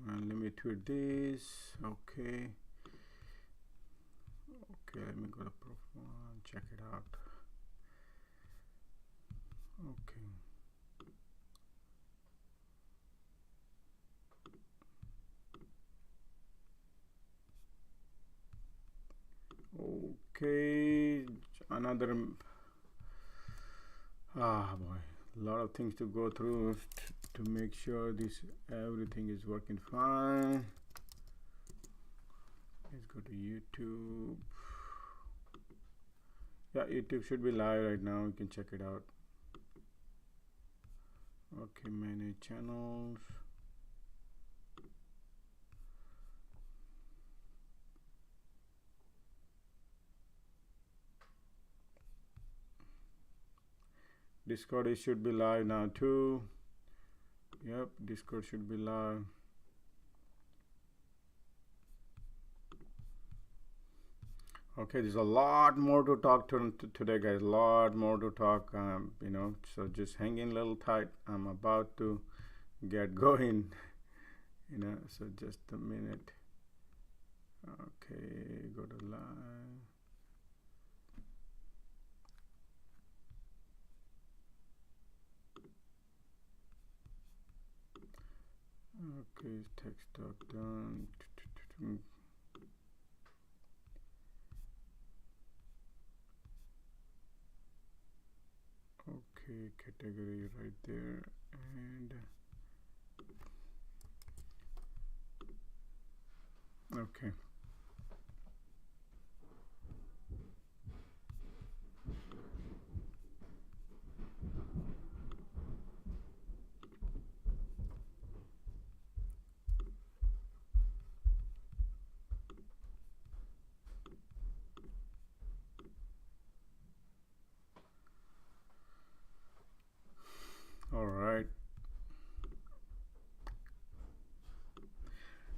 and let me tweet this. Okay, let me go to profile and check it out. Okay, another boy, a lot of things to go through to make sure this everything is working fine. Let's go to YouTube. Yeah, YouTube should be live right now. You can check it out. Okay, manage channels. Discord, it should be live now too. Yep, Discord should be live. Okay, there's a lot more to talk to today, guys. A lot more to talk. You know, so just hang in a little tight. I'm about to get going. You know, so just a minute. Okay, go to live. Okay, text talk done. Okay, category right there, and okay.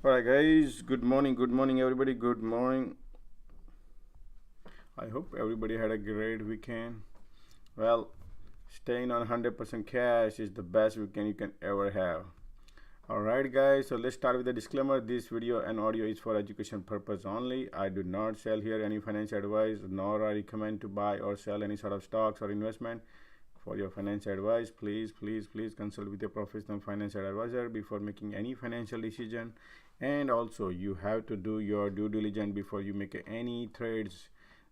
Alright guys, good morning everybody, good morning. I hope everybody had a great weekend. Well, staying on 100% cash is the best weekend you can ever have. Alright guys, so let's start with the disclaimer. This video and audio is for education purpose only. I do not sell here any financial advice, nor I recommend to buy or sell any sort of stocks or investment. For your financial advice, please consult with a professional financial advisor before making any financial decision. And also, you have to do your due diligence before you make any trades.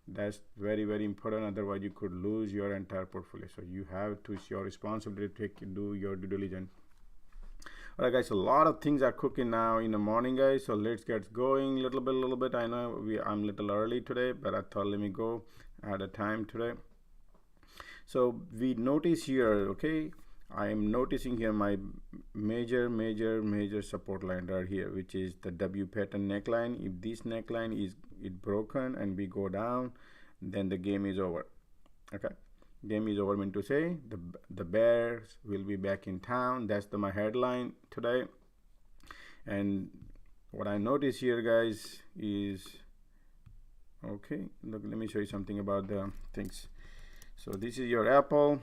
That's very important. Otherwise, you could lose your entire portfolio. So you have to, it's your responsibility to do your due diligence. Alright guys, a lot of things are cooking now in the morning, guys. So let's get going a little bit. I know I'm a little early today, but I thought let me go at a time today. So we notice here, okay, I am noticing here my major support line right here, which is the W pattern neckline. If this neckline is broken and we go down, then the game is over. Okay, game is over, mean to say the bears will be back in town. That's my headline today. And what I notice here, guys, is okay, look, let me show you something about the things. So this is your Apple.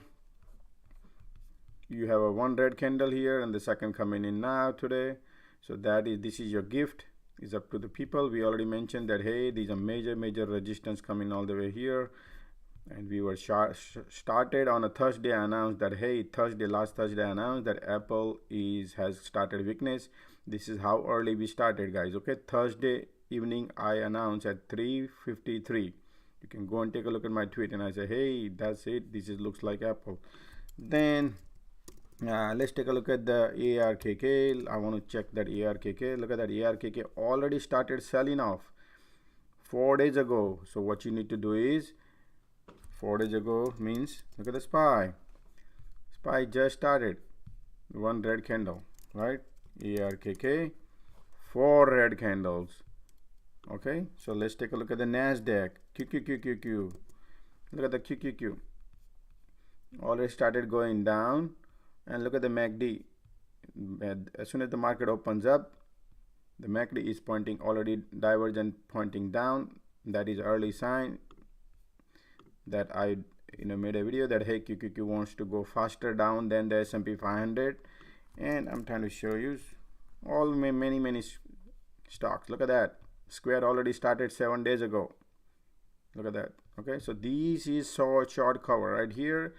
You have a one red candle here and the second coming in now today. So this is your gift. It's up to the people. We already mentioned that, hey, these are major resistance coming all the way here. And we were started on a Thursday. I announced that, hey, last Thursday I announced that Apple has started weakness. This is how early we started, guys. Okay, Thursday evening I announced at 3:53. You can go and take a look at my tweet, and I say, hey, that's it. This looks like Apple. Then let's take a look at the ARKK. I want to check that ARKK. Look at that ARKK already started selling off 4 days ago. So what you need to do is 4 days ago means look at the SPY. SPY just started one red candle, right? ARKK 4 red candles. Okay, so let's take a look at the NASDAQ, QQQ. Look at the QQQ. Already started going down. And look at the MACD. As soon as the market opens up, the MACD is pointing already divergent, pointing down. That is early sign that I made a video that, hey, QQQ wants to go faster down than the S&P 500. And I'm trying to show you. all many stocks. Look at that. Square already started 7 days ago. Look at that. Okay, so this is short cover right here,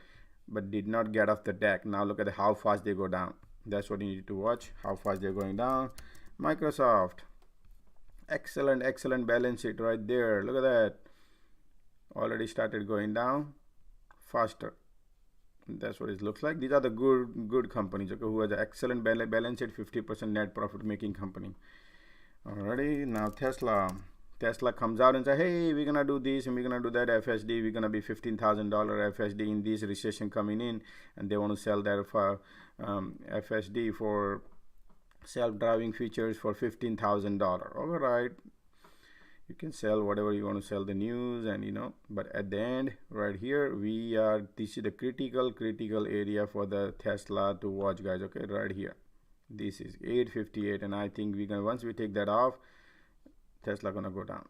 but did not get off the deck. Now look at how fast they go down. That's what you need to watch, how fast they're going down. Microsoft, excellent balance sheet right there. Look at that, already started going down faster. That's what it looks like. These are the good companies, okay, who has an excellent balance sheet, 50% net profit making company. Alrighty, now Tesla comes out and says, hey, we're gonna do this and we're gonna do that FSD. We're gonna be $15,000 FSD in this recession coming in, and they want to sell that for FSD for self-driving features for $15,000. All right, you can sell whatever you want to sell, the news, and you know, but at the end right here this is the critical area for the Tesla to watch, guys. Okay, right here, this is 858, and I think once we take that off, Tesla gonna go down.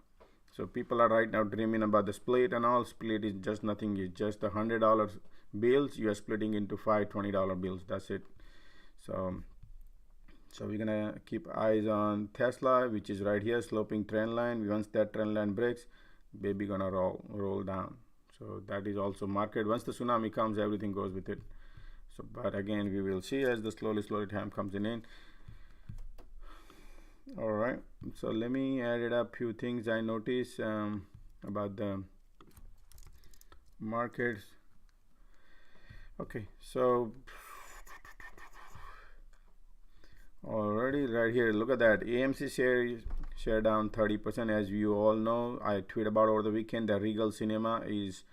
So people are right now dreaming about the split and all. Split is just nothing. It's just the $100 bills you are splitting into 5 $20 bills. That's it. So we're gonna keep eyes on Tesla, which is right here, sloping trend line. Once that trend line breaks, baby gonna roll down. So that is also market. Once the tsunami comes, everything goes with it. So but again, we will see as the slowly time comes in. All right, so let me add it up few things I noticed about the markets. Okay, so already right here, look at that, AMC share down 30%. As you all know, I tweeted about over the weekend that Regal Cinema is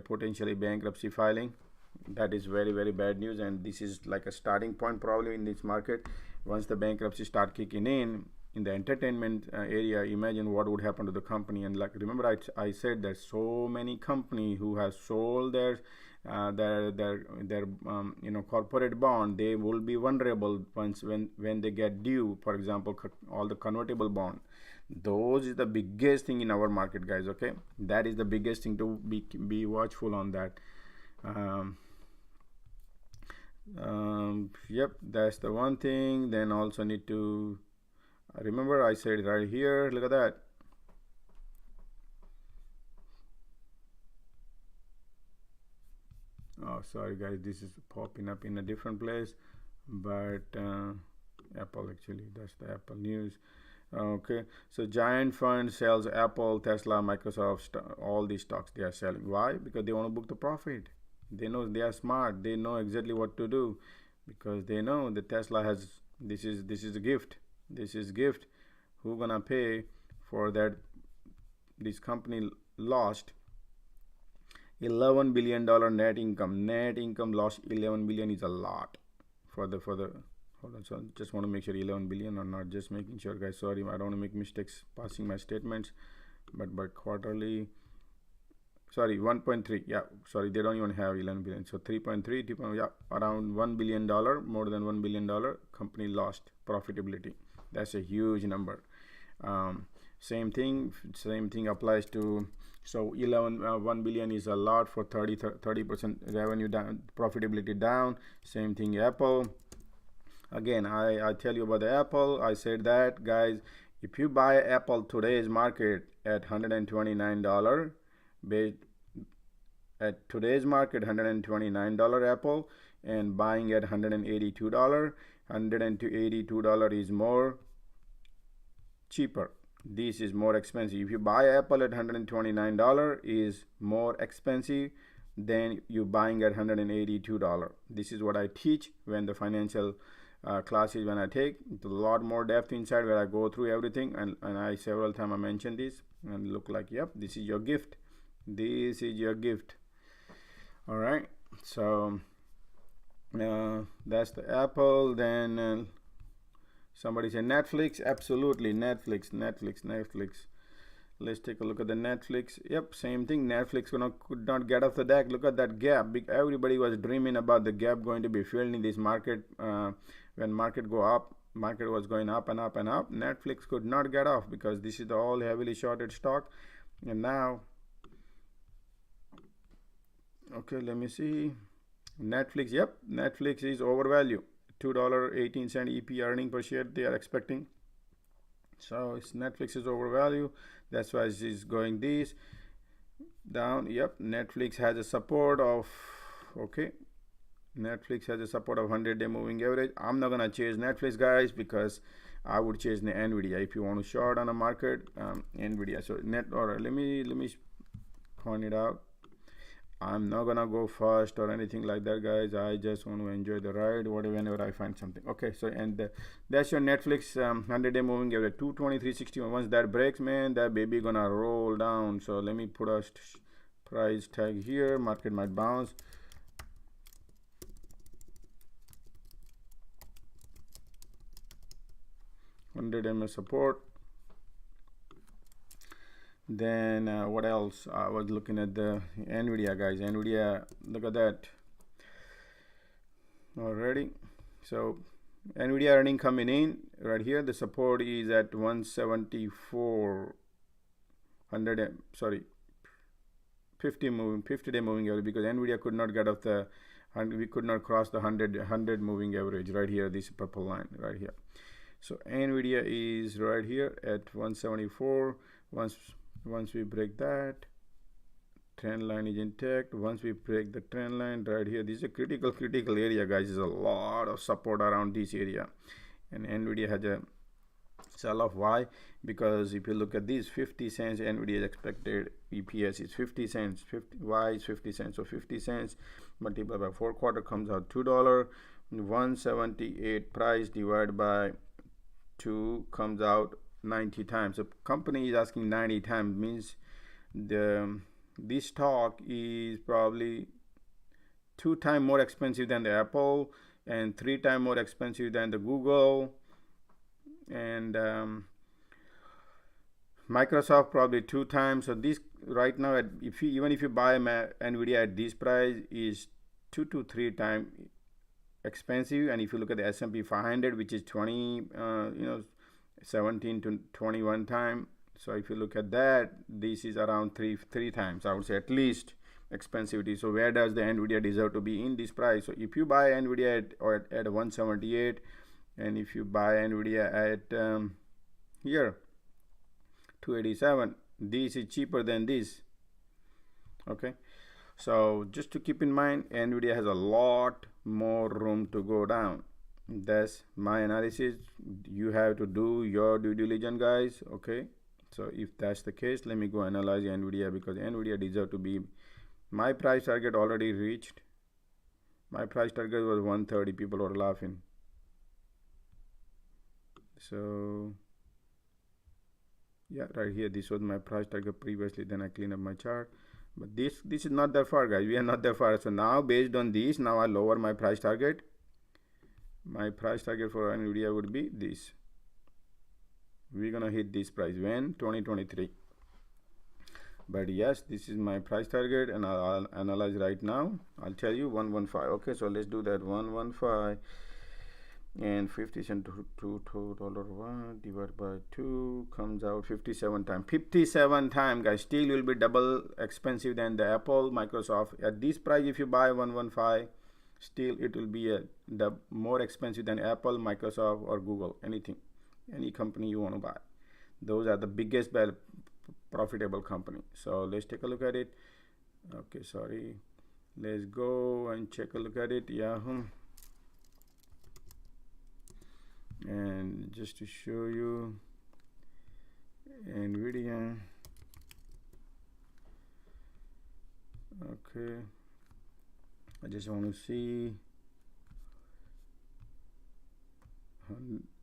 potentially bankruptcy filing. That is very bad news, and this is like a starting point probably in this market. Once the bankruptcy start kicking in the entertainment area, imagine what would happen to the company. And like, remember I said there's so many companies who have sold their corporate bond. They will be vulnerable when they get due. For example, all the convertible bond. Those is the biggest thing in our market, guys. Okay, that is the biggest thing to be watchful on that. Yep, that's the one thing. Then also need to remember I said right here, look at that, oh sorry guys, this is popping up in a different place, but Apple, actually that's the Apple news. Okay, so giant fund sells Apple, Tesla, Microsoft, all these stocks they are selling. Why? Because they want to book the profit. They know, they are smart, they know exactly what to do, because they know that Tesla has this is a gift. This is gift. Who gonna pay for that? This company lost $11 billion net income. Net income lost 11 billion is a lot for the hold on, so just want to make sure 11 billion or not, just making sure, guys. Sorry, I don't want to make mistakes passing my statements, but quarterly, sorry, 1.3, yeah, sorry, they don't even have 11 billion, so 3.3, yeah, around $1 billion, more than $1 billion company lost profitability. That's a huge number. Same thing applies to, so 1 billion is a lot for 30% revenue down, profitability down. Same thing Apple. Again, I tell you about the Apple. I said that, guys, if you buy Apple today's market at $129, at today's market $129 Apple, and buying at $182, $182 is more cheaper. This is more expensive. If you buy Apple at $129 is more expensive than you buying at $182. This is what I teach when the financial classes, when I take a lot more depth inside, where I go through everything, and I several times I mentioned this, and look like, yep, this is your gift. This is your gift. All right, so that's the Apple. Then somebody said Netflix. Absolutely, Netflix. Let's take a look at the Netflix. Yep, same thing. Netflix could not get off the deck. Look at that gap. Everybody was dreaming about the gap going to be filled in this market. When market go up, market was going up and up and up. Netflix could not get off because this is the all heavily shorted stock. And now, okay, let me see. Netflix, yep, Netflix is overvalued. $2.18 EP earning per share they are expecting. So it's Netflix is overvalued. That's why it's going this down. Yep, Netflix has a support of Netflix has a support of 100-day moving average. I'm not gonna chase Netflix, guys, because I would chase the Nvidia. If you want to short on a market, Nvidia. So let me point it out. I'm not gonna go fast or anything like that, guys. I just want to enjoy the ride, whenever I find something. Okay, so that's your Netflix 100-day moving average, 223.61. Once that breaks, man, that baby gonna roll down. So let me put a price tag here. Market might bounce. $100 support. Then what else? I was looking at the Nvidia, guys. Nvidia, look at that already. So Nvidia earning coming in right here. The support is at 174. 50-day moving average, because Nvidia could not get off the we could not cross the 100 moving average right here. This purple line right here. So Nvidia is right here at 174. Once we break that, trend line is intact. Once we break the trend line right here, this is a critical area, guys. There's a lot of support around this area, and Nvidia has a sell off. Why? Because if you look at these 50 cents, Nvidia's expected EPS is 50 cents. Why is 50 cents? So 50 cents multiplied by 4 quarter comes out $2. 178 price divided by 2 comes out 90 times. So company is asking 90 times, means this stock is probably 2 times more expensive than the Apple and 3 times more expensive than the Google, and Microsoft probably 2 times. So this right now, even if you buy Nvidia at this price, is 2 to 3 times expensive. And if you look at the S&P 500, which is 17 to 21 times, so if you look at that, this is around three times, I would say, at least expensivity. So where does the Nvidia deserve to be in this price? So if you buy Nvidia at 178, and if you buy Nvidia at here 287, this is cheaper than this. Okay, so just to keep in mind, Nvidia has a lot more room to go down. That's my analysis. You have to do your due diligence, guys. Okay, so if that's the case, let me go analyze Nvidia, because Nvidia deserve to be. My price target already reached. My price target was 130. People were laughing. So yeah, right here, this was my price target previously. Then I clean up my chart, but this is not that far, guys. We are not that far. So now, based on this, now I lower my price target. My price target for Nvidia would be this. We're gonna hit this price when 2023. But yes, this is my price target, and I'll analyze right now. I'll tell you 115. Okay, so let's do that. 115 and 50 cents to $2.1 divided by 2 comes out 57 times. 57 times, guys. Still will be double expensive than the Apple, Microsoft. At this price, if you buy 115, still it will be the more expensive than Apple, Microsoft, or Google. Any company you want to buy. Those are the biggest profitable company. So let's take a look at it. Okay, sorry. Let's go and check a look at it. Yahoo. And just to show you Nvidia. Okay, I just want to see.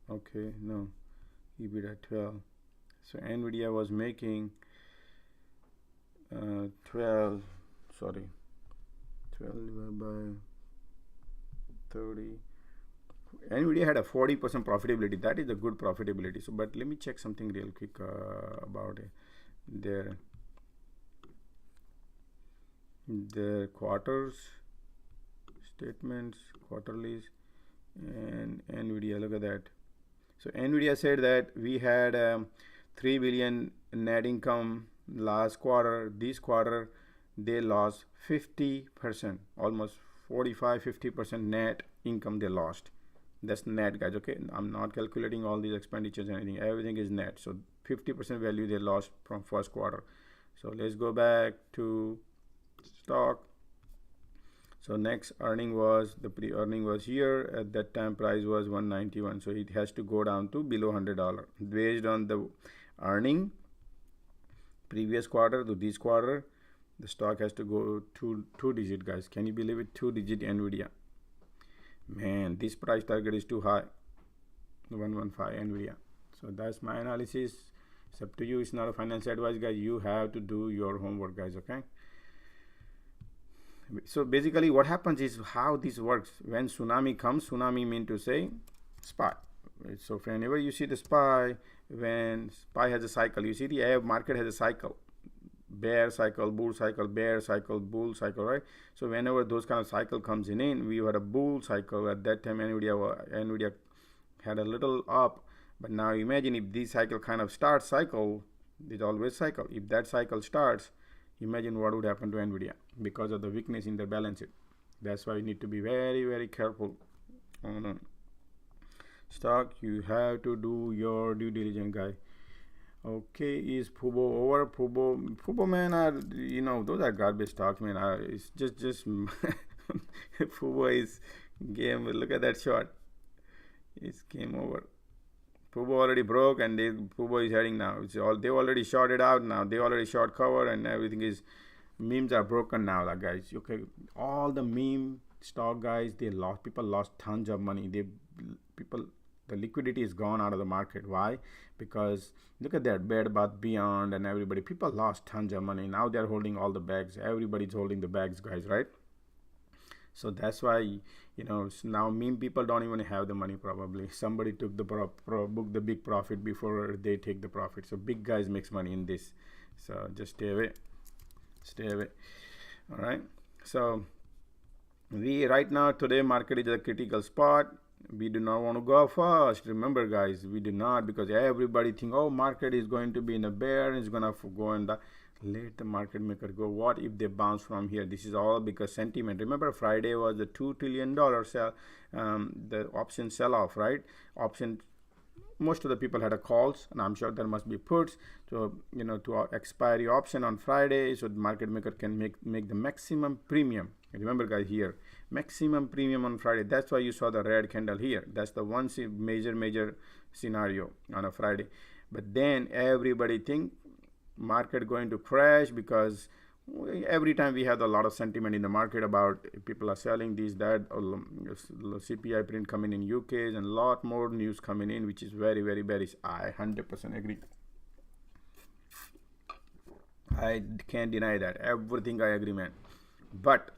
Okay, no, EBITDA 12. So Nvidia was making 12 divided by 30. Nvidia had a 40% profitability. That is a good profitability. So, but let me check something real quick about it. The quarters statements, quarterlies, and Nvidia. Look at that. So Nvidia said that we had 3 billion net income last quarter. This quarter they lost 50%, almost 45-50% net income they lost. That's net, guys. Okay, I'm not calculating all these expenditures and anything. Everything is net. So 50% value they lost from first quarter. So let's go back to stock. So next earning was, the pre-earning was here. At that time price was 191. So it has to go down to below $100 based on the earning previous quarter to this quarter. The stock has to go two digit, guys. Can you believe it? 2-digit Nvidia. Man, this price target is too high. 115 Nvidia. So that's my analysis. It's up to you. It's not a financial advice, guys. You have to do your homework, guys. Okay. So basically what happens is how this works. When tsunami comes, tsunami mean to say SPY. So whenever you see the SPY, when SPY has a cycle, you see the market has a cycle. Bear cycle, bull cycle, bear cycle, bull cycle, right? So whenever those kind of cycle comes in, we had a bull cycle. At that time Nvidia had a little up, but now imagine if this cycle kind of starts cycle, there's always cycle. If that cycle starts, imagine what would happen to Nvidia because of the weakness in their balance sheet. That's why you need to be very, very careful on stock. You have to do your due diligence, guy. Okay, is FOMO over? FOMO, man, are, you know, those are garbage stocks, man. It's just FOMO is game. Look at that shot. It's game over. FOMO already broke, and FOMO is heading now. It's all, they already shorted out now. They already short cover, and everything is, memes are broken now, like, guys. Okay, all the meme stock guys, they lost. People lost tons of money. The liquidity is gone out of the market. Why? Because look at that, Bed Bath Beyond and everybody. People lost tons of money. Now they're holding all the bags. Everybody's holding the bags, guys, right? So that's why, you know, now meme people don't even have the money probably. Somebody took the book the big profit before they take the profit. So big guys makes money in this. So just stay away. Stay away. All right. So we right now today market is at a critical spot. We do not want to go fast. Remember, guys, we do not, because everybody think, oh, market is going to be in a bear, it's gonna go in the, let the market maker go. What if they bounce from here? This is all because sentiment. Remember, Friday was the $2 trillion sell, the option sell off, right? Option, most of the people had a calls, and I'm sure there must be puts. So, you know, to expiry option on Friday, so the market maker can make the maximum premium. Remember, guys, here maximum premium on Friday. That's why you saw the red candle here. That's the one major scenario on a Friday. But then everybody think market going to crash, because every time we have a lot of sentiment in the market about people are selling this, that, CPI print coming in UK, and a lot more news coming in, which is very, very bearish. I 100% agree. I can't deny that. Everything I agree, man. But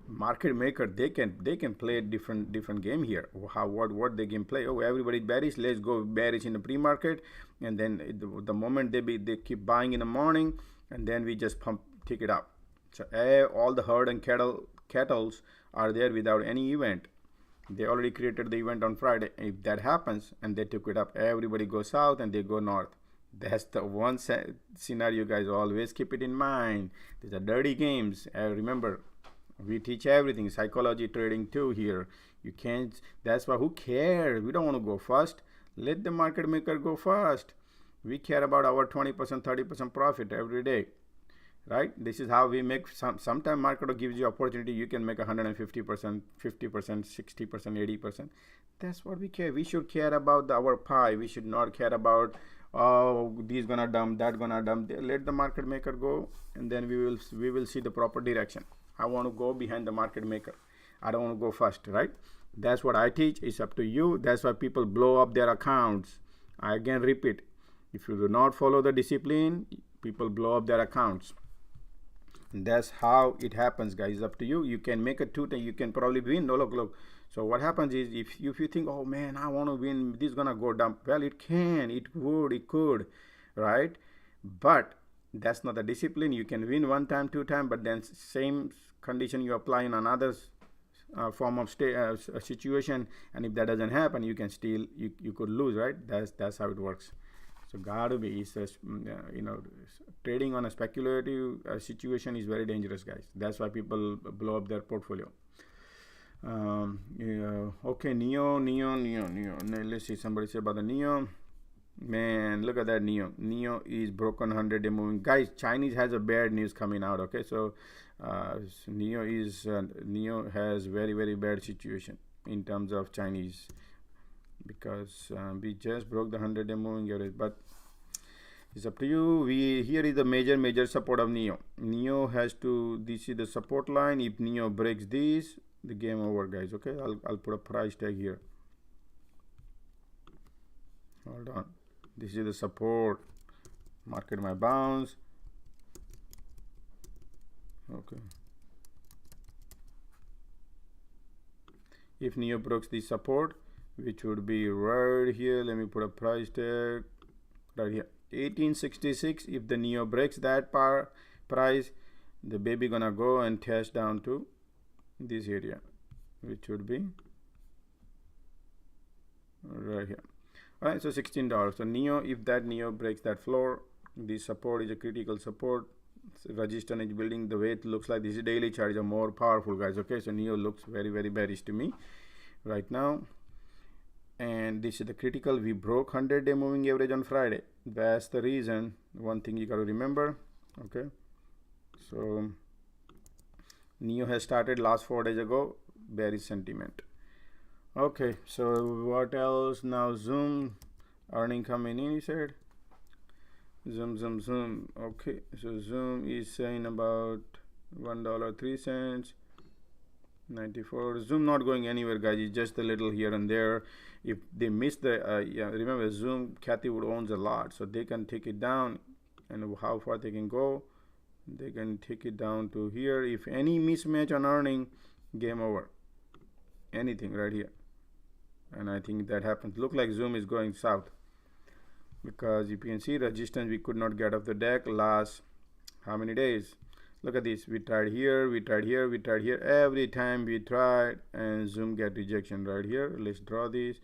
market maker, they can play a different game here. What they can play? Oh, everybody's bearish, let's go bearish in the pre-market, and then the moment they keep buying in the morning, and then we just take it up. So all the herd and cattles are there without any event. They already created the event on Friday. If that happens and they took it up, everybody goes south and they go north. That's the one scenario, guys. Always keep it in mind. These are dirty games. Remember, we teach everything, psychology, trading too here. You can't, that's why, who cares? We don't want to go first. Let the market maker go first. We care about our 20%, 30% profit every day, right? This is how we make. Sometimes market gives you opportunity. You can make 150%, 50%, 60%, 80%. That's what we care. We should care about our pie. We should not care about, oh, this gonna dump, that gonna dump. Let the market maker go, and then we will see the proper direction. I want to go behind the market maker. I don't want to go first, right? That's what I teach. It's up to you. That's why people blow up their accounts. I again repeat, if you do not follow the discipline, people blow up their accounts. And that's how it happens, guys. It's up to you. You can make a you can probably win. No, look. So what happens is, if you think, oh man, I want to win, this is gonna go down. Well, it can, it would, it could, right? But that's not the discipline. You can win one time, two time, but then same condition you apply in another form of situation, and if that doesn't happen, you can still you could lose, right? That's how it works. So gotta be, it's you know, trading on a speculative situation is very dangerous, guys. That's why people blow up their portfolio. Yeah, okay, Neo. Let's see, somebody say about the Neo. Man, look at that Neo. Neo is broken 100-day moving. Guys, Chinese has a bad news coming out. Okay, so Neo has very bad situation in terms of Chinese, because we just broke the 100-day moving average, but it's up to you. Here is the major support of Neo. Neo has to, this is the support line. If Neo breaks this, the game over, guys. Okay, I'll put a price tag here. Hold on. This is the support. Market my bounce. Okay. If Neo breaks the support, which would be right here, let me put a price tag right here, 1866. If the Neo breaks that price, the baby gonna go and test down to this area, which would be right here. All right, so $16. So Neo, if that Neo breaks that floor, this support is a critical support. Resistance is building. The way it looks like, this is daily chart is a more powerful, guys. Okay, so Neo looks very bearish to me right now, and this is the critical. We broke 100-day moving average on Friday. That's the reason. One thing you got to remember. Okay, so Neo has started last 4 days ago, bearish sentiment. Okay, so what else now? Zoom earning coming in, he said. Zoom. Okay, so Zoom is saying about $1.03, 94. Zoom not going anywhere, guys. It's just a little here and there. If they miss the yeah, remember Zoom, Kathy Wood owns a lot, so they can take it down. And how far they can go, they can take it down to here. If any mismatch on earning, game over. Anything right here, and I think that happens. Look like Zoom is going south, because if you can see resistance, we could not get off the deck last how many days. Look at this. We tried here, we tried here, we tried here. Every time we tried, and Zoom get rejection right here. Let's draw this.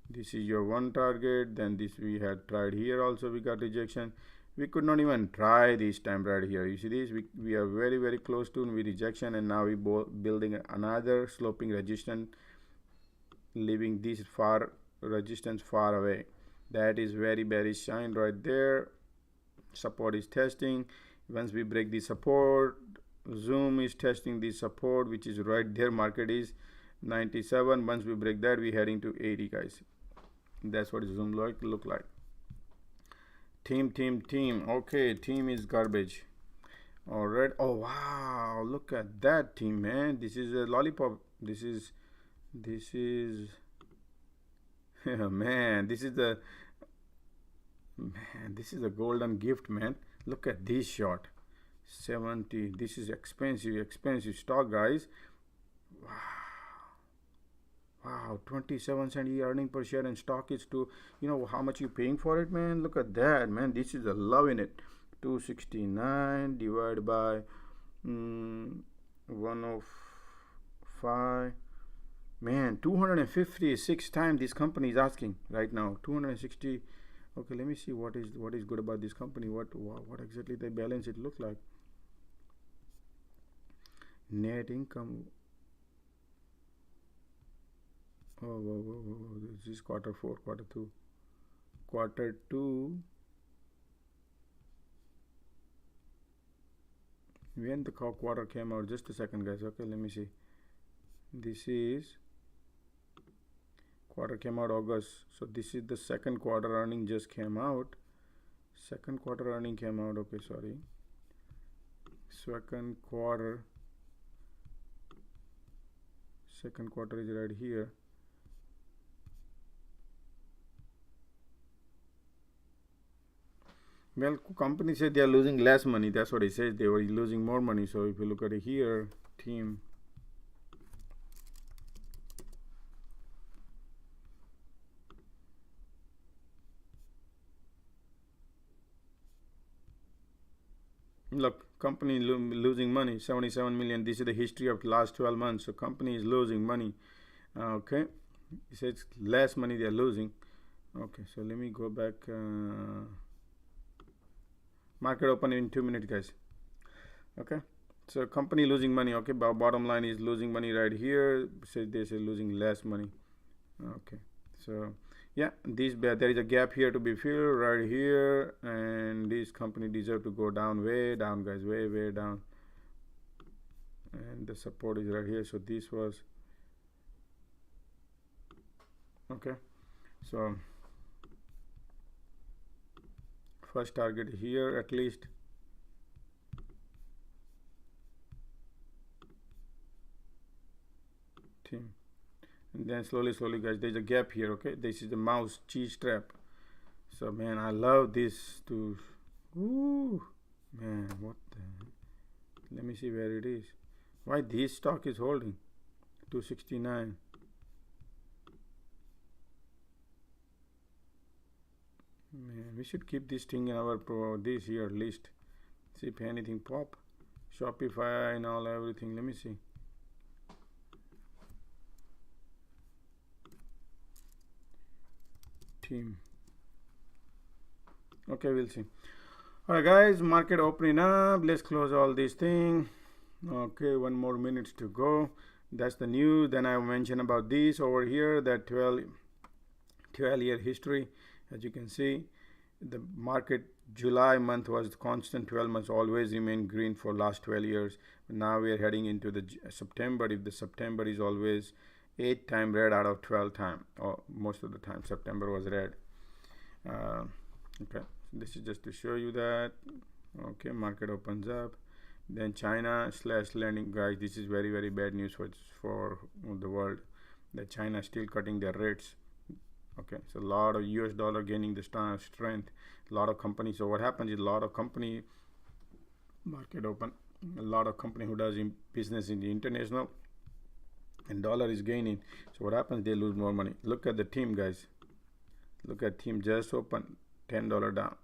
This is your one target. Then this we had tried here also, we got rejection. We could not even try this time right here. You see this? We are very close to rejection, and now we building another sloping resistance, leaving this resistance far away. That is very bearish sign right there. Support is testing. Once we break the support, Zoom is testing the support, which is right there. Market is 97. Once we break that, we're heading to 80, guys. That's what Zoom look like. Team. Okay, team is garbage. All right. Oh wow, look at that team, man. This is a lollipop. This is man, this is a golden gift, man. Look at this shot. 70. This is expensive stock, guys. Wow, 27 cent earning per share, and stock is to, you know how much you paying for it, man. Look at that, man. This is a love in it. 269 divided by 105. Man, 256 times this company is asking right now. 260. Okay, let me see what is good about this company. What exactly the balance it look like. Net income. Oh, this is quarter 4, quarter 2. Quarter 2. When the quarter came out, just a second, guys. Okay, let me see. This is quarter came out August, so this is the second quarter earning just came out. Second quarter earning came out. Okay, sorry. Second quarter is right here. Well, company said they are losing less money. That's what it says. They were losing more money. So if you look at it here, team. Look, company losing money, 77 million. This is the history of last 12 months. So company is losing money. Okay, it says less money they are losing. Okay, so let me go back. Market open in 2 minutes, guys. Okay, So company losing money. Okay, bottom line is losing money right here. So they say losing less money. Okay, so yeah, there is a gap here to be filled right here, and this company deserve to go down, way down, guys, way down, and the support is right here. So this was okay. So first target here at least. Team. And then slowly guys, there's a gap here. Okay, this is the mouse cheese trap. So man, I love this to ooh, man, what the let me see where it is. Why this stock is holding 269. Man, we should keep this thing in our this year list. See if anything pop. Shopify and all everything. Let me see. Team. Okay, we'll see. Alright guys, market opening up. Let's close all these things. Okay, 1 more minutes to go. That's the news. Then I mentioned about this over here, that 12-year history. As you can see, the market July month was constant, 12 months always remained green for last 12 years. Now we are heading into the September. If the September is always 8 time red out of 12 time, or most of the time September was red. Okay, this is just to show you that. Okay, market opens up. Then China / lending, guys, this is very bad news for the world, that China is still cutting their rates. Okay, so a lot of US dollar gaining the strength, a lot of companies. So what happens is a lot of company market open, a lot of company who does business in the international, and dollar is gaining. So what happens, they lose more money. Look at the team, guys. Look at team just open, $10 down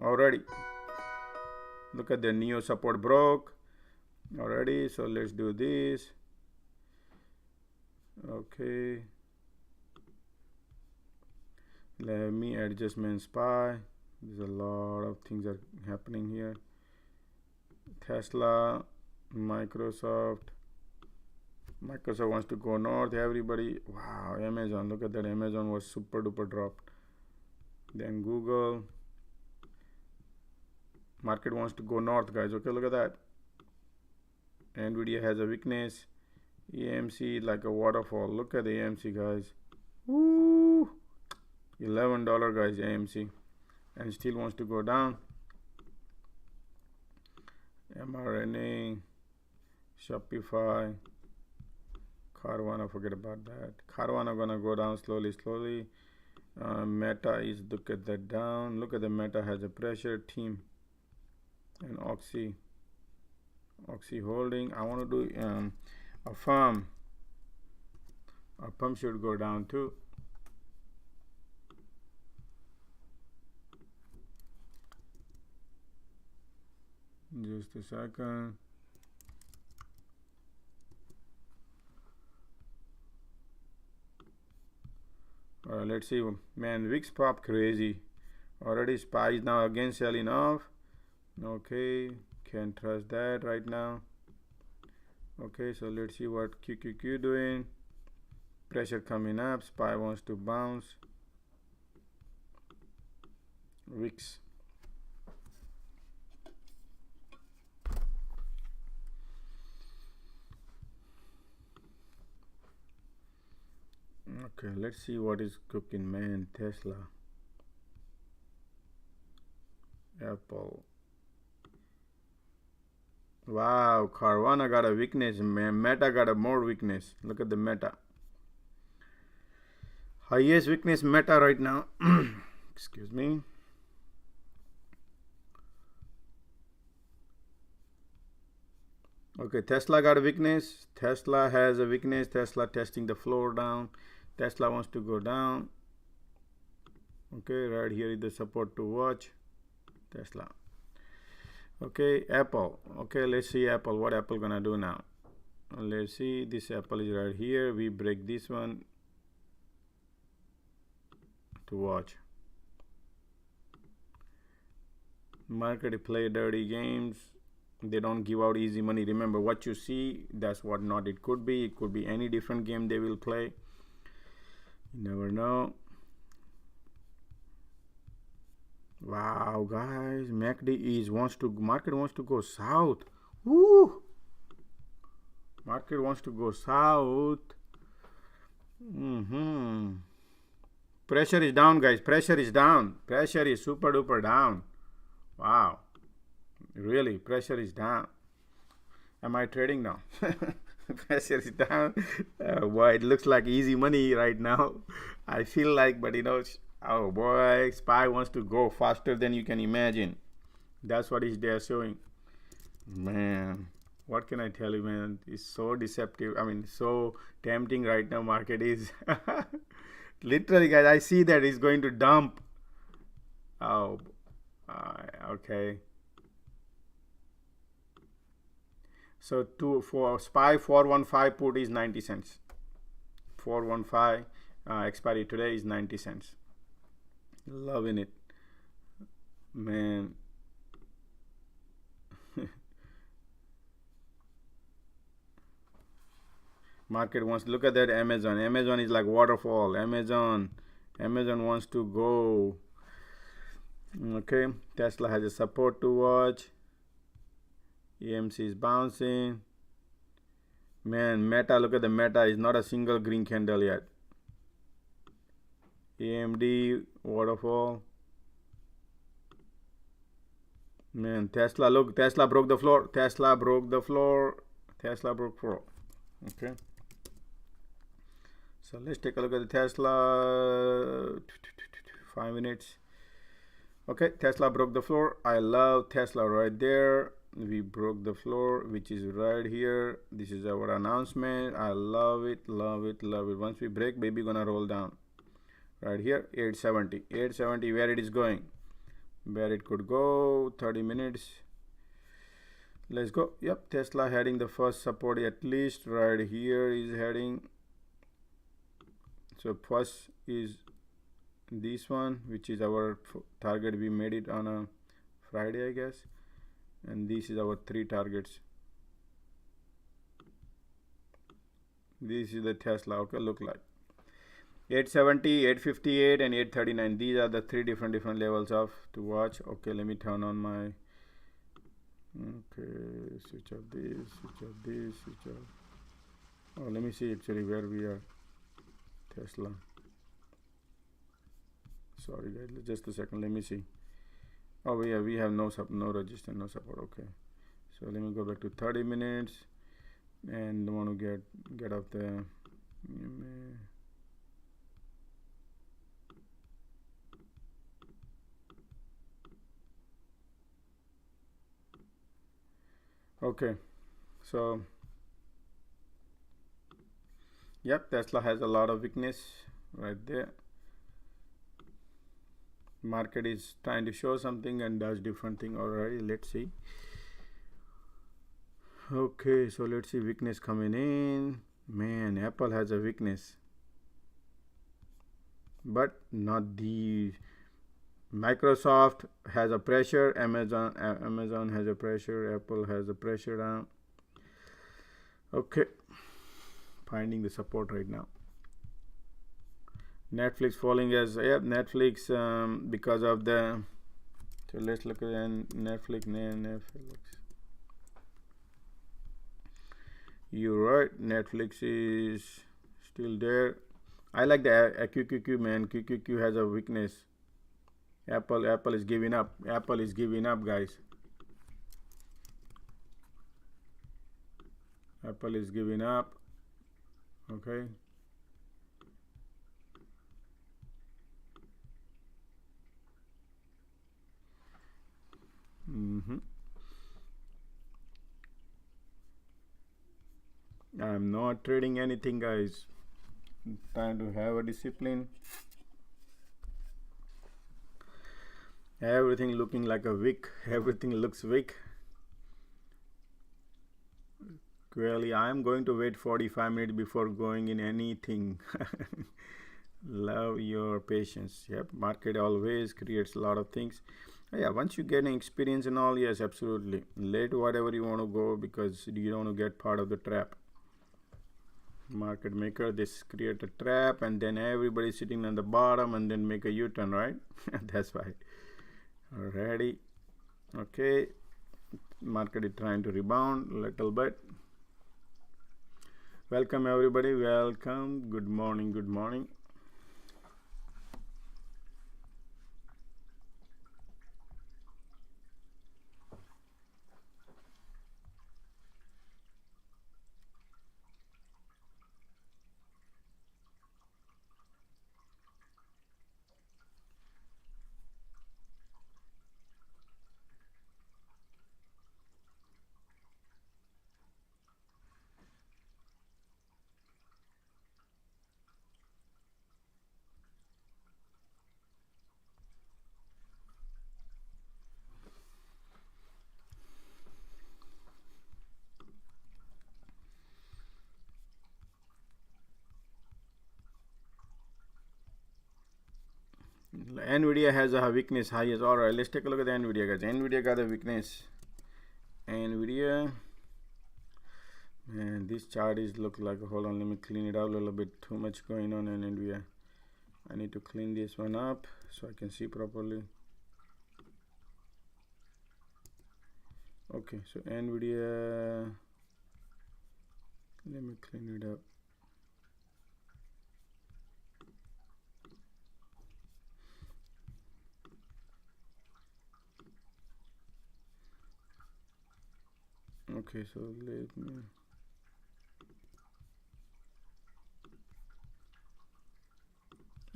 already. Look at the neo support broke already. So let's do this. Okay, let me adjustment SPY. There's a lot of things are happening here. Tesla, Microsoft wants to go north. Everybody, wow. Amazon, look at that. Amazon was super duper dropped. Then Google, market wants to go north, guys. Okay, look at that. Nvidia has a weakness. AMC like a waterfall. Look at the AMC, guys. Woo, $11, guys, AMC, and still wants to go down. mRNA, Shopify, Carvana, forget about that. Carvana gonna go down slowly. Meta is, look at that, down. Look at the Meta has a pressure team, and Oxy holding. I want to do a firm. A pump should go down too. Just a second. Let's see. Man, VIX pop crazy. Already SPY is now again selling off. Okay, can't trust that right now. Okay, so let's see what QQQ doing. Pressure coming up. SPY wants to bounce. VIX. Okay, let's see what is cooking, man. Tesla, Apple. Wow, Carvana got a weakness, man. Meta got a more weakness. Look at the Meta. Highest weakness Meta right now. Excuse me. Okay, Tesla got a weakness. Tesla has a weakness. Tesla testing the floor down. Tesla wants to go down. Okay, right here is the support to watch. Tesla. Okay, Apple. Okay, let's see Apple. What Apple gonna do now? Let's see. This Apple is right here. We break this one to watch. Market play dirty games. They don't give out easy money. Remember, what you see, that's what not it could be. It could be any different game they will play. You never know. Wow, guys, MACD market wants to go south. Woo! Market wants to go south. Pressure is down, guys. Pressure is down. Pressure is super duper down. Wow. Really, pressure is down. Am I trading now? Pressure is down. Boy, it looks like easy money right now. I feel like, but oh boy, SPY wants to go faster than you can imagine. That's what they're showing. Man, what can I tell you, man? It's so deceptive. I mean, so tempting right now. Market is literally, guys. I see that it's going to dump. Oh, okay. So for SPY 415 put is 90 cents. 415 expiry today is 90 cents. Loving it, man. Market wants, look at that Amazon. Amazon is like waterfall. Amazon wants to go. Okay, Tesla has a support to watch. AMC is bouncing. Man, Meta, look at the Meta, is not a single green candle yet. AMD, waterfall. Man, Tesla, look, Tesla broke the floor. Tesla broke the floor. Tesla broke floor. Okay. So let's take a look at the Tesla. 5 minutes. Okay, Tesla broke the floor. I love Tesla right there. We broke the floor, which is right here. This is our announcement. I love it, love it, love it. Once we break, baby, gonna roll down. Right here, 870. 870, where it is going. Where it could go, 30 minutes. Let's go. Yep, Tesla heading the first support, at least right here is heading. So first is this one, which is our target. We made it on a Friday, I guess. And this is our 3 targets. This is the Tesla. Okay, look like 870, 858 and 839. These are the 3 different levels of to watch. Okay, let me turn on my, okay, switch off this, switch off this, switch off. Oh, let me see actually where we are. Tesla. Sorry guys, just a second, let me see. Oh yeah, we have no resistance, no support. Okay, so let me go back to 30 minutes and want to get up there. Okay, so yep, Tesla has a lot of weakness right there. Market is trying to show something and does different thing already. Let's see. Okay, so let's see weakness coming in. Man, Apple has a weakness, but not the Microsoft has a pressure. Amazon has a pressure. Apple has a pressure down. Okay, finding the support right now. Netflix falling as Netflix because of the. So let's look at Netflix. You're right. Netflix is still there. I like the QQQ, man. QQQ has a weakness. Apple is giving up. Apple is giving up, guys. Apple is giving up. Okay. I'm not trading anything, guys. I'm trying to have a discipline. Everything looking like a wick. Everything looks weak. Clearly, I'm going to wait 45 minutes before going in anything. Love your patience. Yep, market always creates a lot of things. Yeah, once you get an experience and all, yes, absolutely. Late whatever you want to go, because you don't want to get part of the trap. Market maker, this create a trap and then everybody sitting on the bottom and then make a U-turn, right? That's why. Alrighty. Okay. Market is trying to rebound a little bit. Welcome everybody. Welcome. Good morning. Good morning. Nvidia has a weakness highest. All right, let's take a look at the Nvidia, guys. Nvidia got a weakness. Nvidia, and this chart is look like, hold on, let me clean it out a little bit. Too much going on in Nvidia. I need to clean this one up so I can see properly. Okay, so Nvidia, let me clean it up. Okay, so let me,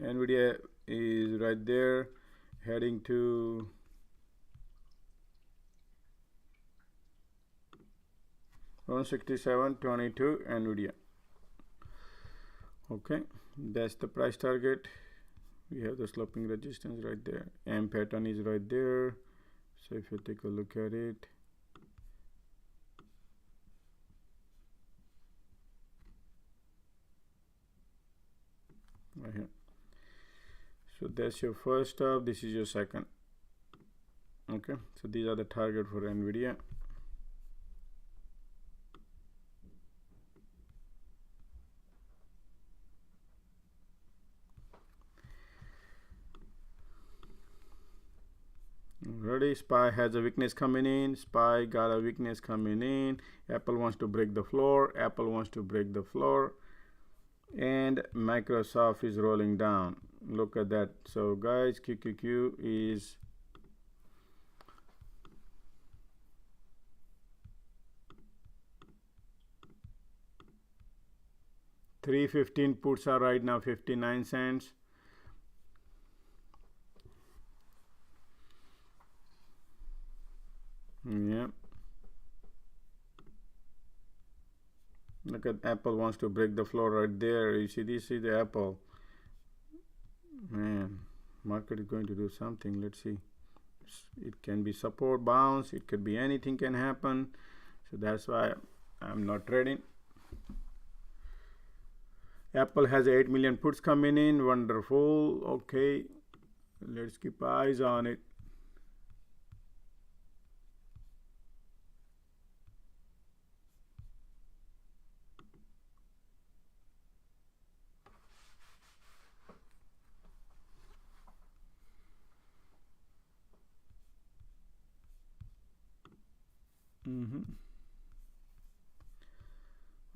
Nvidia is right there, heading to 167.22 Nvidia. Okay, that's the price target. We have the sloping resistance right there. M pattern is right there. So if you take a look at it, right here. So that's your first stop. This is your second. Okay, so these are the target for Nvidia. Already, SPY has a weakness coming in. SPY got a weakness coming in. Apple wants to break the floor. Apple wants to break the floor. And Microsoft is rolling down. Look at that. So guys, QQQ is $3.15. Puts are right now 59 cents. Yeah. Look at Apple wants to break the floor right there. You see, this is the Apple. Man, market is going to do something. Let's see. It can be support bounce. It could be anything can happen. So that's why I'm not trading. Apple has 8 million puts coming in. Wonderful. Okay, let's keep eyes on it.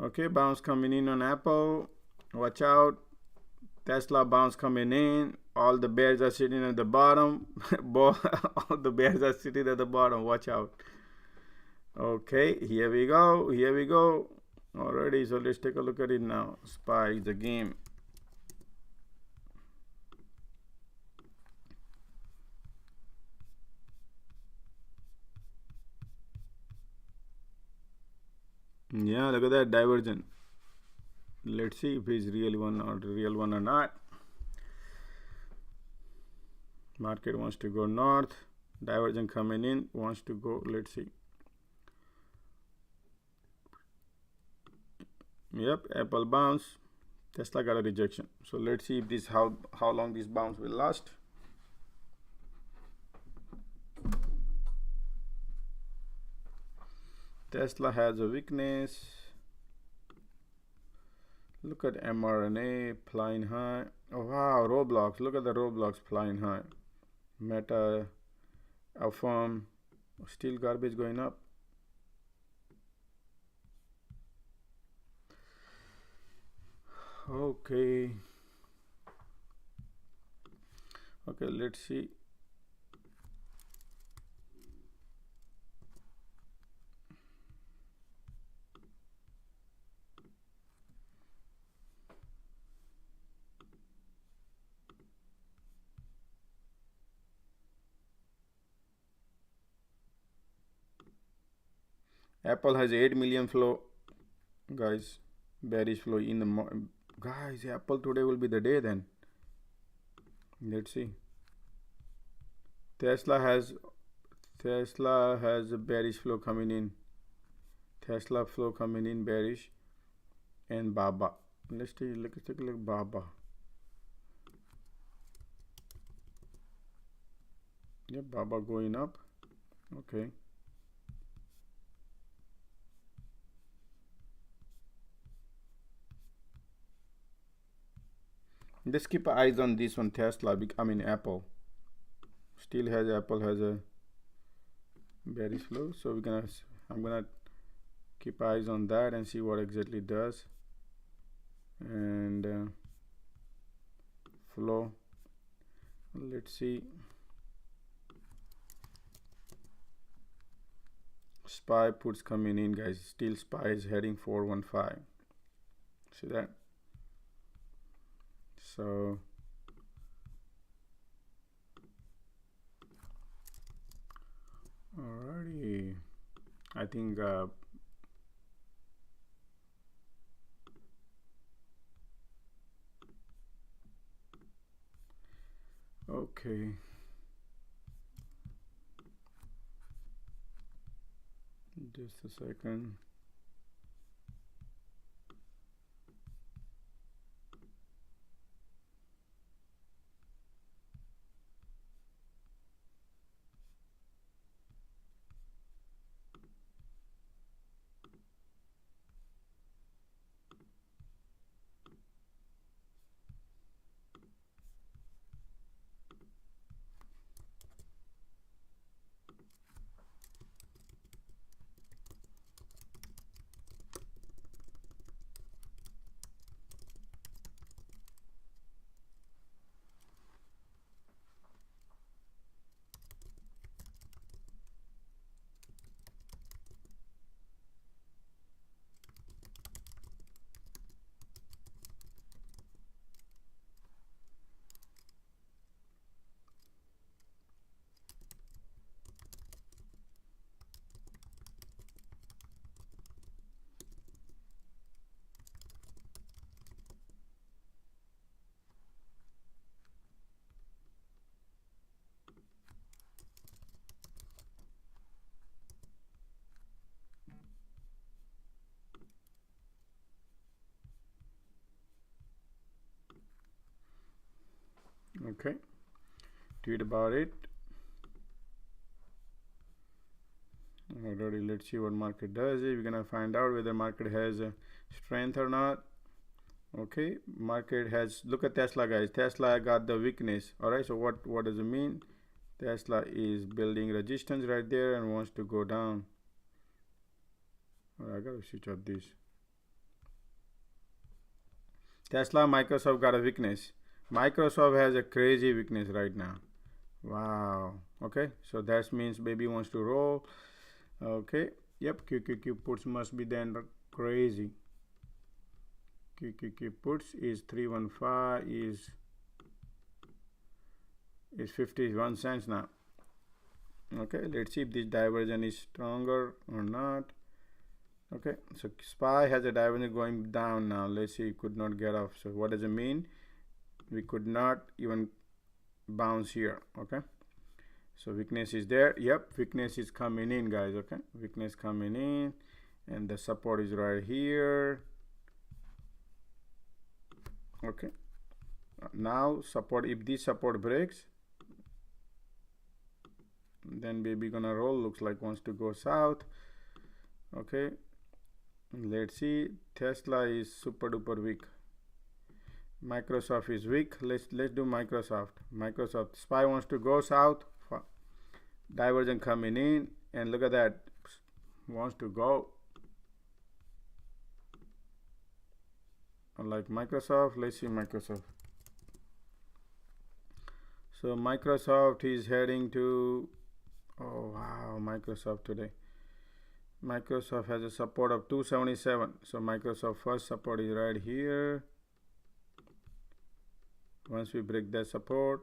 Okay, bounce coming in on Apple. Watch out. Tesla bounce coming in. All the bears are sitting at the bottom. All the bears are sitting at the bottom. Watch out. Okay, here we go. Here we go. Already, so let's take a look at it now. SPY is the game. Yeah, look at that divergence. Let's see if it's real one or not. Market wants to go north. Divergence coming in, wants to go. Let's see. Yep, Apple bounce. Tesla got a rejection. So let's see if this how long this bounce will last. Tesla has a weakness. Look at mRNA flying high. Oh wow, Roblox. Look at the Roblox flying high. Meta, Affirm, still garbage going up. Okay. Okay, let's see. Apple has 8 million flow, guys. Bearish flow in the guys. Apple today will be the day then. Let's see. Tesla has a bearish flow coming in. Tesla flow coming in bearish, and Baba. Let's take a look at Baba. Yep, Baba going up. Okay. Just keep eyes on this one, Tesla. I mean Apple. Still has Apple has a bearish flow, so I'm gonna keep eyes on that and see what exactly it does. And flow. Let's see. SPY puts coming in, guys. Still SPY is heading 415. See that? So alrighty, I think okay. Just a second. Okay, tweet about it. Already, let's see what market does. We're gonna find out whether market has a strength or not. Okay, market has, look at Tesla, guys. Tesla got the weakness. All right, so what does it mean? Tesla is building resistance right there and wants to go down. All right, I gotta switch up this. Tesla, Microsoft got a weakness. Microsoft has a crazy weakness right now. Wow. Okay, so that means baby wants to roll. Okay, yep, QQQ puts must be then crazy. QQQ puts is 315 is 51 cents now. Okay, let's see if this diversion is stronger or not. Okay, so SPY has a diversion going down now. Let's see, it could not get off. So what does it mean? We could not even bounce here. Okay, so weakness is there. Yep, weakness is coming in, guys. Okay, weakness coming in, and the support is right here. Okay, now support, if this support breaks, then baby gonna roll. Looks like wants to go south. Okay, let's see. Tesla is super duper weak. Microsoft is weak. Let's do Microsoft. Microsoft SPY wants to go south. Divergent coming in, and look at that, wants to go. Unlike Microsoft, let's see Microsoft. So Microsoft is heading to, oh wow, Microsoft today. Microsoft has a support of 277. So Microsoft first support is right here. Once we break that support,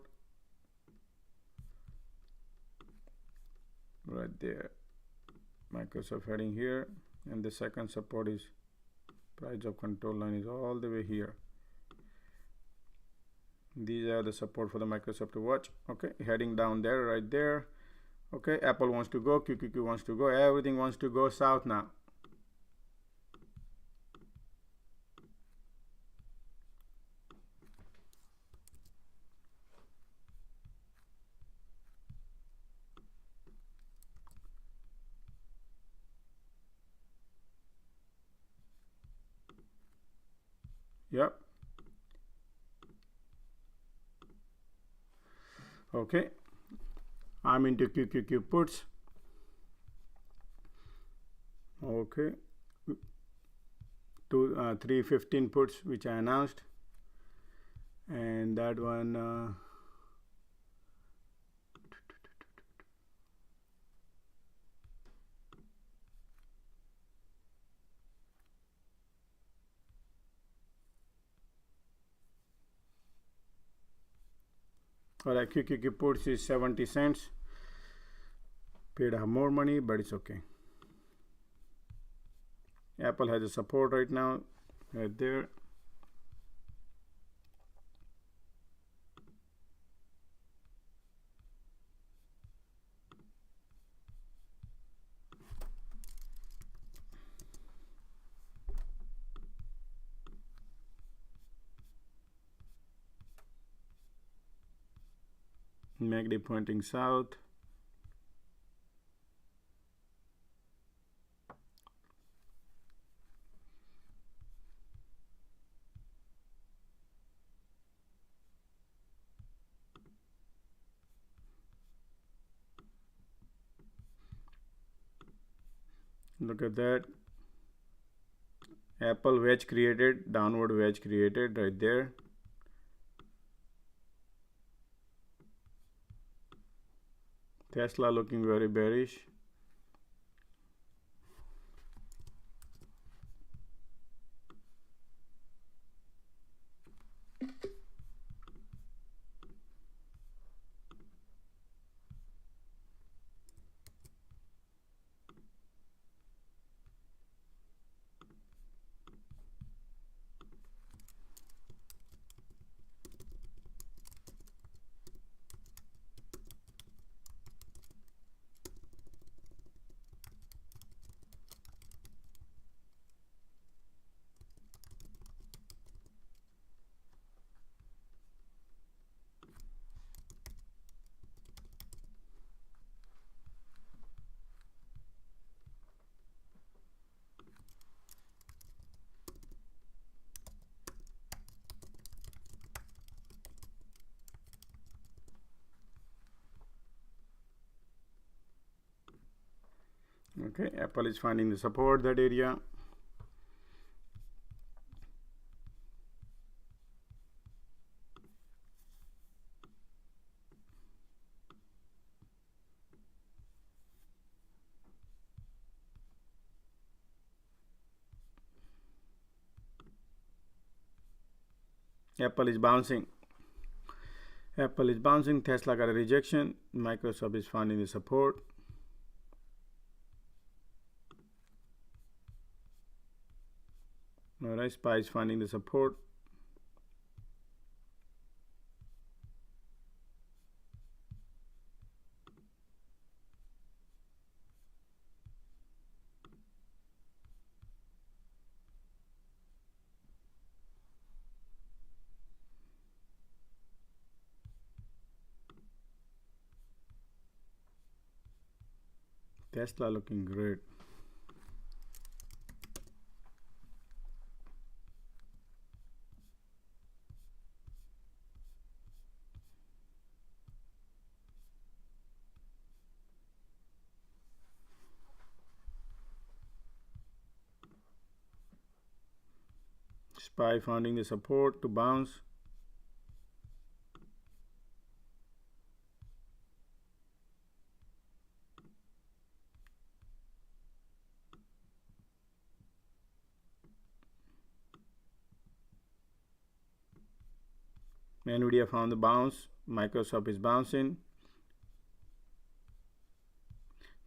right there, Microsoft heading here, and the second support is price of control line is all the way here. These are the support for the Microsoft to watch. Okay, heading down there, right there. Okay, Apple wants to go, QQQ wants to go, everything wants to go south now. Yep. Okay, I'm into QQQ puts. Okay, 315 puts which I announced, and that one alright, QQQ puts is 70 cents. Paid more money, but it's okay. Apple has a support right now, right there. MACD pointing south. Look at that. Apple wedge created, downward wedge created right there. Tesla looking very bearish. Okay, Apple is finding the support, that area. Apple is bouncing. Apple is bouncing. Tesla got a rejection. Microsoft is finding the support. Alright, SPY is finding the support. Tesla looking great. SPY finding the support to bounce. Nvidia found the bounce. Microsoft is bouncing.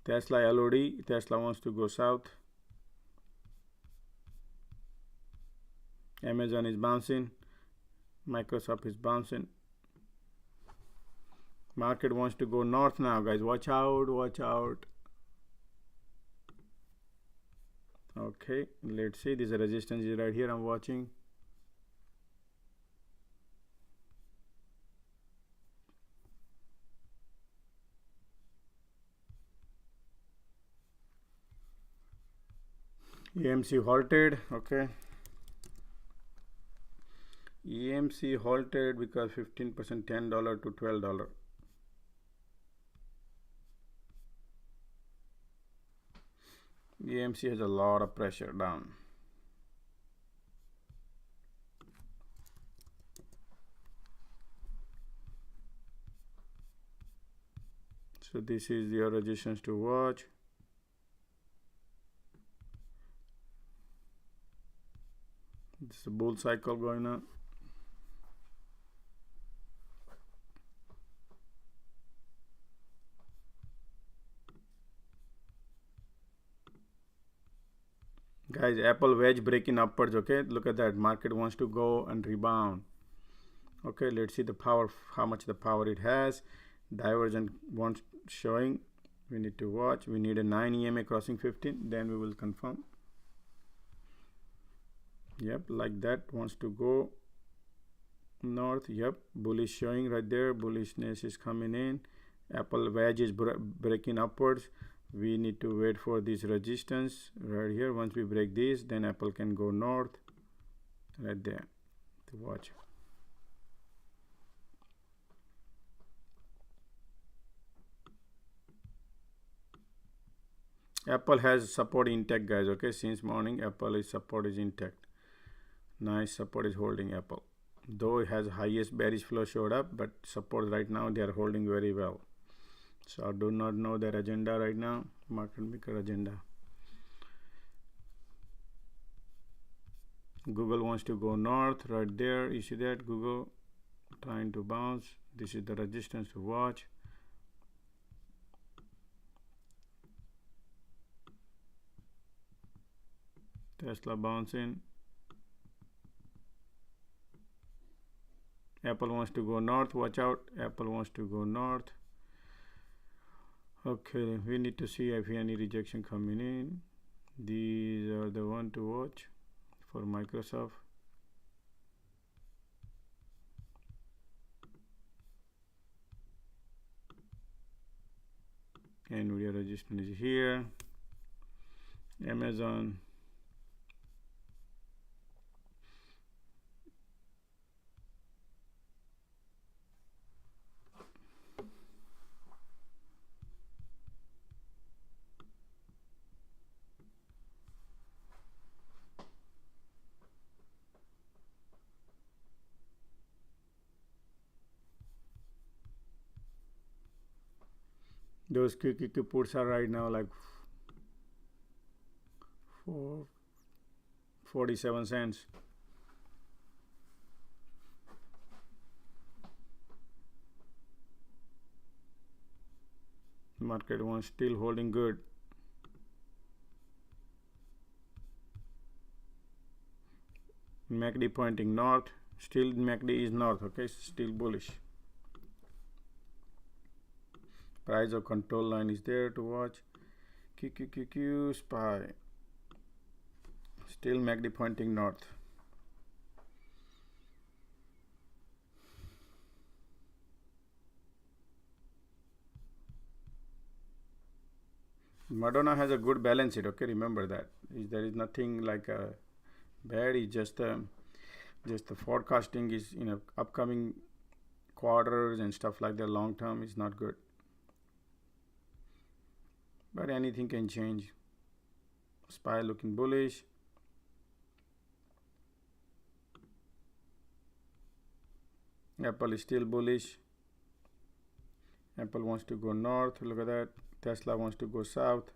Tesla LOD. Tesla wants to go south. Amazon is bouncing. Microsoft is bouncing. Market wants to go north now, guys. Watch out, watch out. Okay, let's see. This resistance is right here. I'm watching. EMC halted. Okay. EMC halted because 15% $10 to $12. EMC has a lot of pressure down. So this is your resistance to watch. This is a bull cycle going on. Guys, Apple wedge breaking upwards. Okay, look at that. Market wants to go and rebound. Okay, let's see the power, how much the power it has. Divergent wants showing. We need to watch. We need a 9 EMA crossing 15, then we will confirm. Yep, like that. Wants to go north. Yep, bullish showing right there. Bullishness is coming in. Apple wedge is breaking upwards. We need to wait for this resistance right here. Once we break this, then Apple can go north right there to watch. Apple has support intact, guys. Okay, since morning Apple is support is intact. Nice support is holding Apple, though it has highest bearish flow showed up, but support right now they are holding very well. So I do not know their agenda right now, market maker agenda. Google wants to go north right there. You see that? Google trying to bounce. This is the resistance to watch. Tesla bouncing. Apple wants to go north. Watch out. Apple wants to go north. Okay, we need to see if any rejection coming in. These are the one to watch for Microsoft. Nvidia resistance is here. Amazon. Those QQQ puts are right now like 47 cents. Market one still holding good. MACD pointing north. Still MACD is north. Okay, still bullish. Price of control line is there to watch. QQQ SPY. Still MACD pointing north. Madonna has a good balance sheet. Okay, remember that. There is nothing like a bad. It's just the forecasting is upcoming quarters and stuff like that. Long term is not good. But anything can change. SPY looking bullish. Apple is still bullish. Apple wants to go north. Look at that. Tesla wants to go south.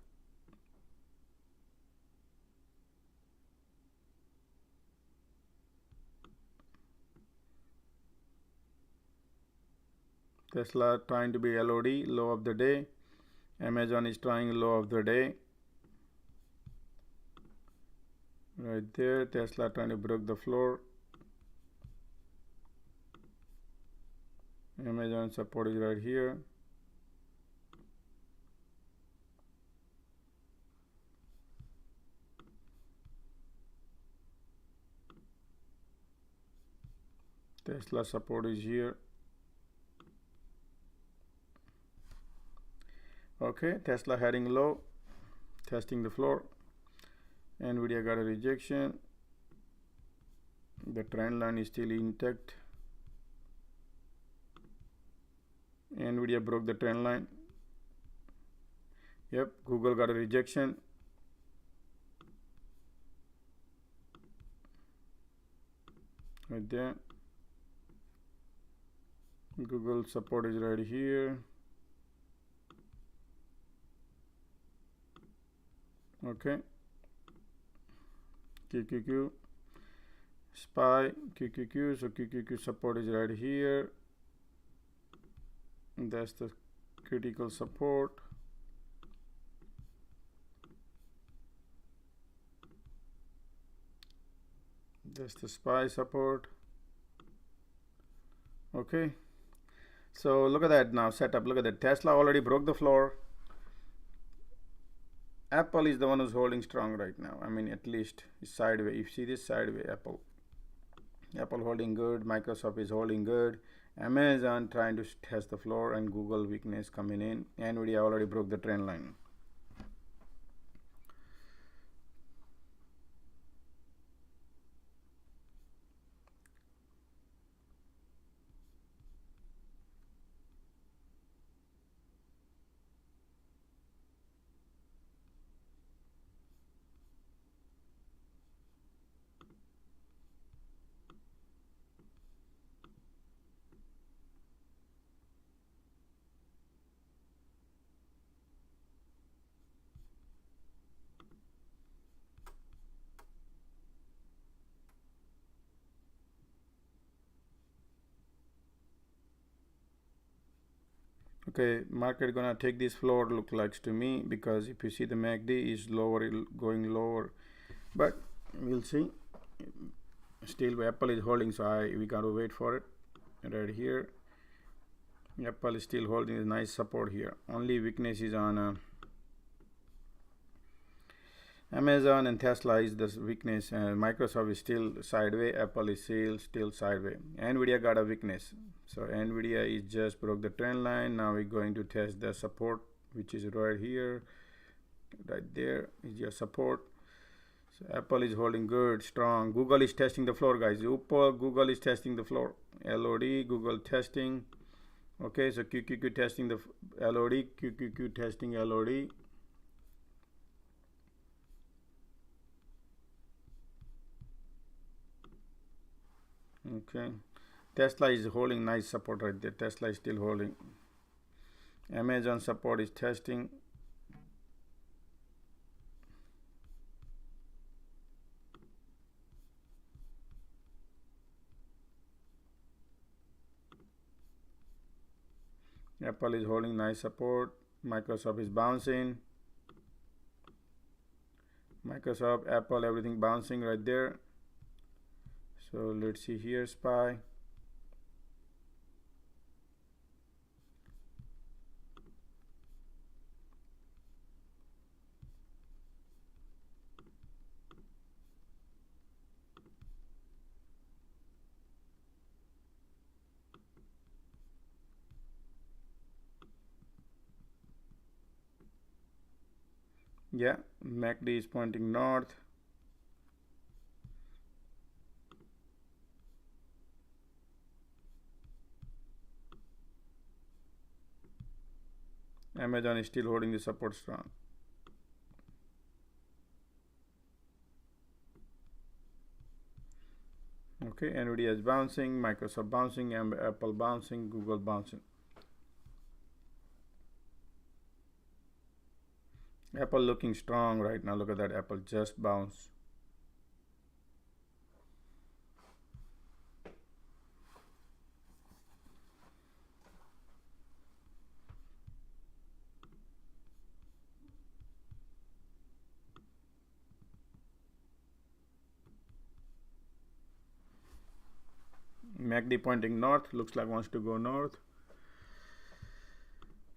Tesla trying to be LOD, low of the day. Amazon is trying low of the day. Right there. Tesla trying to break the floor. Amazon support is right here. Tesla support is here. Okay, Tesla heading low, testing the floor. Nvidia got a rejection. The trend line is still intact. Nvidia broke the trend line. Yep, Google got a rejection. Right there. Google support is right here. Okay. QQQ. SPY, QQQ. So QQQ support is right here. That's the critical support. That's the SPY support. Okay. So look at that now setup. Look at that. Tesla already broke the floor. Apple is the one who's holding strong right now. I mean, at least it's sideways. You see this sideways Apple. Apple holding good. Microsoft is holding good. Amazon trying to test the floor, and Google weakness coming in. Nvidia already broke the trend line. Okay, market gonna take this floor, look likes to me, because if you see the MACD is lower, going lower, but we'll see. Still Apple is holding, so we gotta wait for it. Right here, Apple is still holding a nice support here. Only weakness is on Amazon and Tesla is the weakness, and Microsoft is still sideways. Apple is still sideways. Nvidia got a weakness, so Nvidia is just broke the trend line. Now we're going to test the support, which is right here. Right there is your support. So Apple is holding good, strong. Google is testing the floor, guys. Google is testing the floor. LOD, Google testing. Okay, so QQQ testing the LOD, QQQ testing LOD. Okay, Tesla is holding nice support right there. Tesla is still holding. Amazon support is testing. Apple is holding nice support. Microsoft is bouncing. Microsoft, Apple, everything bouncing right there. So let's see here, SPY. Yeah, MACD is pointing north. Amazon is still holding the support strong. Okay, Nvidia is bouncing, Microsoft bouncing, Apple bouncing, Google bouncing. Apple looking strong right now. Look at that, Apple just bounced. MACD pointing north, looks like wants to go north.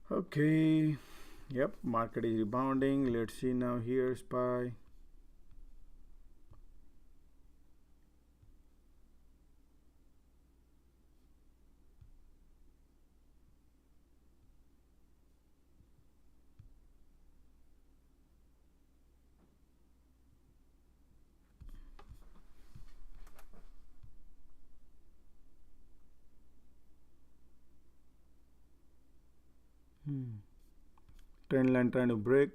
Okay, yep, market is rebounding. Let's see now here, SPY. Trendline trying to break.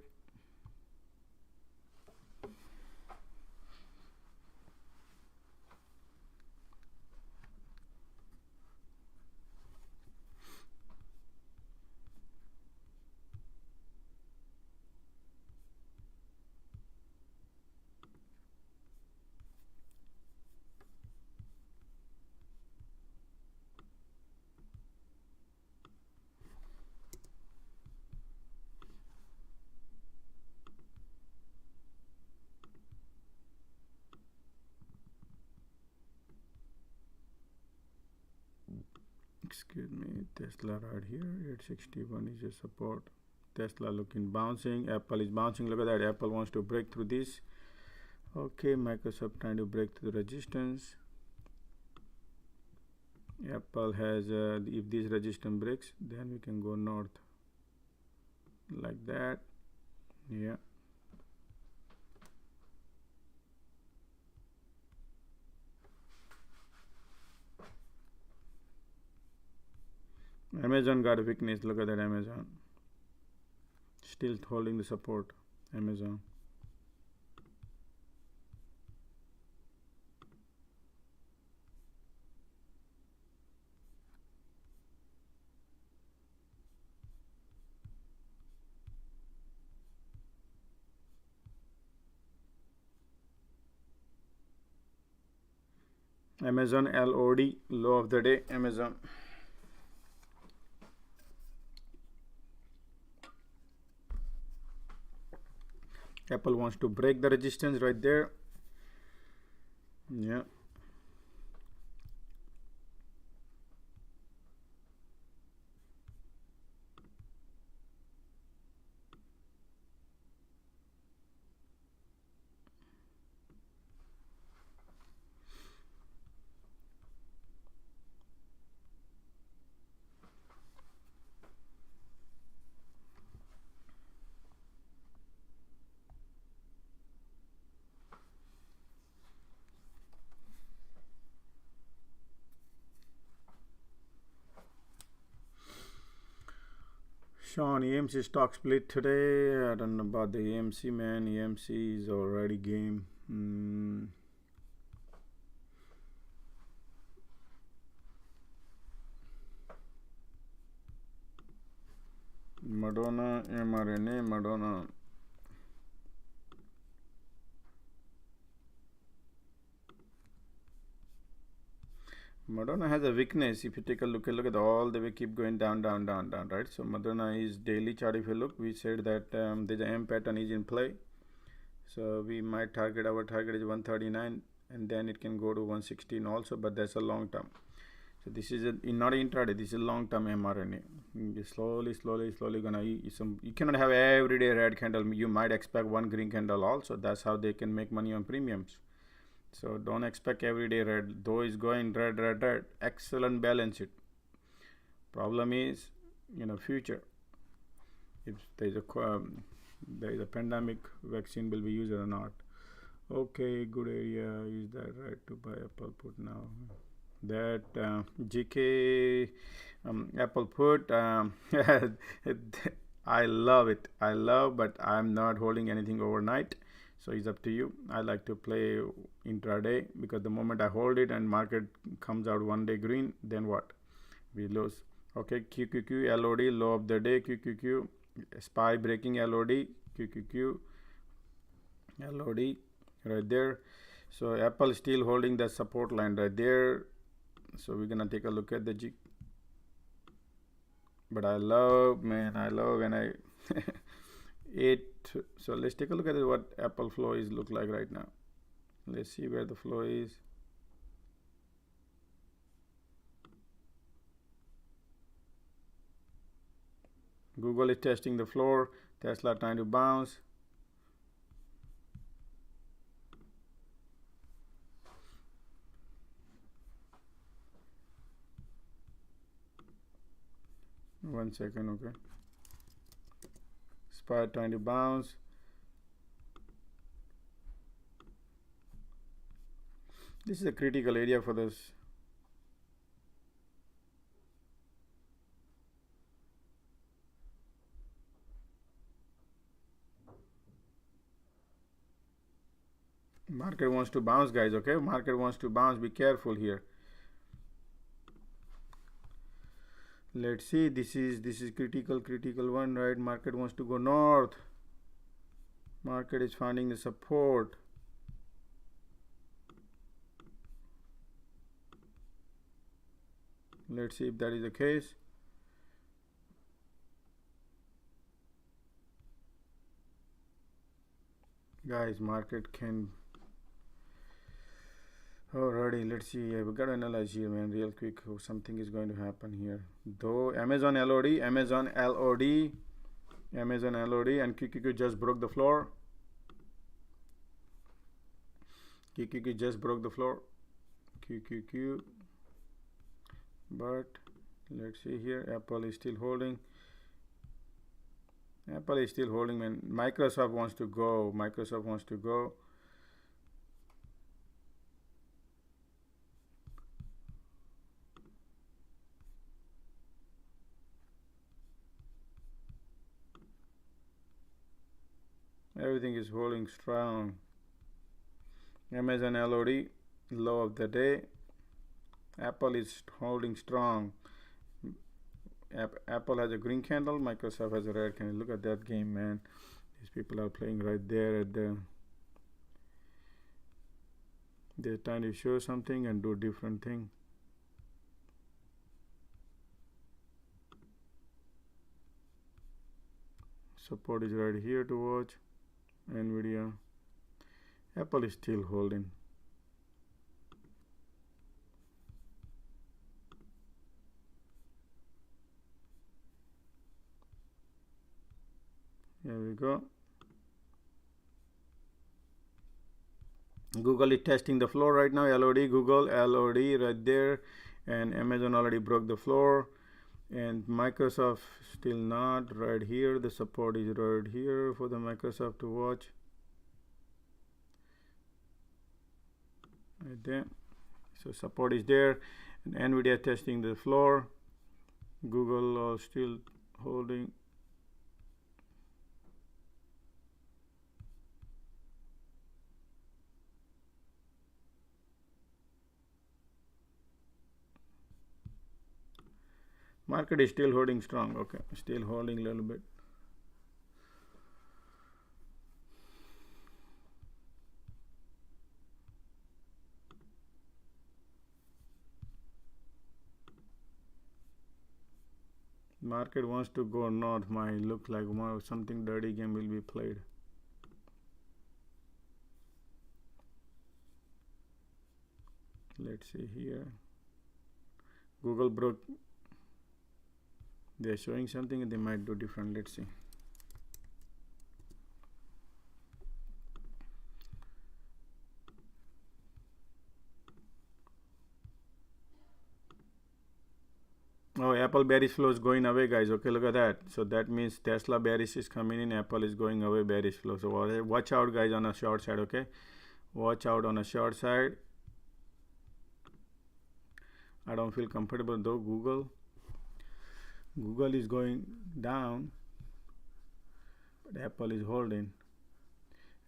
Excuse me, Tesla right here, 861 is a support. Tesla looking bouncing, Apple is bouncing. Look at that, Apple wants to break through this. Okay, Microsoft trying to break through the resistance. Apple has, if this resistance breaks, then we can go north like that. Yeah. Amazon got a weakness. Look at that, Amazon still holding the support. Amazon. Amazon LOD, low of the day, Amazon. Apple wants to break the resistance right there. Yeah. Sean, AMC stock split today. I don't know about the AMC, man. AMC is already game. Madonna, mRNA, Madonna. Madonna has a weakness. If you take a look at all the way, keep going down, down, down, down, right? So Madonna is daily chart. If you look, we said that the M pattern is in play. So we might target, our target is 139, and then it can go to 116 also, but that's a long term. So this is not intraday. This is long term mRNA. Slowly gonna. You cannot have everyday red candle. You might expect one green candle also. That's how they can make money on premiums. So don't expect everyday red. Though is going red. Excellent balance it. Problem is, future. If there is a pandemic, vaccine will be used or not. Okay, good area. Is that right to buy Apple put now? That GK Apple put. I love it. But I'm not holding anything overnight. So it's up to you. I like to play intraday because the moment I hold it and market comes out one day green, then what? We lose. Okay, QQQ, LOD, low of the day, QQQ, SPY breaking LOD, QQQ, LOD, right there. So Apple still holding the support line right there. So we're gonna take a look at the G. But I love when I 8. So let's take a look at what Apple flow is look like right now. Let's see where the flow is. Google is testing the floor. Tesla trying to bounce. One second, okay. SPY trying to bounce. This is a critical area for this. Market wants to bounce, guys, okay? Market wants to bounce. Be careful here. Let's see. This is critical one, right? Market wants to go north. Market is finding the support. Let's see if that is the case. Guys, market can alrighty. Let's see. We got to analyze here, man, real quick. Something is going to happen here. Though Amazon LOD, and QQQ just broke the floor. QQQ just broke the floor. QQQ. But let's see here. Apple is still holding. Apple is still holding, man. Microsoft wants to go. Everything is holding strong. Amazon LOD, low of the day. Apple is holding strong. Apple has a green candle. Microsoft has a red candle. Look at that game, man. These people are playing right there at the. They're trying to show something and do different thing. Support is right here to watch. Nvidia. Apple is still holding. Here we go. Google is testing the floor right now. LOD, Google, LOD right there. And Amazon already broke the floor. And Microsoft still not. Right here. The support is right here for the Microsoft to watch. Right there. So support is there. And Nvidia testing the floor. Google still holding. Market is still holding strong. Okay, still holding a little bit. Market wants to go north. Might look like something dirty game will be played. Let's see here. Google broke. They're showing something and they might do different. Let's see. Oh, Apple bearish flow is going away, guys. Okay, look at that. So that means Tesla bearish is coming in. Apple is going away, bearish flow. So watch out, guys, on a short side. Okay, watch out on a short side. I don't feel comfortable though. Google is going down, but Apple is holding.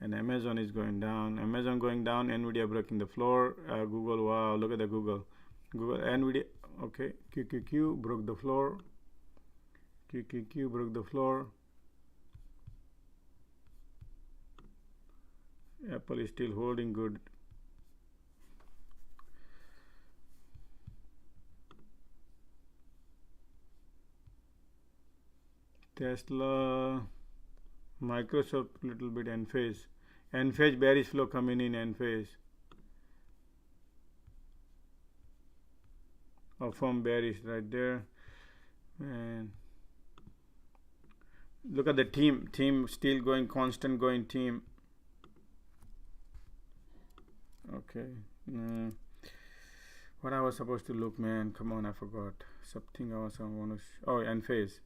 and Amazon is going down. Amazon going down, Nvidia breaking the floor. Google, wow, look at the Google, Nvidia. Okay, QQQ broke the floor. QQQ broke the floor. Apple is still holding good. Tesla, Microsoft, little bit Enphase bearish flow coming in Enphase. Firm bearish right there. And look at the team still going, constant going team. Okay. What I was supposed to look, man, come on, I forgot something. I want to oh, Enphase.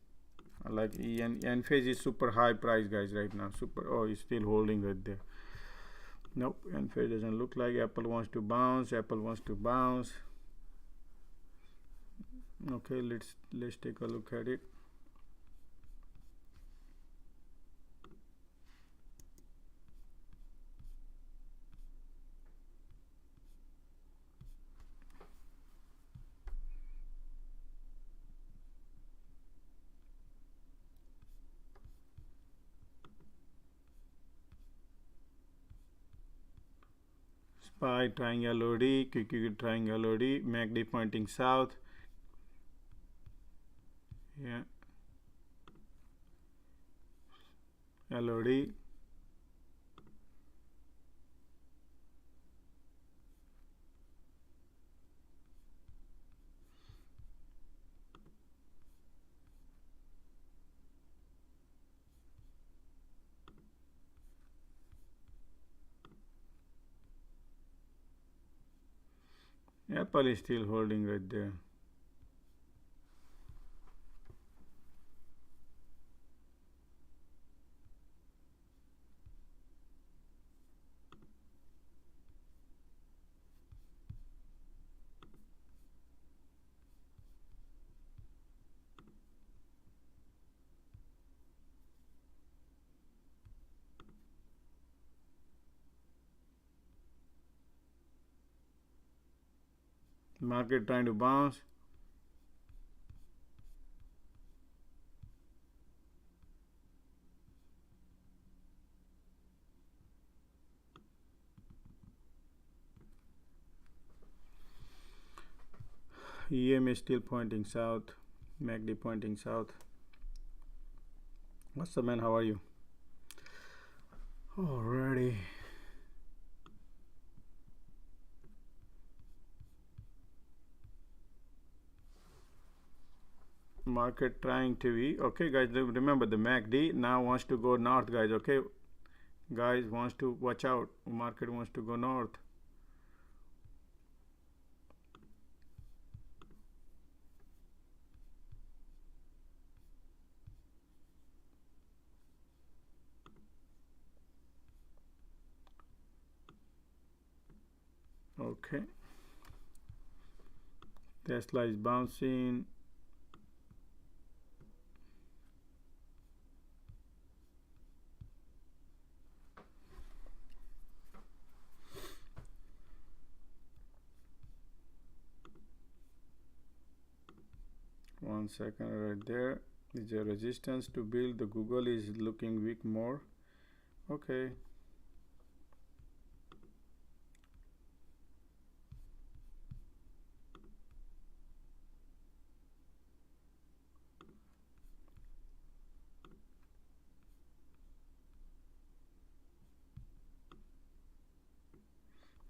I like Enphase is super high price, guys, right now. Oh, it's still holding right there. Nope, Enphase doesn't look like. Apple wants to bounce. Okay, let's take a look at it. SPY trying LOD, QQQ trying LOD, MACD pointing south. Yeah, LOD. Apple is still holding right there. Market trying to bounce. EM is still pointing south. MACD pointing south. What's up, man? How are you? Alrighty. Market trying to be okay, guys. Remember the MACD now wants to go north, guys. Okay, guys, wants to watch out. Market wants to go north. Okay, Tesla is bouncing. One second, right there is a resistance to build. The Google is looking weak more. Okay,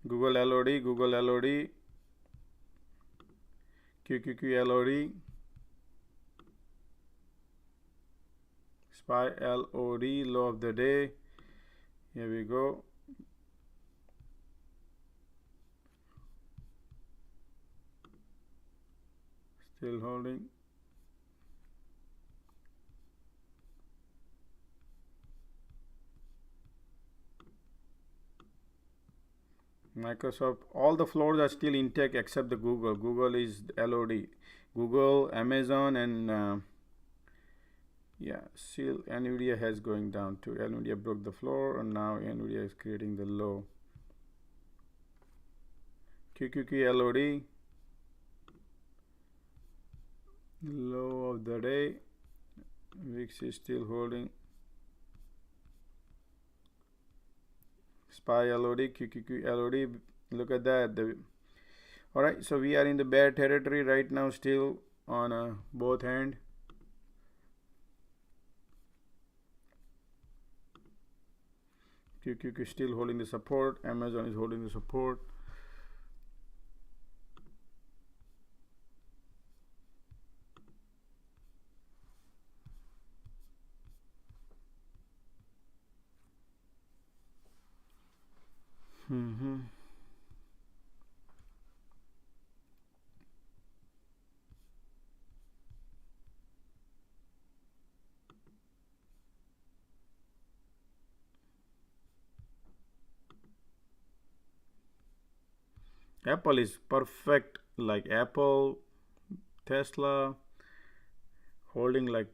Google LOD, QQQ LOD, SPY LOD, low of the day. Here we go. Still holding. Microsoft, all the floors are still intact except the Google. Google is LOD. Google, Amazon, and Yeah, still Nvidia has going down too. Nvidia broke the floor and now Nvidia is creating the low. QQQ LOD, low of the day. VIX is still holding. SPY LOD, QQQ LOD, look at that. Alright, so we are in the bear territory right now, still on both hand. QQQ still holding the support. Amazon is holding the support. Apple is perfect, like Apple, Tesla, holding like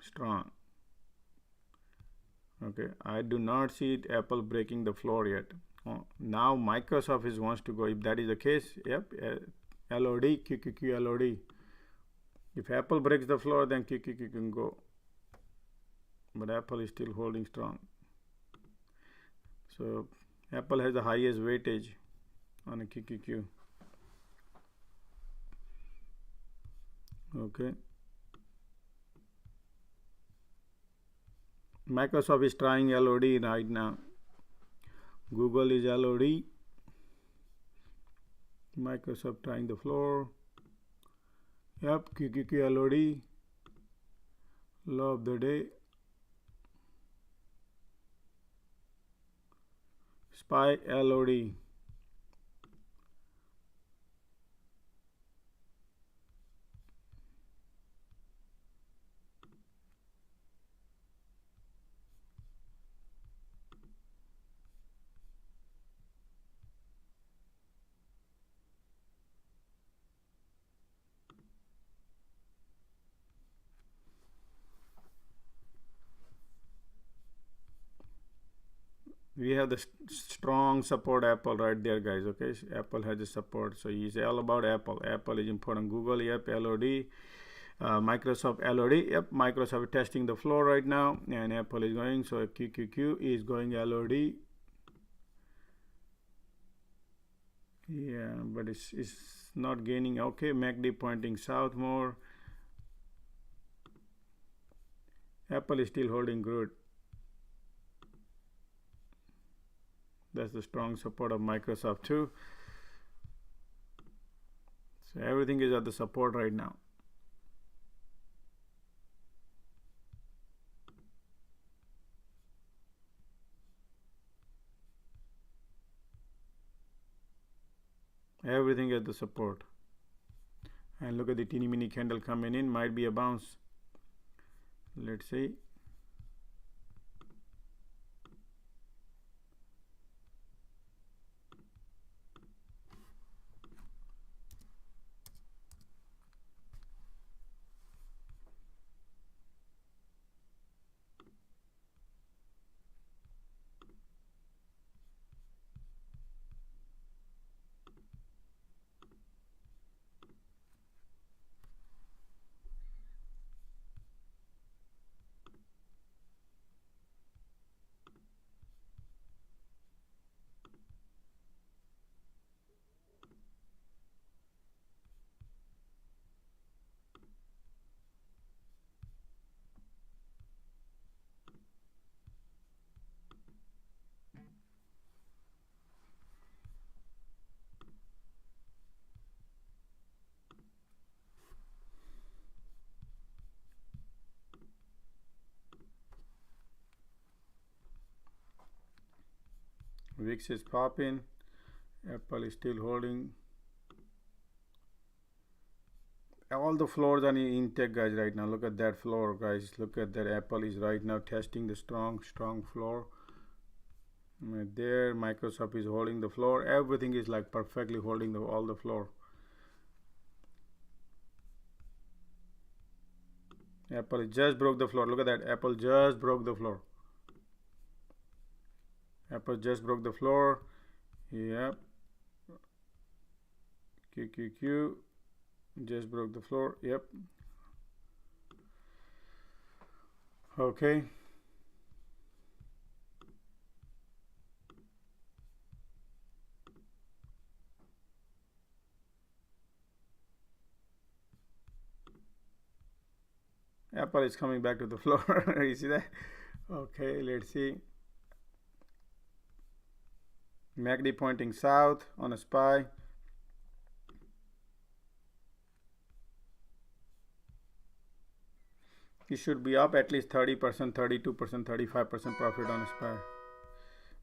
strong. Okay, I do not see Apple breaking the floor yet. Now Microsoft wants to go. If that is the case, yep, LOD, QQQ LOD. If Apple breaks the floor, then QQQ can go. But Apple is still holding strong. So Apple has the highest weightage on a QQQ. Okay. Microsoft is trying LOD right now. Google is LOD. Microsoft trying the floor. Yep, QQQ LOD. Low of the day. SPY LOD. We have the strong support Apple right there, guys. Okay, Apple has the support, so it's all about Apple. Apple is important. Google, yep, LOD. Microsoft LOD, yep, Microsoft is testing the floor right now, and Apple is going. So QQQ is going LOD. Yeah, but it's not gaining. Okay, MACD pointing south more. Apple is still holding good. That's the strong support of Microsoft too. So everything is at the support right now. Everything at the support. And look at the teeny mini candle coming in. Might be a bounce. Let's see. VIX is popping. Apple is still holding. All the floors are intact, guys, right now. Look at that floor, guys. Look at that. Apple is right now testing the strong floor. Right there, Microsoft is holding the floor. Everything is like perfectly holding all the floor. Apple just broke the floor. Look at that. Apple just broke the floor. Apple just broke the floor. Yep. QQQ just broke the floor. Yep. Okay. Apple is coming back to the floor. You see that? Okay, let's see. MACD pointing south on a SPY. It should be up at least 30%, 32%, 35% profit on a SPY.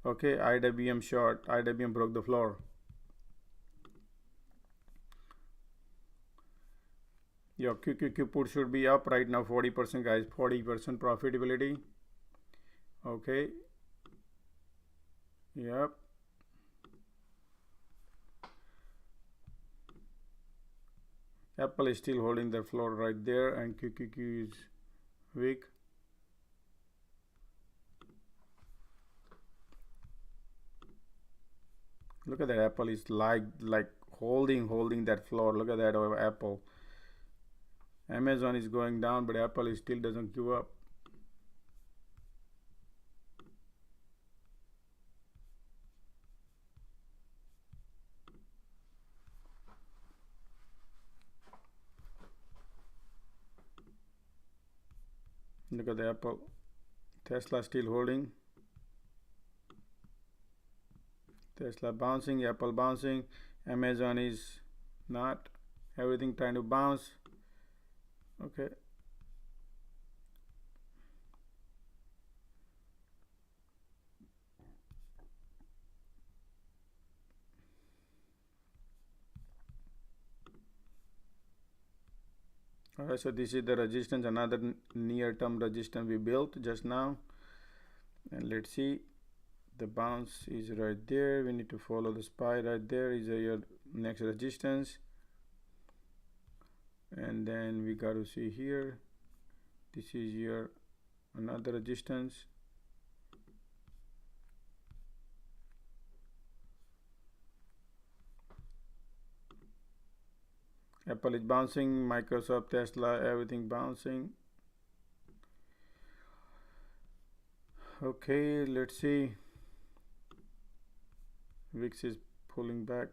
Okay, IWM short. IWM broke the floor. Your QQQ put should be up right now 40%, guys. 40% profitability. Okay. Yep. Apple is still holding the floor right there, and QQQ is weak. Look at that. Apple is like holding that floor. Look at that Apple. Amazon is going down, but Apple is still doesn't give up. Look at the Apple. Tesla still holding. Tesla bouncing, Apple bouncing, Amazon is not. Everything trying to bounce. Okay. Alright, so this is the resistance, another near-term resistance we built just now. And let's see. The bounce is right there. We need to follow the SPY right there. Is your next resistance. And then we got to see here. This is your another resistance. Apple is bouncing, Microsoft, Tesla, everything bouncing. Okay, let's see. VIX is pulling back.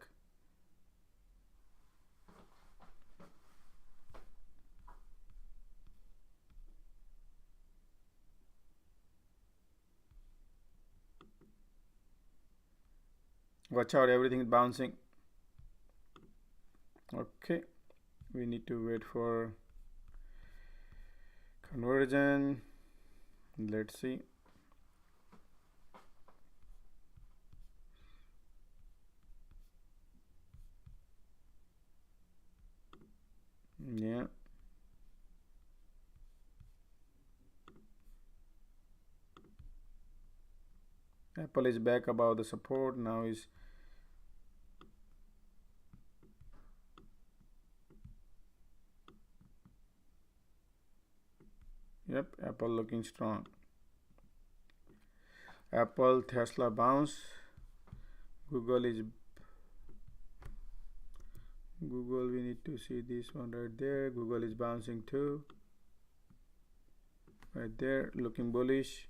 Watch out, everything is bouncing. Okay, we need to wait for conversion. Let's see. Yeah. Apple is back above the support. Now is yep, Apple looking strong. Apple, Tesla bounce. Google, we need to see this one right there. Google is bouncing too. Right there, looking bullish.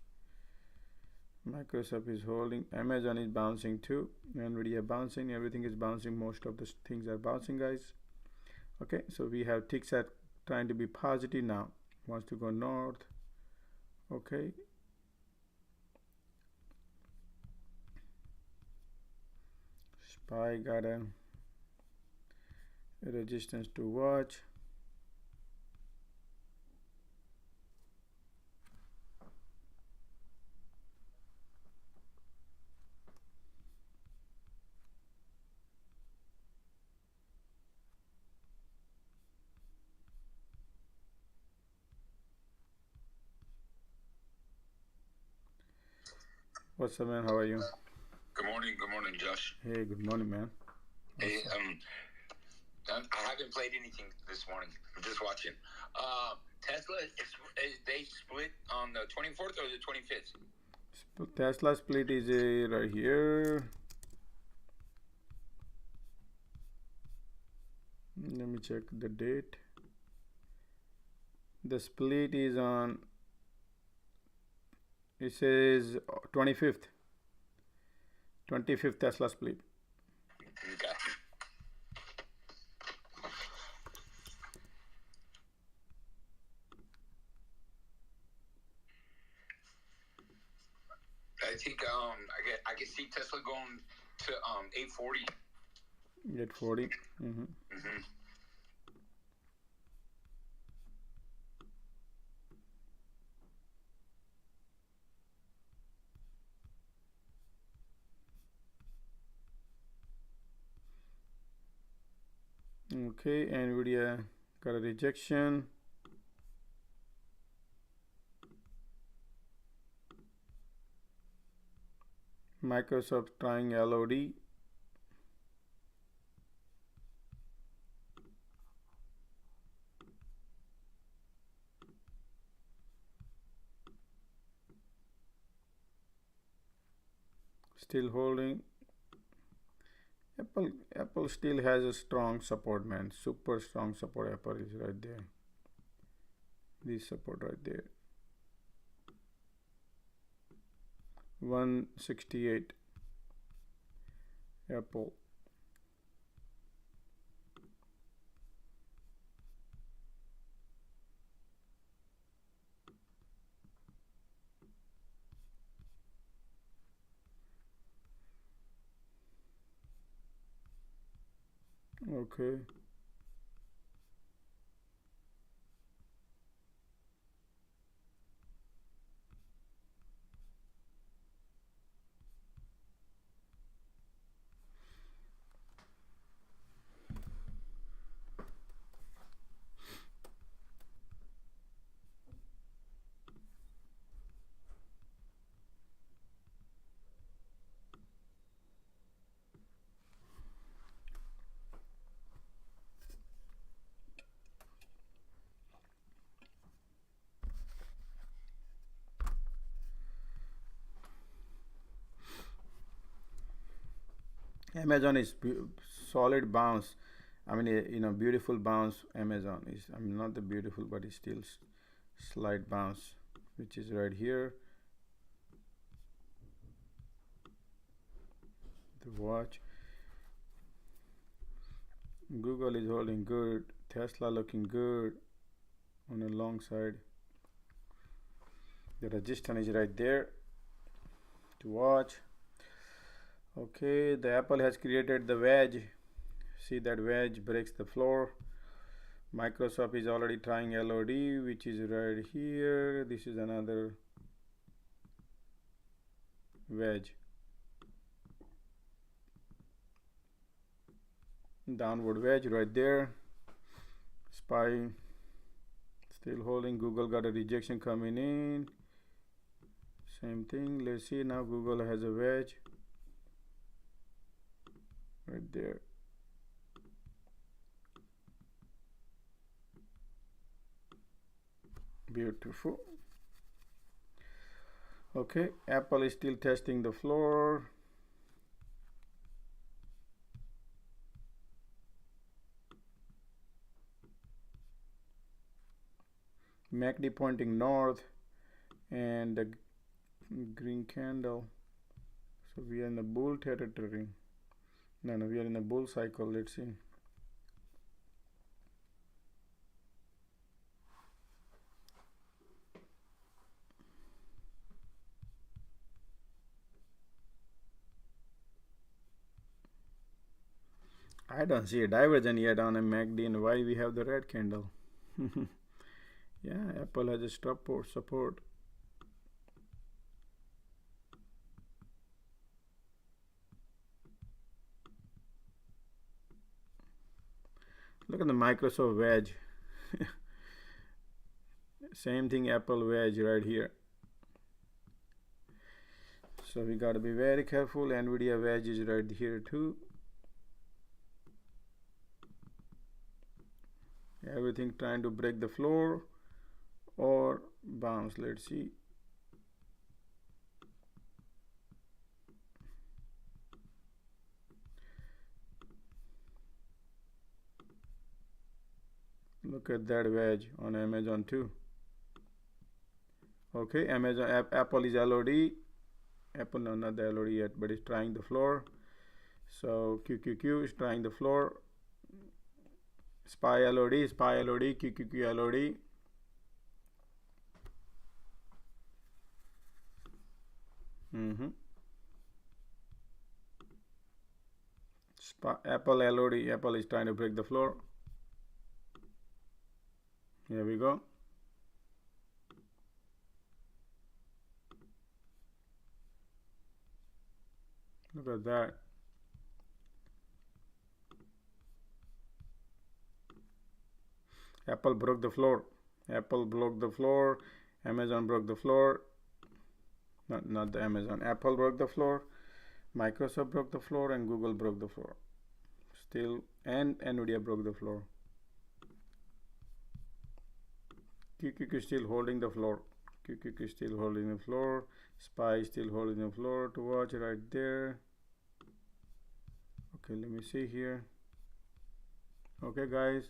Microsoft is holding. Amazon is bouncing too. Nvidia bouncing. Everything is bouncing. Most of the things are bouncing, guys. Okay, so we have ticks at trying to be positive now. Wants to go north. Okay. SPY got a resistance to watch. What's up, man? How are you? Good morning, Josh. Hey, good morning, man. Hey, I haven't played anything this morning. I'm just watching. Tesla, they split on the 24th or the 25th? Tesla split is right here. Let me check the date. The split is on, it says 25th Tesla split. Okay. I think I can see Tesla going to 840. 840. Okay, Nvidia got a rejection. Microsoft trying LOD. Still holding. Apple still has a strong support, man. Super strong support. Apple is right there. This support right there. 168. Apple. Okay. Amazon is solid bounce. I mean, beautiful bounce. Amazon is, I mean, not the beautiful, but it's still slight bounce, which is right here. The watch. Google is holding good. Tesla looking good on the long side. The resistance is right there to watch. Okay, the Apple has created the wedge. See that wedge breaks the floor. Microsoft is already trying LOD, which is right here. This is another wedge. Downward wedge right there. SPY still holding. Google got a rejection coming in. Same thing. Let's see now. Google has a wedge right there. Beautiful. Okay, Apple is still testing the floor. MACD pointing north and the green candle. So we are in the bull territory. No, we are in a bull cycle. Let's see. I don't see a divergence yet on a MACD, and why we have the red candle. Yeah, Apple has a support. Look at the Microsoft wedge. Same thing, Apple wedge right here. So we got to be very careful. Nvidia wedge is right here too. Everything trying to break the floor. or bounce. Let's see. Look at that wedge on Amazon too. Okay, Amazon Apple is LOD. Apple, no, not the LOD yet, but it's trying the floor. So QQQ is trying the floor. SPY LOD, QQQ LOD. Apple LOD, Apple is trying to break the floor. Here we go. Look at that. Apple broke the floor. Apple broke the floor. Amazon broke the floor. Not the Amazon. Apple broke the floor. Microsoft broke the floor, and Google broke the floor. Still, and Nvidia broke the floor. QQQ still holding the floor. QQQ still holding the floor. SPY still holding the floor to watch right there. Okay, let me see here. Okay, guys.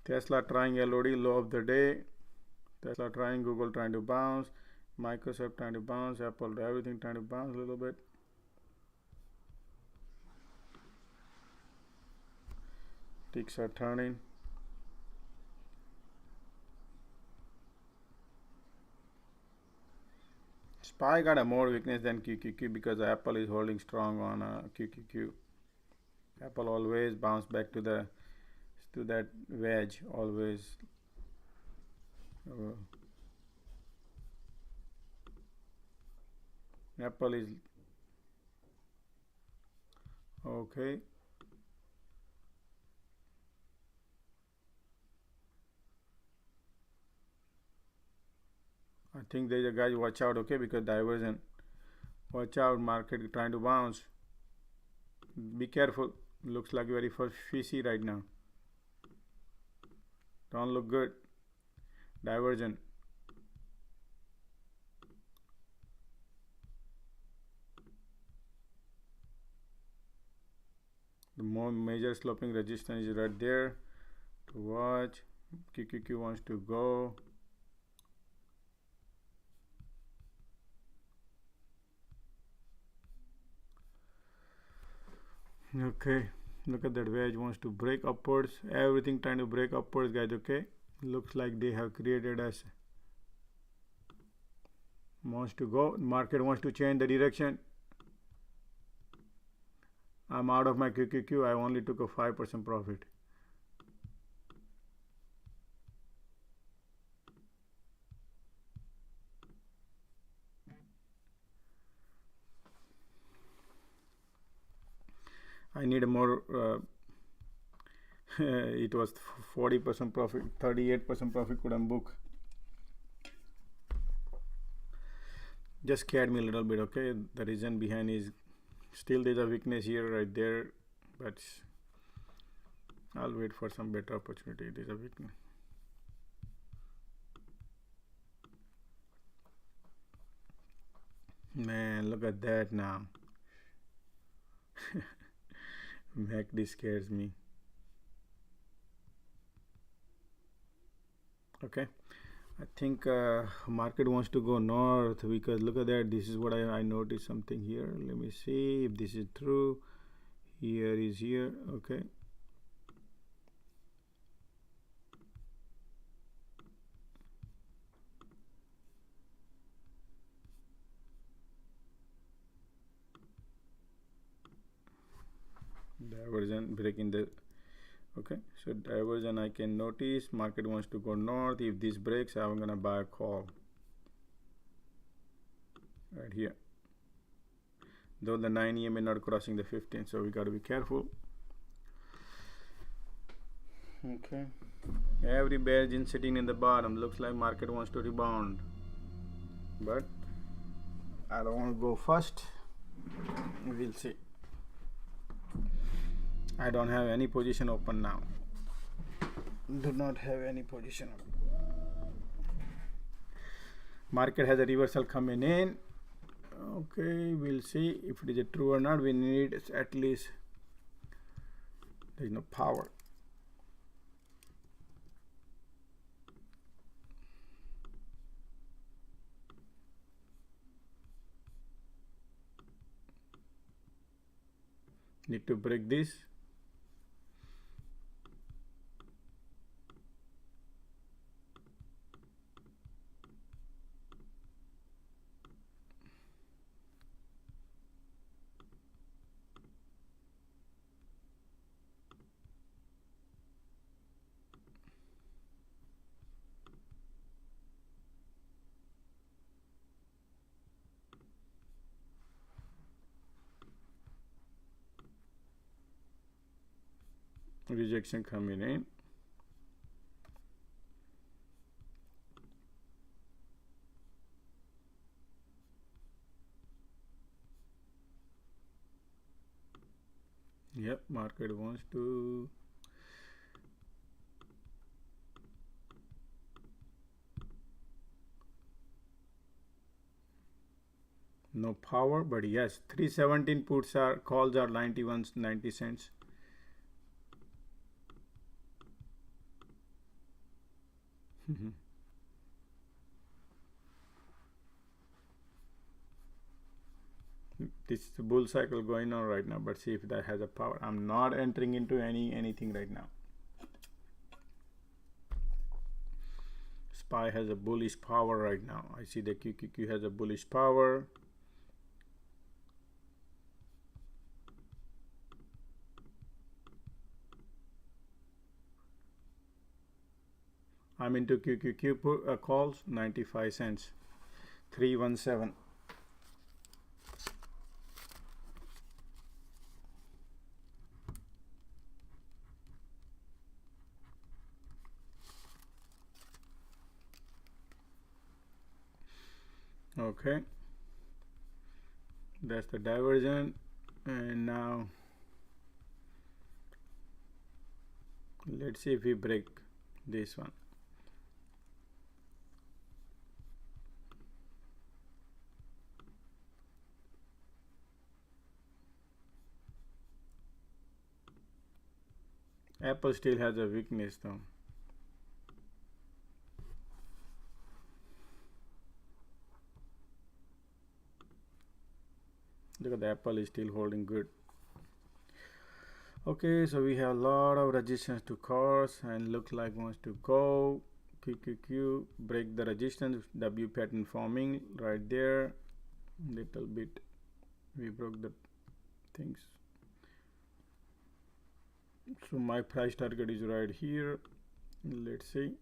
Tesla trying LOD, low of the day. Tesla trying, Google trying to bounce, Microsoft trying to bounce, Apple, everything trying to bounce a little bit. Ticks are turning. SPY got a more weakness than QQQ because Apple is holding strong on QQQ. Apple always bounce back to that wedge, always. Apple is okay. I think there's a guy, watch out, okay, because diversion. Watch out, market trying to bounce. Be careful. Looks like very fishy right now. Don't look good. Diversion. The more major sloping resistance is right there to watch. QQQ wants to go. Okay, look at that wedge, wants to break upwards. Everything trying to break upwards, guys. Okay, looks like they have created us. Wants to go. Market wants to change the direction. I'm out of my QQQ. I only took a 5% profit. I need a more. It was 40% profit, 38% profit couldn't book. Just scared me a little bit. Okay, the reason behind is still there's a weakness here, right there, but I'll wait for some better opportunity. There's a weakness. Man, look at that now. MACD scares me. Okay, I think market wants to go north because look at that. This is what I noticed something here. Let me see if this is true. Here is here. Okay. Diversion breaking the. Okay, so diversion I can notice. Market wants to go north. If this breaks, I'm gonna buy a call right here. though the 9 EMA not crossing the 15, so we got to be careful. Okay, every bear is sitting in the bottom. Looks like market wants to rebound, but I don't want to go first. We'll see. I don't have any position open now. Do not have any position open. Market has a reversal coming in. Okay, we'll see if it is a true or not. We need at least, there is no power. Need to break this. Rejection coming in. Yep, market wants to no power, but yes, 317 puts are calls are 90 cents. This is a bull cycle going on right now, but see if that has a power. I'm not entering into anything right now. SPY has a bullish power right now. I see the QQQ has a bullish power. I'm into QQQ calls, 95 cents, 317. Okay, that's the diversion, and now let's see if we break this one. Apple still has a weakness though. Look at the Apple is still holding good. Okay, so we have a lot of resistance to cross and look like wants to go. QQQ break the resistance, W pattern forming right there. Little bit we broke the things. So my price target is right here. Let's see.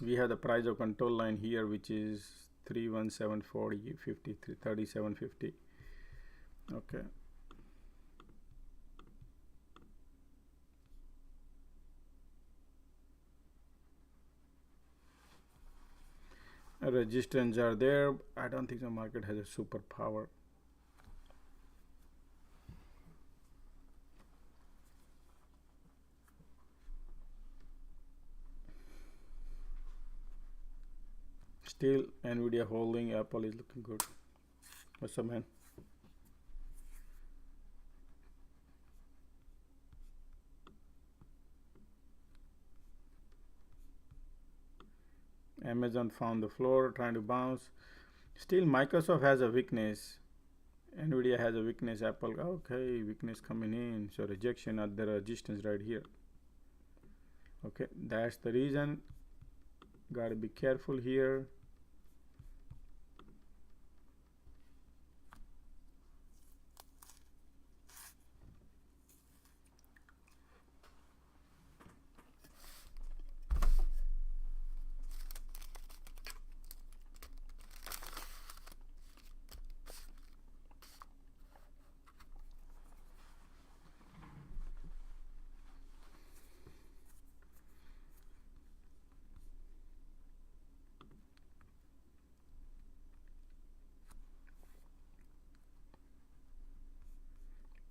We have the price of control line here, which is 31740 53 3750. Okay, resistance are there. I don't think the market has a super power. Still Nvidia holding, Apple is looking good. What's up, man? Amazon found the floor, trying to bounce. Still Microsoft has a weakness, Nvidia has a weakness, Apple, okay, weakness coming in, so rejection at the resistance right here. Okay, that's the reason, gotta be careful here.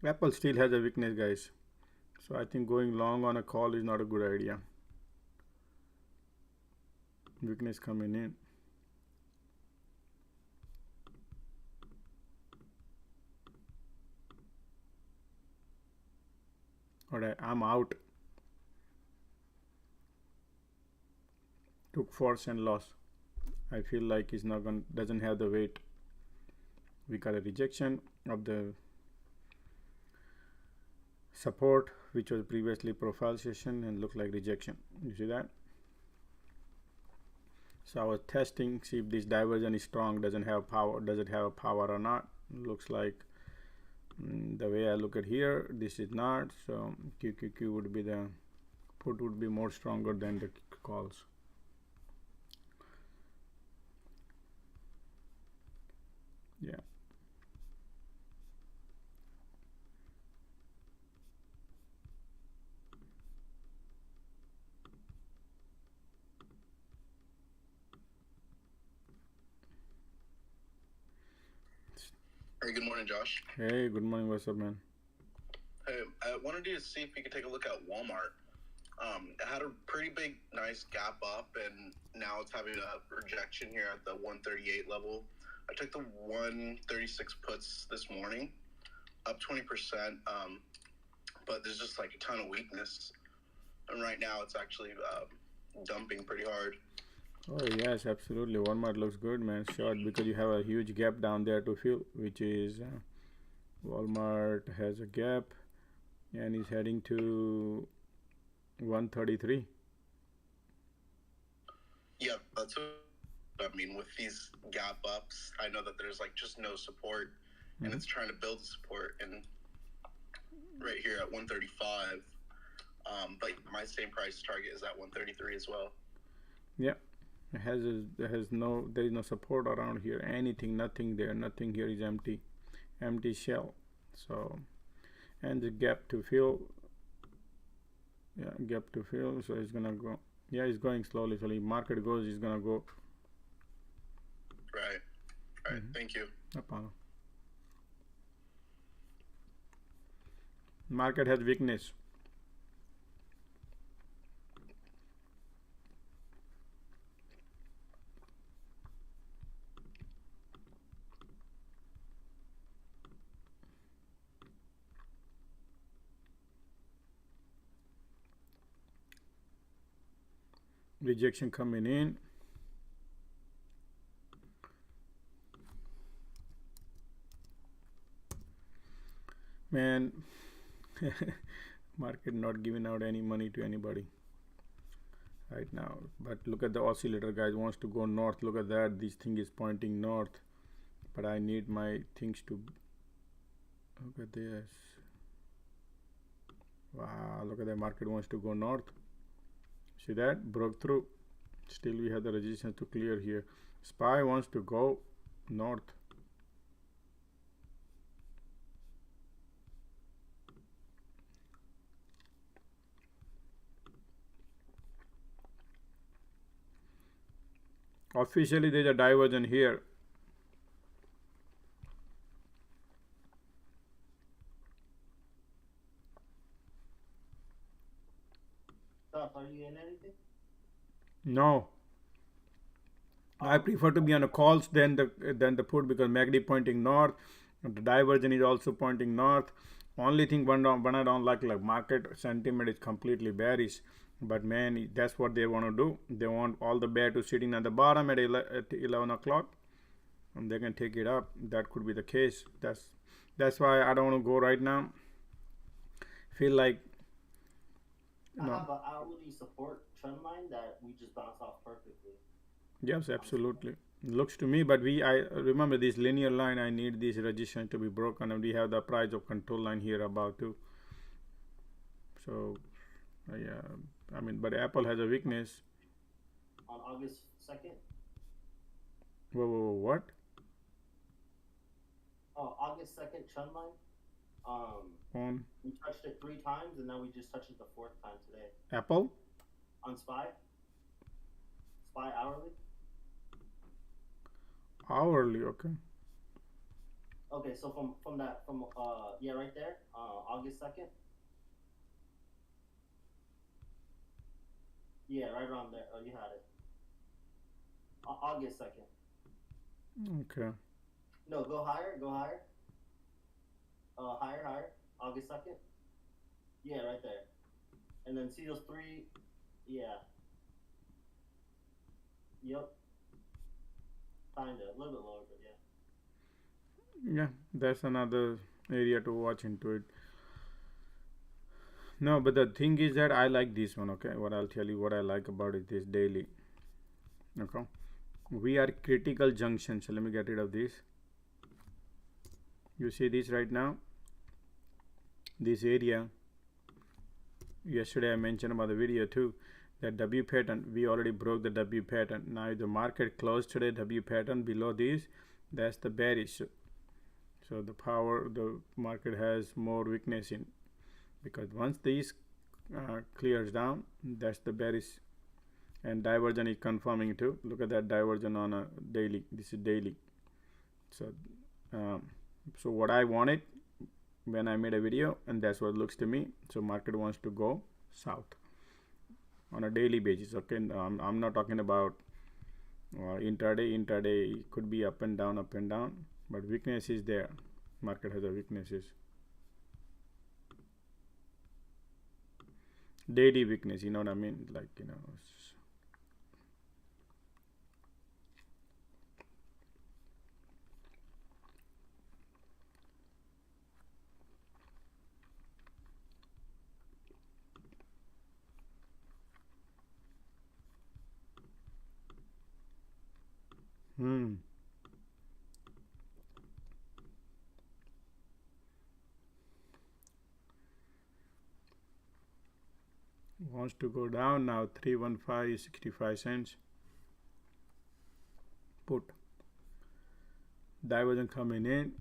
Apple still has a weakness, guys. So I think going long on a call is not a good idea. Weakness coming in. Alright, I'm out. Took force and loss. I feel like it's not going, doesn't have the weight. We got a rejection of the support, which was previously profile session, and look like rejection. You see that? So I was testing, see if this diversion is strong, doesn't have power, does it have power or not. Looks like the way I look at here, this is not. So QQQ would be the put would be more stronger than the calls. Yeah. Hey, good morning, Josh. Hey, good morning. What's up, man? Hey, I wanted to see if we could take a look at Walmart. It had a pretty big, nice gap up, and now it's having a rejection here at the 138 level. I took the 136 puts this morning, up 20%, but there's just like a ton of weakness. And right now it's actually dumping pretty hard. Oh yes, absolutely. Walmart looks good, man. Short because you have a huge gap down there to fill, which is Walmart has a gap and is heading to 133. Yeah, that's what I mean. With these gap ups, I know that there's like just no support, and it's trying to build support, and right here at 135. But my same price target is at 133 as well. Yeah. There is no support around here. Anything, nothing there. Nothing here is empty shell. So, and the gap to fill. Yeah, gap to fill. So it's gonna go. Yeah, it's going slowly. So if market goes, it's gonna go. Right. Thank you. No problem. Market has weakness. Rejection coming in. Man, market not giving out any money to anybody right now. But look at the oscillator, guys. Wants to go north. Look at that. This thing is pointing north. But I need my things to look at this. Wow, look at the market wants to go north. See that? Broke through. Still we have the resistance to clear here. SPY wants to go north. Officially there's a diversion here. Are you in anything? No. I prefer to be on the calls than the put because MACD pointing north. The diversion is also pointing north. Only thing one I don't like market sentiment is completely bearish. But man, that's what they want to do. They want all the bear to sitting at the bottom at 11 o'clock, and they can take it up. That could be the case. That's why I don't want to go right now. Feel like I have an hourly support trend line that we just bounce off perfectly. Yes, absolutely. Looks to me, but I remember this linear line. I need this resistance to be broken, and we have the price of control line here about too. So, yeah, I mean, but Apple has a weakness. On August 2nd? Whoa, what? Oh, August 2nd trend line. We touched it 3 times, and now we just touched it the 4th time today. Apple? On SPY? SPY hourly? Hourly, okay. Okay, so from yeah, right there, August 2nd. Yeah, right around there. Oh, you had it. August 2nd. Okay. No, go higher. Go higher. Higher. August 2nd. Yeah, right there. And then see those three. Yeah. Yep. Kinda. A little bit lower, but yeah. Yeah, that's another area to watch into it. No, but the thing is that I like this one. Okay, what I'll tell you what I like about it is daily. Okay, we are critical junction. So let me get rid of this. You see this right now. This area. Yesterday I mentioned about the video too. That W pattern, we already broke the W pattern. Now if the market closed today W pattern below this, that's the bearish. So the market has more weakness in, because once this clears down, that's the bearish, and diversion is confirming too. Look at that diversion on a daily. This is daily. So so what I wanted when I made a video, and that's what it looks to me. So market wants to go south on a daily basis. Okay, I'm not talking about intraday. Intraday could be up and down, but weakness is there. Market has a weaknesses. Daily weakness, you know what I mean? Like, you know. Wants to go down now. 315 is 65 cents. Put. Diversion coming in.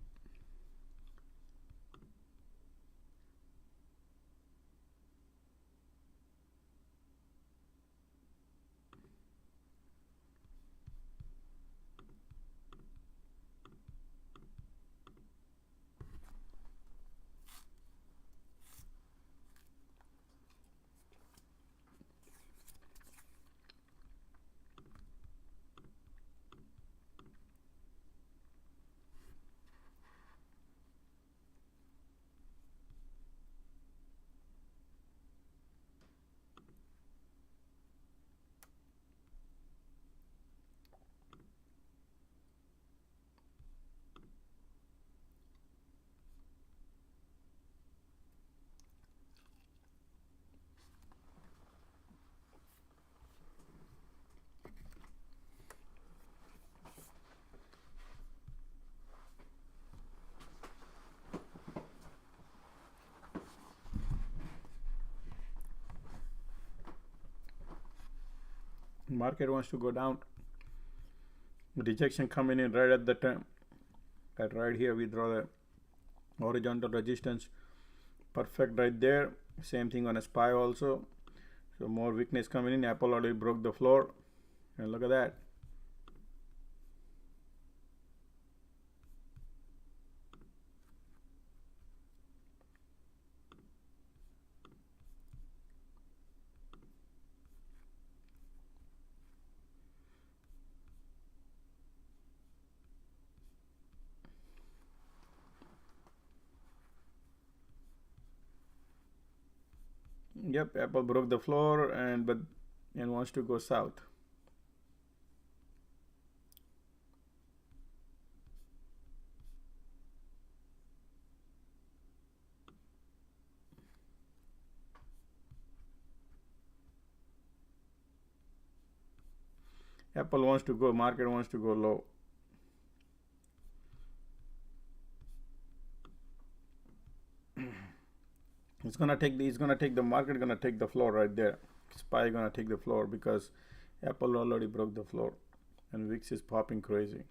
Market wants to go down. Rejection coming in right at the time. At right here we draw the horizontal resistance. Perfect right there. Same thing on a SPY also. So more weakness coming in. Apple already broke the floor. And look at that. Yep, Apple broke the floor and wants to go south. Apple wants to go, market wants to go low. It's gonna take the market gonna take the floor right there. SPY gonna take the floor because Apple already broke the floor and VIX is popping crazy.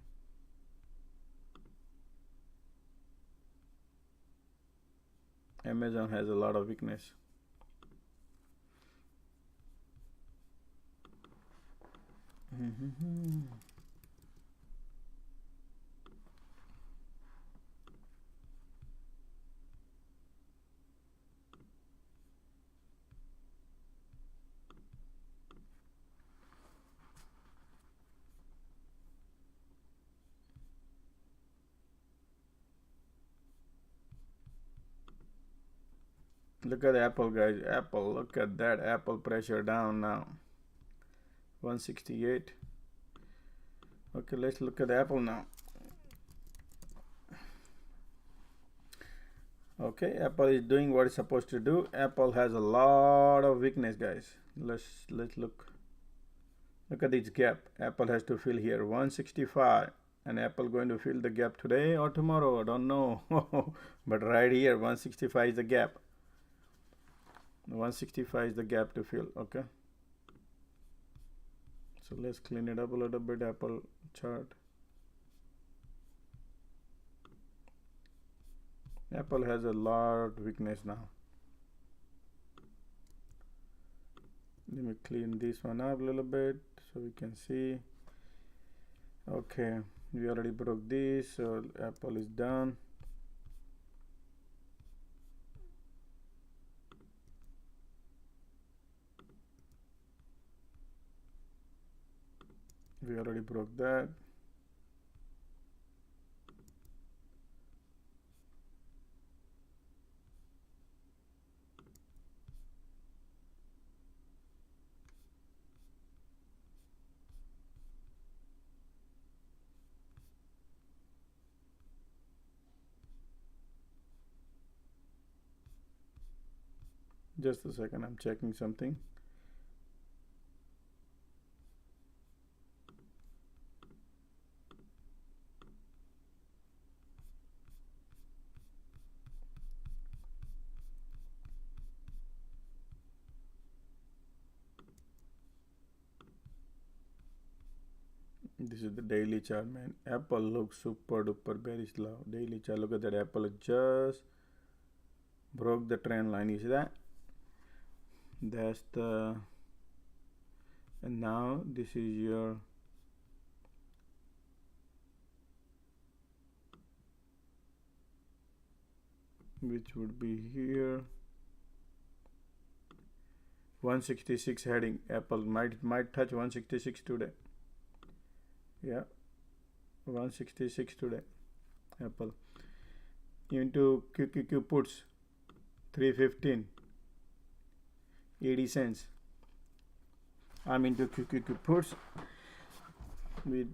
Amazon has a lot of weakness. Look at Apple, guys. Apple, look at that. Apple pressure down now. 168. Okay, let's look at Apple now. Okay, Apple is doing what it's supposed to do. Apple has a lot of weakness, guys. Let's look. Look at this gap. Apple has to fill here 165, and Apple going to fill the gap today or tomorrow. I don't know. But right here, 165 is the gap. 165 is the gap to fill. Okay. So let's clean it up a little bit. Apple chart. Apple has a lot weakness now. Let me clean this one up a little bit so we can see. Okay, we already broke this, so Apple is done. We already broke that. Just a second, I'm checking something. This is the daily chart, man. Apple looks super duper very slow. Daily chart, look at that. Apple just broke the trend line. You see that? That's the, and now this is your which would be here 166 heading. Apple might touch 166 today. Yeah, 166 today. Apple into QQQ puts 315 80 cents. I'm into QQQ puts with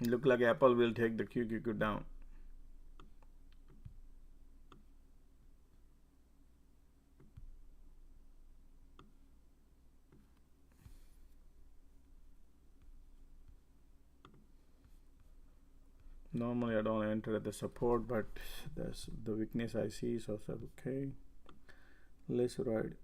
look like Apple will take the QQQ down. Normally I don't enter at the support, but that's the weakness I see, so I said okay, let's ride.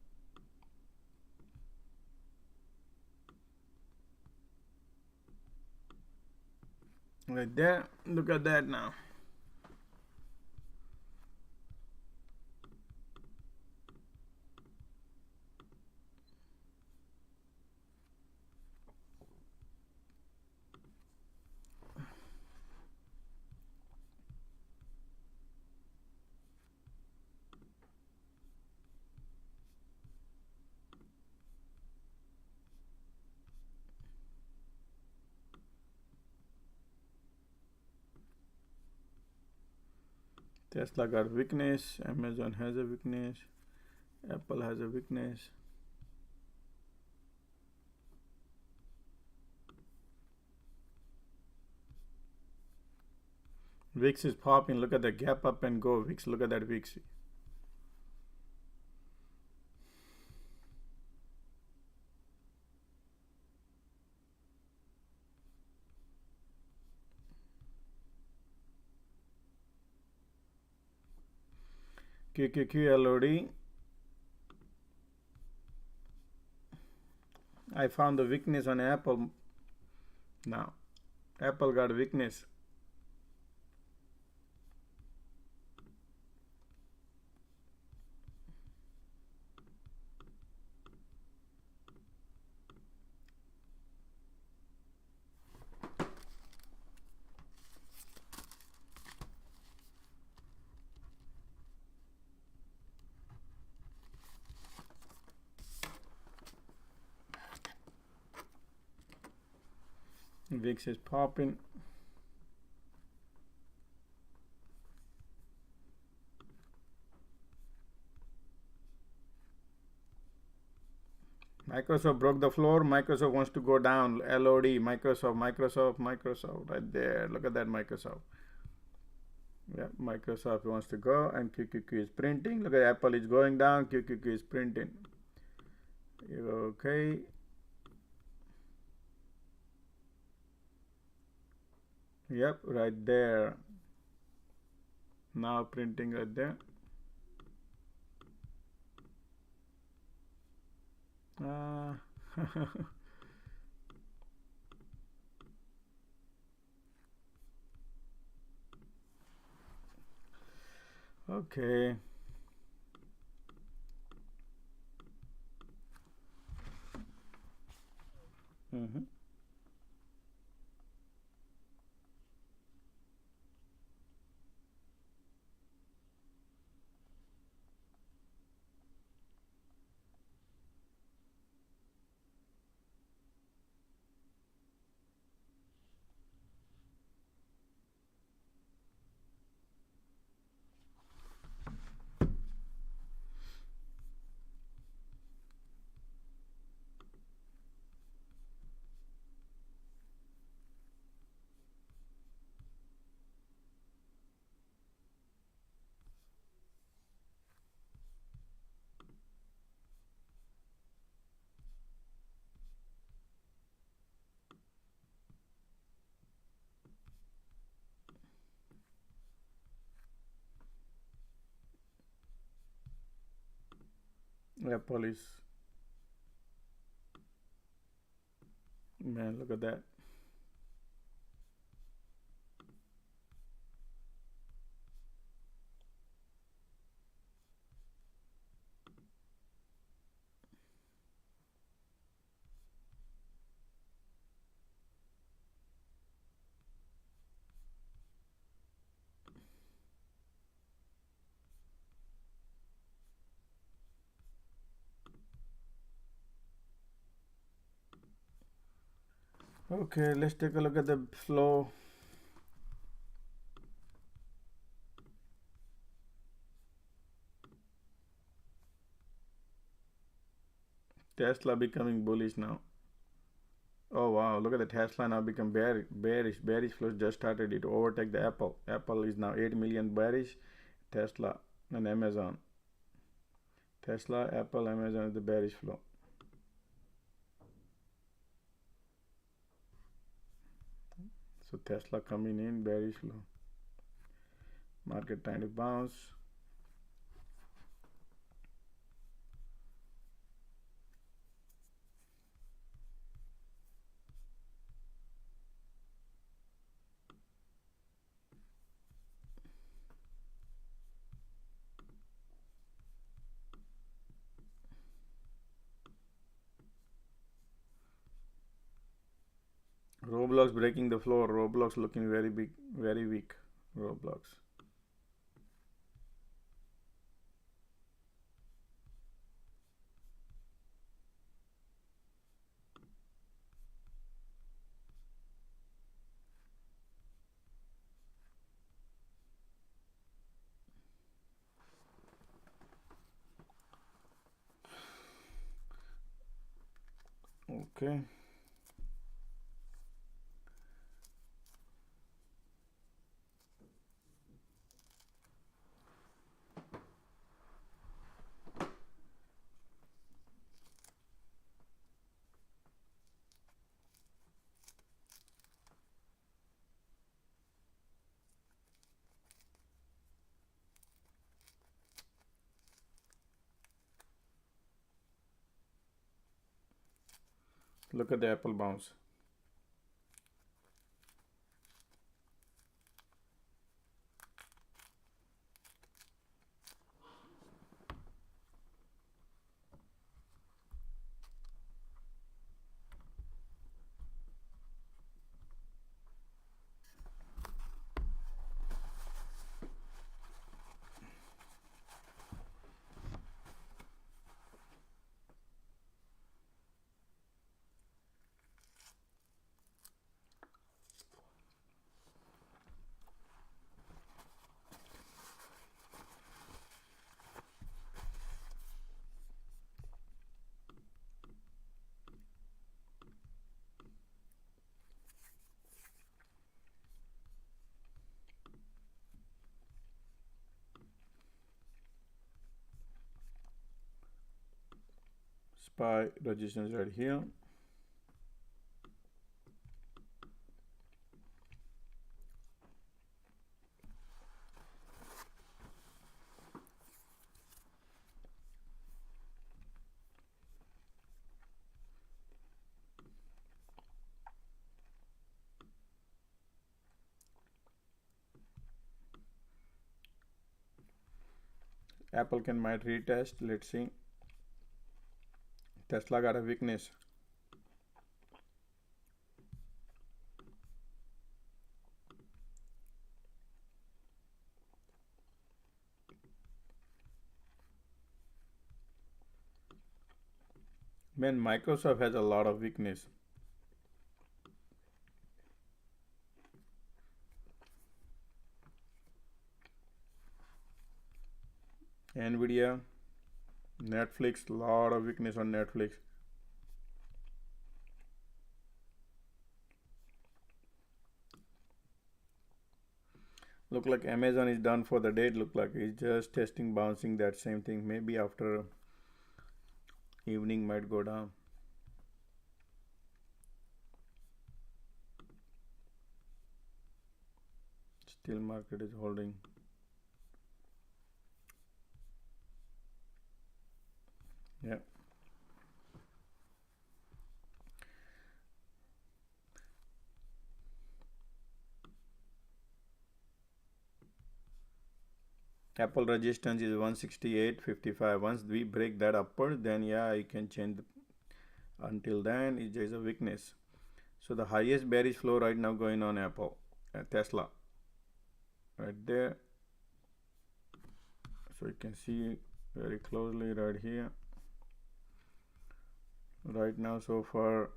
Right there, look at that now. Tesla got weakness, Amazon has a weakness, Apple has a weakness. VIX is popping. Look at the gap up and go. VIX, look at that VIX. QQQ LOD. I found the weakness on Apple now. Apple got weakness. VIX is popping. Microsoft broke the floor. Microsoft wants to go down. LOD, Microsoft, right there. Look at that, Microsoft. Yeah, Microsoft wants to go, and QQQ is printing. Look at Apple is going down. QQQ is printing. Okay. Yep, right there. Now printing right there. Okay. Apple is, man, look at that. Okay, let's take a look at the flow. Tesla becoming bullish now. Oh wow, look at the Tesla now become bearish flow just started. It overtake the Apple. Apple is now 8 million bearish. Tesla and Amazon. Tesla, Apple, Amazon is the bearish flow. So Tesla coming in, bearish flow. Market trying to bounce. Roblox breaking the floor. Roblox looking very big, very weak. Roblox. Okay. Look at the Apple bounce. SPY resistance right here. Apple might retest. Let's see. Tesla got a weakness. Man, Microsoft has a lot of weakness. Nvidia, Netflix, lot of weakness on Netflix. Look like Amazon is done for the day. Look like it's just testing, bouncing that same thing. Maybe after evening might go down. Still market is holding. Yeah. Apple resistance is 168.55. Once we break that upward, then yeah, I can change. Until then, there is a weakness. So the highest bearish flow right now going on Apple, Tesla, right there. So you can see very closely right here. Right now, so far,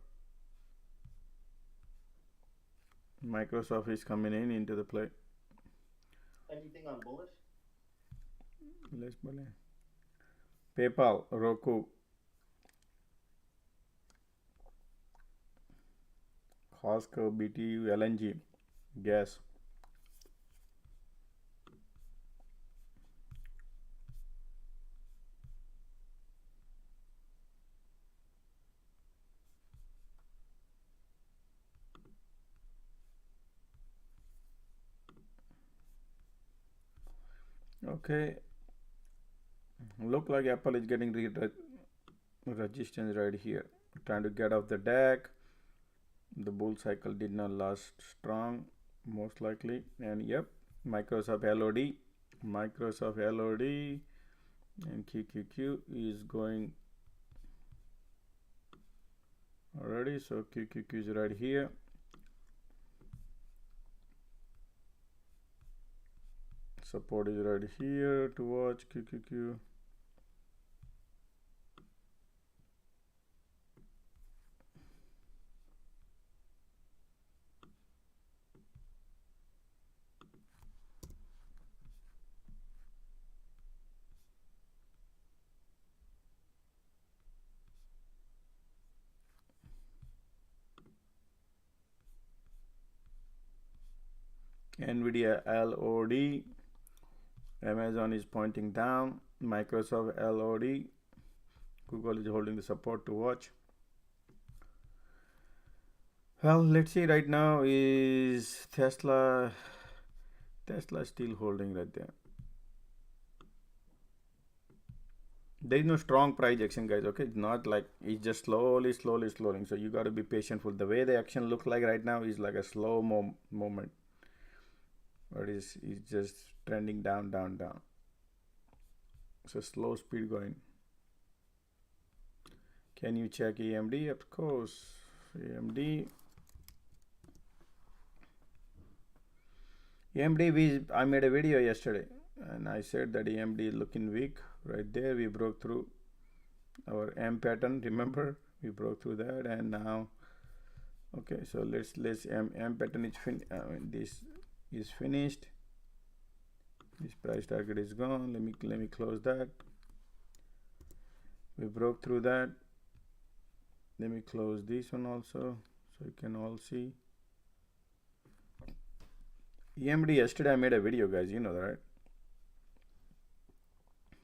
Microsoft is coming into the play. Anything on bullish? Let's believe. PayPal, Roku, Costco, BTU, LNG, gas. Okay, look like Apple is getting resistance right here, trying to get off the deck. The bull cycle did not last strong, most likely. And yep, Microsoft LOD, and QQQ is going already. So QQQ is right here. Support is right here to watch QQQ. Nvidia LOD, Amazon is pointing down, Microsoft LOD, Google is holding the support to watch. Well, let's see right now is Tesla still holding right there. There is no strong price action, guys. Okay, it's not like it's just slowly slowing. So you got to be patient for the way the action look like right now is like a slow moment. But it's just trending down. So slow speed going. Can you check AMD? Of course, AMD. I made a video yesterday and I said that AMD is looking weak. Right there, we broke through our M pattern. Remember, we broke through that, and now, okay. So let's M pattern is this is finished. This price target is gone. Let me close that. We broke through that. Let me close this one also, so you can all see. AMD yesterday I made a video, guys. You know that, right?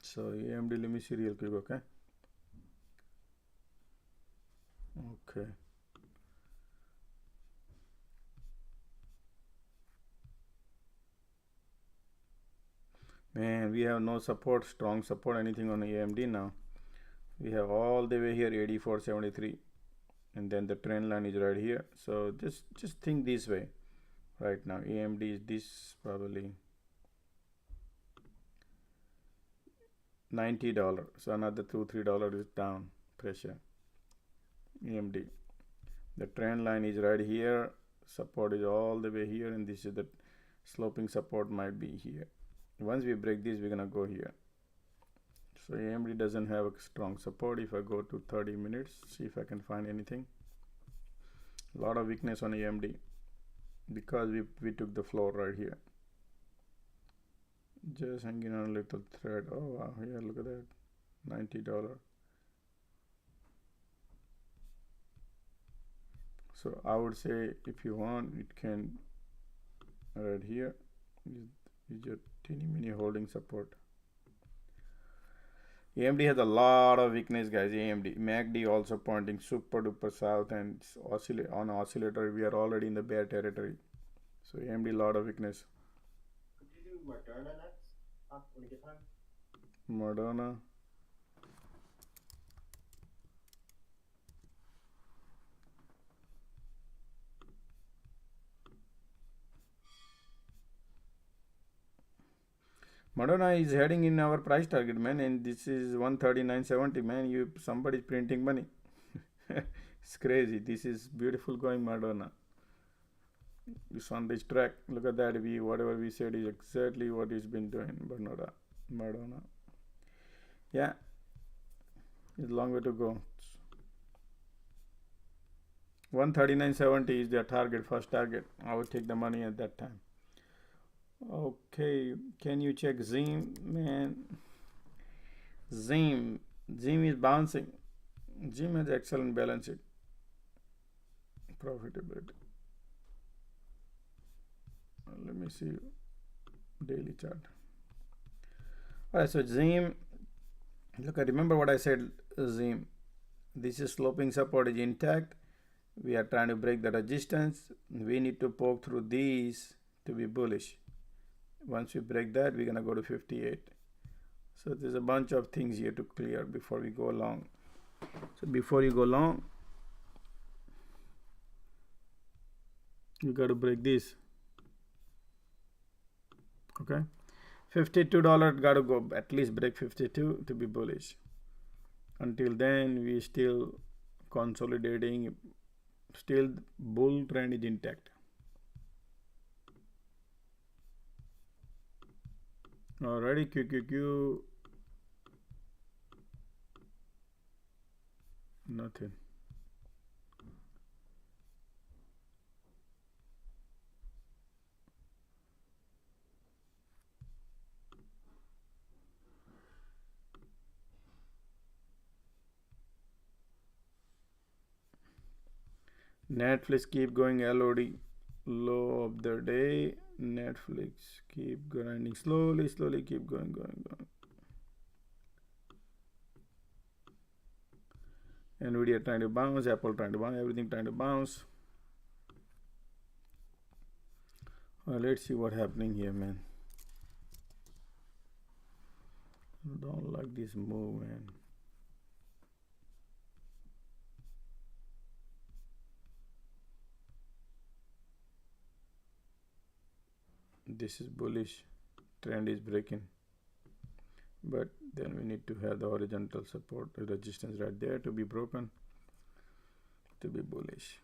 So AMD, let me see real quick, okay? Okay. Man, we have no support, strong support, anything on AMD now. We have all the way here 84.73, and then the trend line is right here. So just think this way. Right now, AMD is this probably $90. So another $2-3 is down pressure. AMD. The trend line is right here. Support is all the way here, and this is the sloping support might be here. Once we break this, we're gonna go here. So AMD doesn't have a strong support. If I go to 30 minutes, see if I can find anything. A lot of weakness on AMD because we took the floor right here. Just hanging on a little thread. Oh wow, yeah, look at that, $90. So I would say if you want, it can right here is your teeny mini holding support. AMD has a lot of weakness, guys. AMD MACD also pointing super duper south, and on oscillator we are already in the bear territory. So AMD lot of weakness. Could you do Moderna next? When you get time? Moderna. Moderna is heading in our price target, man, and this is 139.70, man. Somebody's printing money. It's crazy. This is beautiful going Moderna. It's on this track. Look at that. Whatever we said is exactly what it's been doing. Moderna. Yeah, it's a long way to go. 139.70 is their target, first target. I would take the money at that time. Okay, can you check Zim, man? Zim is bouncing. Zim has excellent balance sheet, profitability. Let me see daily chart. All right, so Zim, look, I remember what I said. Zim, this is sloping support is intact. We are trying to break the resistance. We need to poke through these to be bullish. Once we break that, we're gonna go to 58. So there's a bunch of things here to clear before we go long. So before you go long, you got to break this. Okay, $52 got to go at least break 52 to be bullish. Until then, we still consolidating. Still bull trend is intact. Already QQQ, nothing. Netflix keep going LOD, low of the day. Netflix keep grinding slowly, keep going. Nvidia trying to bounce, Apple trying to bounce, everything trying to bounce. Let's see what's happening here, man. Don't like this move, man. This is bullish, trend is breaking, but then we need to have the horizontal support resistance right there to be broken to be bullish.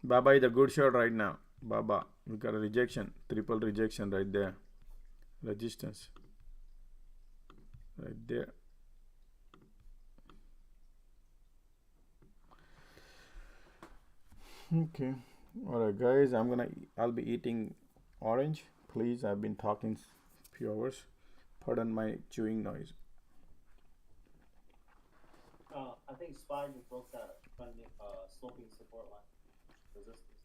Baba is a good shot right now. Baba, we got a rejection, triple rejection right there. Resistance right there. Okay, Alright guys, I'll be eating orange. Please, I've been talking few hours. Pardon my chewing noise. I think SPY just broke that sloping support line, resistance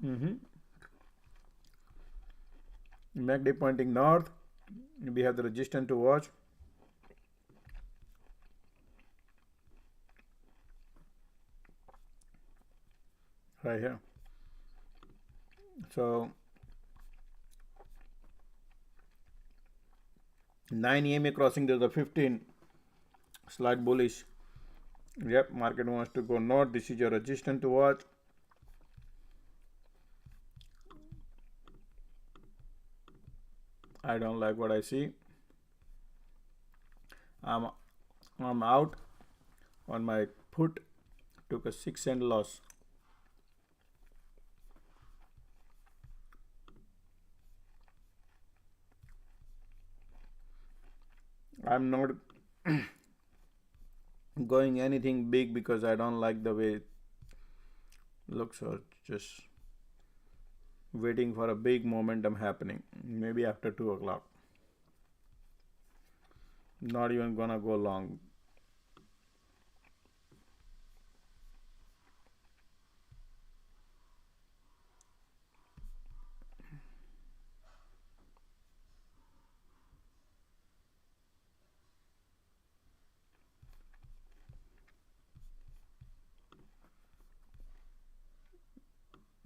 line. MACD pointing north. We have the resistance to watch. Right here. So 9 EMA crossing, there's a 15 slight bullish. Yep, market wants to go north. This is your resistance to watch. I don't like what I see. I'm out on my put. Took a 6-cent loss. I'm not going anything big because I don't like the way it looks, or just waiting for a big momentum happening, maybe after 2 o'clock. Not even gonna go long.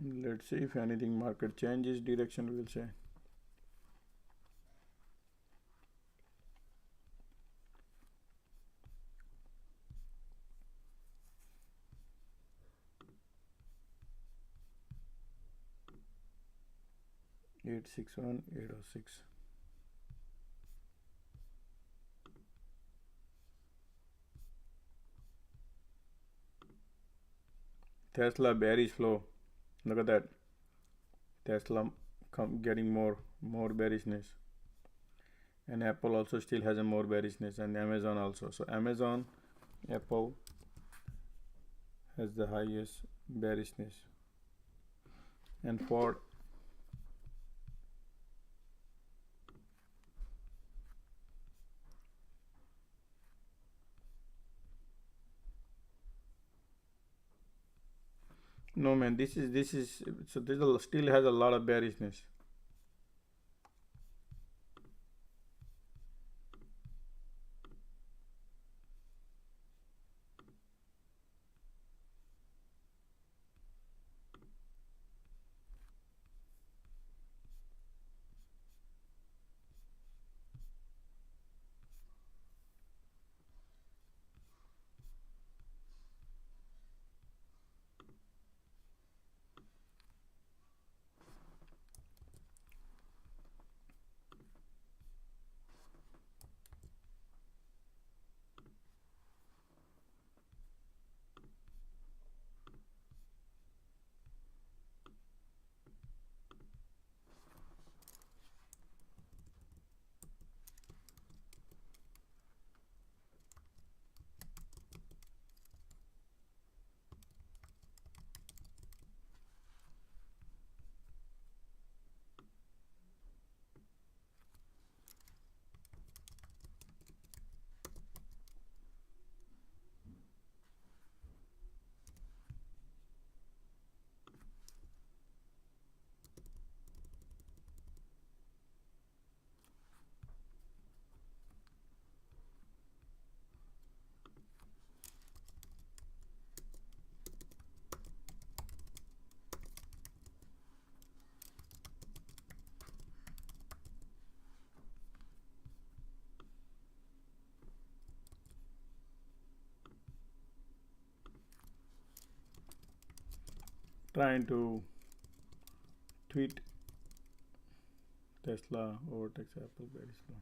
Let's see if anything market changes direction, we'll say. $861, $806. Tesla bearish flow. Look at that. Tesla getting more bearishness, and Apple also still has a more bearishness, and Amazon also. So Amazon, Apple has the highest bearishness, and Ford. No man, this is so this still has a lot of bearishness. Trying to tweet Tesla overtakes Apple very slow.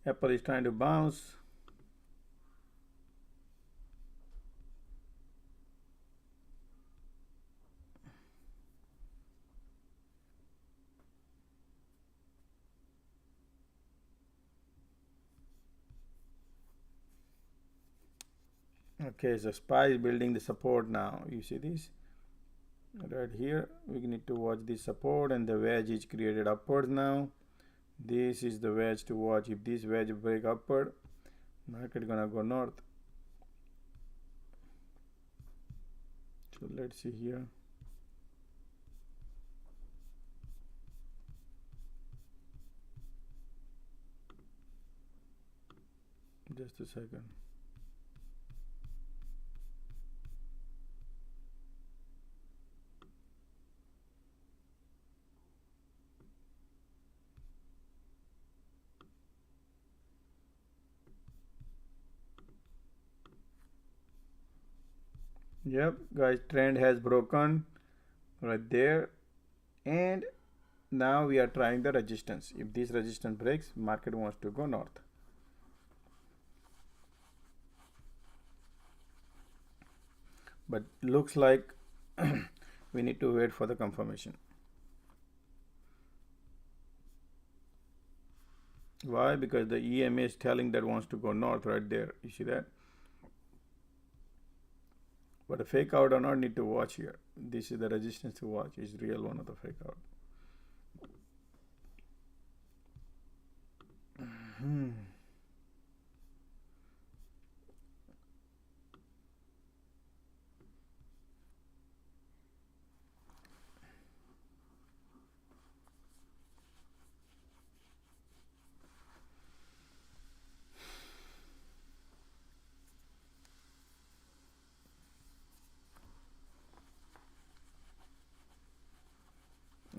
Apple is trying to bounce. Okay, so SPY is building the support now. You see this right here. We need to watch this support, and the wedge is created upwards now. This is the wedge to watch. If this wedge break upward, market gonna go north. So let's see here. Just a second. Yep, guys, trend has broken right there, and now we are trying the resistance. If this resistance breaks, market wants to go north. But looks like we need to wait for the confirmation. Why? Because the EMA is telling that wants to go north right there. You see that? But a fake out or not, need to watch here. This is the resistance to watch. Is real one of the fake out.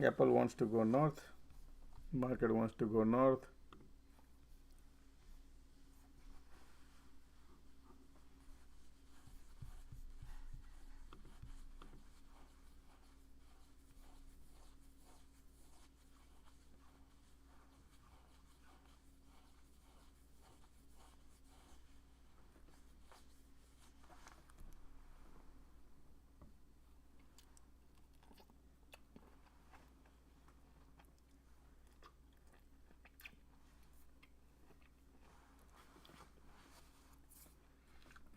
Apple wants to go north. Market wants to go north.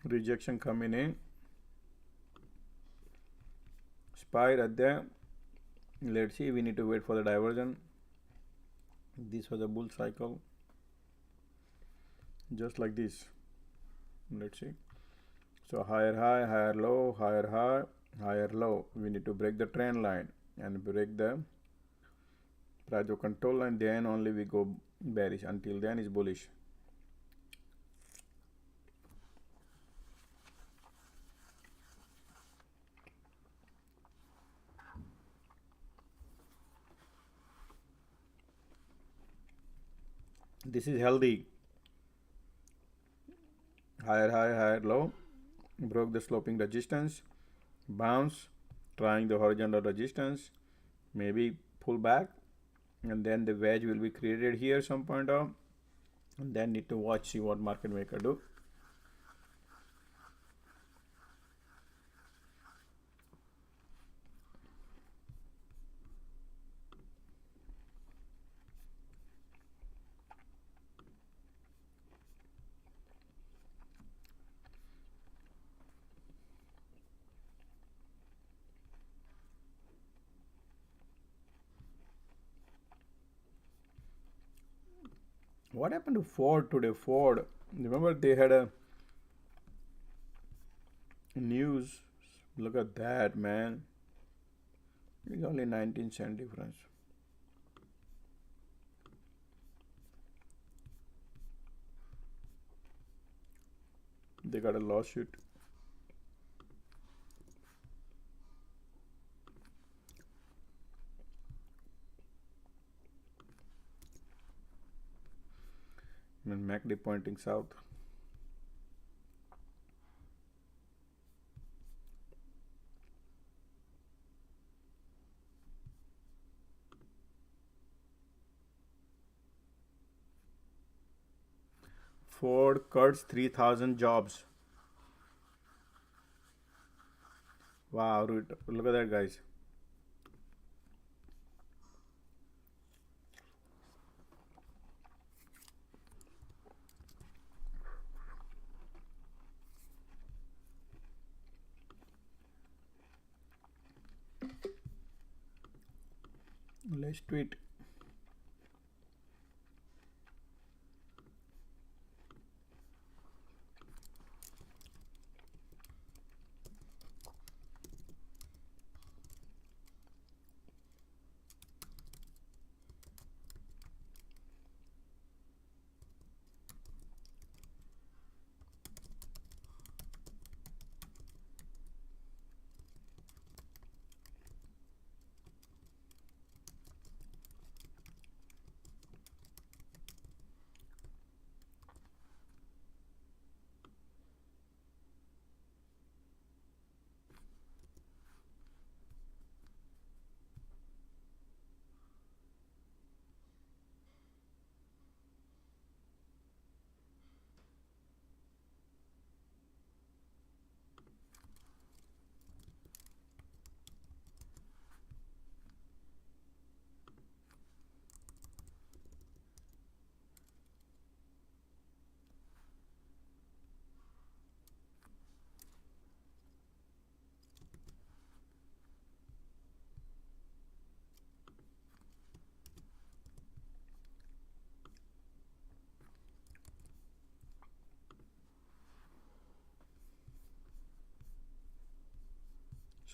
Rejection coming in. SPY right there. Let's see, we need to wait for the diversion. This was a bull cycle, just like this. Let's see. So higher high, higher low, higher high, higher low. We need to break the trend line and break the price of control line, then only we go bearish. Until then is bullish. This is healthy. Higher high, higher low. Broke the sloping resistance. Bounce. Trying the horizontal resistance. Maybe pull back. And then the wedge will be created here some point of. And then need to watch, see what market maker do. What happened to Ford today? Ford, remember they had a news. Look at that, man. It's only 19-cent difference. They got a lawsuit. And MACD pointing south. Ford cuts 3,000 jobs. Wow, look at that, guys. Let's tweet.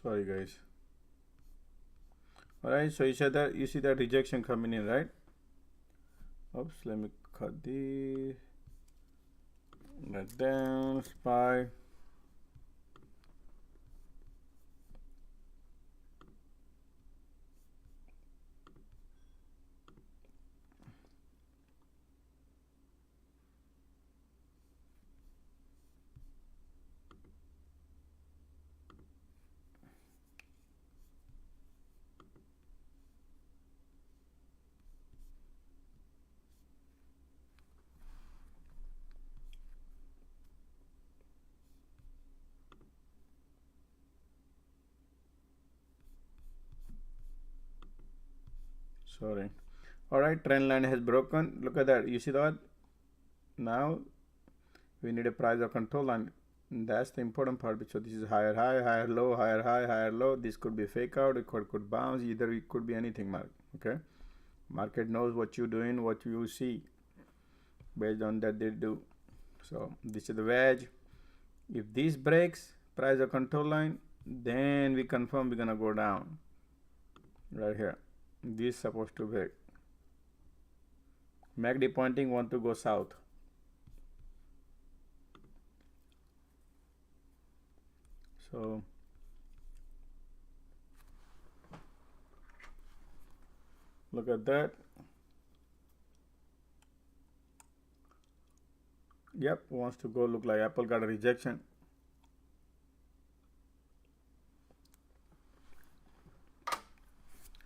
Sorry guys. Alright, so you see that rejection coming in, right? Oops, let me cut this. That down, SPY. Sorry. Alright, trend line has broken. Look at that. You see that? Now we need a price or control line. That's the important part. So this is higher high, higher low, higher high, higher low. This could be fake out, it could bounce, either it could be anything, market. Okay. Market knows what you're doing, what you see. Based on that they do. So this is the wedge. If this breaks price or control line, then we confirm we're gonna go down. Right here. This is supposed to break. MACD pointing want to go south. So look at that. Yep, wants to go, look like Apple got a rejection.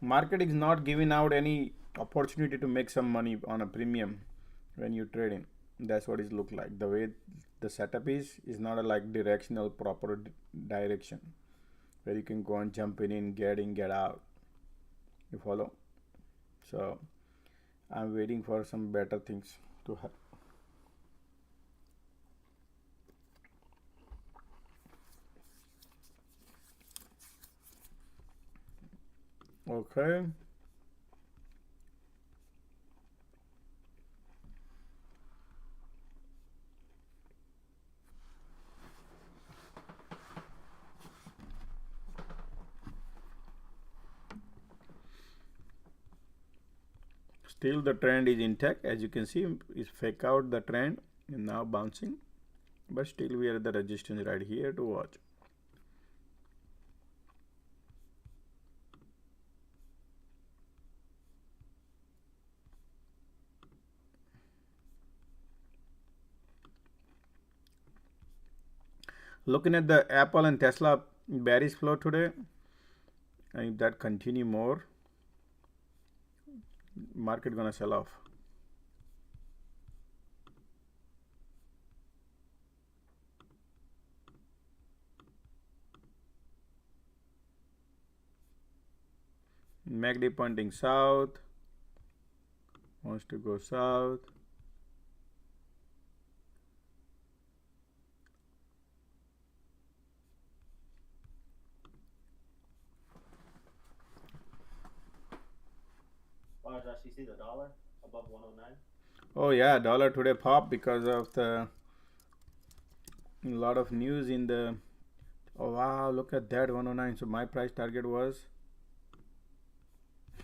Market is not giving out any opportunity to make some money on a premium when you trade in. That's what it look like. The way the setup is not a like directional proper direction where you can go and jump in, get out. You follow? So I'm waiting for some better things to happen. Okay. Still the trend is intact. As you can see, it's fake out the trend and now bouncing, but still we are at the resistance right here to watch. Looking at the Apple and Tesla bearish flow today, and if that continue more, market gonna sell off. MACD pointing south, wants to go south. see the dollar above 109? Oh yeah, dollar today popped because of the lot of news in the. Oh wow, look at that 109. So my price target was.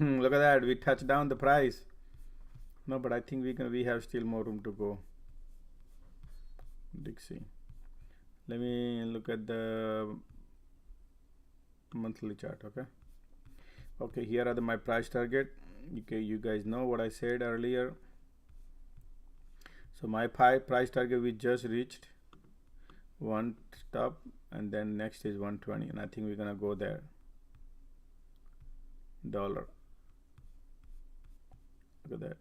Look at that, we touched down the price. No, but I think we have still more room to go. Dixie. Let me look at the monthly chart. Okay, here are my price target. Okay, you guys know what I said earlier. So my price target we just reached one stop, and then next is 120, and I think we're gonna go there. Dollar. Look at that.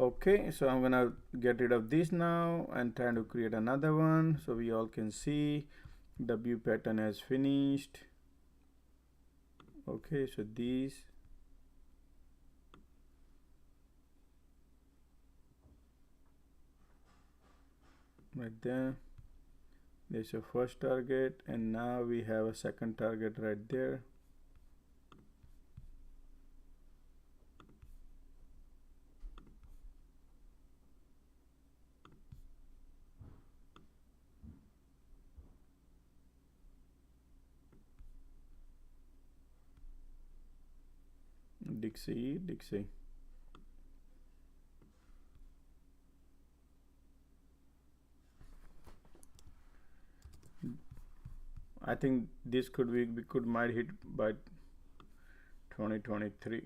Okay, so I'm gonna get rid of this now and try to create another one so we all can see W pattern has finished. Okay, so these right there, there's your first target, and now we have a second target right there. Dixie. I think this could we could might hit by 2023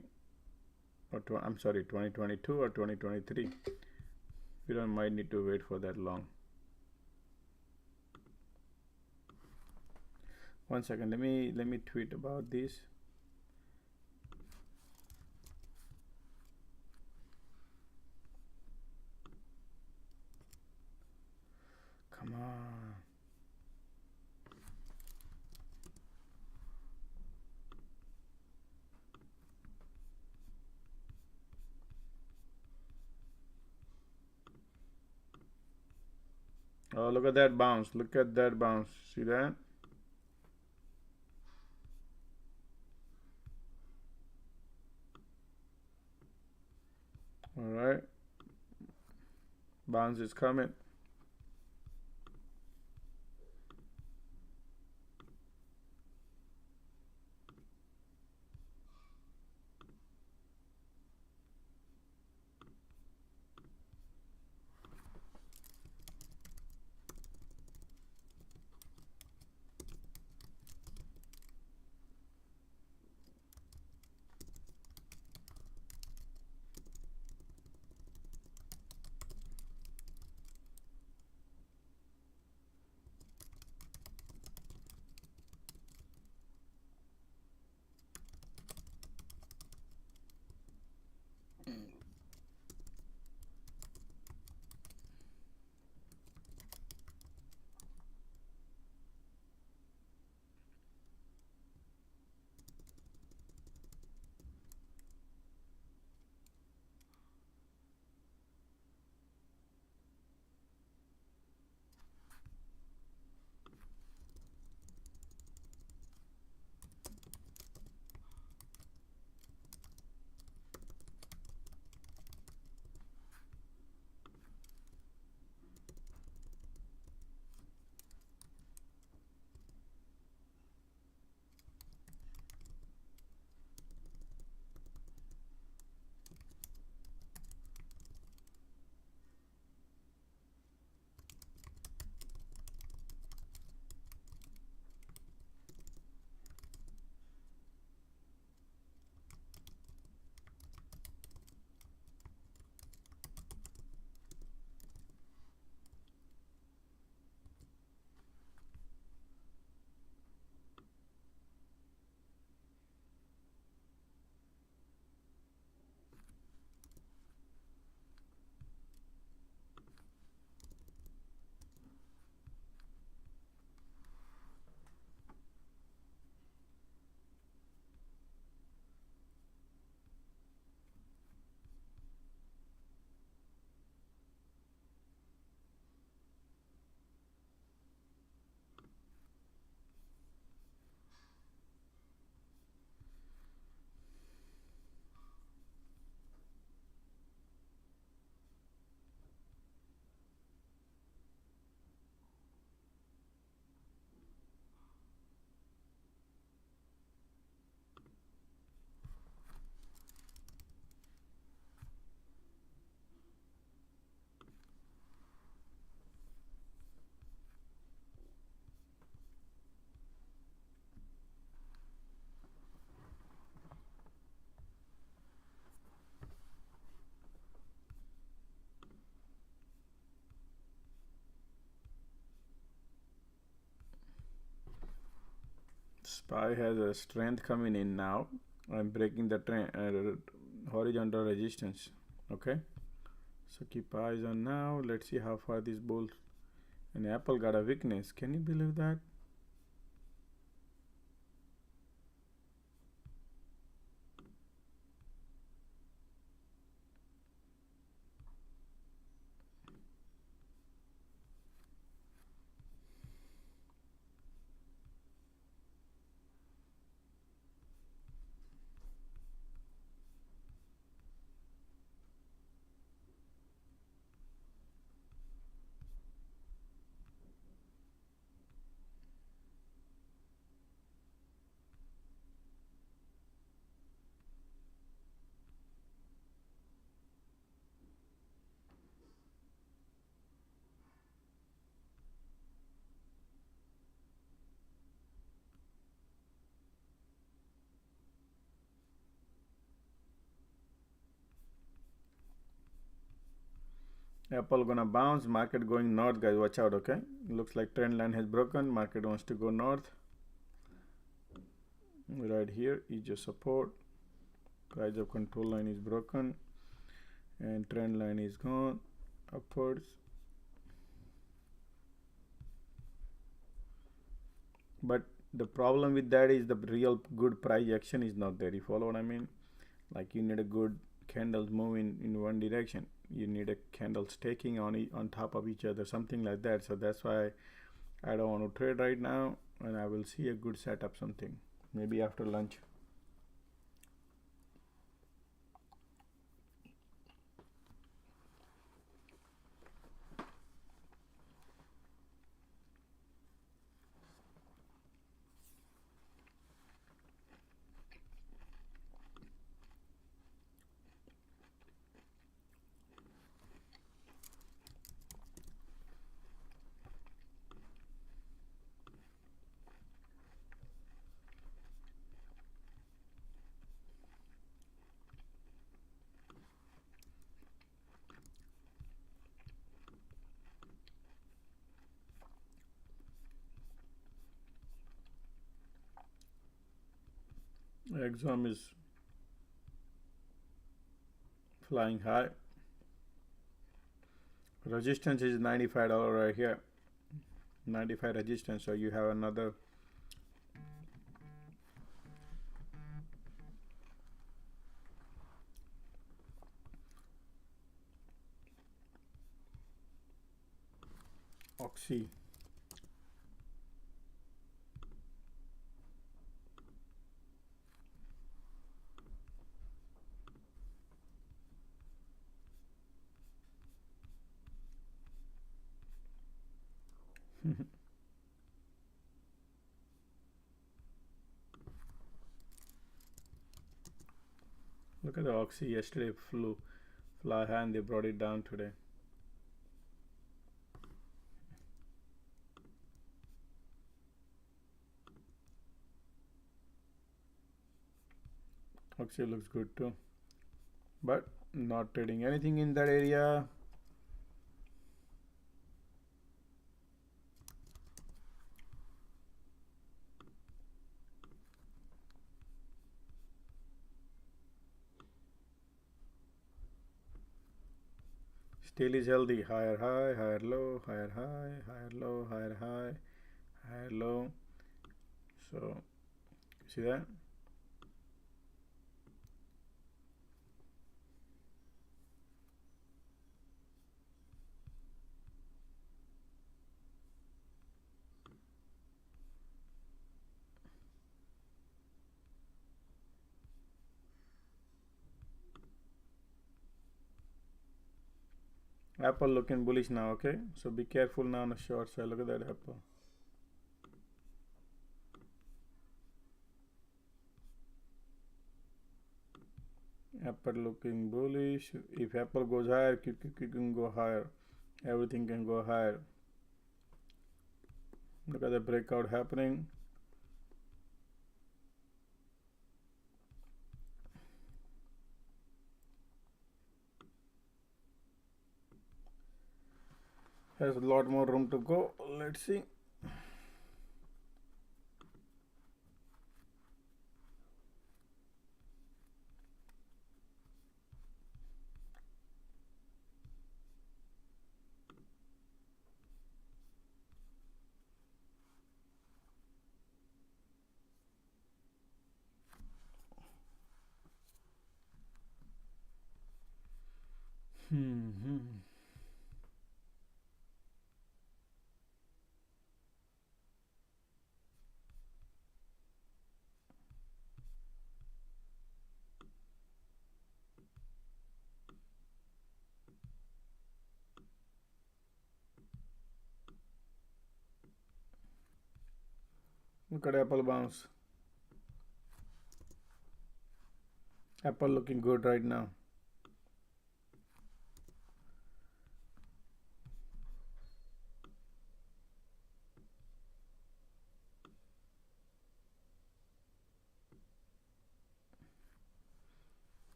or I'm sorry 2022 or 2023. We don't might need to wait for that long. One second, let me tweet about this. Come on. Oh, look at that bounce. Look at that bounce. See that? All right. Bounce is coming. SPY has a strength coming in now. I'm breaking the trend, horizontal resistance. Okay, so keep eyes on now. Let's see how far this bull. And Apple got a weakness. Can you believe that? Apple gonna bounce, market going north, guys. Watch out, okay? Looks like trend line has broken. Market wants to go north. Right here is your support. Price of control line is broken, and trend line is gone upwards. But the problem with that is the real good price action is not there. You follow what I mean? Like you need a good candles moving in one direction. You need a candle staking on top of each other, something like that. So that's why I don't want to trade right now, and I will see a good setup, something maybe after lunch. Exam is flying high. Resistance is $95 right here. 95 resistance. So you have another Oxy. Look at the Oxy. Yesterday fly high and they brought it down today. Oxy looks good too, but not trading anything in that area. Still is healthy. Higher high, higher low, higher high, higher low, higher high, higher low. So see that? Apple looking bullish now, okay? So be careful now on the short side. Look at that Apple. Apple looking bullish. If Apple goes higher, QQQ can go higher. Everything can go higher. Look at the breakout happening. Has a lot more room to go. Let's see. Look at Apple bounce. Apple looking good right now.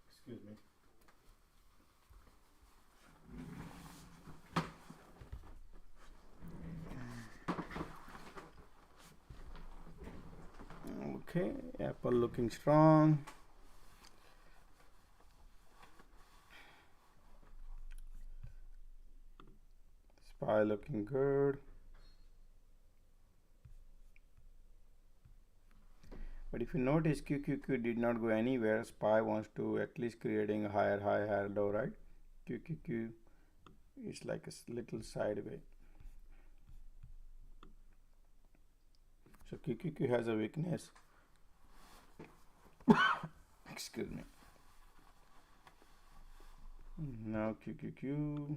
Excuse me. Okay, Apple looking strong. SPY looking good. But if you notice, QQQ did not go anywhere. SPY wants to at least creating a higher high, higher low, right? QQQ is like a little sideways. So QQQ has a weakness. Excuse me. Now QQQ.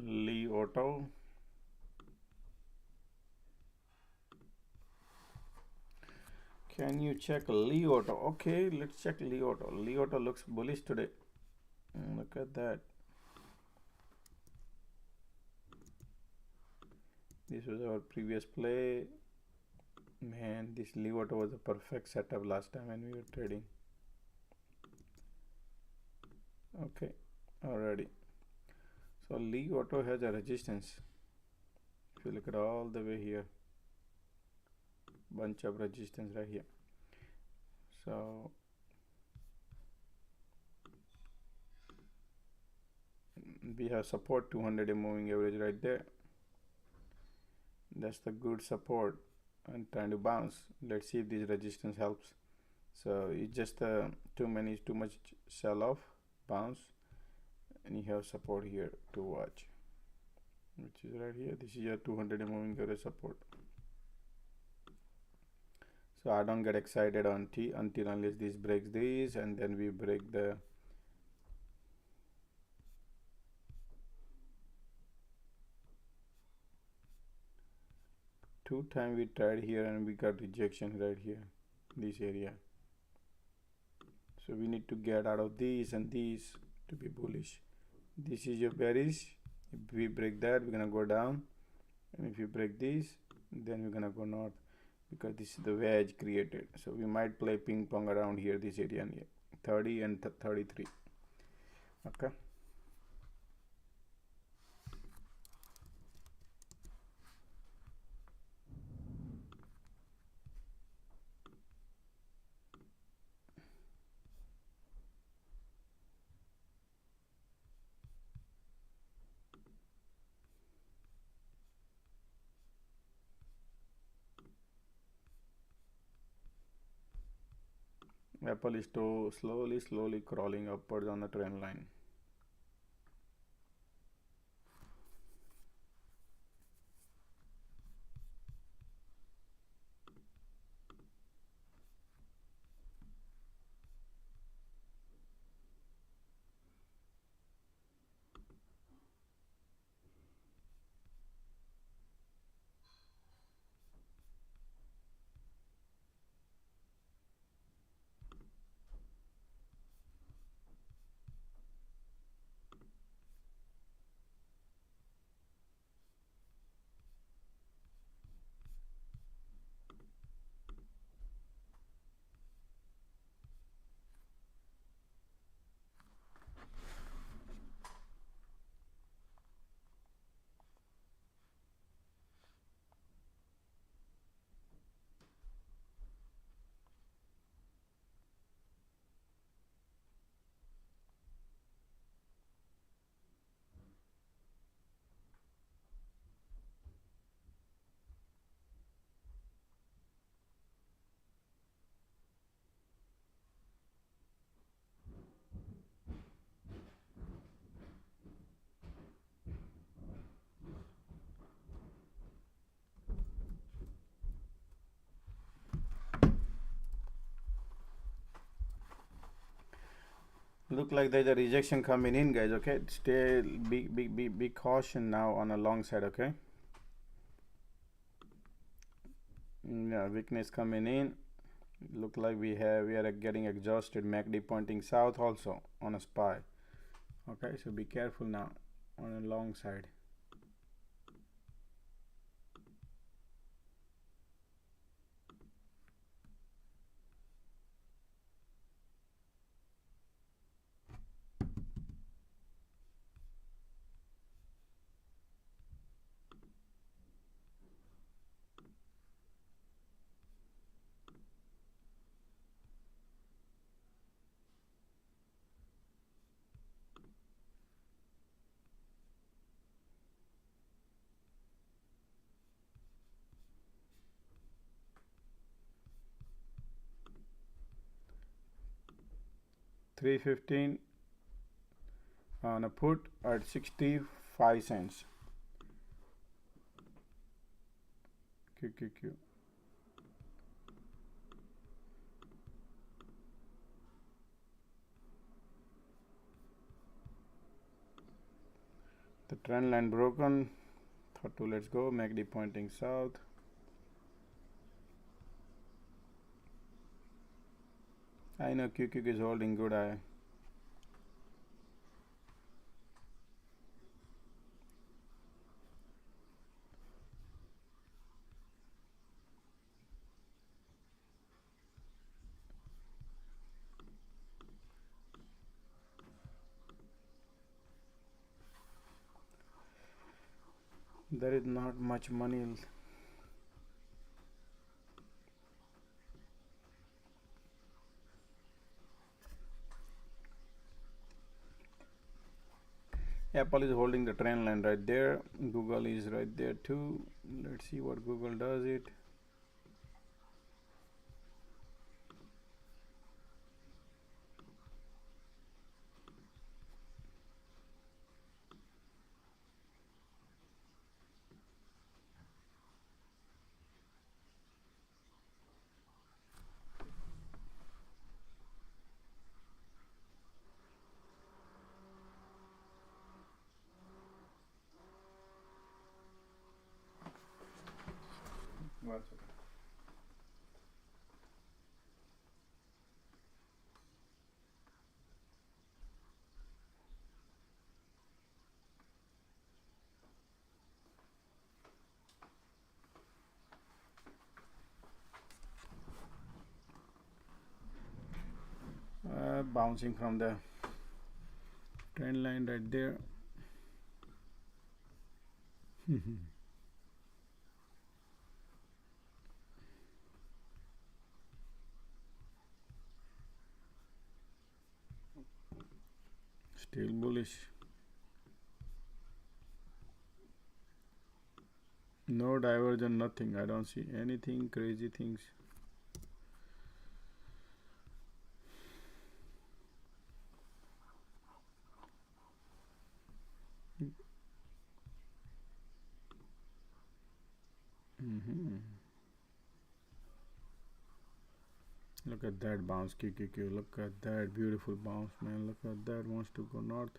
Lee Auto. Can you check Lee Auto? Okay, let's check Lee Auto. Lee Auto looks bullish today. Look at that. This was our previous play. Man, this Lee Auto was a perfect setup last time when we were trading. Okay, already. So Lee Auto has a resistance. If you look at all the way here, bunch of resistance right here. So we have support 200 moving average right there. That's the good support and trying to bounce. Let's see if this resistance helps. So it's just too much sell off, bounce, and you have support here to watch, which is right here. This is your 200 moving average support. So I don't get excited on T until unless this breaks this, and then we break the two time we tried here and we got rejection right here, this area. So we need to get out of these and these to be bullish. This is your bearish. If we break that, we're gonna go down, and if you break this, then we're gonna go north, because this is the wedge created. So we might play ping pong around here, this area, and here, 30 and 33. Okay. Apple is slowly crawling upwards on the trend line. Look like there's a rejection coming in, guys. Okay, stay, be caution now on a long side. Okay, yeah, weakness coming in. Look like we are getting exhausted. MACD pointing south also on a SPY. Okay, so be careful now on a long side. $3.15 on a put at 65 cents. QQQ. The trend line broken. Thought to let's go. MACD pointing south. I know QQQ is holding good. There is not much money. Apple is holding the trend line right there. Google is right there too. Let's see what Google does it. One second. Bouncing from the trend line right there. Still bullish. No diversion, nothing. I don't see anything crazy things. Look at that bounce, QQQ. Look at that beautiful bounce, man. Look at that. Wants to go north.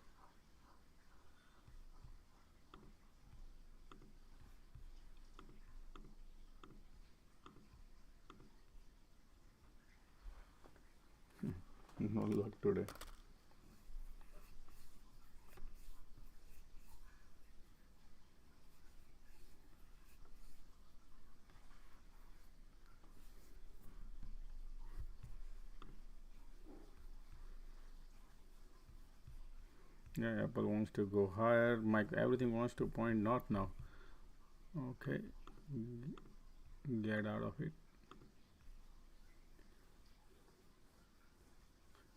No luck today. Yeah, Apple wants to go higher. Everything wants to point north now. Okay, get out of it.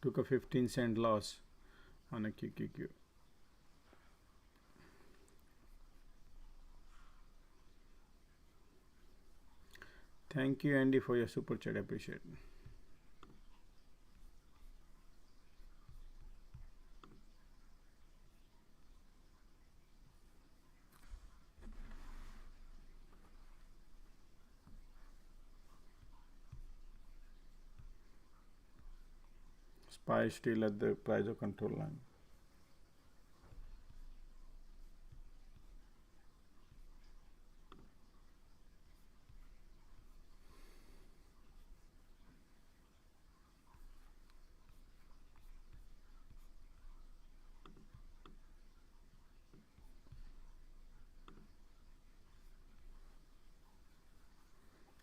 Took a 15-cent loss on a QQQ. Thank you, Andy, for your super chat. I appreciate it. SPY is still at the price of control line.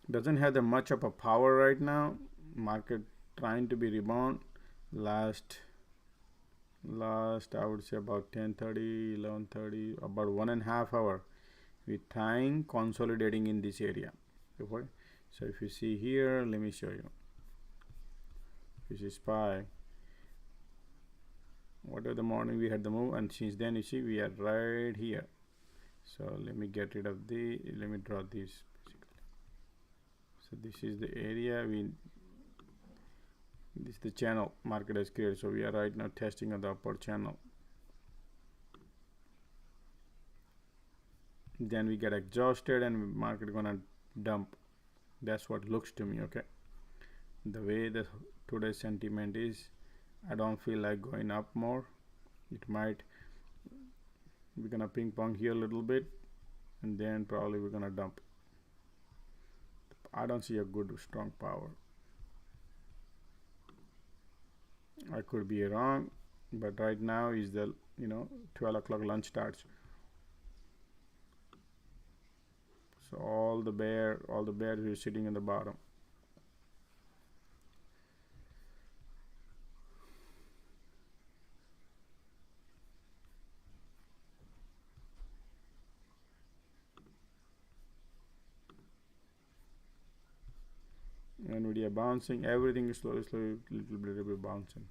Doesn't have that much of a power right now. Market trying to be rebound. Last I would say about 10:30, 11:30, about 1.5 hour. We're trying consolidating in this area. Okay? So if you see here, let me show you. This is SPY. Whatever the morning we had the move, and since then you see we are right here. So let me get rid of the. Let me draw this. So this is the area this is the channel market has created. So we are right now testing on the upper channel. Then we get exhausted and market gonna dump. That's what looks to me. Okay, the way the today's sentiment is, I don't feel like going up more. It might, we're gonna ping pong here a little bit, and then probably we're gonna dump. I don't see a good strong power. I could be wrong, but right now is the 12 o'clock lunch starts. So all the bears are sitting in the bottom. Nvidia bouncing, everything is slowly, little bit bouncing.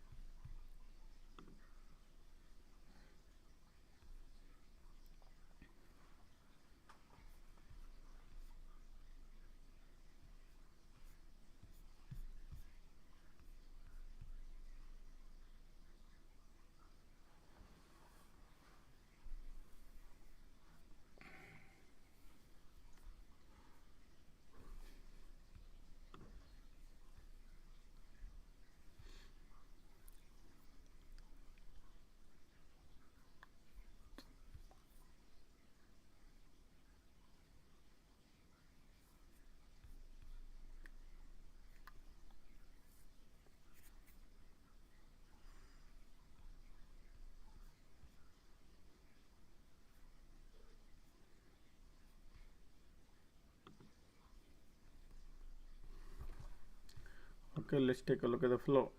Okay, let's take a look at the flow.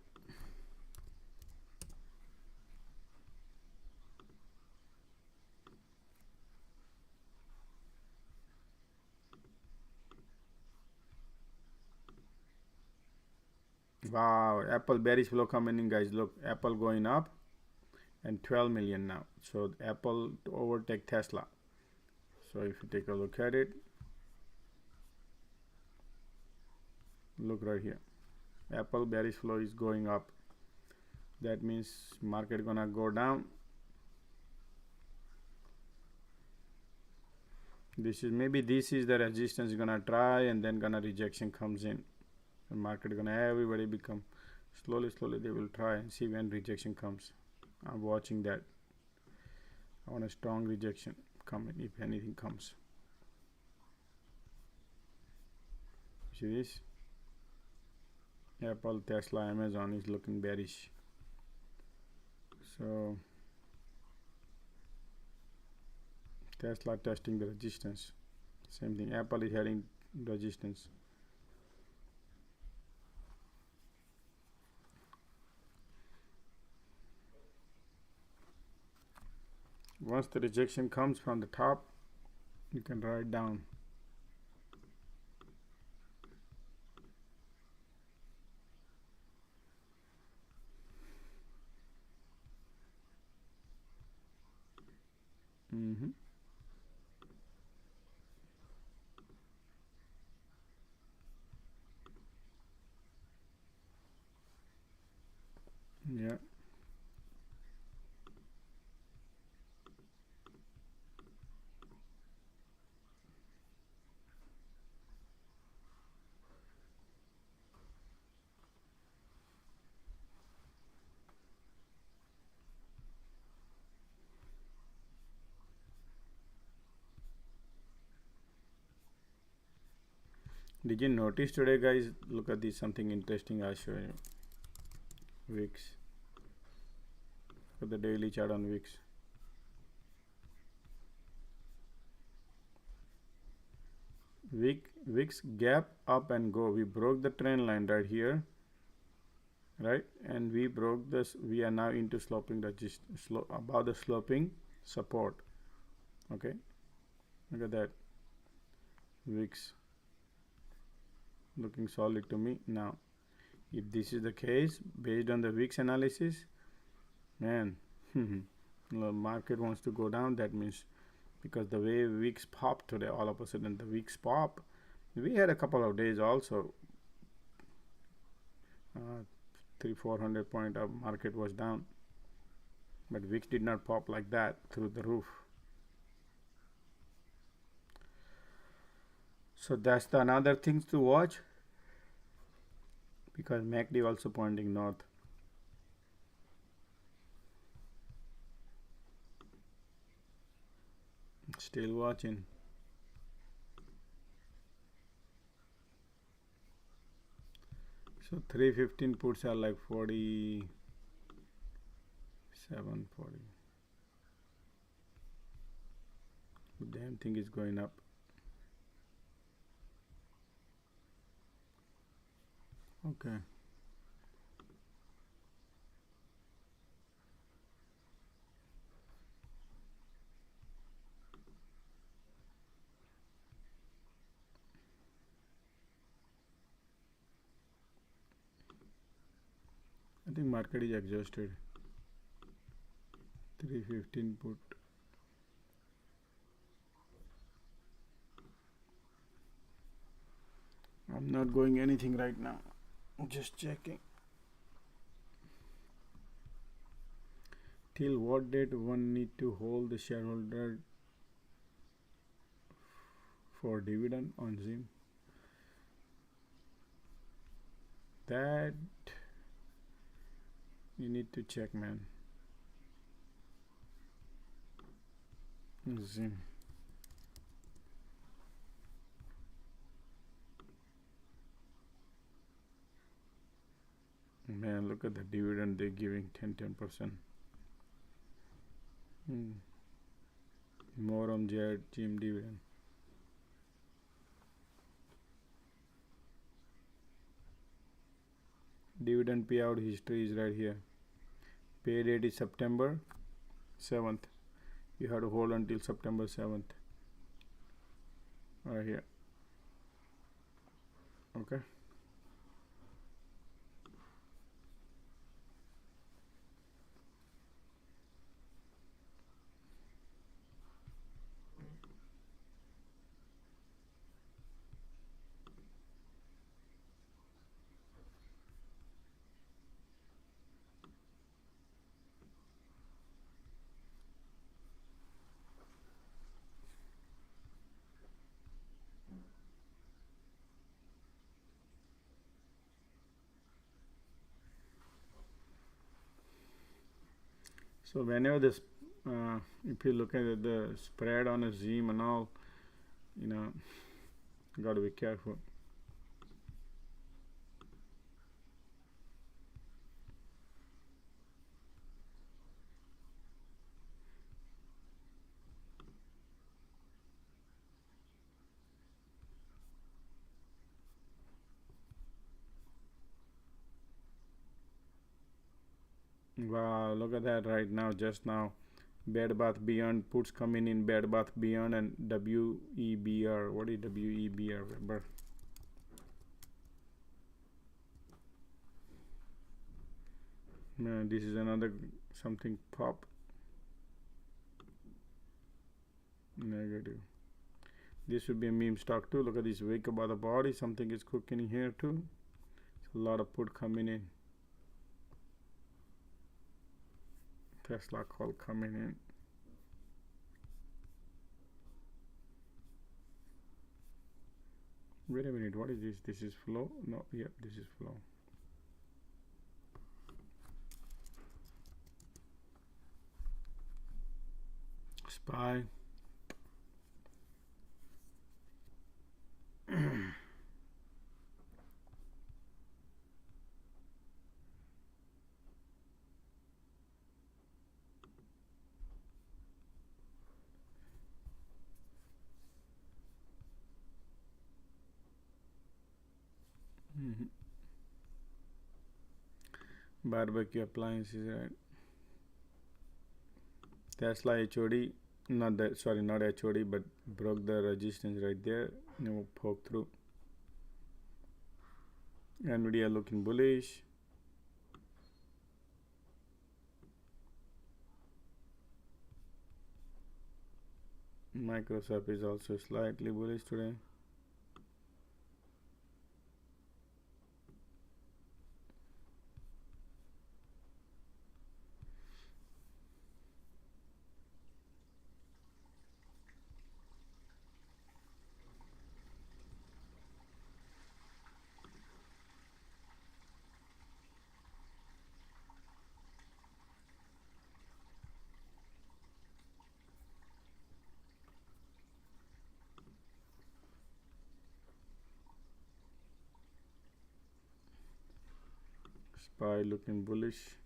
Wow, Apple bearish flow coming in, guys. Look, Apple going up and 12 million now. So Apple to overtake Tesla. So if you take a look at it, look right here. Apple bearish flow is going up. That means market gonna go down. This is the resistance gonna try, and then gonna rejection comes in. The market gonna everybody become slowly they will try and see when rejection comes. I'm watching that. I want a strong rejection coming if anything comes. See this? Apple, Tesla, Amazon is looking bearish. So Tesla testing the resistance. Same thing. Apple is heading resistance. Once the rejection comes from the top, you can write down. Yeah. Did you notice today, guys? Look at this, something interesting I'll show you. VIX. Look at the daily chart on VIX. VIX gap up and go. We broke the trend line right here, right? And we broke this. We are now into sloping, above the sloping support. Okay, look at that. VIX looking solid to me now. If this is the case, based on the VIX analysis, man, the market wants to go down. That means, because the way VIX popped today, all of a sudden the VIX pop. We had a couple of days also, 300-400 point of market was down, but VIX did not pop like that through the roof. So that's the another things to watch, because MACD also pointing north. Still watching. So 315 puts are like 47.40. Damn thing is going up. Okay. I think market is exhausted. 315 put. I'm not going anything right now. Just checking. Till what date one need to hold the shareholder for dividend on Zoom? That you need to check, man. Zoom. Man, look at the dividend they're giving, 10%. More on GM dividend. Dividend payout history is right here. Pay date is September 7th. You have to hold until September 7th. Right here. Okay. So whenever this, if you look at the spread on a Zoom and all, you know, got to be careful. Wow, look at that right now, just now. Bed Bath Beyond puts coming in, Bed Bath Beyond and WEBR. What is WEBR? Remember? Man, this is another something pop. Negative. This should be a meme stock too. Look at this wake up by the body. Something is cooking here too. A lot of put coming in. Tesla call coming in. Wait a minute, what is this? This is flow? No, yeah, this is flow. SPY. Barbecue appliances, right? Tesla HOD, not that, sorry, not HOD, but broke the resistance right there. No poke through. Nvidia looking bullish. Microsoft is also slightly bullish today. SPY looking bullish.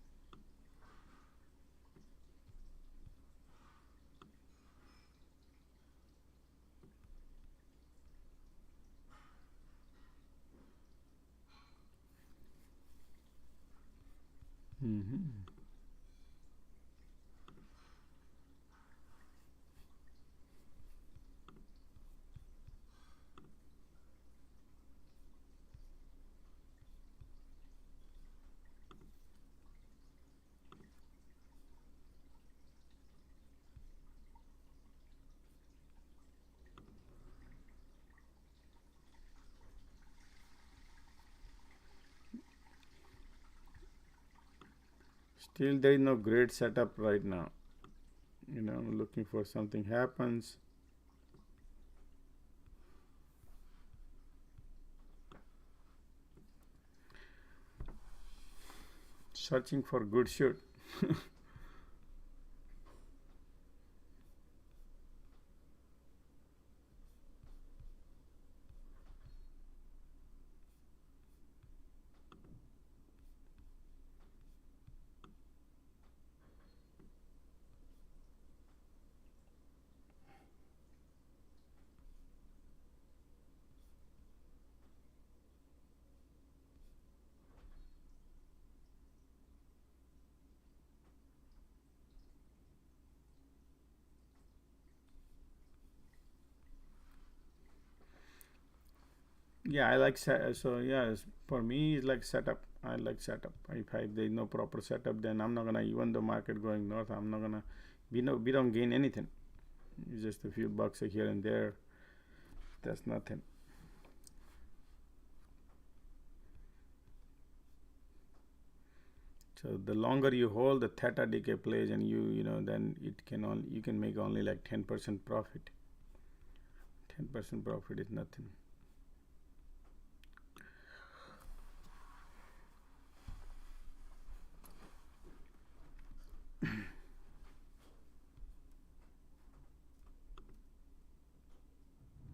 Still there is no great setup right now. I'm looking for something happens. Searching for good shoot. Yeah, I like so yeah, for me it's like setup. I like setup. If there's no proper setup, then I'm not gonna, even the market going north, I'm not gonna, we don't gain anything. It's just a few bucks here and there. That's nothing. So the longer you hold, the theta decay plays, and then you can make only like 10% profit. 10% profit is nothing.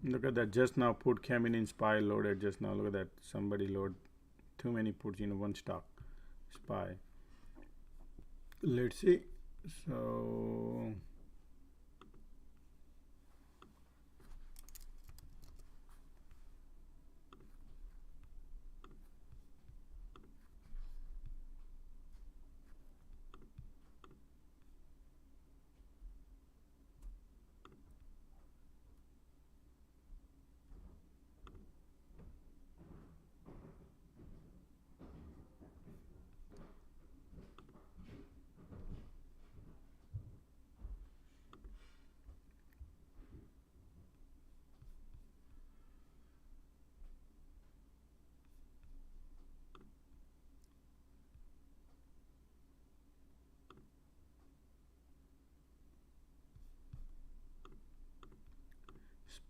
Look at that, just now put came in SPY loaded just now. Look at that, somebody load too many puts in one stock, SPY. Let's see. So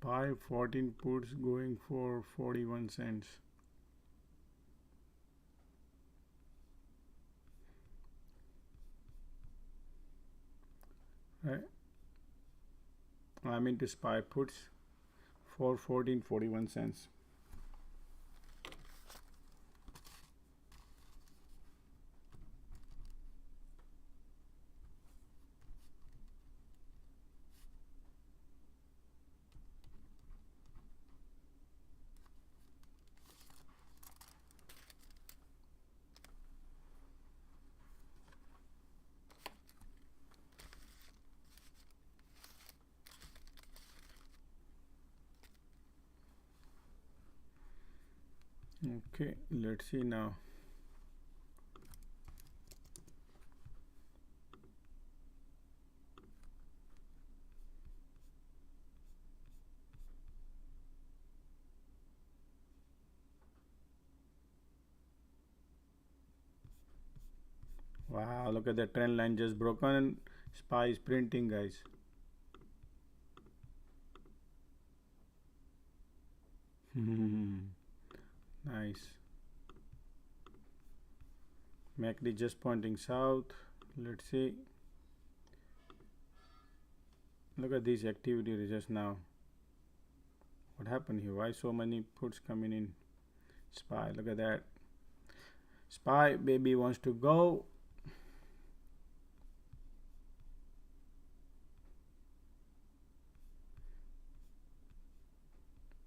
SPY 14 puts going for 41 cents. Right. I'm into SPY puts for 14.41 cents. Okay, let's see now. Wow, look at the trend line just broken and SPY is printing, guys. Nice. MACD just pointing south. Let's see. Look at this activity just now. What happened here? Why so many puts coming in? SPY, look at that. SPY baby wants to go.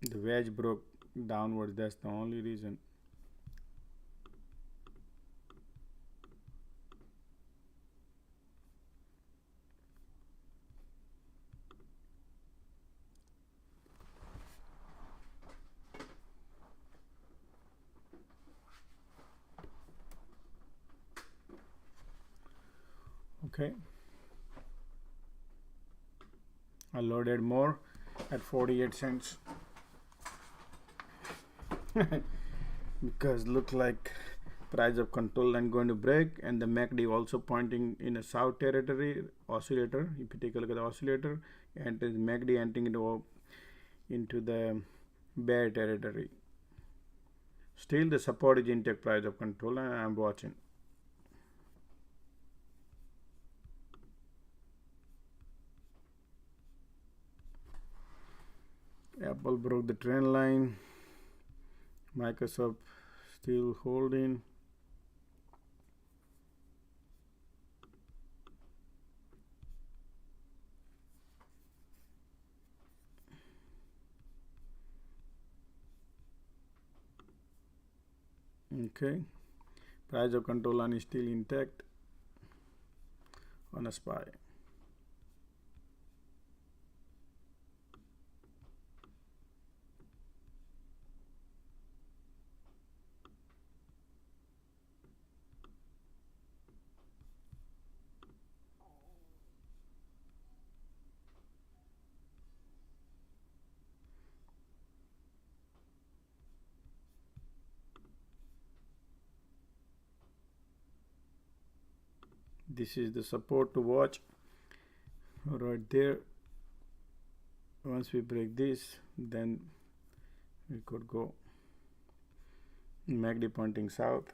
The wedge broke downwards, that's the only reason. Okay, I loaded more at 48 cents because look like price of control line going to break, and the MACD also pointing in a south territory oscillator. If you take a look at the oscillator, and the MACD entering into the bear territory. Still the support is intact price of control, and I'm watching. Apple broke the trend line. Microsoft still holding. Okay, price of control line is still intact on a SPY. This is the support to watch right there. Once we break this, then we could go. MACD pointing south.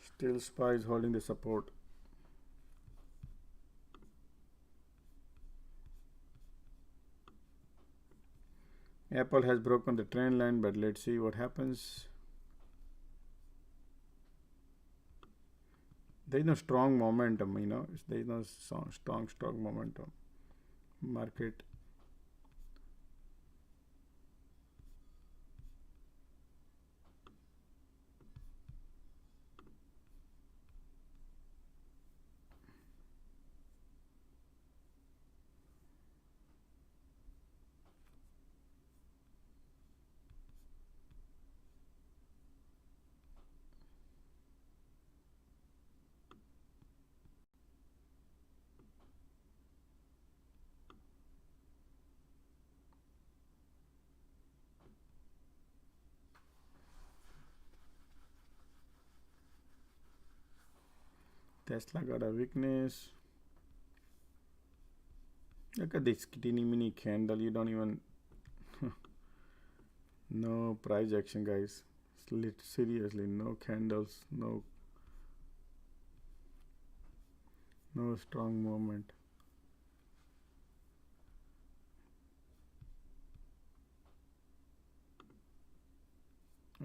Still SPY is holding the support. Apple has broken the trend line, but let's see what happens. There is no strong momentum, there is no strong momentum. Market Tesla got a weakness. Look at this teeny mini candle. You don't even no price action, guys. Seriously, no candles, no strong movement.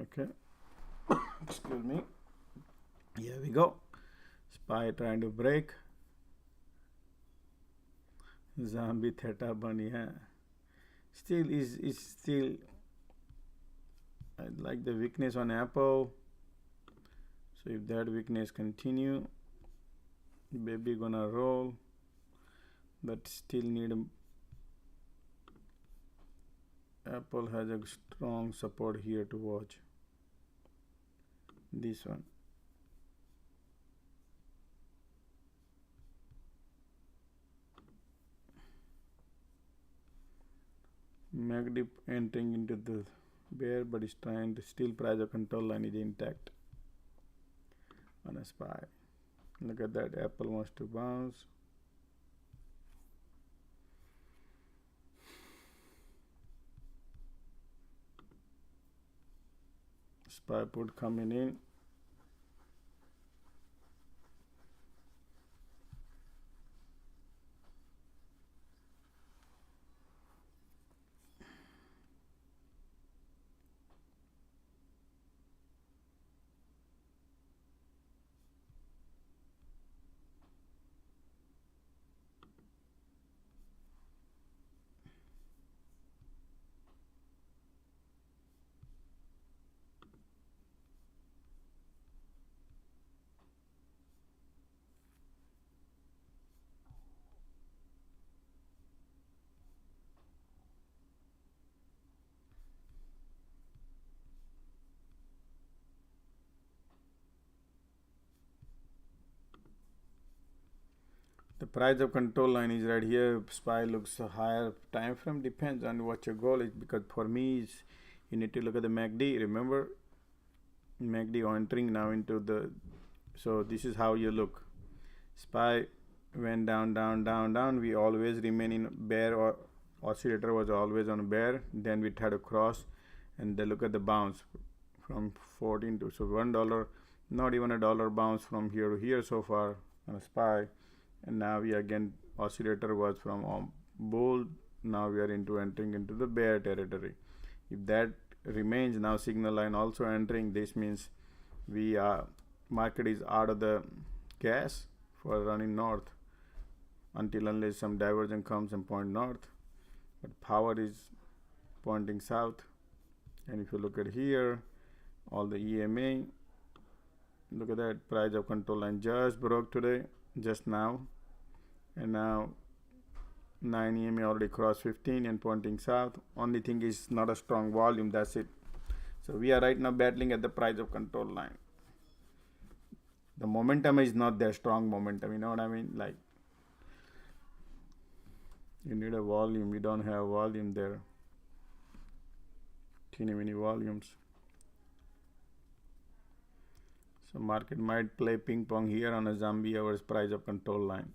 Okay. Excuse me. Here we go. SPY trying to break. Zombie theta bunny, yeah. Still is still. I like the weakness on Apple. So if that weakness continue, Baby gonna roll, but still need Apple has a strong support here to watch. This one. MACD entering into the bear, but is trying to still price of control line is intact on a SPY. Look at that, Apple wants to bounce. SPY put coming in. The price of control line is right here. SPY looks a higher time frame, depends on what your goal is, because for me is you need to look at the MACD. Remember, MACD entering now into the, so this is how you look. SPY went down, down, down, down. We always remain in bear, or oscillator was always on bear. Then we try to cross, and then look at the bounce from 14 to, so $1, not even a dollar bounce from here to here so far on a SPY. And now we again, oscillator was from bull, now we are entering into the bear territory. If that remains, now signal line also entering, this means we are, market is out of the gas for running north until unless some divergence comes and point north, but power is pointing south. And if you look at here, all the EMA, look at that, price of control line just broke today, just now, and now 9 EMA already crossed 15 and pointing south. Only thing is not a strong volume, that's it. So we are right now battling at the price of control line. The momentum is not that strong momentum, you know what I mean? Like, you need a volume, you don't have volume there, teeny many volumes. So market might play ping pong here on a zombie hours price of control line.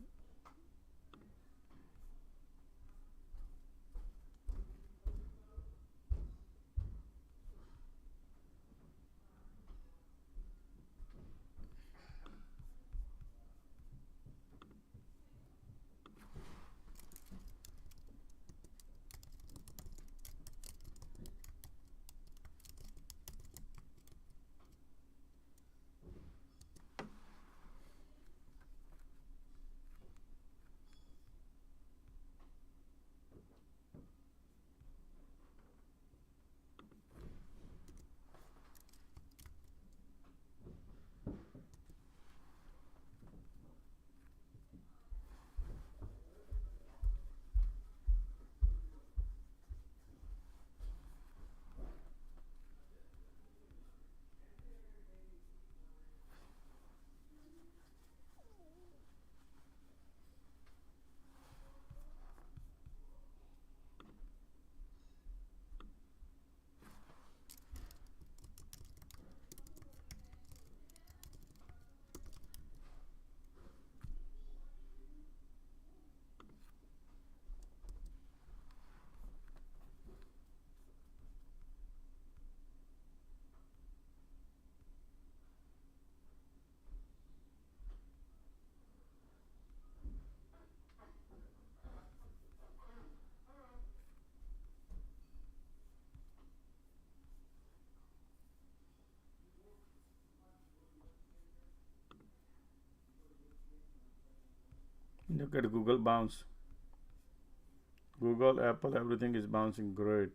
Look at Google bounce. Google, Apple, everything is bouncing great.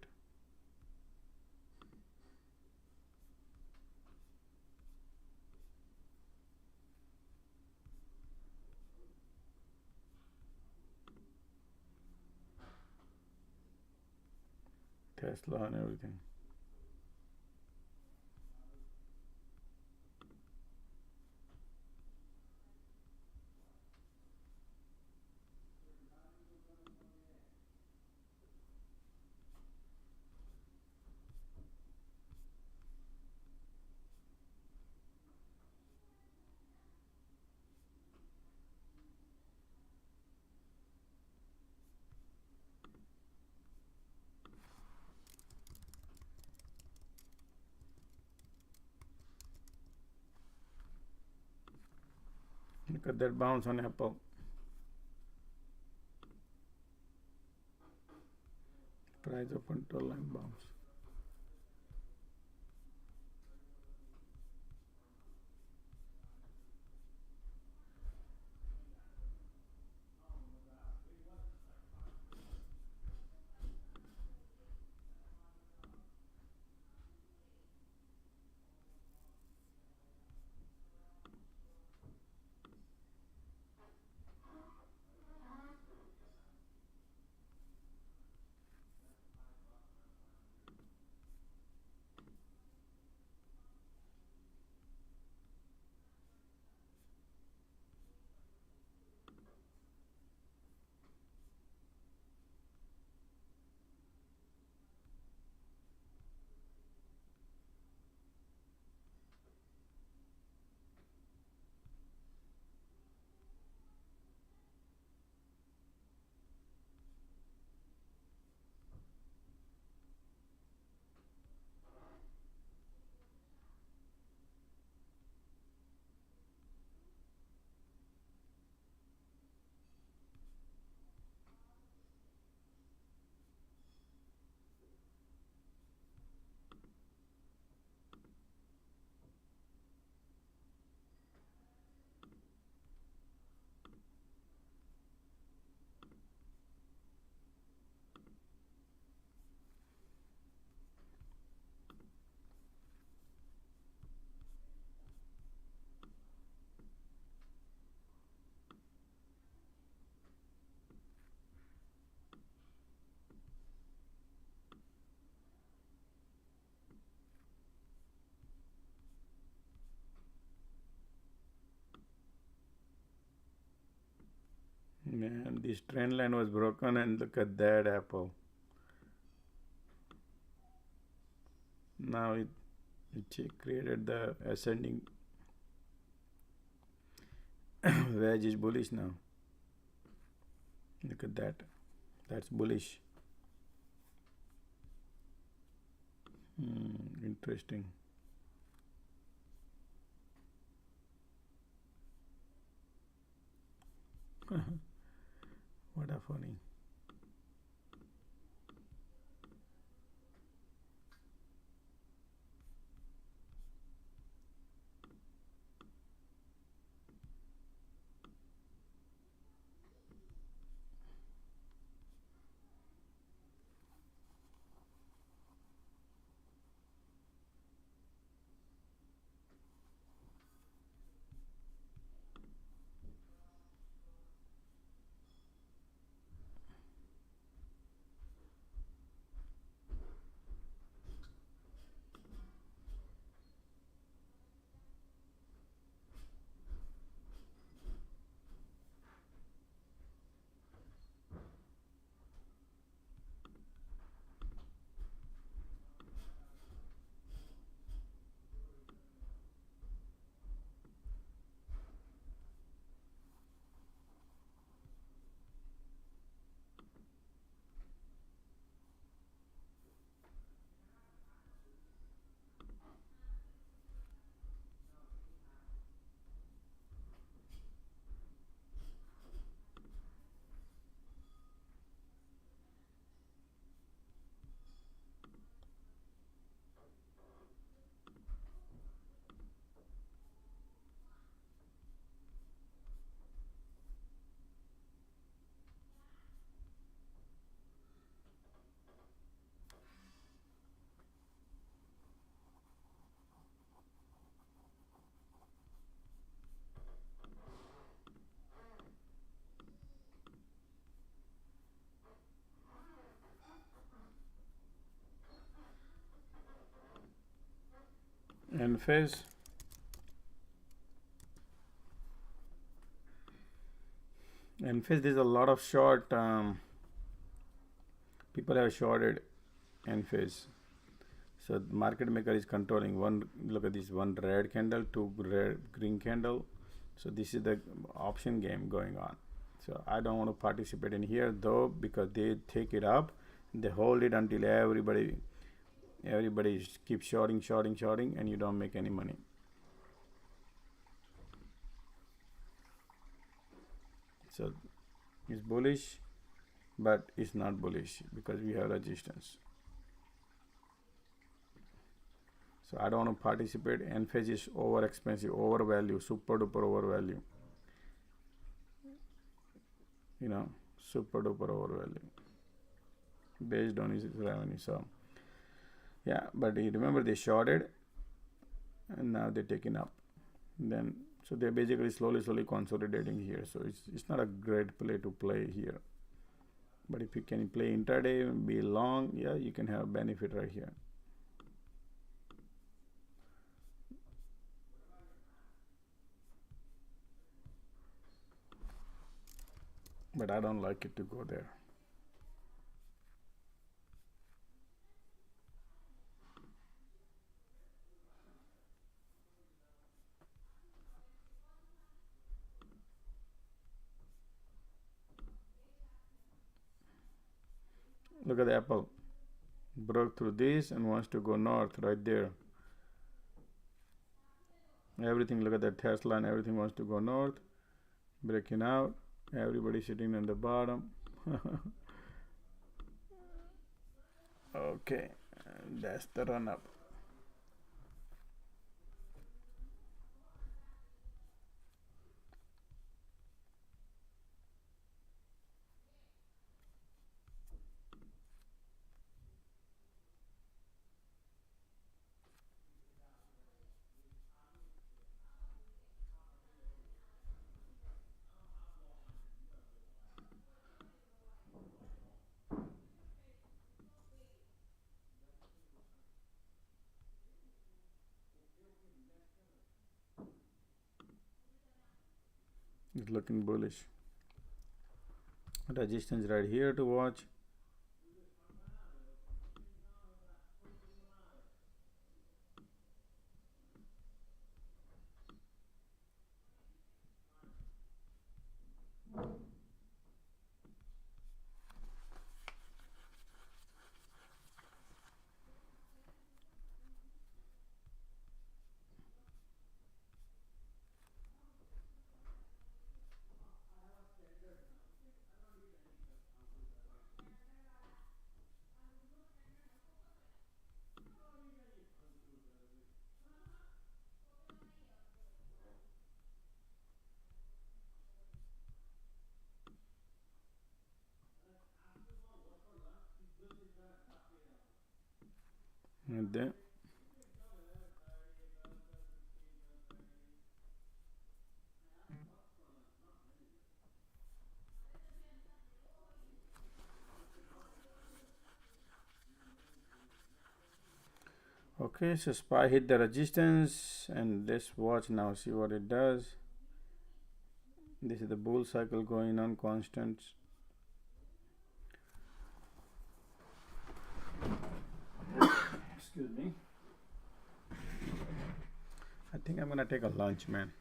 Tesla and everything. Look at that bounce on Apple. Price of control line bounce. Man, this trend line was broken, and look at that Apple. Now it created the ascending wedge is bullish now. Look at that. That's bullish. Interesting. What a funny. End phase. End phase, there's a lot of short, people have shorted end phase. So the market maker is controlling one. Look at this: one red candle, two green candle. So this is the option game going on. So I don't want to participate in here though, because they take it up, they hold it until everybody keeps shorting, and you don't make any money. So it's bullish, but it's not bullish because we have resistance. So I don't want to participate. End phase is over expensive, over value, super duper over value. You know, super duper over value based on his revenue. So yeah, but you remember they shorted and now they're taking up. Then so they're basically slowly consolidating here. So it's not a great play to play here. But if you can play intraday and be long, yeah, you can have benefit right here. But I don't like it to go there. Look at the Apple. Broke through this and wants to go north right there. Everything, look at that Tesla and everything wants to go north. Breaking out. Everybody sitting on the bottom. Okay, and that's the run up. It's looking bullish. Resistance right here to watch. And then okay, so SPY hit the resistance, and let's watch now, see what it does. This is the bull cycle going on constant. Excuse me. I think I'm gonna take a lunch, man.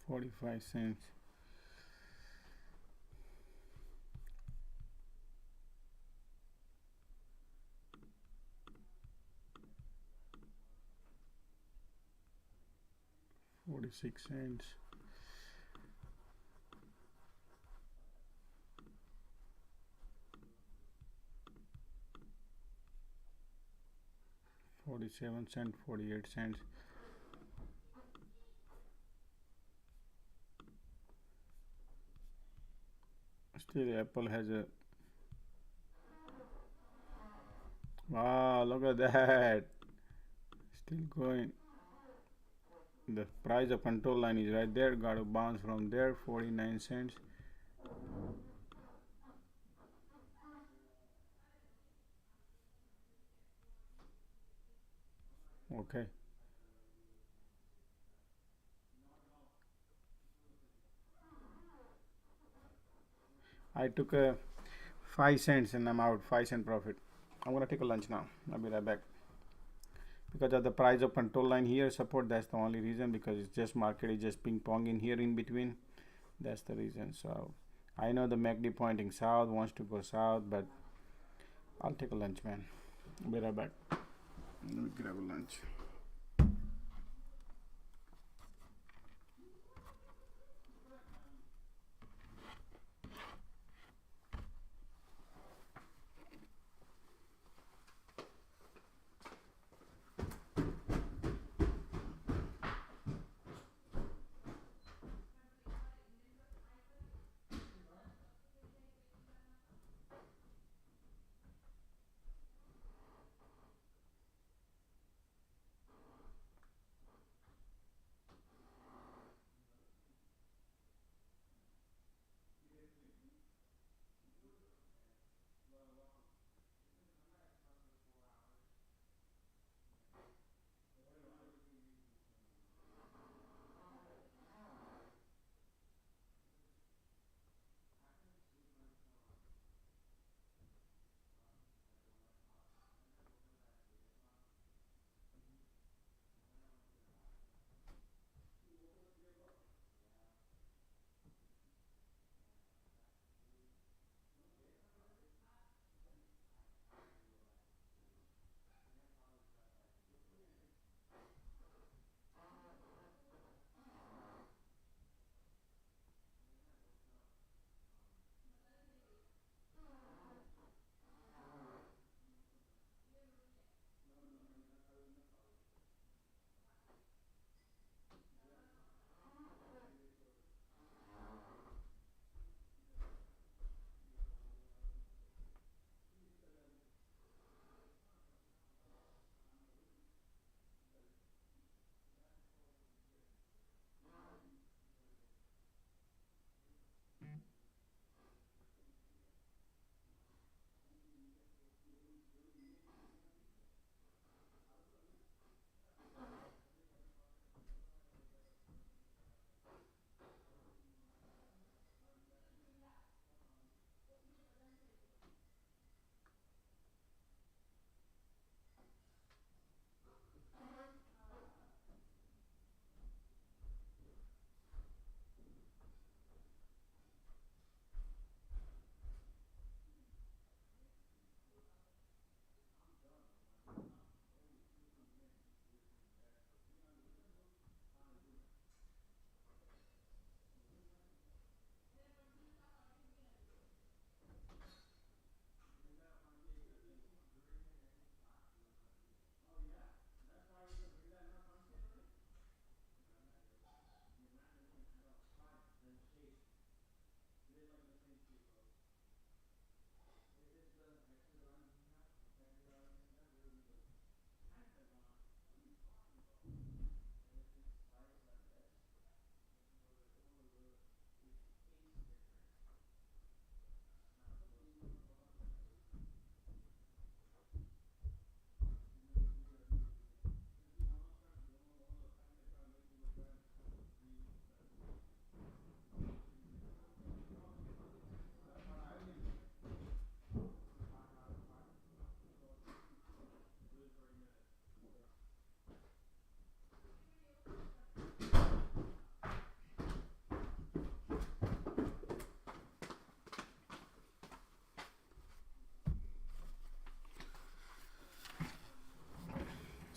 45 cents. $0.46. $0.47, 48 cents. Still Apple has a, wow, look at that, still going. The price of control line is right there, got to bounce from there. 49 cents. Okay, I took a 5 cents and I'm out. 5 cent profit. I'm gonna take a lunch now. I'll be right back. Because of the price of control line here support, that's the only reason, because it's just market is just ping pong in here in between. That's the reason. So I know the MACD pointing south, wants to go south, but I'll take a lunch, man. I'll be right back. Let me grab a lunch.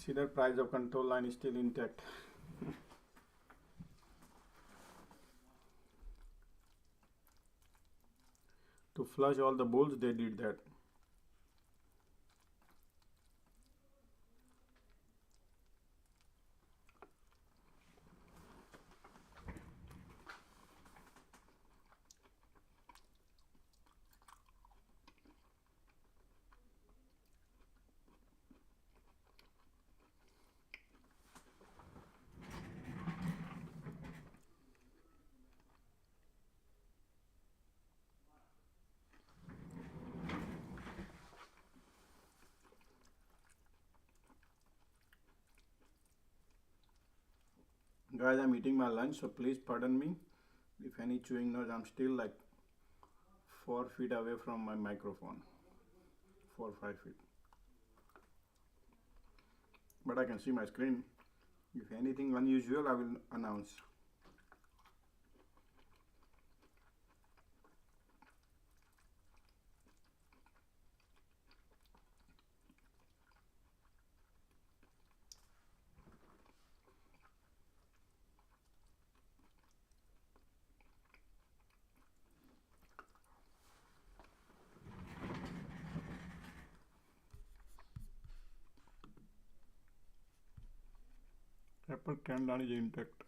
See that price of control line is still intact. To flush all the bulls, they did that. Guys, I'm eating my lunch, so please pardon me if any chewing noise. I'm still like 4 feet away from my microphone, 4 or 5 feet, but I can see my screen. If anything unusual, I will announce. Apple Trendline is intact.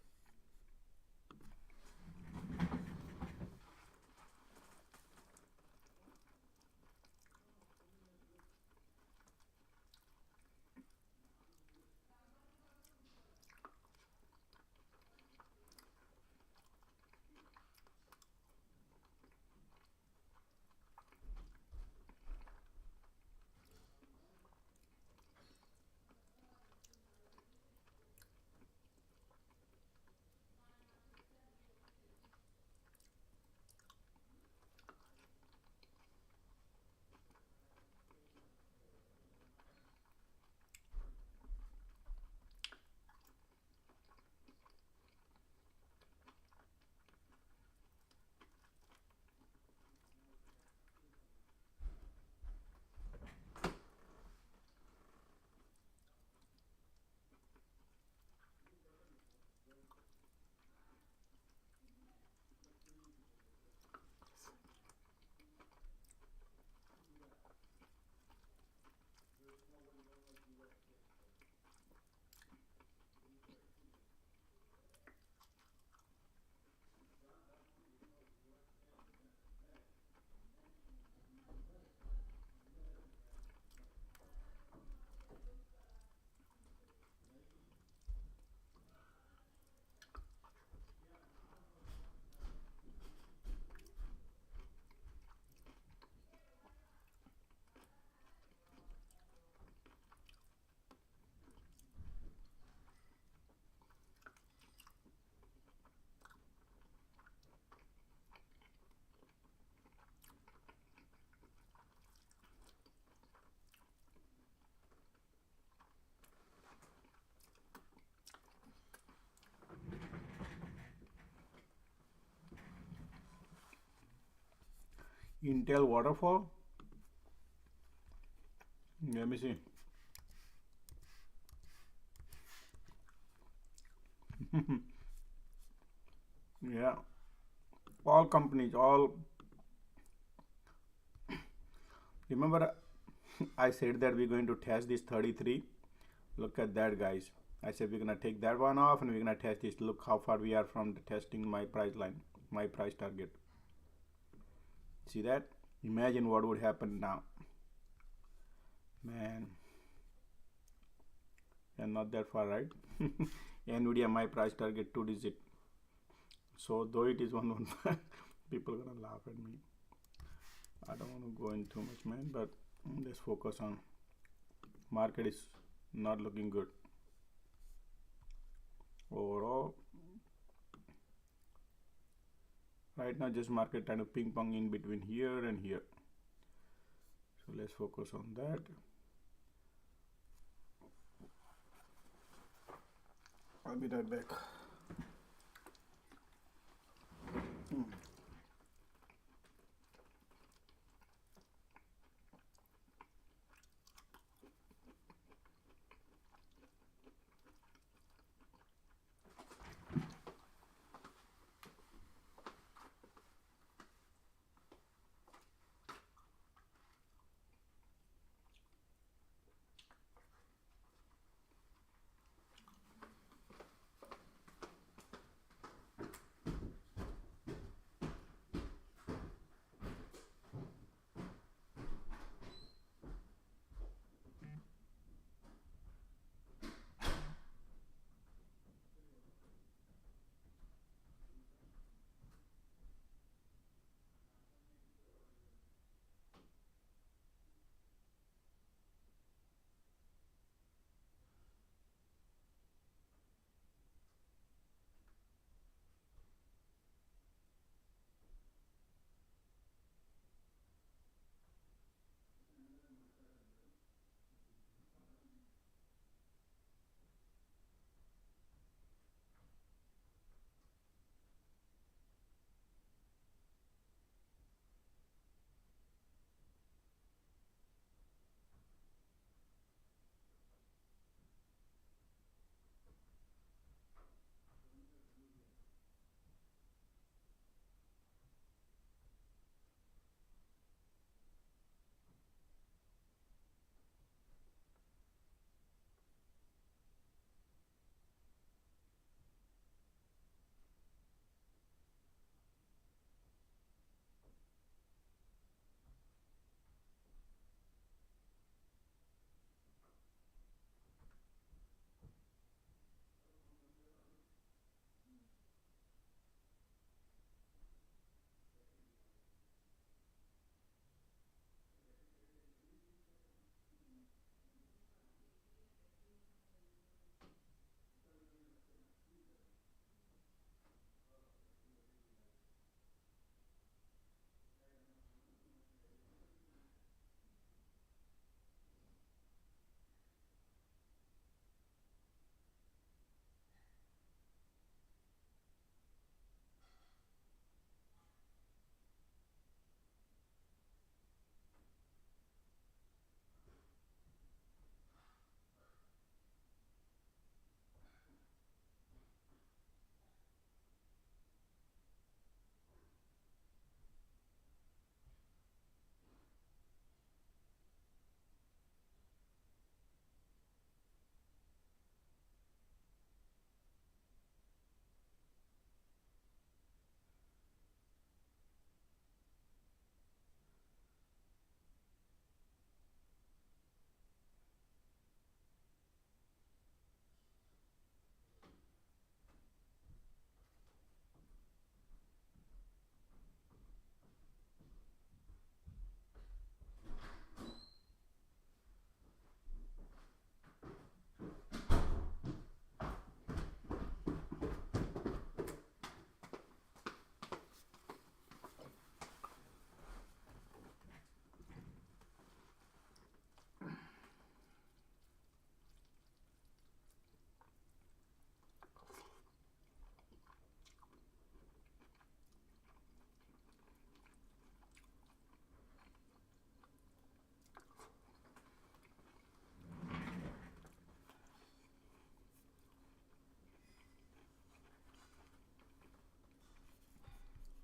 Intel waterfall. Let me see. Yeah, all companies, all. Remember, I said that we're going to test this 33. Look at that, guys. I said we're gonna take that one off and we're gonna test this. Look how far we are from the testing my price line, my price target. See that? Imagine what would happen now. Man, and not that far, right? Nvidia, my price target 2 digit. So though it is 115, people are gonna laugh at me. I don't want to go in too much, man, but let's focus on market is not looking good overall. Right now, just market trying to ping pong in between here and here. So let's focus on that. I'll be right back.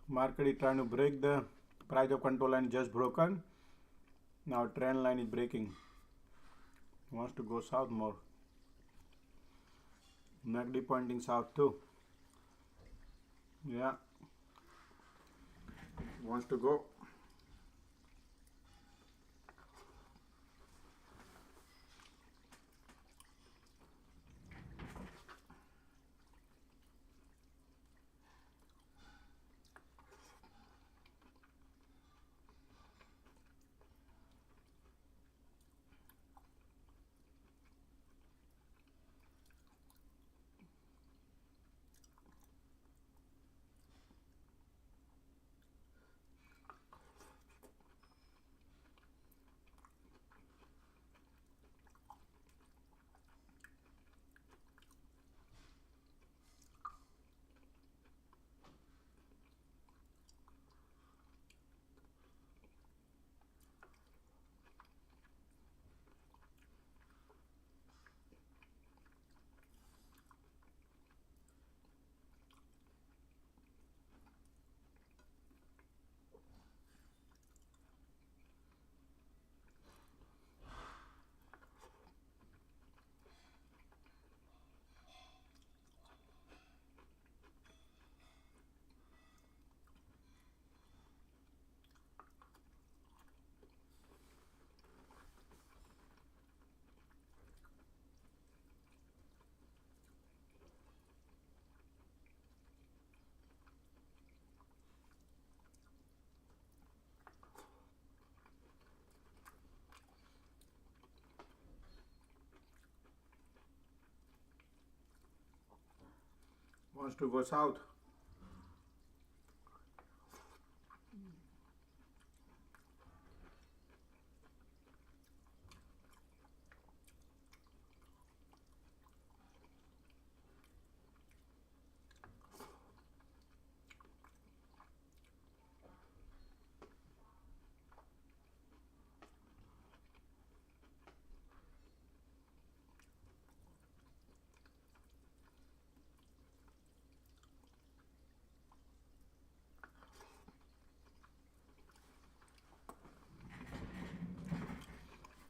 Market is trying to break the price of control line, just broken. Now trend line is breaking. Wants to go south more. MACD pointing south too. Yeah. Wants to go. Wants to go south.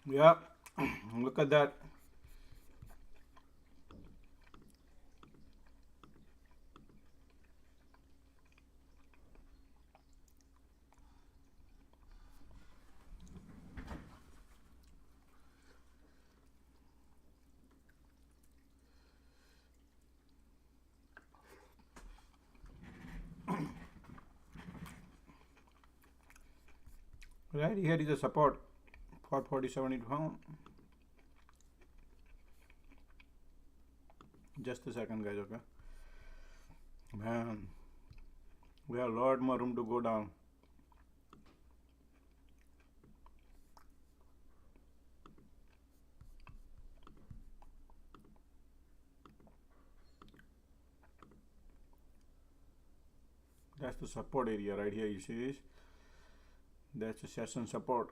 Yeah, look at that. Right here is a support for 47 it found. Just a second, guys. Okay, man, we have a lot more room to go down. That's the support area right here. You see this? That's the session support.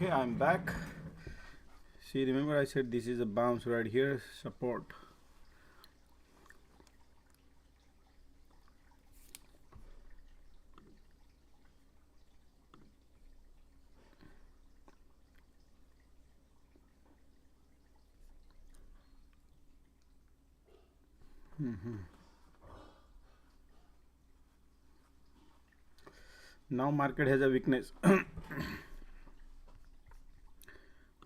Okay, I'm back. See, remember I said this is a bounce right here, support. Now market has a weakness.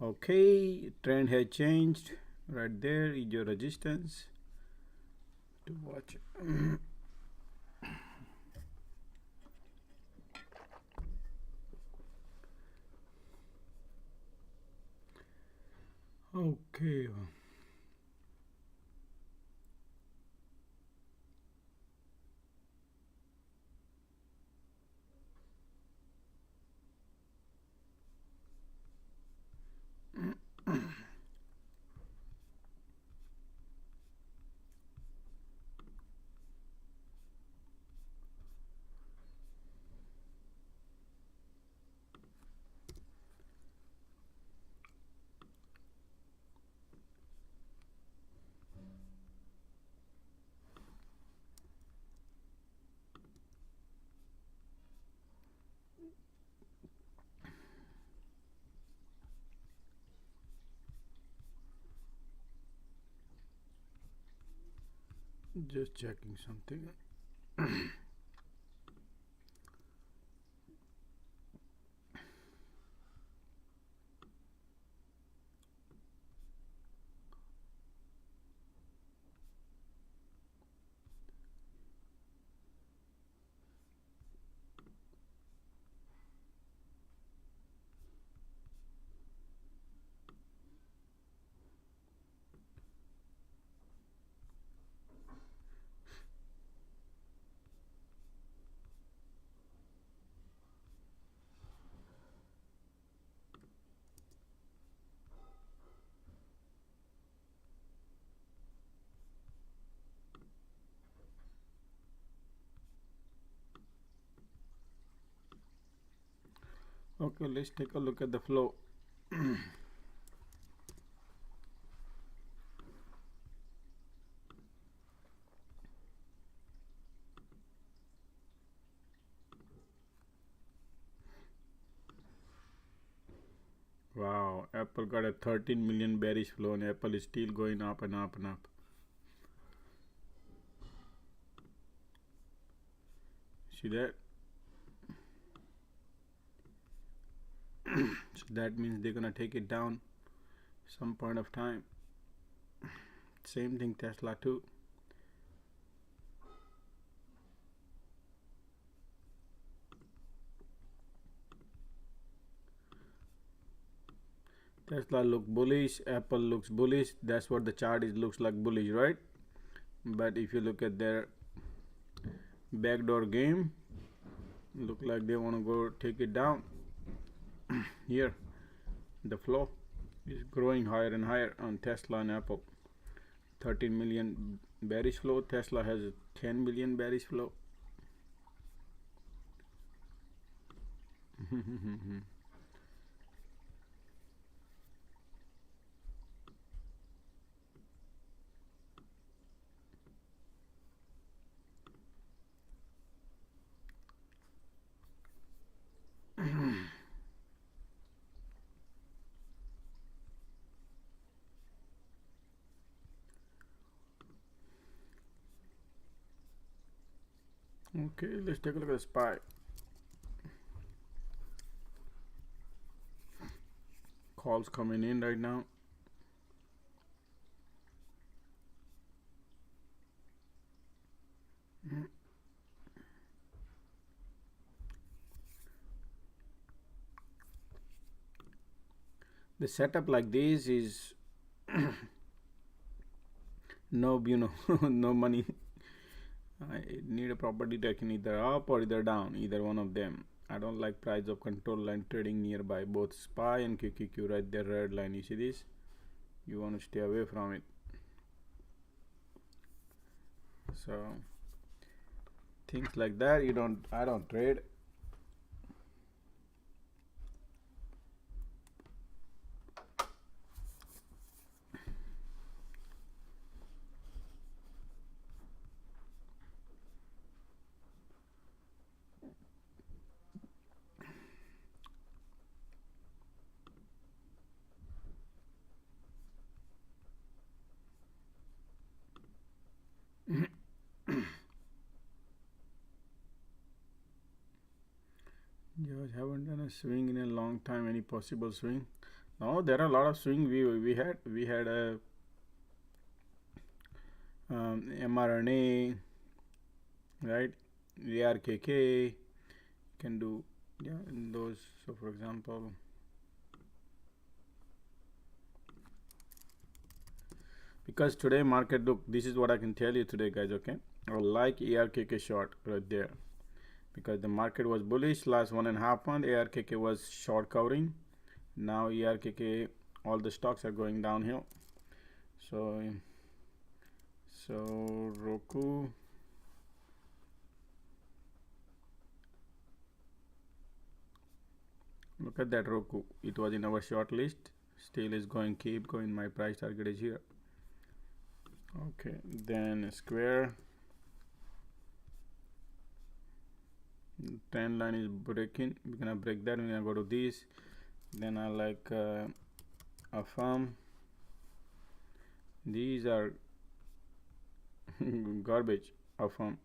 Okay, trend has changed. Right there is your resistance to watch. Okay. Just checking something. Okay, let's take a look at the flow. Wow, Apple got a 13 million bearish flow and Apple is still going up and up and up. See that? So that means they're gonna take it down some point of time. Same thing Tesla too. Tesla look bullish, Apple looks bullish. That's what the chart is, looks like bullish, right? But if you look at their backdoor game, look like they want to go take it down. Here the flow is growing higher and higher on Tesla and Apple. 13 million bearish flow. Tesla has a 10 million bearish flow. Okay, let's take a look at the SPY. Calls coming in right now. The setup like this is no, no money. I need a property taken either up or either down, either one of them. I don't like price of control line trading nearby, both SPY and QQQ right there, red line. You see this? You want to stay away from it. So things like that, I don't trade. haven't done a swing in a long time. Any possible swing? No, there are a lot of swing. We had a mRNA, right? ARKK can do, yeah, in those. So for example, because today market, look, this is what I can tell you today, guys. Okay, I like ARKK short right there, because the market was bullish last 1.5 months. ARKK was short covering. Now ARKK, all the stocks are going downhill. So Roku, look at that Roku. It was in our short list, still is going, keep going. My price target is here. Okay, then Square, trend line is breaking. We're gonna break that. We're gonna go to this. Then I like Affirm. These are garbage. Affirm.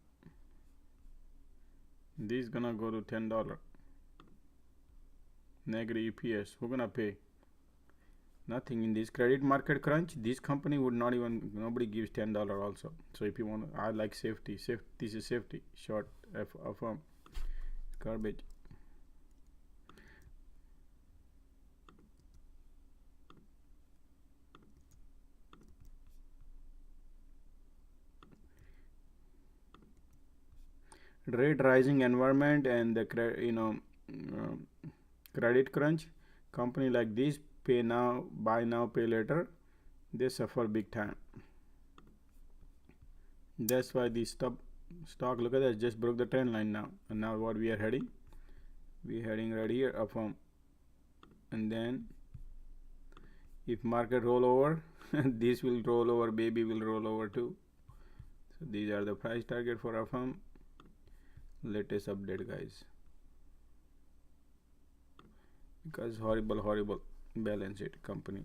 This gonna go to $10. Negative EPS. Who gonna pay? Nothing. In this credit market crunch, this company would not even, nobody gives $10 also. So if you want, I like safety. This is safety. Short Affirm. Garbage. Rate rising environment and the credit crunch, company like this, pay now, buy now, pay later, they suffer big time. That's why the stock, look at that, just broke the trend line now. And now what we are heading? We are heading right here, Affirm. And then if market roll over, this will roll over, baby will roll over too. So these are the price target for Affirm. Latest update, guys. Because horrible balance sheet company.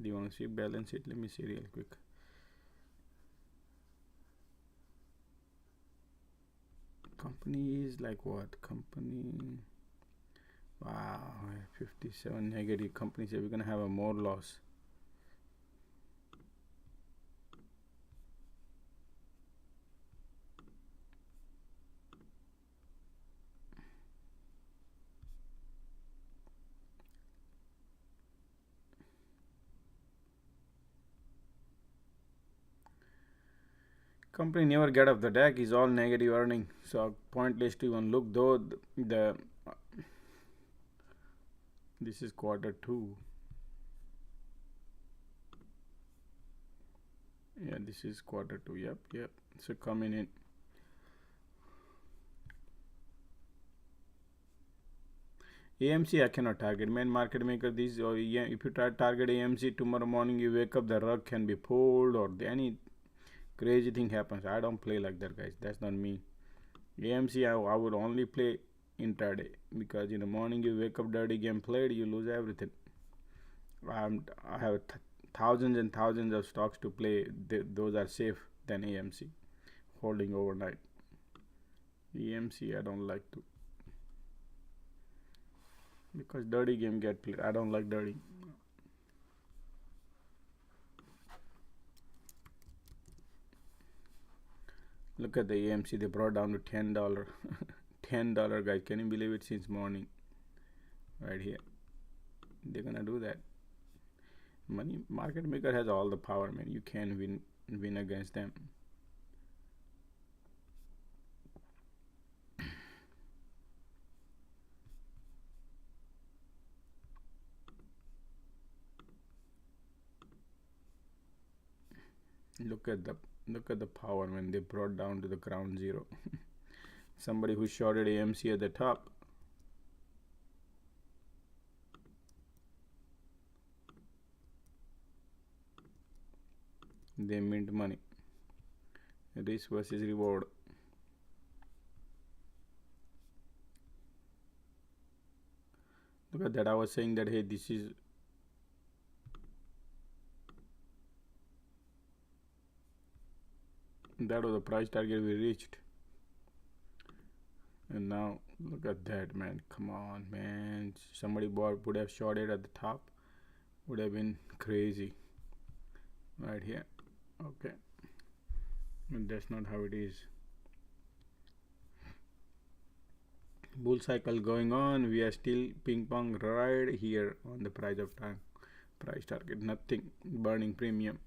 Do you want to see balance sheet? Let me see real quick. Company is like what? Company, wow, 57 negative. Company say we're gonna have a more loss. Company never get off the deck, is all negative earning, so pointless to even look. Though this is Q2. Yeah, this is Q2. Yep. So coming in. AMC I cannot target. Main market maker, this, or yeah, if you try to target AMC tomorrow morning, you wake up, the rug can be pulled or any crazy thing happens. I don't play like that, guys. That's not me. AMC I would only play intraday, because in the morning you wake up, dirty game played, you lose everything. I have thousands and thousands of stocks to play. Those are safe than AMC holding overnight. AMC I don't like to, because dirty game get played. I don't like dirty. Look at the AMC, they brought down to $10. $10, guys. Can you believe it? Since morning, right here, they're gonna do that. Money market maker has all the power, man. You can't win against them. Look at the power when they brought down to the ground zero. Somebody who shorted AMC at the top. They mint money. Risk versus reward. Look at that. I was saying that, hey, this is, that was the price target we reached, and now Look at that, man. Come on, man. Somebody would have shot it at the top. Would have been crazy. Right here. Okay. But that's not how it is. Bull cycle going on. We are still ping pong right here on the price of time. Price target. Nothing. Burning premium.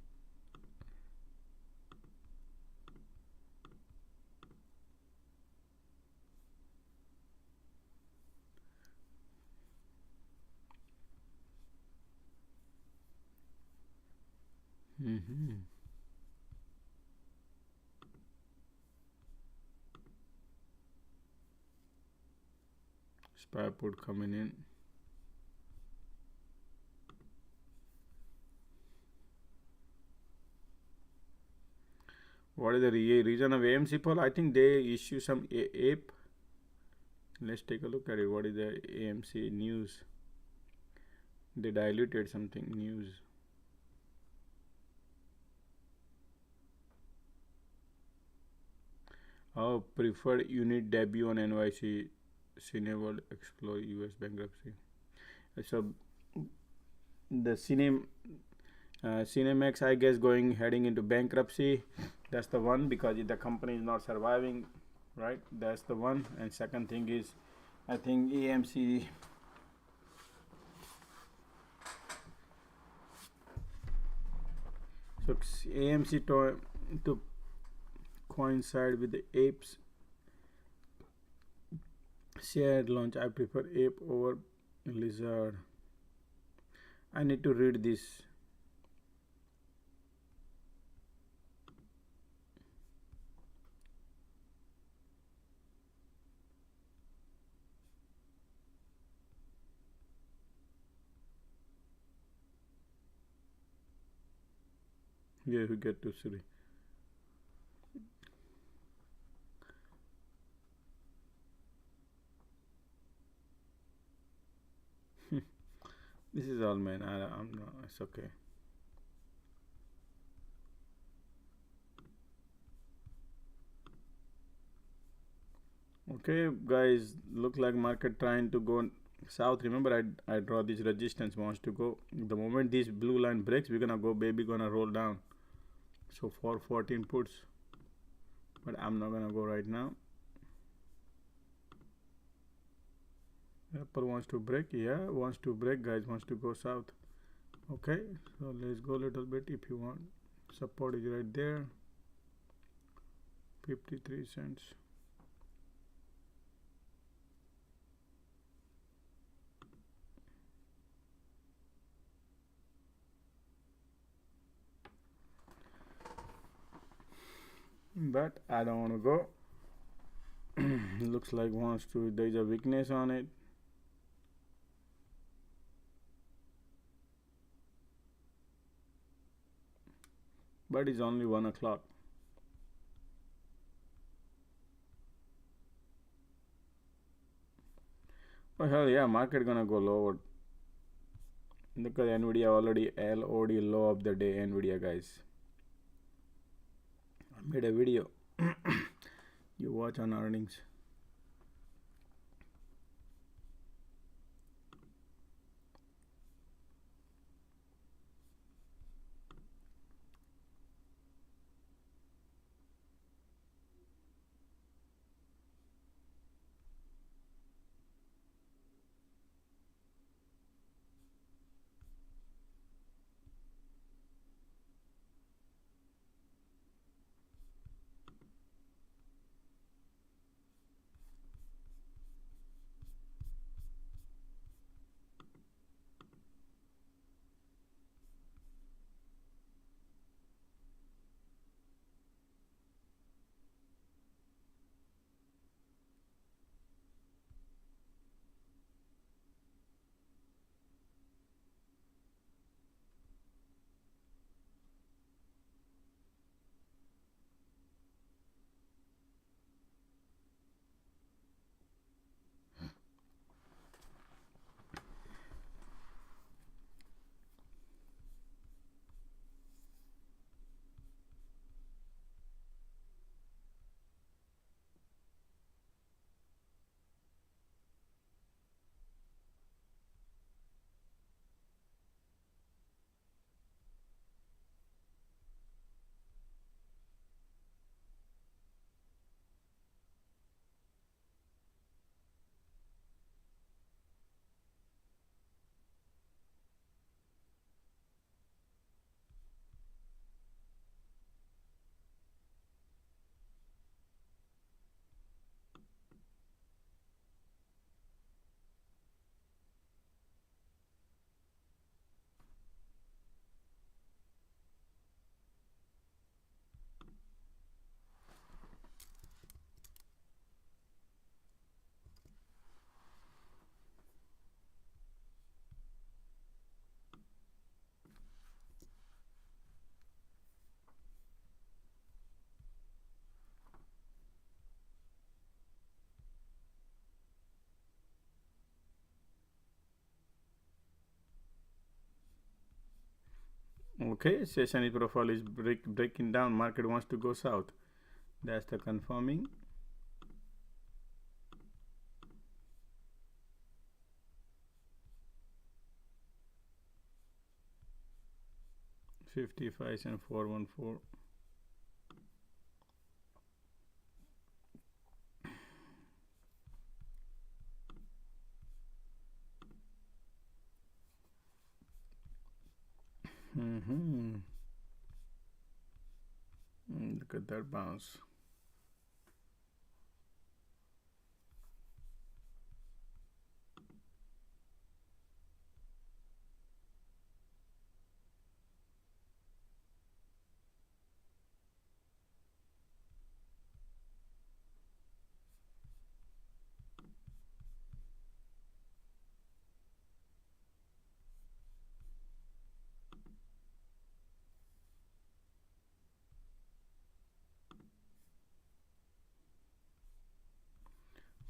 Spy put coming in. What is the reason of AMC poll? I think they issue some ape. Let's take a look at it. What is the AMC news? They diluted something news. Oh, preferred unit debut on NYC. Cineworld explore US bankruptcy. So the Cinemax, I guess, heading into bankruptcy. That's the one, because the company is not surviving, right? That's the one. And second thing is, I think AMC. So AMC to coincide with the apes share launch. I prefer ape over lizard. I need to read this. Yeah, we get to see. This is all, man. I'm not. It's okay. Okay, guys. Look like market trying to go south. Remember, I draw this resistance wants to go. The moment this blue line breaks, we're gonna go, baby. Gonna roll down. So for 14 puts, but I'm not gonna go right now. Apple wants to break. Yeah, wants to break, guys. Wants to go south. Okay, so let's go a little bit if you want. Support is right there. 53 cents. But I don't want to go. Looks like wants to. There is a weakness on it. But it's only 1 o'clock. Oh hell yeah, market gonna go lower. Look at Nvidia already LOD low of the day. Nvidia, guys. I made a video. You watch on earnings. Okay, session profile is breaking down. Market wants to go south. That's the confirming. $55 and 414. Look at that bounce.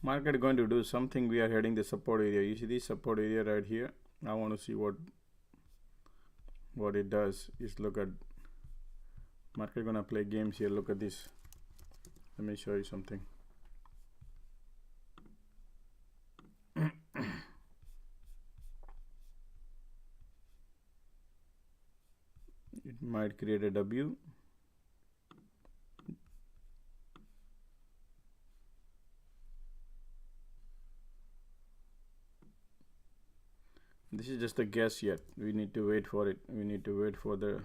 Market going to do something. We are heading the support area. You see this support area right here. I want to see what it does. Is look at market gonna play games here. Look at this. Let me show you something. It might create a W. This is just a guess yet. We need to wait for it. We need to wait for the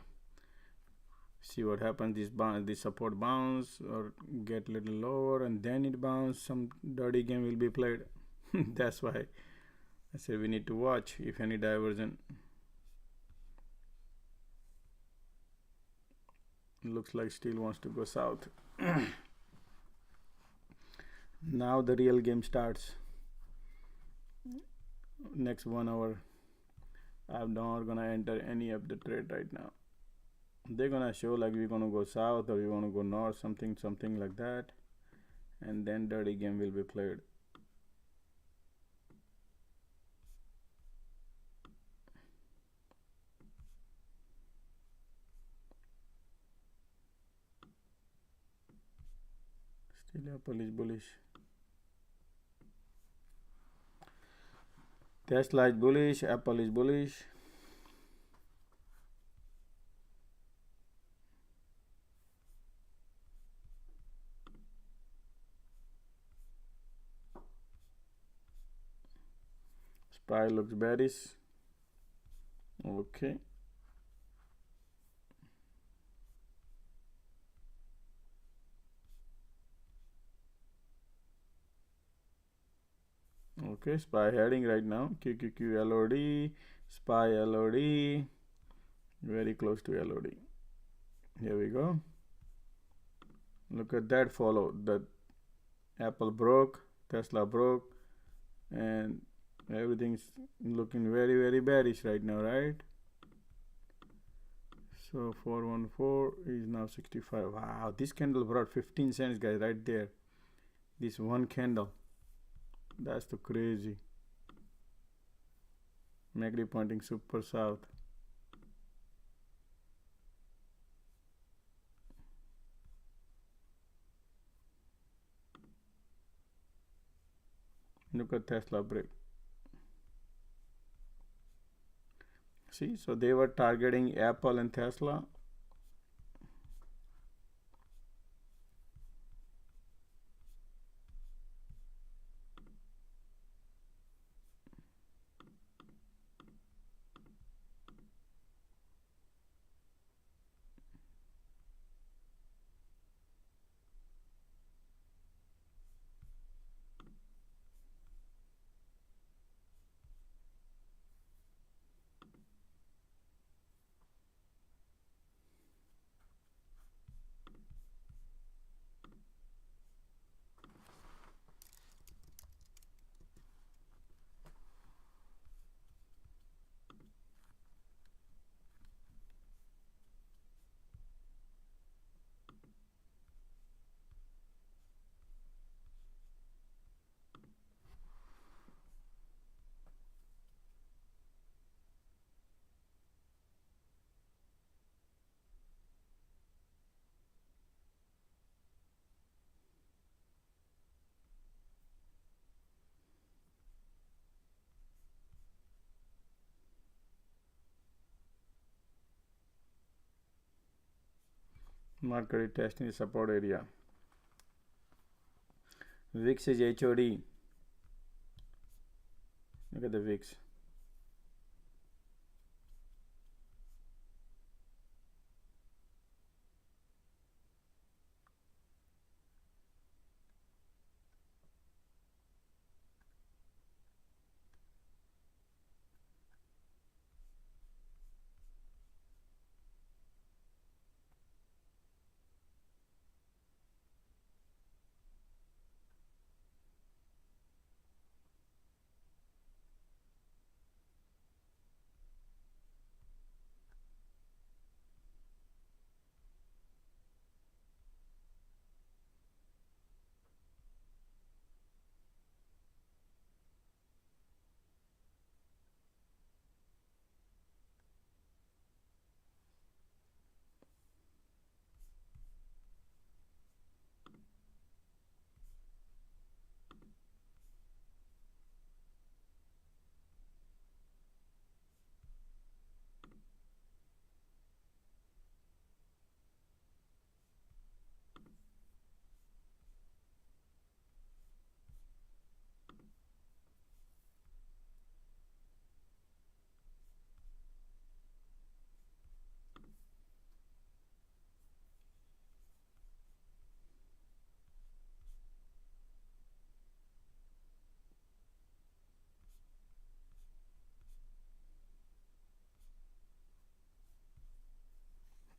see what happens. This support bounce or get a little lower and then it bounce. Some dirty game will be played. That's why I said we need to watch if any diversion. Looks like still wants to go south. Now the real game starts. Next 1 hour. I'm not gonna enter any of the trade right now. They're gonna show like we're gonna go south or we wanna go north, something like that, and then dirty game will be played. Still Apple is bullish. Tesla is bullish, Apple is bullish. SPY looks bearish. Okay. Okay, SPY heading right now. QQQ LOD, SPY LOD, very close to LOD. Here we go. Look at that follow. The Apple broke, Tesla broke, and everything's looking very bearish right now, right? So 414 is now 65. Wow, this candle brought 15 cents, guys, right there. This one candle. That's too crazy. MACD pointing super south. Look at Tesla break. See, so they were targeting Apple and Tesla. Market is testing the support area. VIX is HOD. Look at the VIX.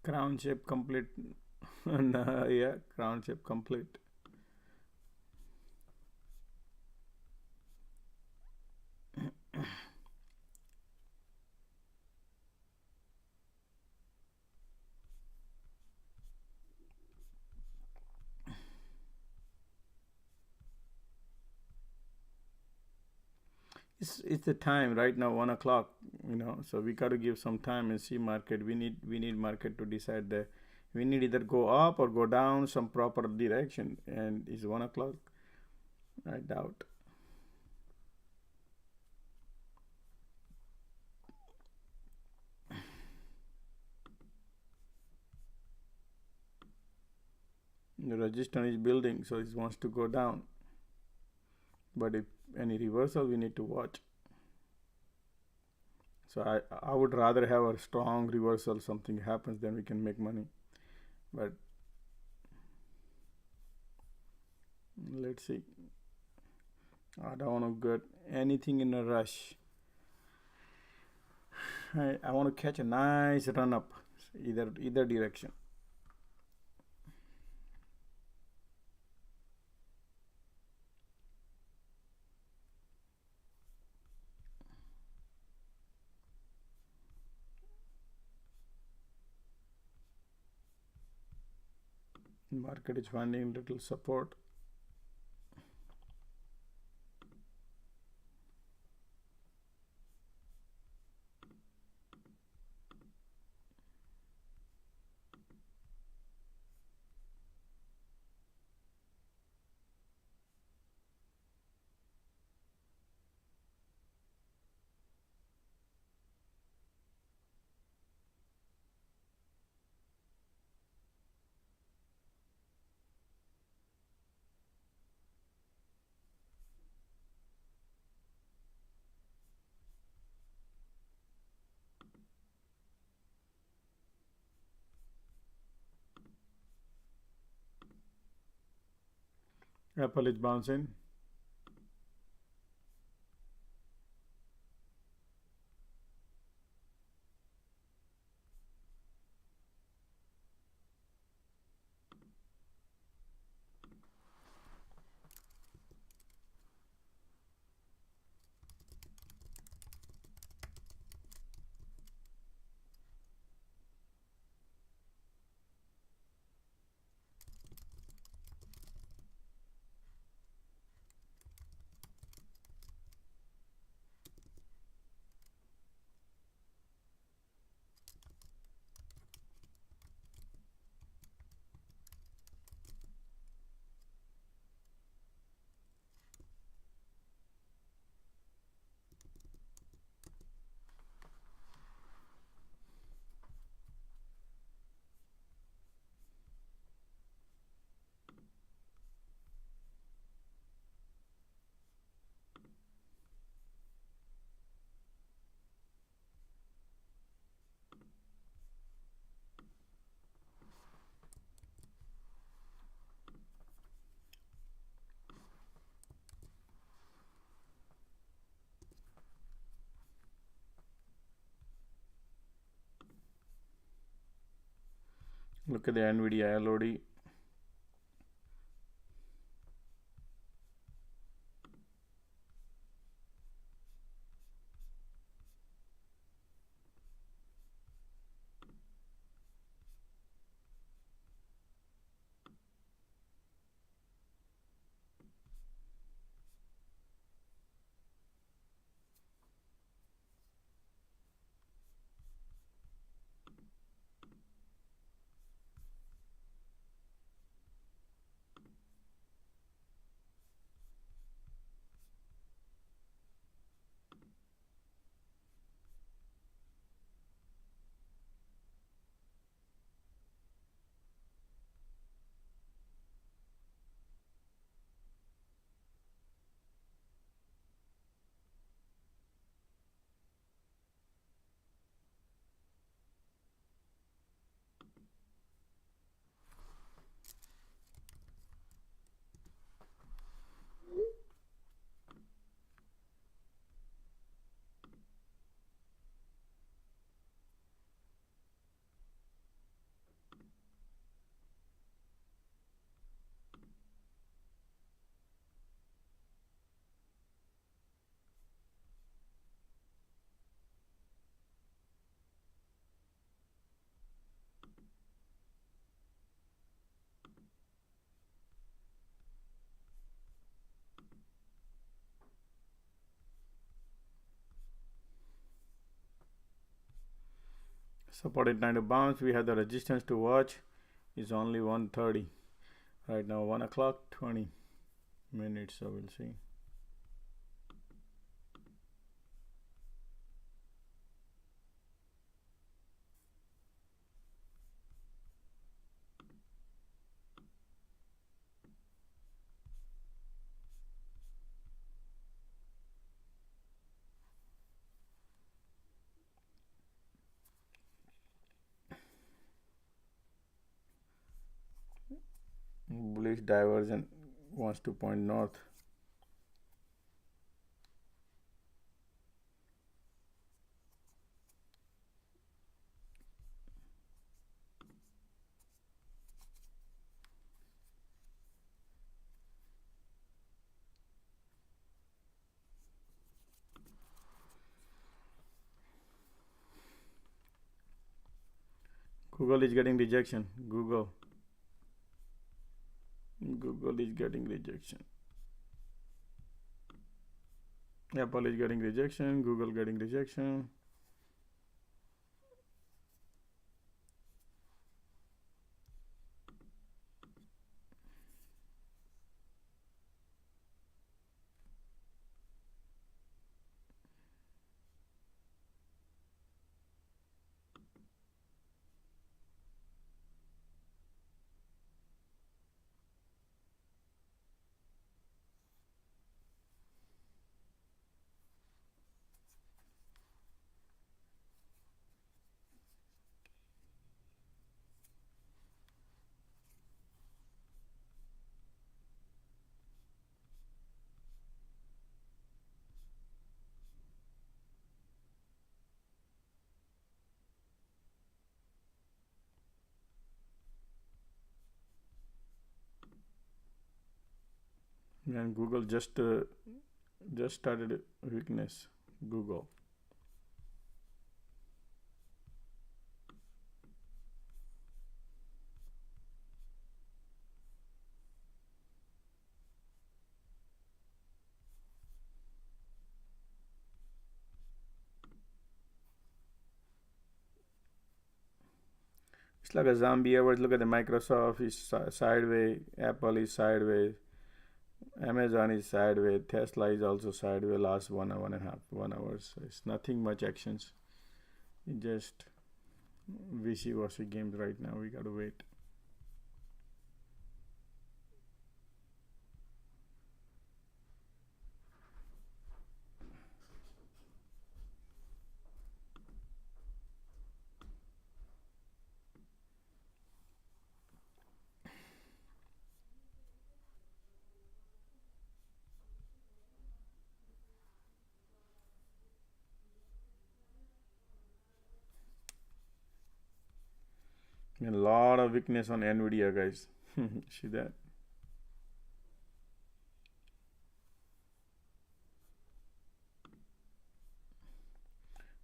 Crown shape complete. Yeah, crown shape complete. It's the time right now, 1 o'clock. So we got to give some time and see market. We need market to decide that we need either go up or go down some proper direction. And it's 1 o'clock. I doubt. The resistance is building, so it wants to go down. But if any reversal, we need to watch. So I would rather have a strong reversal, something happens, then we can make money. But let's see. I don't want to get anything in a rush. I want to catch a nice run up, either direction. Market is finding little support. Apple is bouncing. Look at the Nvidia LOD. Supported 9 to bounce. We have the resistance to watch is only 130. Right now 1 o'clock 20 minutes, so we'll see. Bullish divergence wants to point north. Google is getting rejection. Google is getting rejection. Apple is getting rejection. Google getting rejection. And Google just started weakness. Google. It's like a zombie hours. Look at the Microsoft is sideways, Apple is sideways, Amazon is sideways, Tesla is also sideways last 1 hour and a half, 1 hour. So it's nothing much actions. It just wishy-washy games right now. We gotta wait. A lot of weakness on Nvidia, guys. See that?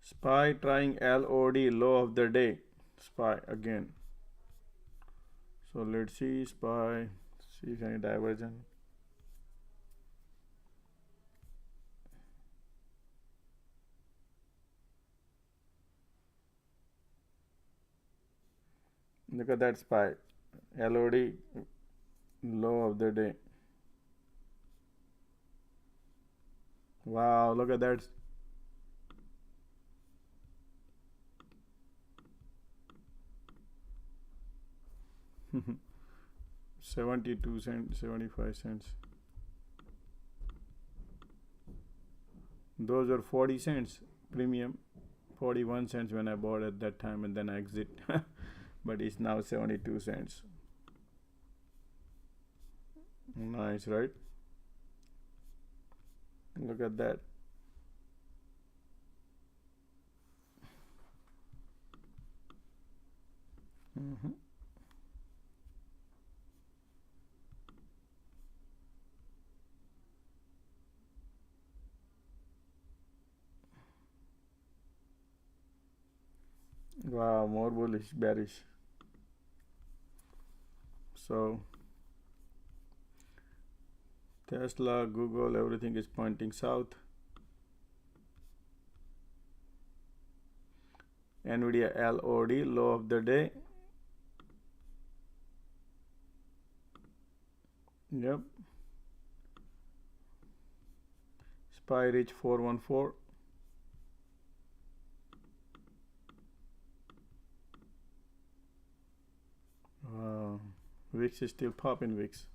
SPY trying LOD, low of the day. SPY again. So let's see SPY, see if any diversion. Look at that SPY, LOD, low of the day. Wow, look at that. $0.72, 75 cents. Those are 40 cents premium, 41 cents when I bought at that time, and then I exit. But it's now 72 cents. Nice, right? Look at that. Wow, more bullish, bearish. So Tesla, Google, everything is pointing south. Nvidia LOD, low of the day. Yep. SPY reach 414. Wow. VIX is still popping, VIX.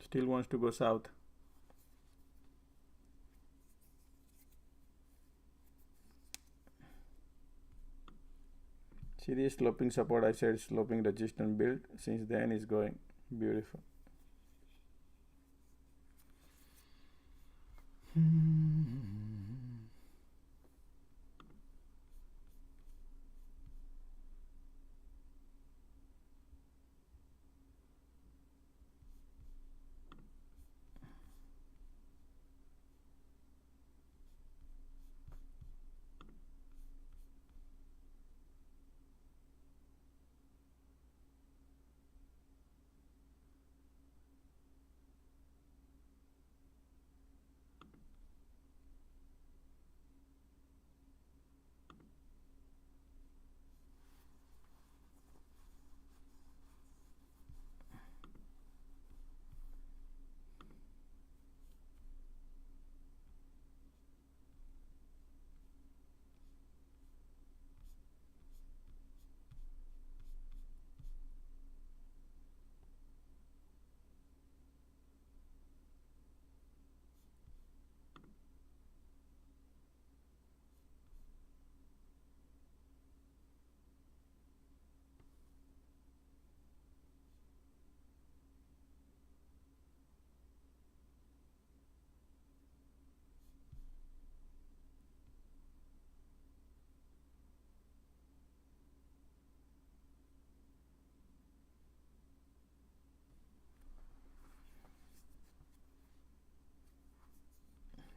Still wants to go south. See this sloping support, I said sloping resistance build. Since then is going beautiful.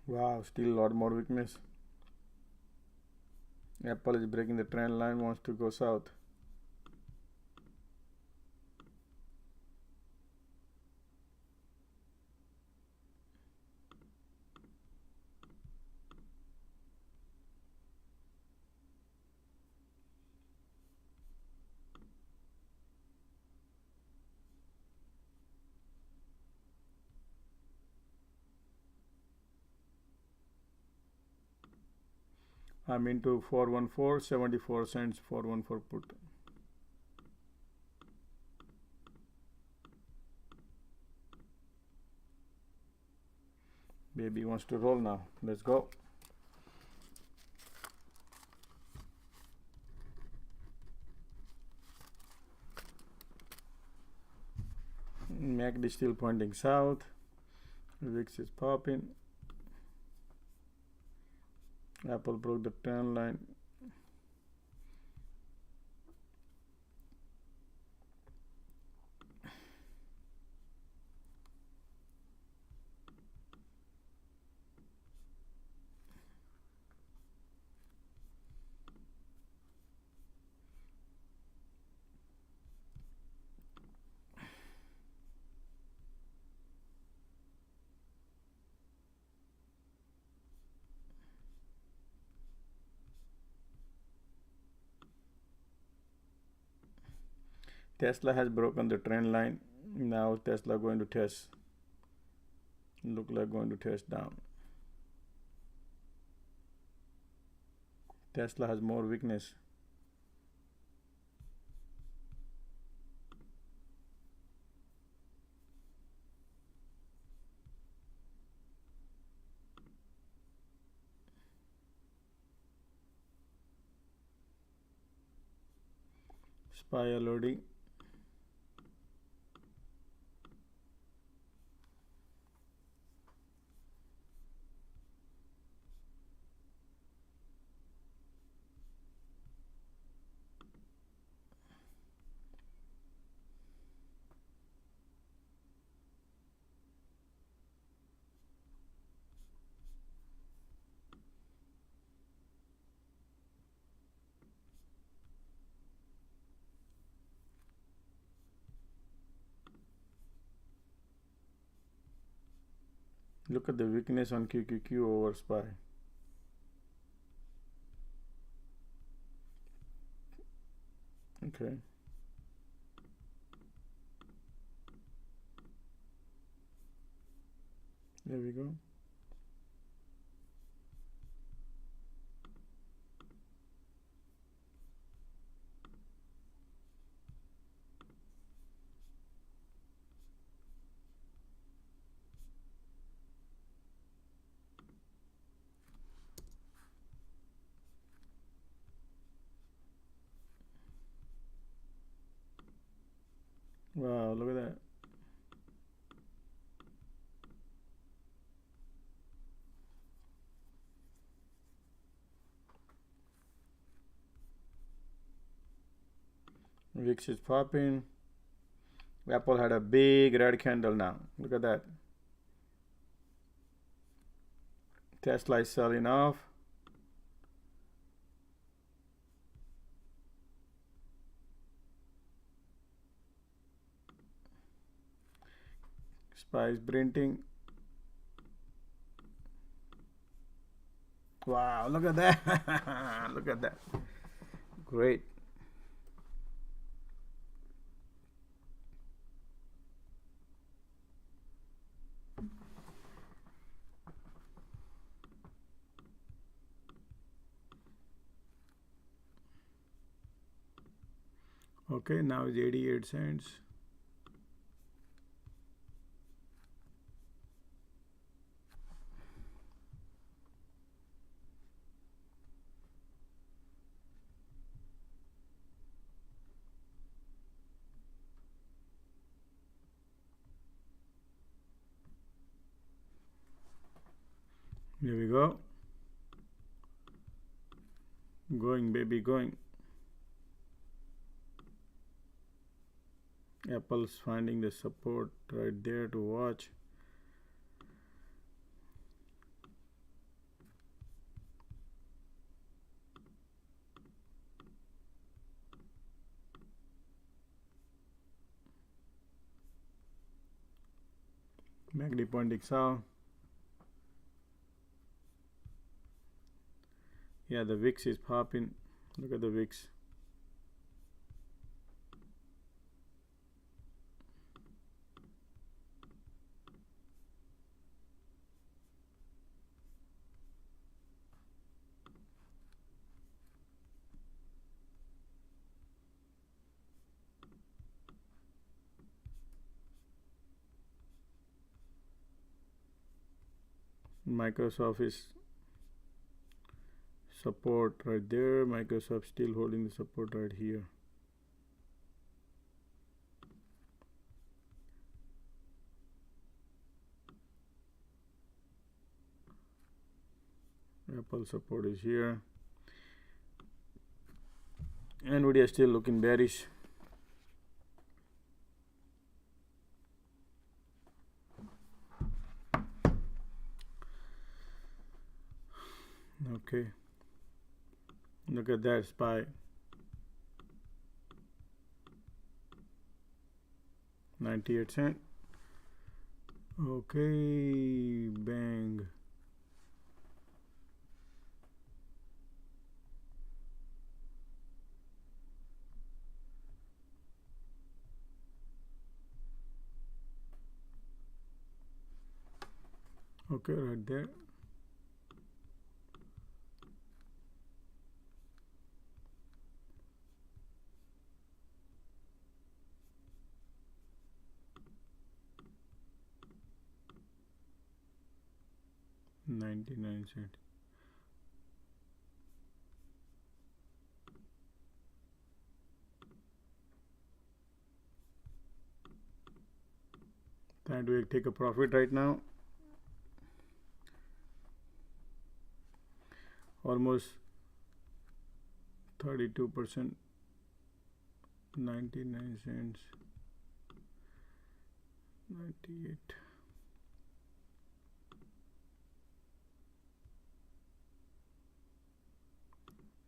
Wow, still a lot more weakness. Apple is breaking the trend line, wants to go south. I'm into 414, 74 cents, 414 put. Baby wants to roll now. Let's go. MACD is still pointing south. VIX is popping. Apple broke the trend line. Tesla has broken the trend line. Now Tesla going to test. Look like going to test down. Tesla has more weakness. SPY loading. Look at the weakness on QQQ over SPY. Okay. There we go. Wow, look at that. VIX is popping. Apple had a big red candle now. Look at that. Tesla is selling off. SPY is printing. Wow, look at that. Look at that. Great. Okay, now it's 88 cents. Here we go. Going, baby, going. Apple's finding the support right there to watch. MACD pointing south. Yeah, the VIX is popping. Look at the VIX. Microsoft is support right there. Microsoft still holding the support right here. Apple support is here. Nvidia still looking bearish. Okay, look at that SPY. 98 cents. Okay, bang. Okay, right there. $0.99. Trying to take a profit right now. Almost 32%. 99 cents. 98.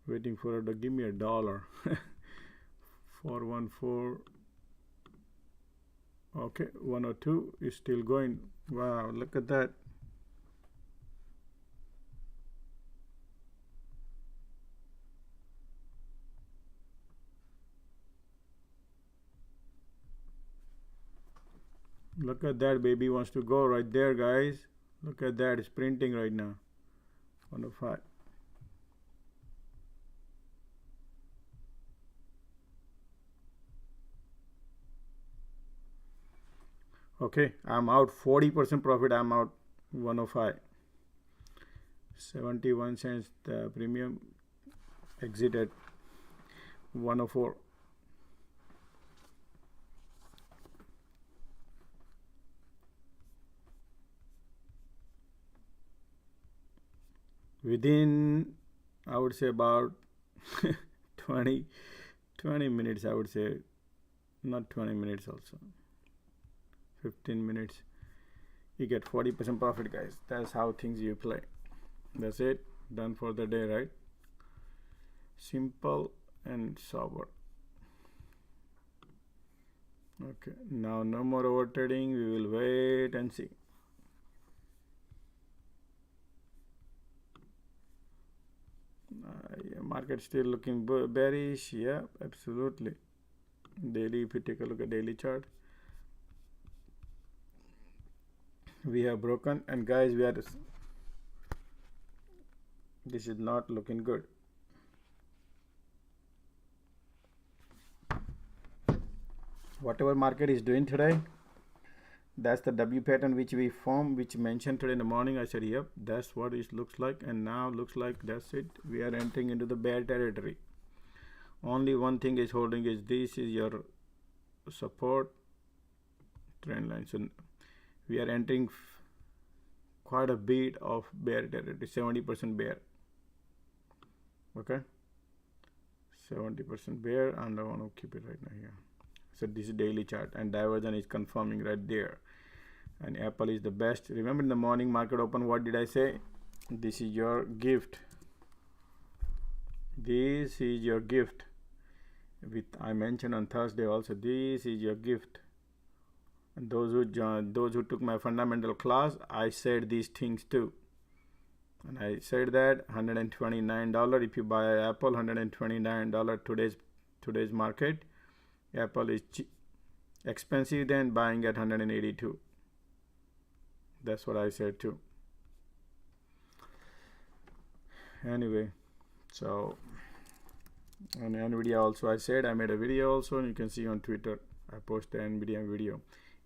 Waiting for it to give me $1. 414. Okay, 102 is still going. Wow, look at that. Look at that, baby wants to go right there, guys. Look at that, it's printing right now. 105. Okay, I'm out 40% profit. I'm out 105. 71 cents the premium. Exit at 104. Within, I would say about 20 minutes, I would say, not 20 minutes also, 15 minutes, you get 40% profit, guys. That's how things you play. That's it, done for the day, right? Simple and sober. Okay, now no more over trading. We will wait and see. Yeah, market still looking bearish. Yeah, absolutely. Daily, if you take a look at daily chart, we have broken, and guys, this is not looking good. Whatever market is doing today, that's the W pattern which we formed, which mentioned today in the morning. I said, yep, that's what it looks like, and now looks like that's it. We are entering into the bear territory. Only one thing is holding is this is your support trend line. So we are entering quite a bit of bear territory, 70% bear. Okay, 70% bear, and I want to keep it right now here. So this is daily chart, and divergence is confirming right there, and Apple is the best. Remember in the morning market open, what did I say? This is your gift. This is your gift. I mentioned on Thursday also, this is your gift. And those who took my fundamental class, I said these things too. And I said that $129 if you buy Apple, $129 today's market. Apple is expensive than buying at 182. That's what I said too. Anyway, so on Nvidia also I said, I made a video also, and you can see on Twitter I posted Nvidia video.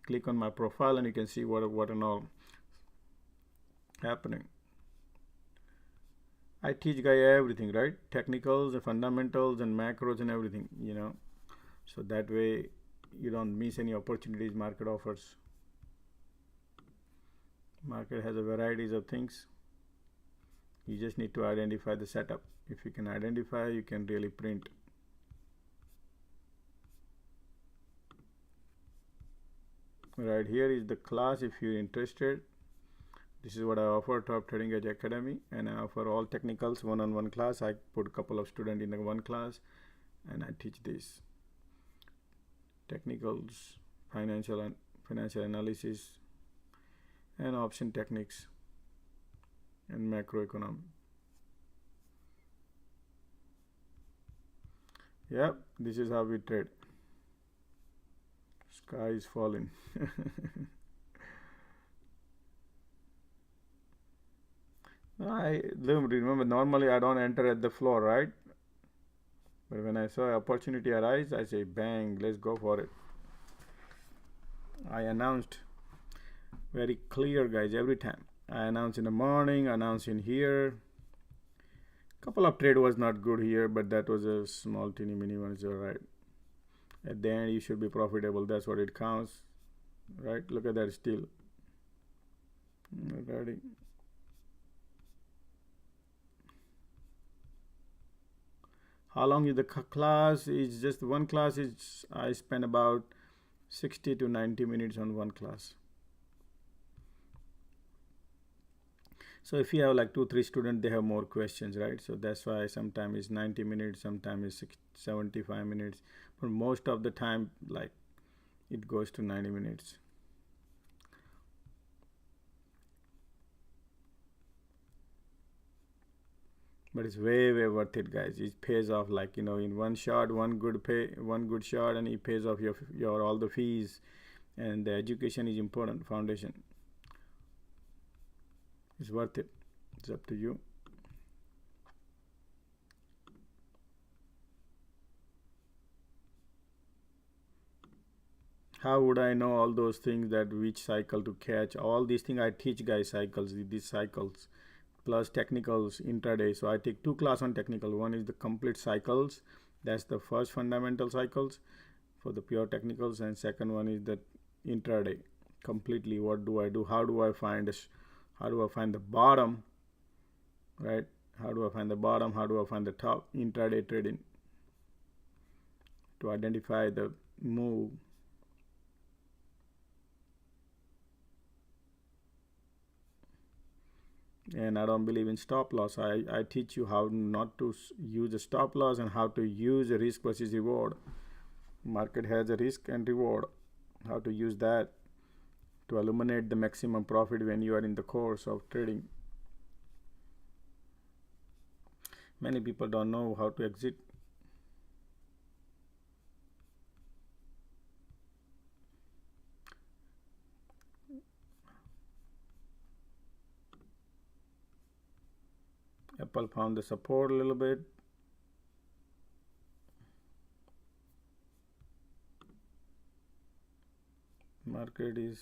Click on my profile and you can see what and all happening. I teach guy everything, right? Technicals and fundamentals and macros and everything, so that way you don't miss any opportunities market offers. Market has a varieties of things. You just need to identify the setup. If you can identify, you can really print. Right here is the class if you're interested. This is what I offer, Top Trading Edge Academy, and I offer all technicals one-on-one class. I put a couple of students in the one class and I teach this technicals, financial analysis, and option techniques and macroeconomic. Yep, this is how we trade. Sky is falling. I remember normally I don't enter at the floor, right? But when I saw opportunity arise, I say bang, let's go for it. I announced very clear, guys, every time. I announce in the morning, announce in here. Couple of trade was not good here, but that was a small teeny mini one, is alright. At the end you should be profitable, that's what it counts, right? Look at that still. Ready. How long is the class? Is just one class is I spend about 60 to 90 minutes on one class. So if you have like 2-3 students, they have more questions, right? So that's why sometimes it's 90 minutes, sometimes it's 75 minutes, but most of the time like it goes to 90 minutes. But it's way worth it, guys. It pays off, like in one shot, one good shot, and it pays off your all the fees, and the education is important, foundation. It's worth it. It's up to you. How would I know all those things, that which cycle to catch? All these things I teach guys, cycles, these cycles plus technicals intraday. So I take 2 classes on technical. One is the complete cycles, that's the first fundamental cycles for the pure technicals, and second one is the intraday completely. What do I do? How do I find the bottom, right? How do I find the bottom? How do I find the top? Intraday trading, to identify the move. And I don't believe in stop loss. I teach you how not to use a stop loss and how to use a risk versus reward. Market has a risk and reward. How to use that to eliminate the maximum profit when you are in the course of trading. Many people don't know how to exit. Apple found the support a little bit. Market is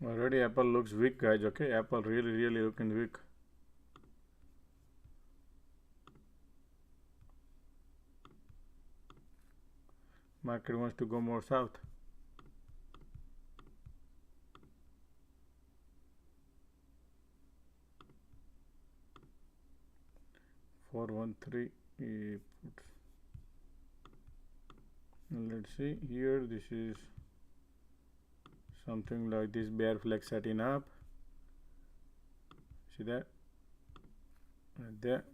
Already Apple looks weak, guys. Okay, Apple really looking weak. Market wants to go more south. Four one three. Let's see here. This is something like this bear flag setting up. See that? Right there.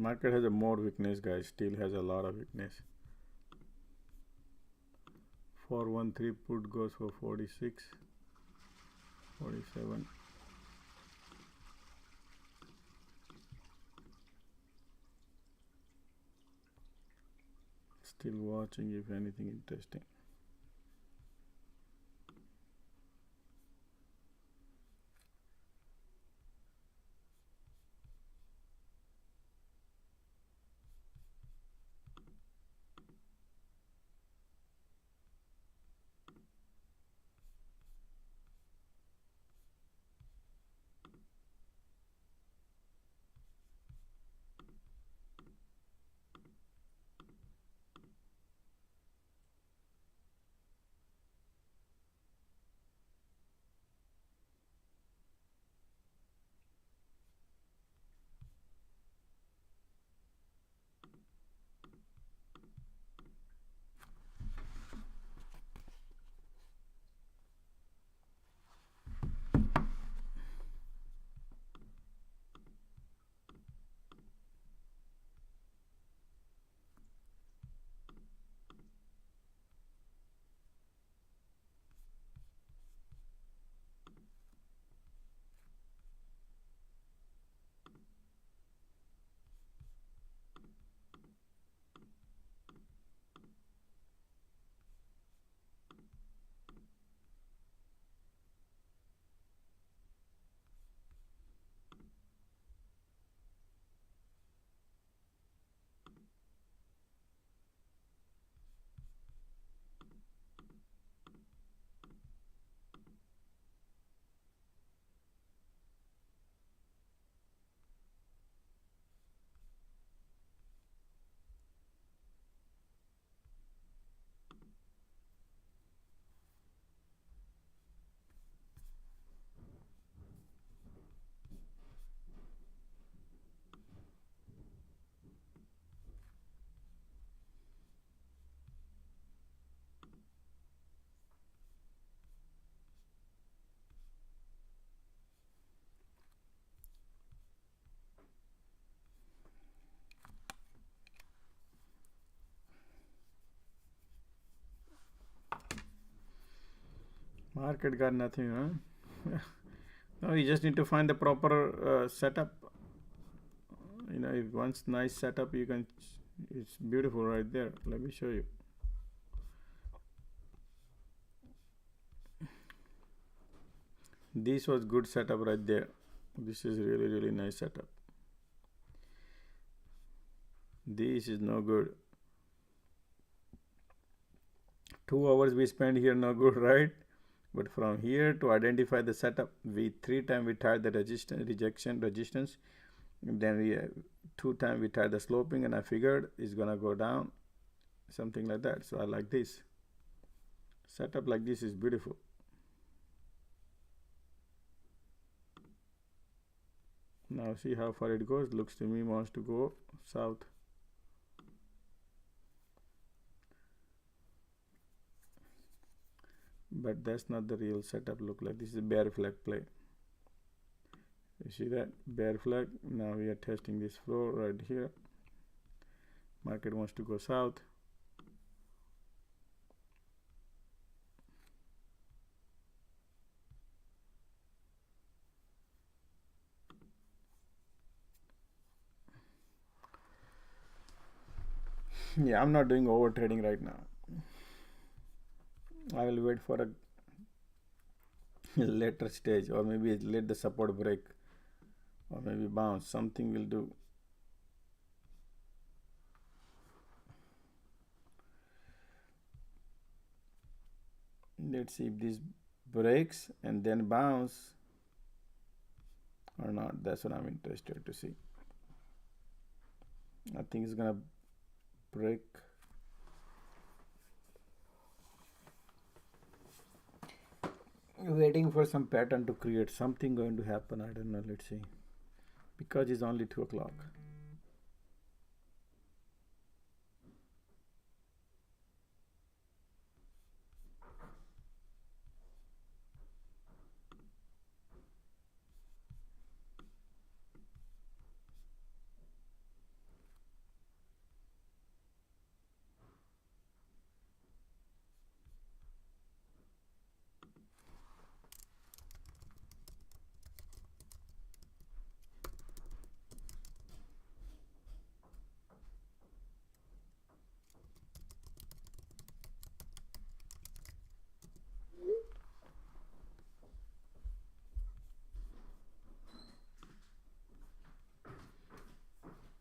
Market has a more weakness, guys. Still has a lot of weakness. 413 put goes for 46, 47. Still watching if anything interesting. Market got nothing, huh? No, you just need to find the proper setup. You know, if once nice setup, you can. It's beautiful right there. Let me show you. This was good setup right there. This is really nice setup. This is no good. 2 hours we spent here, no good, right? But from here to identify the setup, we 3 times we tried the resistance, and then we 2 times we tried the sloping, and I figured it's gonna go down, something like that. So I like this setup. Like this is beautiful. Now see how far it goes. Looks to me wants to go south. But that's not the real setup. Look like this is a bear flag play. You see that bear flag? Now we are testing this floor right here. Market wants to go south. Yeah, I'm not doing over trading right now. I will wait for a later stage, or maybe let the support break, or maybe bounce. Something will do. Let's see if this breaks and then bounce or not. That's what I'm interested to see. I think it's gonna break. Waiting for some pattern to create. Something going to happen. I don't know. Let's see. Because it's only 2 o'clock.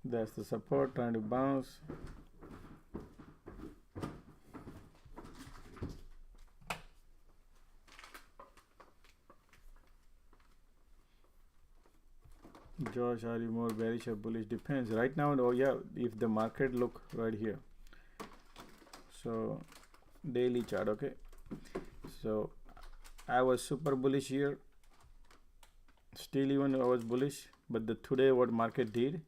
That's the support trying to bounce. Josh, are you more bearish or bullish? Depends. Right now, oh yeah, if the market look right here. So daily chart, okay. So I was super bullish here. Still even I was bullish, but the today what market did,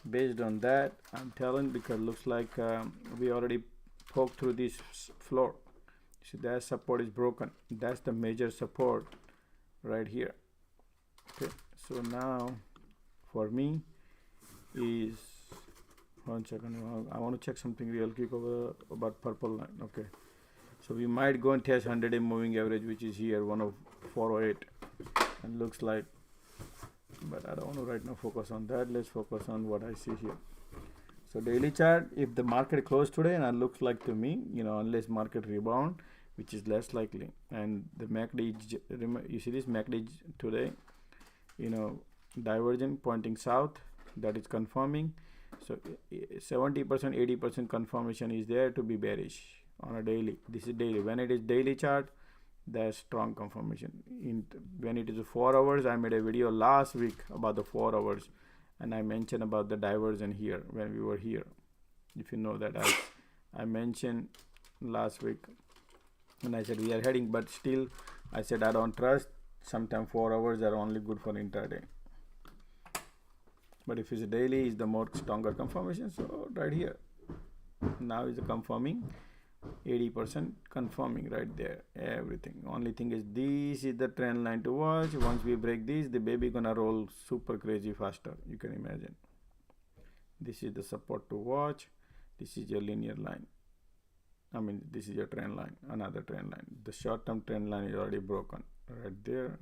based on that, I'm telling, because looks like we already poked through this floor. See, that support is broken. That's the major support right here. Okay, so now for me is 1 second. I want to check something real quick over about purple line. Okay, so we might go and test 100-day moving average, which is here 10408, and looks like. But I don't want to right now focus on that. Let's focus on what I see here. So daily chart, if the market closed today, and it looks like to me, you know, unless market rebound, which is less likely, and the MACD, you see this MACD today, you know, divergent pointing south, that is confirming. So 70%, 80% confirmation is there to be bearish on a daily. This is daily. When it is daily chart, there's strong confirmation. When it is 4 hours, I made a video last week about the 4 hours, and I mentioned about the diversion here when we were here. If you know that, I mentioned last week, and I said we are heading, but still I said I don't trust. Sometimes 4 hours are only good for intraday, but if it's daily, is the more stronger confirmation. So right here now is confirming. 80% confirming right there, everything. Only thing is this is the trend line to watch. Once we break this, the baby gonna roll super crazy faster, you can imagine. This is the support to watch. This is your linear line. I mean, this is your trend line, another trend line. The short-term trend line is already broken right there.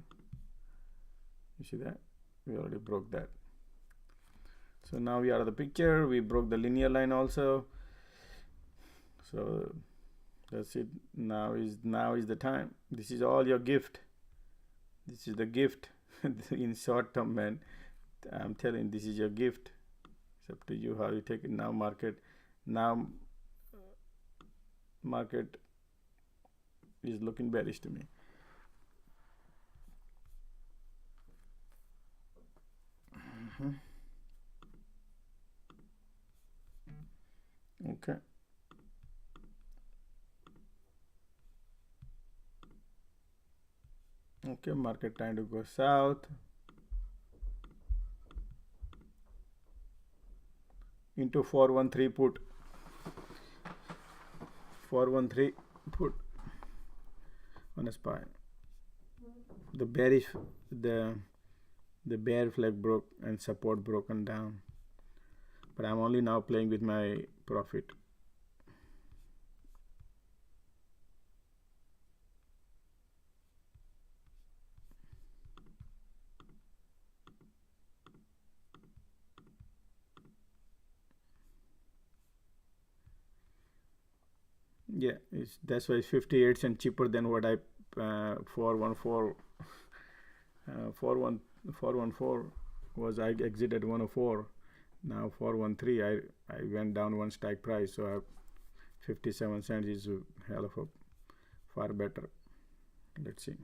You see that? We already broke that. So now we are out of the picture. We broke the linear line also. So that's it. Now is the time. This is all your gift. This is the gift in short term, man. I'm telling you, this is your gift. It's up to you how you take it. Now market is looking bearish to me. Okay. Okay, market trying to go south into 413 put. 413 put on a SPY. The bear flag broke and support broken down, but I'm only now playing with my profit. Yeah, that's why it's 58 cents cheaper than what I 414 414 was. I exited 104. Now 413. I went down one strike price, so 57 cents is a hell of a far better. Let's see.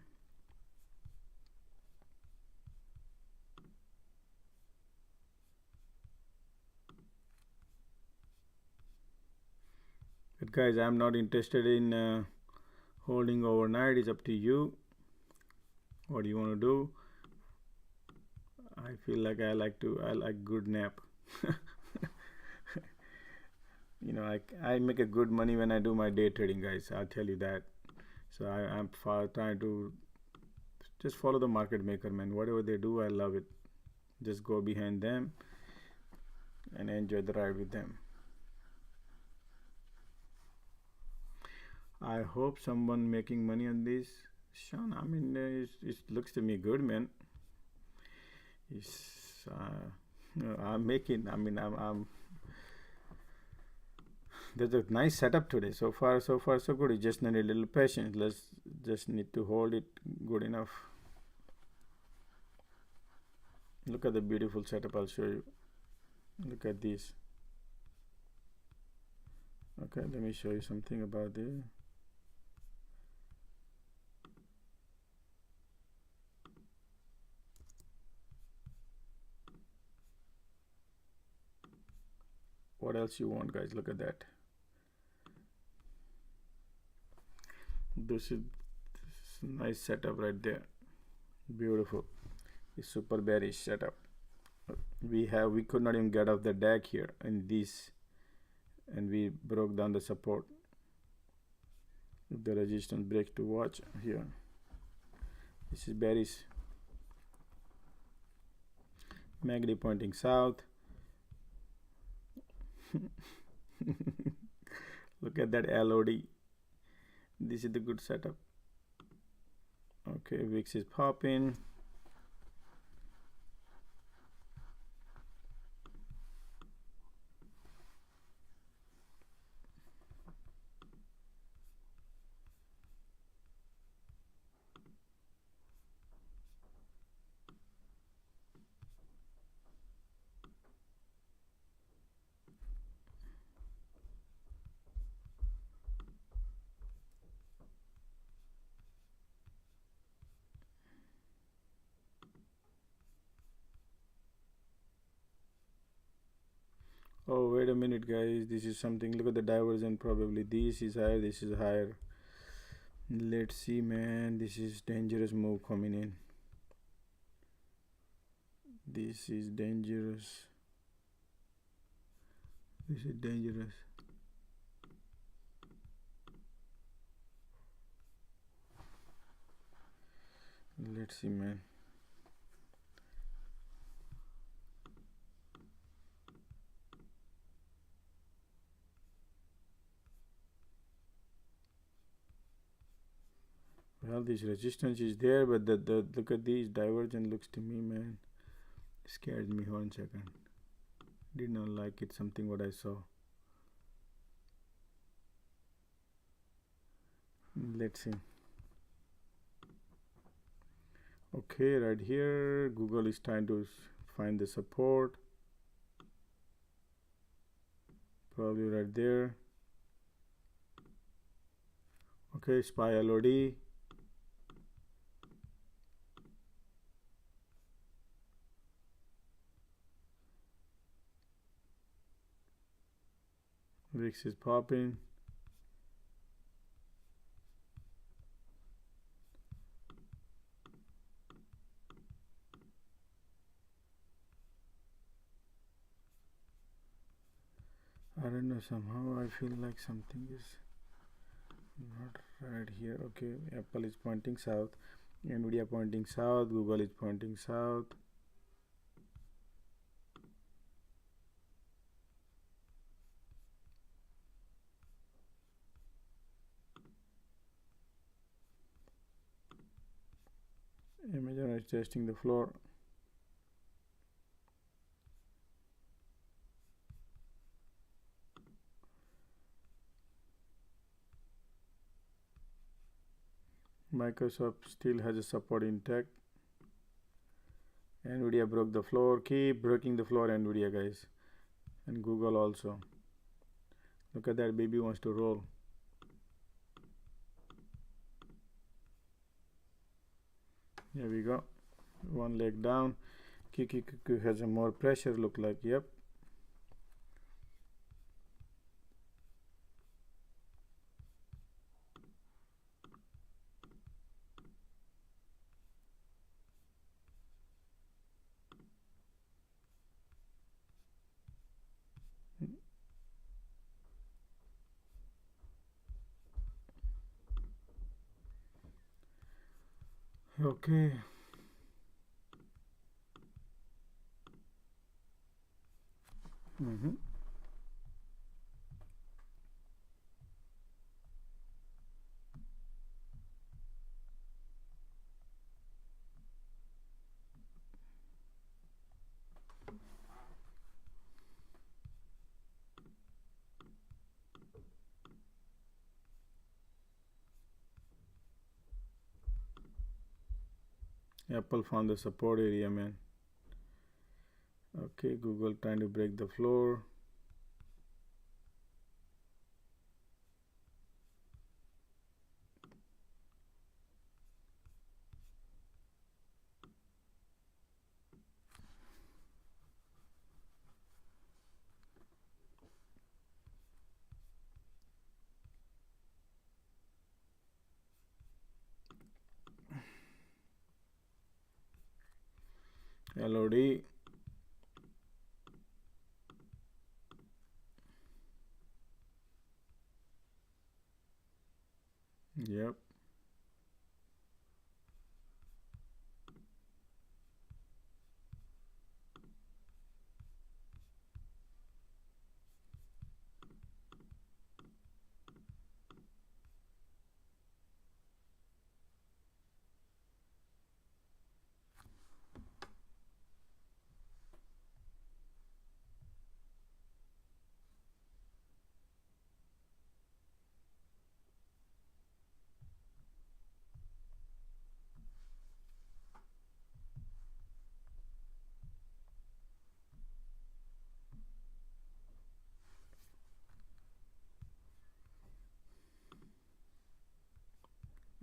But guys, I'm not interested in holding overnight. It's up to you. What do you want to do? I feel like I like good nap. You know, I make a good money when I do my day trading, guys. I'll tell you that. So I'm trying to just follow the market maker, man. Whatever they do, I love it. Just go behind them and enjoy the ride with them. I hope someone making money on this. Sean, I mean, it looks to me good, man. It's I'm making. I mean, I'm. There's a nice setup today. So far, so good. You just need a little patience. Let's just need to hold it good enough. Look at the beautiful setup. I'll show you. Look at this. Okay, let me show you something about this. What else you want, guys? Look at that. This is nice setup right there. Beautiful. It's super bearish setup. We could not even get off the deck here in this, and we broke down the support. If the resistance breaks, to watch here. This is bearish. MACD pointing south. Look at that LOD. This is the good setup. Okay, VIX is popping. Oh, wait a minute, guys. This is something. Look at the divergence. Probably this is higher, this is higher. Let's see, man. This is dangerous move coming in. This is dangerous. This is dangerous. Let's see, man. Well, this resistance is there, but the look at these divergent looks to me, man. Scared me. 1 second. Did not like it. Something what I saw. Let's see. Okay, right here, Google is trying to find the support. Probably right there. Okay, SPY LOD. VIX is popping. I don't know, somehow I feel like something is not right here. Okay, Apple is pointing south, Nvidia pointing south, Google is pointing south. Amazon is testing the floor. Microsoft still has a support intact. Nvidia broke the floor. Keep breaking the floor, Nvidia, guys. And Google also. Look at that, baby wants to roll. Here we go. One leg down. QQQ has a more pressure, look like. Yep. Okay. Apple found the support area, man. Okay, Google trying to break the floor. LOD. Yep.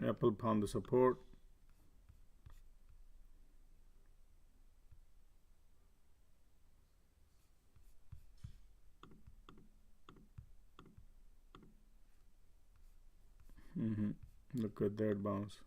Apple found the support. Look at that bounce.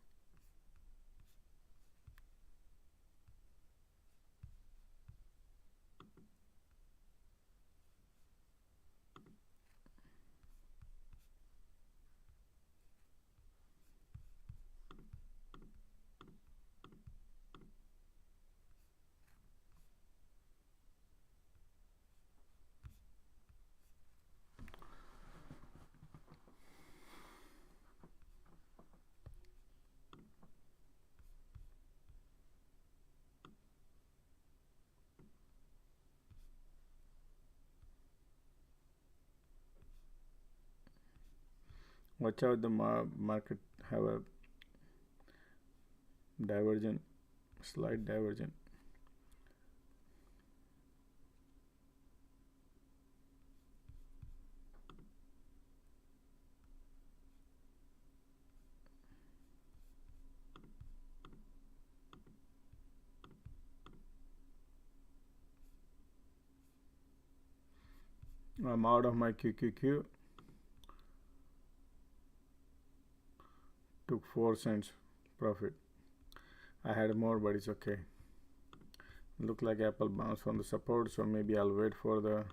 Watch out, the market have a divergent, slight divergent. I'm out of my QQQ. Took 4 cents profit. I had more, but it's okay. Look like Apple bounced from the support, so maybe I'll wait for the,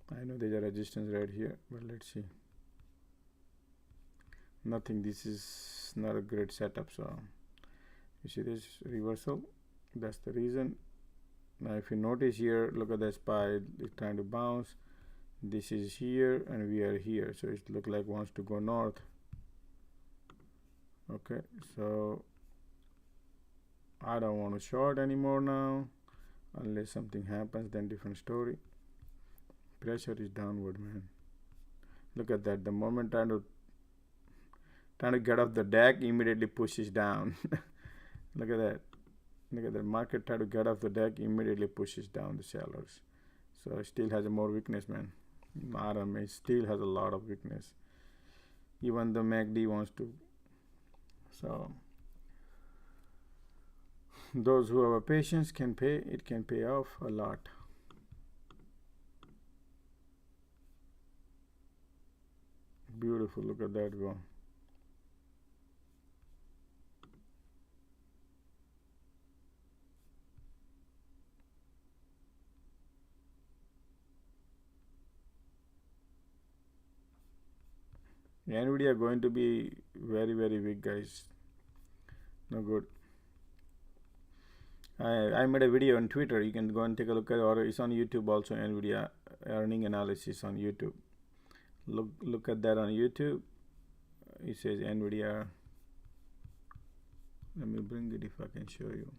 I know there's a resistance right here, but let's see. Nothing. This is not a great setup. So you see this reversal, that's the reason. Now if you notice here, look at the SPY, it's trying to bounce. This is here and we are here, so it looks like wants to go north. Okay, so I don't want to short anymore now, unless something happens, then different story. Pressure is downward, man. Look at that. The moment trying to get off the deck, immediately pushes down. Look at that. Look at the market try to get off the deck, immediately pushes down the sellers. So it still has a more weakness, man. RMA still has a lot of weakness. Even the MACD wants to. So those who have a patience can pay. It can pay off a lot. Beautiful. Look at that go. Nvidia going to be very, very weak, guys. No good. I made a video on Twitter. You can go and take a look at it, or it's on YouTube also. Nvidia earning analysis on YouTube. Look at that on YouTube. It says Nvidia. Let me bring it if I can show you.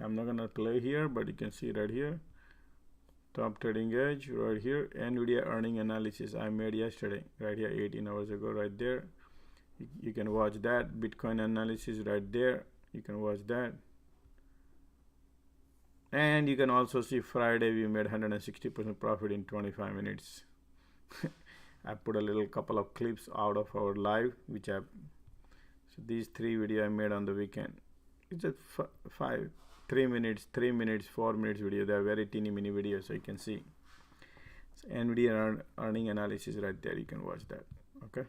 I'm not gonna play here, but you can see right here. Top trading edge right here. Nvidia earning analysis I made yesterday, right here, 18 hours ago, right there. You can watch that. Bitcoin analysis right there. You can watch that. And you can also see Friday we made 160% profit in 25 minutes. I put a little couple of clips out of our live, which so these 3 videos I made on the weekend. It's a 3 minutes, 4 minutes video. They are very teeny mini videos, so you can see. So Nvidia earning analysis right there. You can watch that. Okay.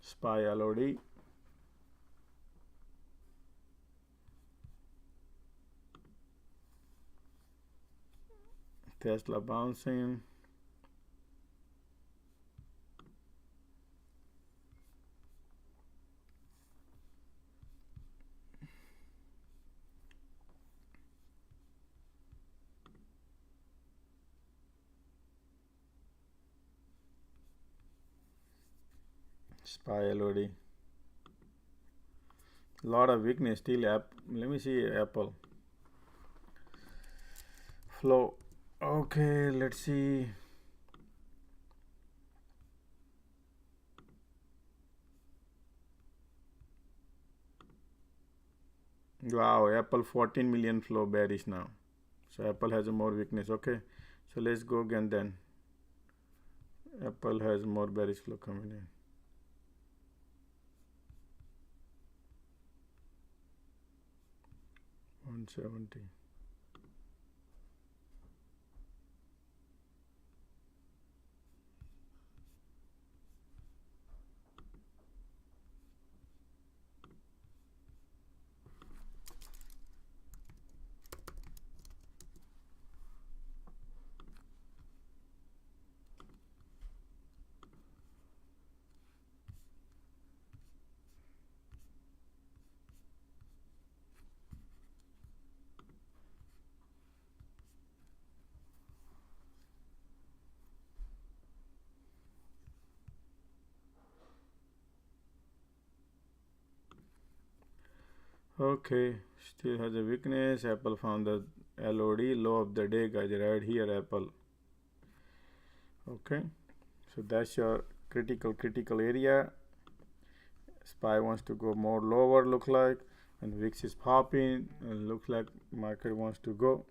SPY LOD. Tesla bouncing. SPY LOD. Lot of weakness still. Let me see Apple flow. Okay, let's see. Wow, Apple 14 million flow bearish now. So Apple has a more weakness. Okay, so let's go again then. Apple has more bearish flow coming in. $170. Okay, still has a weakness. Apple found the LOD, low of the day, guys, right here, Apple. Okay, so that's your critical area. SPY wants to go more lower, look like, and VIX is popping, and looks like market wants to go.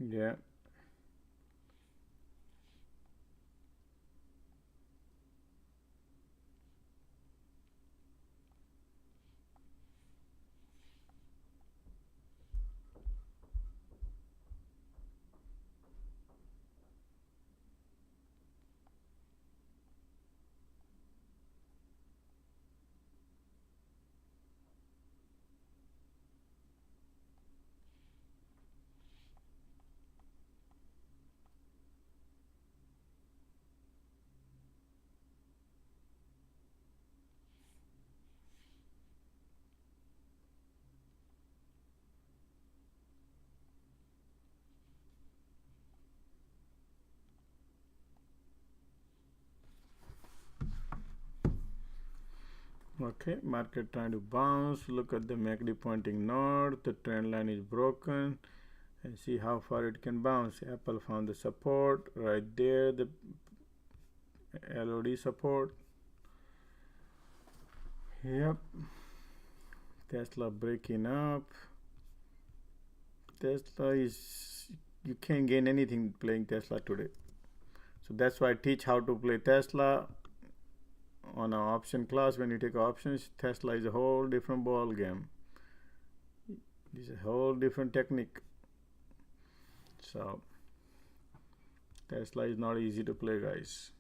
Yeah. Okay, market trying to bounce. Look at the MACD pointing north. The trend line is broken, and see how far it can bounce. Apple found the support right there, the LOD support. Yep. Tesla breaking up. Tesla is, you can't gain anything playing Tesla today. So that's why I teach how to play Tesla on an option class. When you take options, Tesla is a whole different ball game. It's a whole different technique. So Tesla is not easy to play, guys.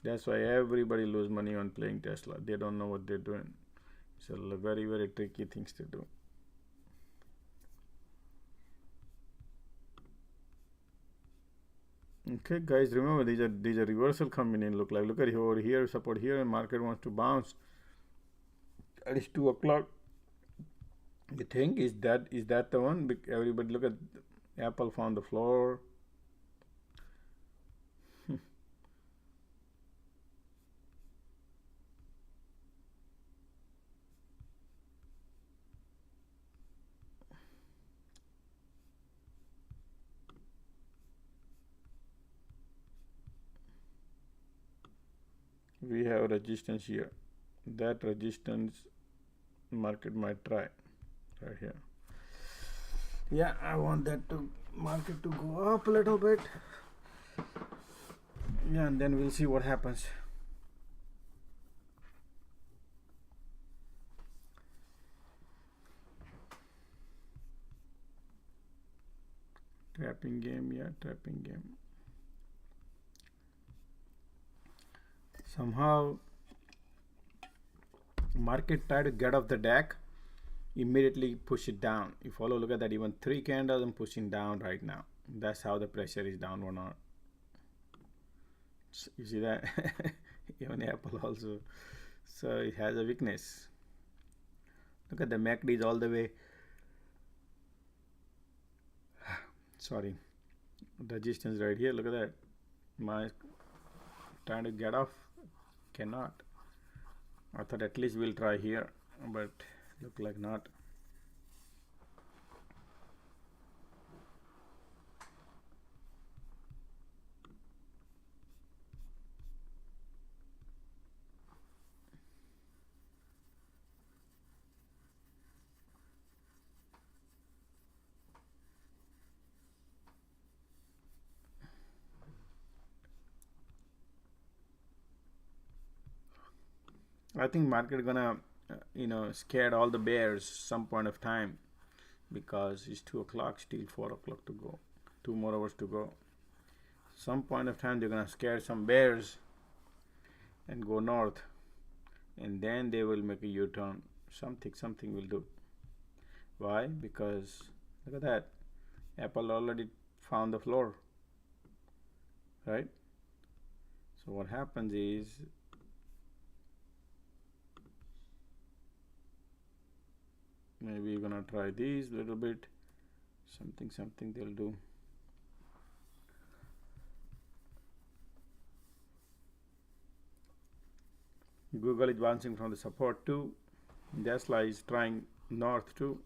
That's why everybody lose money on playing Tesla. They don't know what they're doing. It's a very tricky things to do. Okay, guys, remember these are reversal coming in. Look at over here, support here, and market wants to bounce. It is 2 o'clock. You think is that the one? Everybody look at Apple found the floor. We have resistance here. That resistance market might try right here. Yeah, I want that to market to go up a little bit. Yeah, and then we'll see what happens. Trapping game, yeah, trapping game. Somehow market try to get off the deck, immediately push it down. You follow, look at that, even 3 candles and pushing down right now. That's how the pressure is down or not. You see that? Even Apple also. So it has a weakness. Look at the MACD is all the way. Sorry. Resistance right here. Look at that. My trying to get off. Cannot. I thought at least we'll try here, but look like not. I think market gonna scared all the bears some point of time, because it's 2 o'clock, still 4 o'clock to go, 2 more hours to go. some point of time they're gonna scare some bears and go north, and then they will make a U-turn. Something will do. Why? Because look at that, Apple already found the floor, right? So what happens is maybe you're gonna try these little bit, something they'll do. Google is bouncing from the support too. Tesla is trying north too.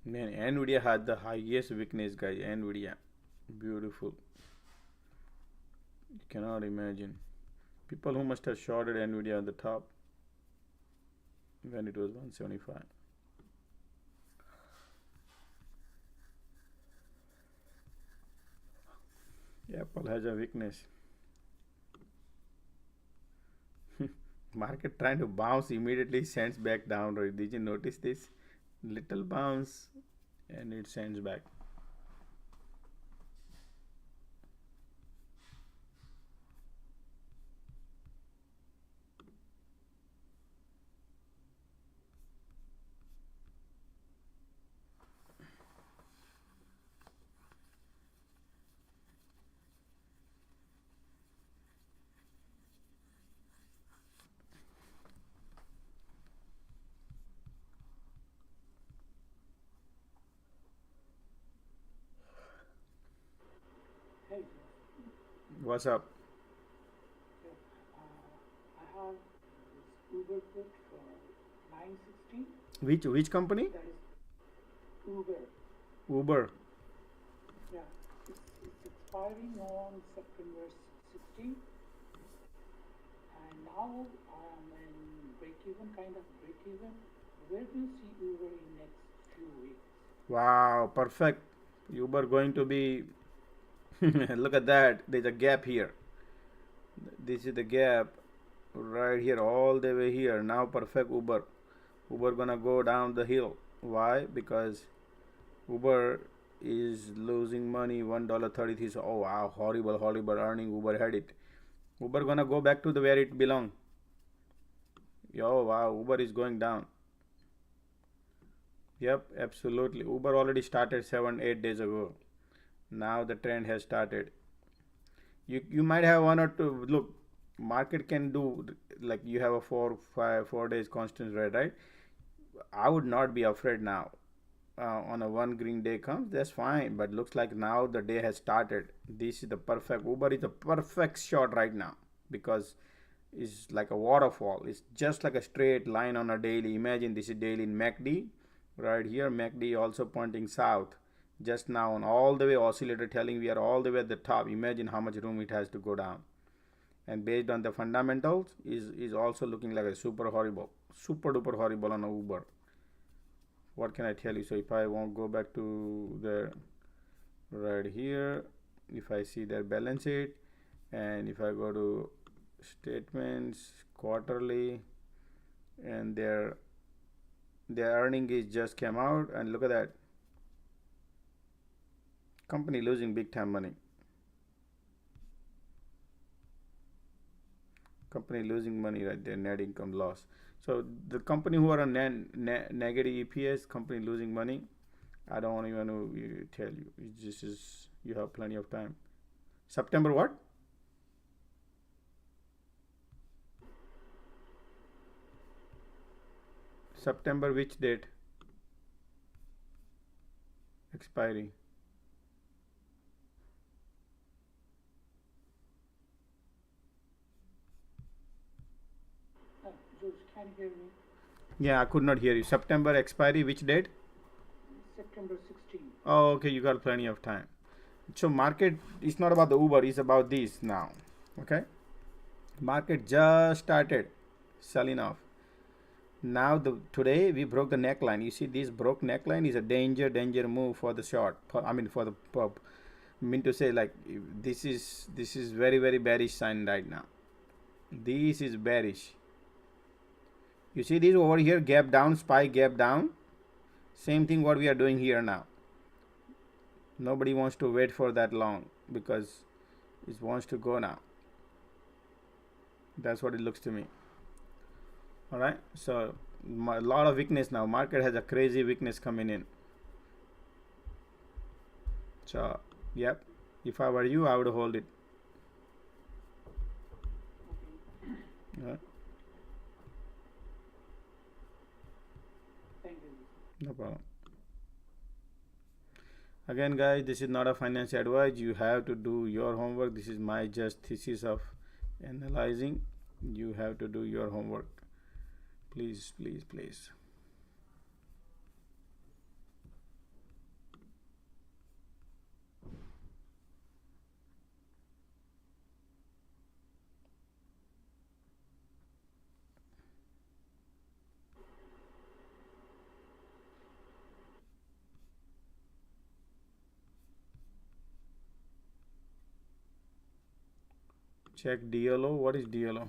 Man, Nvidia had the highest weakness, guys. Nvidia, beautiful. You cannot imagine. People who must have shorted Nvidia at the top when it was 175. Apple has a weakness. Market trying to bounce, immediately sends back down. Right? Did you notice this? Little bounce and it sends back. Hey, What's up? I have this Uber put for 960. Which company? That is Uber. Uber. Yeah, it's expiring on September 16. And now I am in break-even, kind of break-even. Where do you see Uber in next few weeks? Wow, perfect. Uber going to be look at that. There's a gap here. This is the gap right here, all the way here. Now perfect Uber. Uber gonna go down the hill. Why? Because Uber is losing money. $1.33. So, oh wow, horrible earning. Uber had it. Uber gonna go back to the where it belong. Yo, wow, Uber is going down. Yep, absolutely. Uber already started 7-8 days ago. Now the trend has started. You might have one or two. Look, market can do like you have a 4 days constant rate, right? I would not be afraid now. On a one green day comes, that's fine. But looks like now the day has started. This is the perfect. Uber is the perfect shot right now because it's like a waterfall. It's just like a straight line on a daily. Imagine this is daily in MACD. Right here, MACD also pointing south. Just now on all the way oscillator telling we are all the way at the top. Imagine how much room it has to go down. And based on the fundamentals, is also looking like a super duper horrible on a Uber. What can I tell you? So if I won't go back to the right here, if I see their balance sheet, and if I go to statements quarterly, and their earning is just came out, and look at that. Company losing big time money. Company losing money right there, net income loss. So the company who are on negative EPS, company losing money, I don't even want to tell you. It just is, you have plenty of time. September what? September which date? Expiry. George, can you hear me? Yeah, I could not hear you. September expiry, which date? September 16. Oh, okay, you got plenty of time. So market is not about the Uber, it's about this now. Okay? Market just started selling off. Now today we broke the neckline. You see, this broke neckline is a danger move for the short. For the pop. Mean to say, like, this is very bearish sign right now. This is bearish. You see this over here, gap down, spike, gap down. Same thing what we are doing here now. Nobody wants to wait for that long because it wants to go now. That's what it looks to me. All right, so a lot of weakness now. Market has a crazy weakness coming in. So yep, if I were you, I would hold it. Okay. Thank you. No problem. Again, guys, this is not a financial advice. You have to do your homework. This is my just thesis of analyzing. You have to do your homework. Please. Check DLO. What is DLO?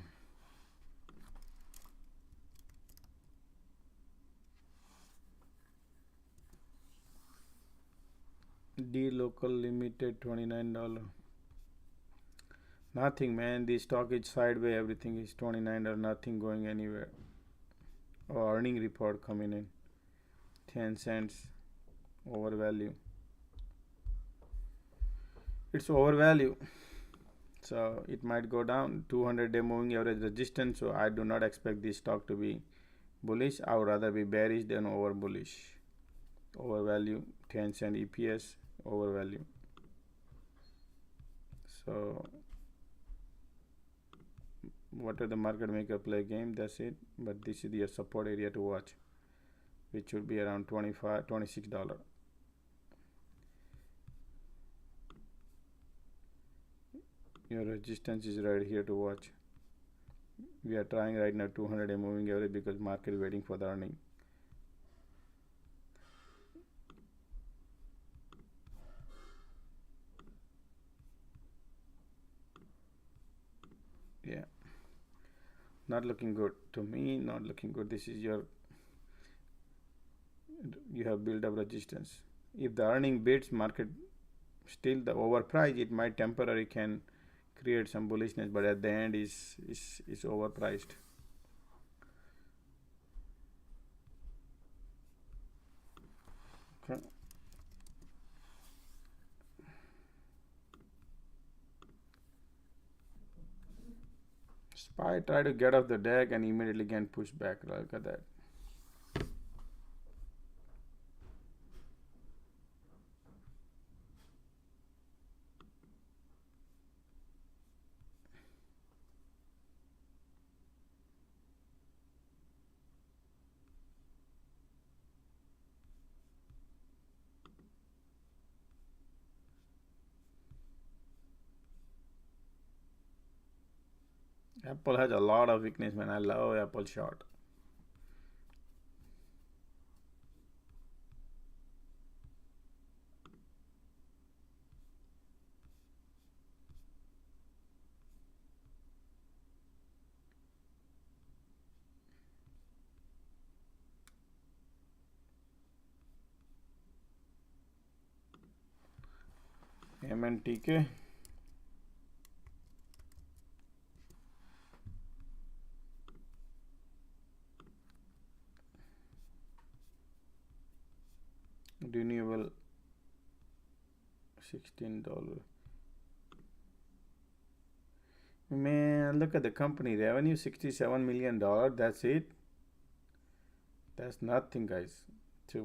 D local limited $29. Nothing, man. The stock is sideways. Everything is $29. Nothing going anywhere. Oh, earning report coming in. 10 cents overvalue. It's overvalue. So it might go down. 200-day moving average resistance. So I do not expect this stock to be bullish. I would rather be bearish than over bullish. Overvalue, 10 cent EPS, overvalue. So what are the market maker play game? That's it. But this is your support area to watch, which should be around $26. Your resistance is right here to watch. We are trying right now 200-day moving average because market is waiting for the earning. Yeah, not looking good to me. Not looking good. This is you have built up resistance. If the earning beats market, still the overprice, it might temporarily can create some bullishness, but at the end is overpriced. Okay. SPY try to get off the deck and immediately can push back. Look at that. Apple has a lot of weakness, man. I love Apple short. MNTK. Renewable $16. Man, look at the company revenue, $67 million. That's it. That's nothing, guys. That's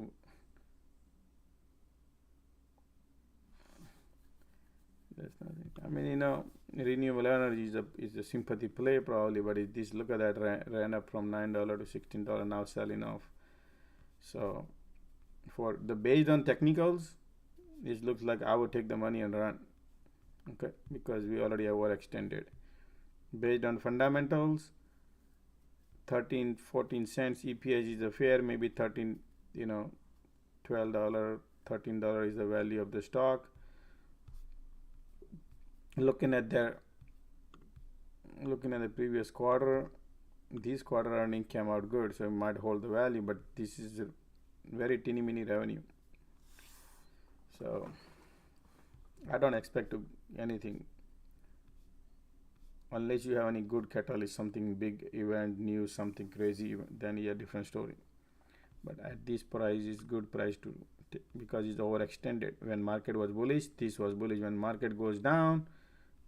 nothing. I mean, renewable energy is a sympathy play probably, but this, look at that, ran up from $9 to $16, now selling off. So for the based on technicals, it looks like I would take the money and run. Okay, because we already overextended. Based on fundamentals, 13-14 cents EPS is a fair, maybe 13, $12, $13 is the value of the stock. Looking at the previous quarter, this quarter earning came out good, so it might hold the value, but this is a very teeny mini revenue, so I don't expect anything unless you have any good catalyst, something big event, news, something crazy, then yeah, different story. But at this price is good price to because it's overextended. When market was bullish, this was bullish. When market goes down,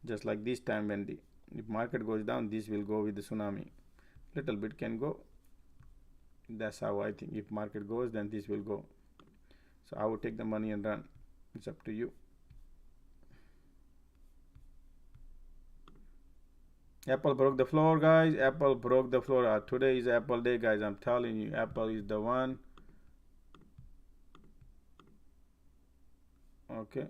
just like this time, if market goes down, this will go with the tsunami. Little bit can go. That's how I think. If market goes, then this will go. So I would take the money and run. It's up to you. Apple broke the floor, guys. Apple broke the floor. Today is Apple day, guys. I'm telling you, Apple is the one. Okay.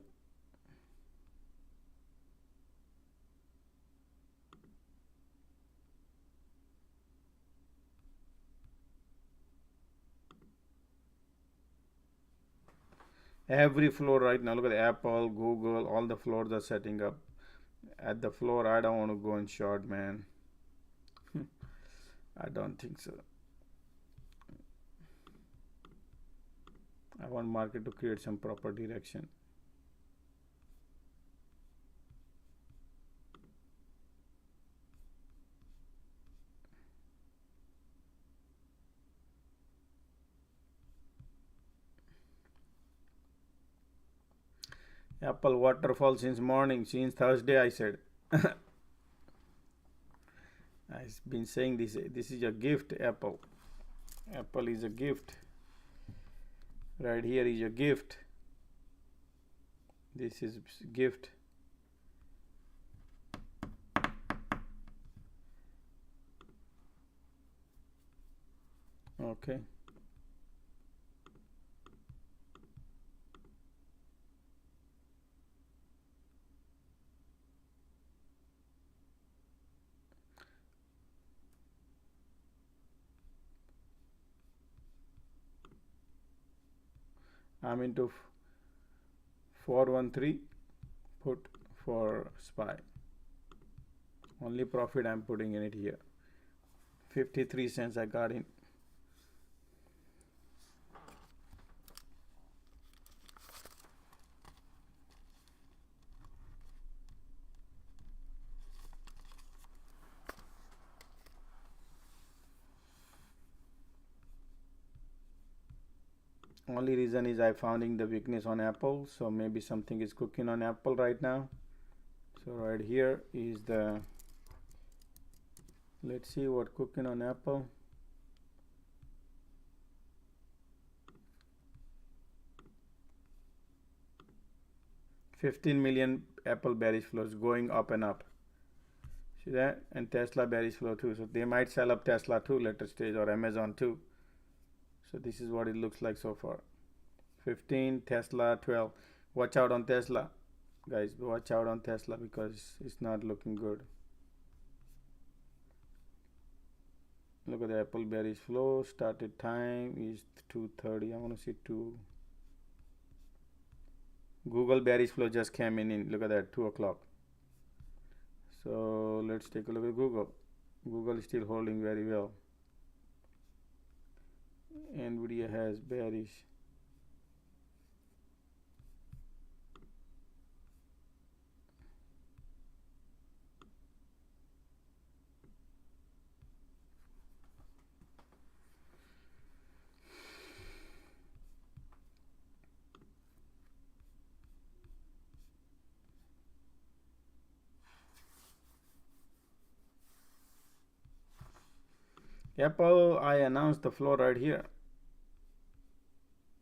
Every floor right now, look at Apple, Google, all the floors are setting up. At the floor, I don't want to go in short, man. I don't think so. I want market to create some proper direction. Apple waterfall since morning, since Thursday, I said. I've been saying this is a gift, Apple. Apple is a gift. Right here is a gift. This is gift. Okay. I'm into 413 put for SPY. Only profit I'm putting in it here. 53 cents I got in. Only reason is I finding the weakness on Apple, so maybe something is cooking on Apple right now. So right here is the, let's see what cooking on Apple. $15 million Apple bearish flows going up and up. See that? And Tesla bearish flow too. So they might sell up Tesla too later stage, or Amazon too. So this is what it looks like so far. 15, Tesla 12. Watch out on Tesla, guys. Watch out on Tesla because it's not looking good. Look at the Apple bearish flow. Started time is 2:30. I want to see 2. Google bearish flow just came in. Look at that, 2 o'clock. So let's take a look at Google. Google is still holding very well. Nvidia has bearish. Apple, I announced the floor right here.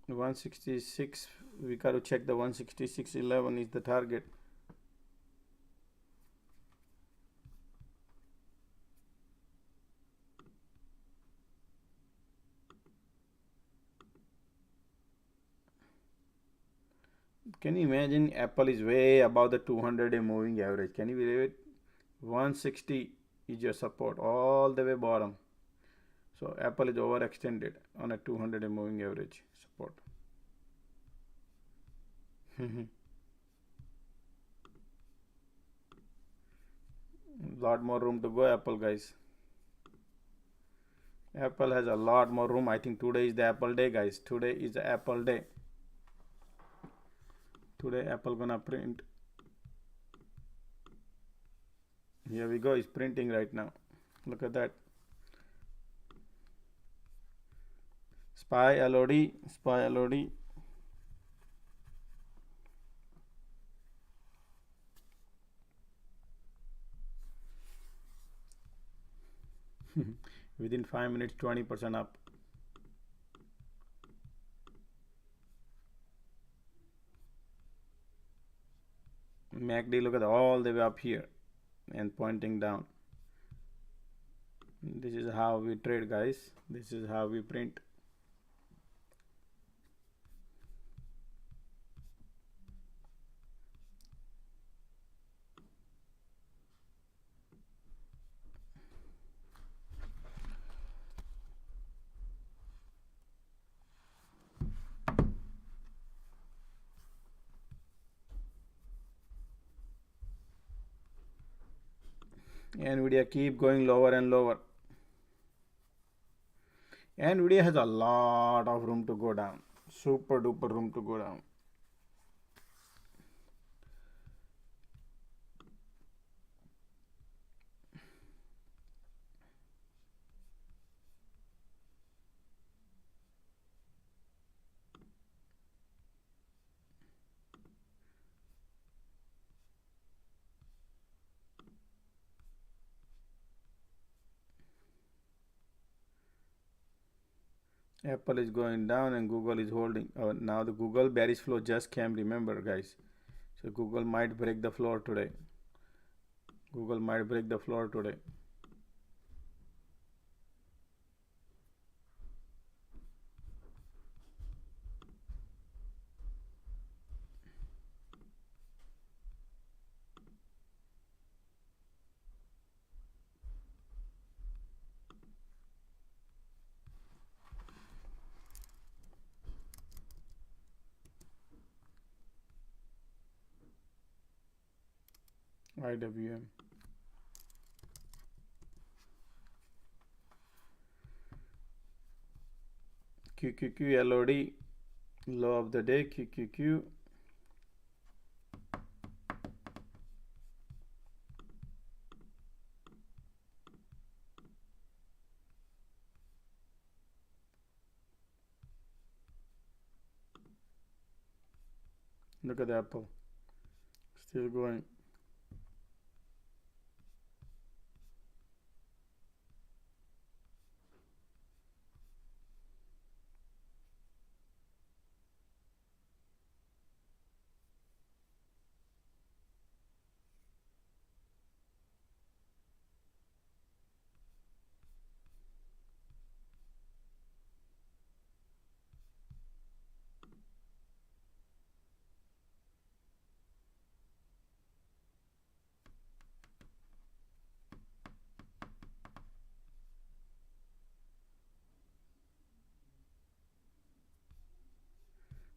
166. We got to check the 166.11 is the target. Can you imagine? Apple is way above the 200-day moving average. Can you believe it? 160 is your support all the way bottom. So Apple is overextended on a 200 moving average support. Lot more room to go, Apple guys. Apple has a lot more room. I think today is the Apple day, guys. Today is the Apple day. Today Apple gonna print. Here we go. It's printing right now. Look at that. SPY LOD. SPY LOD. Within 5 minutes, 20% up. MACD, look at all the way up here and pointing down. This is how we trade, guys. This is how we print. Nvidia keep going lower and lower. Nvidia has a lot of room to go down. Super duper room to go down. Apple is going down and Google is holding. Now the Google bearish flow just came, remember guys. So Google might break the floor today. Google might break the floor today. IWM. QQQ LOD, low of the day, QQQ. Look at the Apple, still going.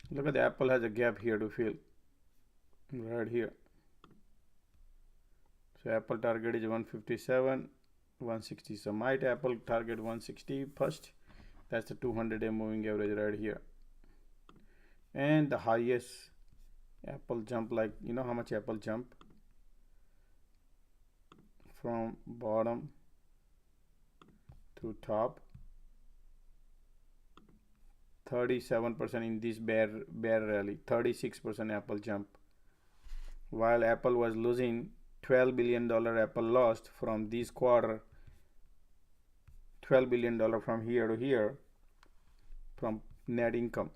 Look at the Apple has a gap here to fill, right here. So Apple target is 157, 160. So might Apple target 160 first. That's the 200-day moving average right here. And the highest Apple jump, like you know how much Apple jump from bottom to top. 37% in this bear rally, 36% Apple jump. While Apple was losing $12 billion, Apple lost from this quarter $12 billion from here to here from net income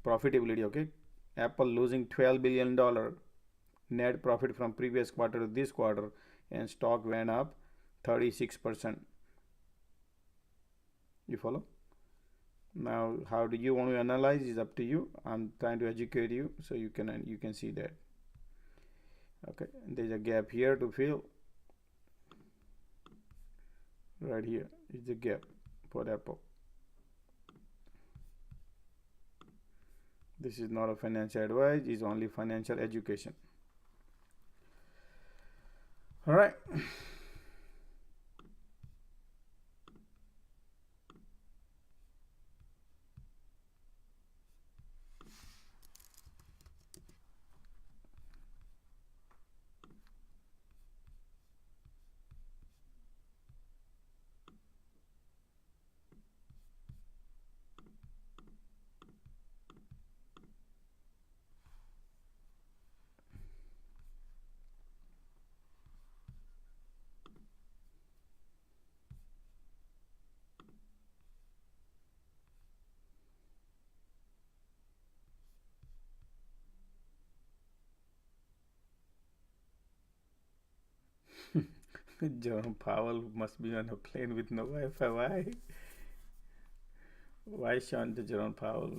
profitability. Okay, Apple losing $12 billion net profit from previous quarter to this quarter, and stock went up 36%. You follow? Now how do you want to analyze is up to you. I'm trying to educate you so you can see that. Okay, there's a gap here to fill. Right here is the gap. for Apple. This is not a financial advice, it's only financial education. All right. Jerome Powell must be on a plane with no Wi-Fi. Why Sean the Jerome Powell?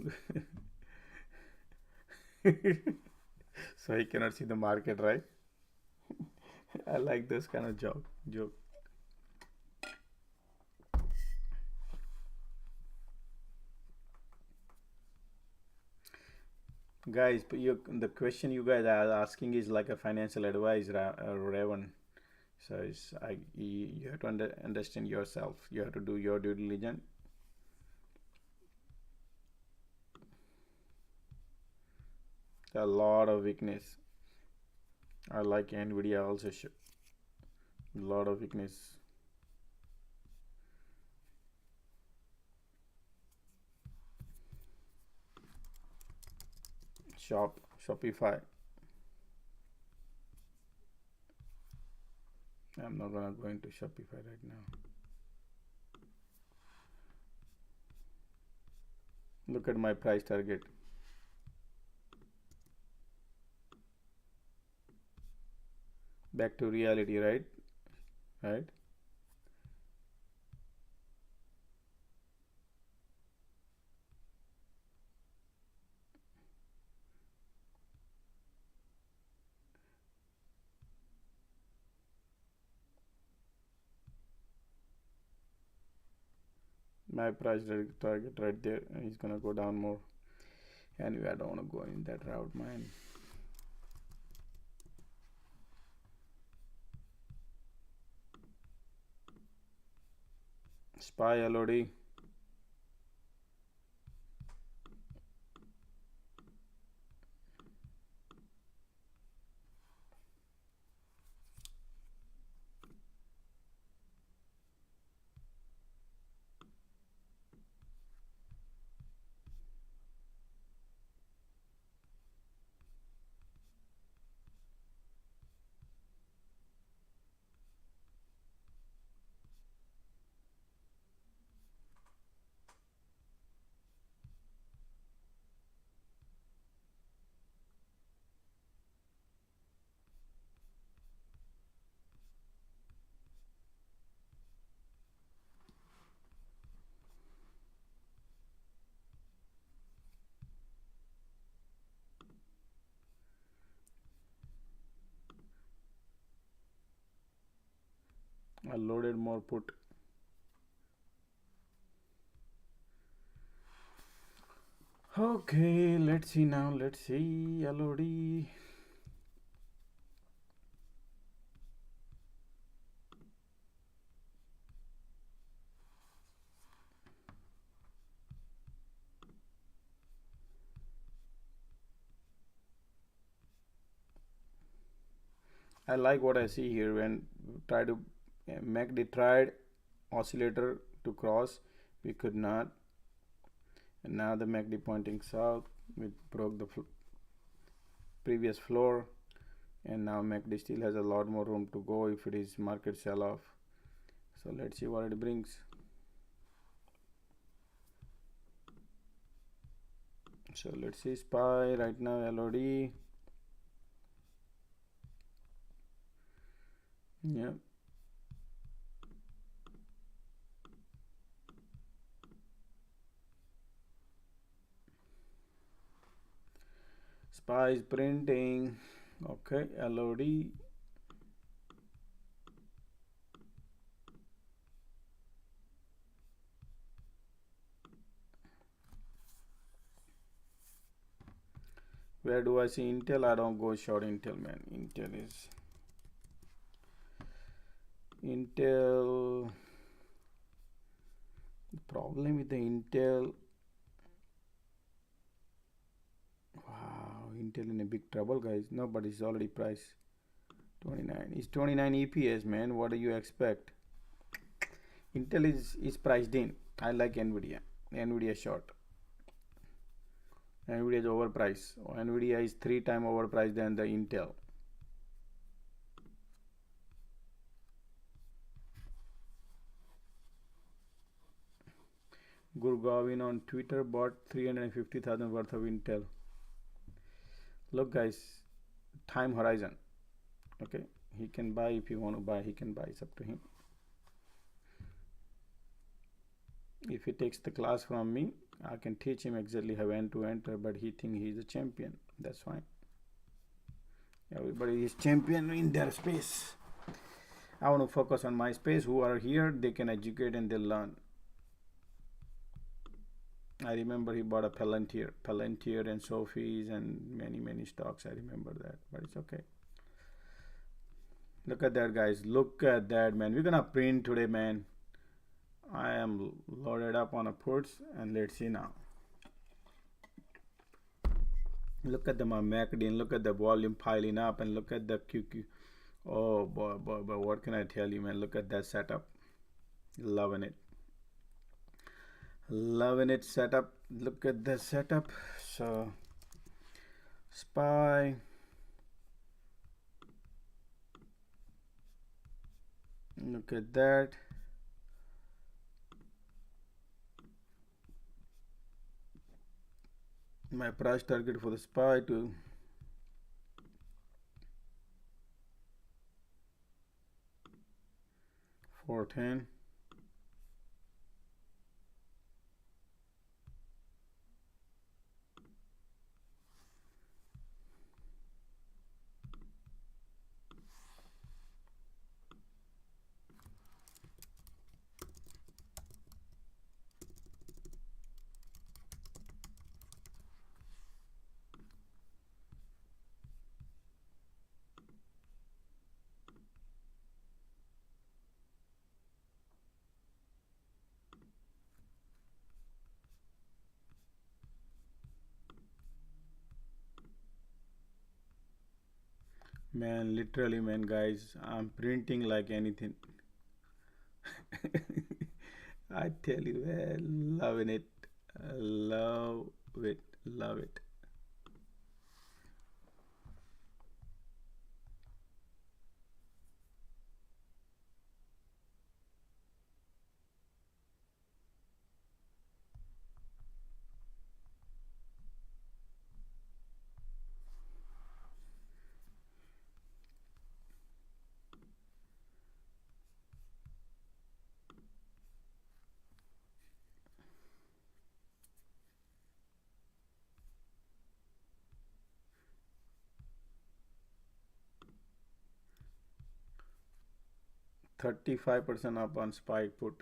So he cannot see the market, right? I like this kind of joke. Guys, the question you guys are asking is like a financial advice, Raven. So you have to understand yourself. You have to do your due diligence. A lot of weakness. I like Nvidia also. A lot of weakness. Shopify. I'm not gonna go into Shopify right now. Look at my price target. Back to reality, right? My price target right there, and he's gonna go down more. Anyway, I don't want to go in that route, man. SPY LOD. I loaded more put. Okay, let's see now. Let's see LOD. I like what I see here when try to make the tried oscillator to cross, we could not, and now the MACD pointing south, we broke the previous floor, and now MACD still has a lot more room to go if it is market sell off. So let's see what it brings. So let's see SPY right now, LOD. Yeah. SPY is printing. Okay, LOD. Where do I see Intel? I don't go short Intel, man. Intel. The problem with the Intel. Wow, Intel in a big trouble, guys. No, but it's already priced 29. It's 29 EPS, man. What do you expect? Intel is priced in. I like Nvidia. Nvidia short. Nvidia is overpriced. Nvidia is 3 times overpriced than the Intel. Gurgavin on Twitter bought 350,000 worth of Intel. Look, guys, time horizon. Okay, he can buy if he want to buy. He can buy. It's up to him. If he takes the class from me, I can teach him exactly how when to enter. But he think he's a champion. That's fine. Everybody is champion in their space. I want to focus on my space. Who are here, they can educate and they learn. I remember he bought a Palantir and Sophie's and many stocks. I remember that, but it's okay. Look at that, guys. Look at that, man. We're gonna print today, man. I am loaded up on a puts, and let's see now. Look at the MACD, look at the volume piling up, and look at the QQ. Oh boy, what can I tell you, man? Look at that setup. Loving it. Loving it setup. Look at the setup. So SPY. Look at that. My price target for the SPY to 410. Man, literally, man, guys, I'm printing like anything. I tell you, man, loving it. Love it. Love it. $35% up on SPY put.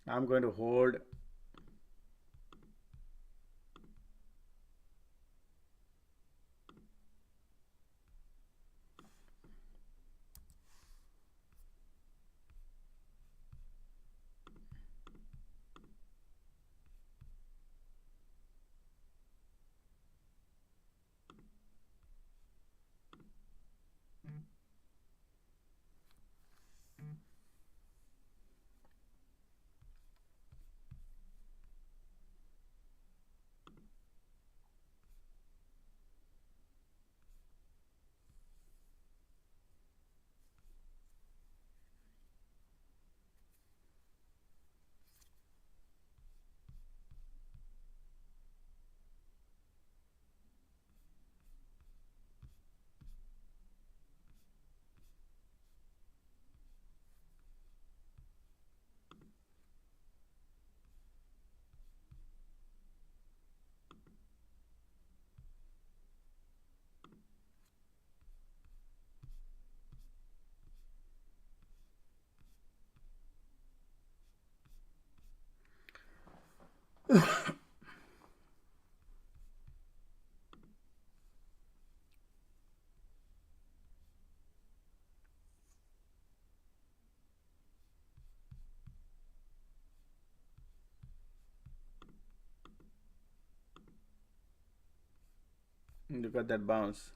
I'm going to hold. Look at that bounce.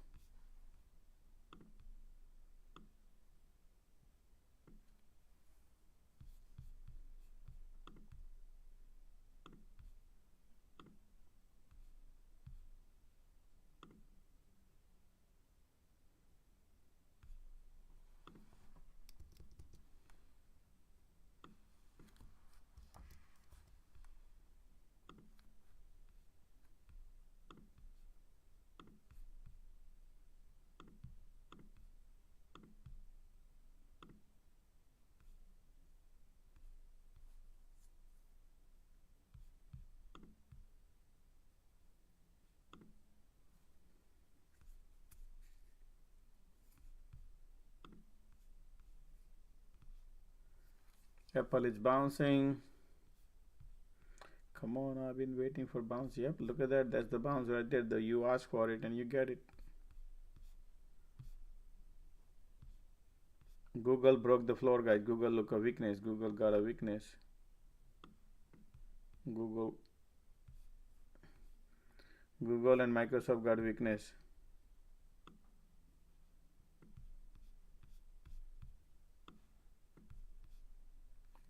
Apple is bouncing. Come on, I've been waiting for bounce. Yep, look at that. That's the bounce right there. You ask for it and you get it. Google broke the floor, guys. Google look a weakness. Google got a weakness. Google and Microsoft got weakness.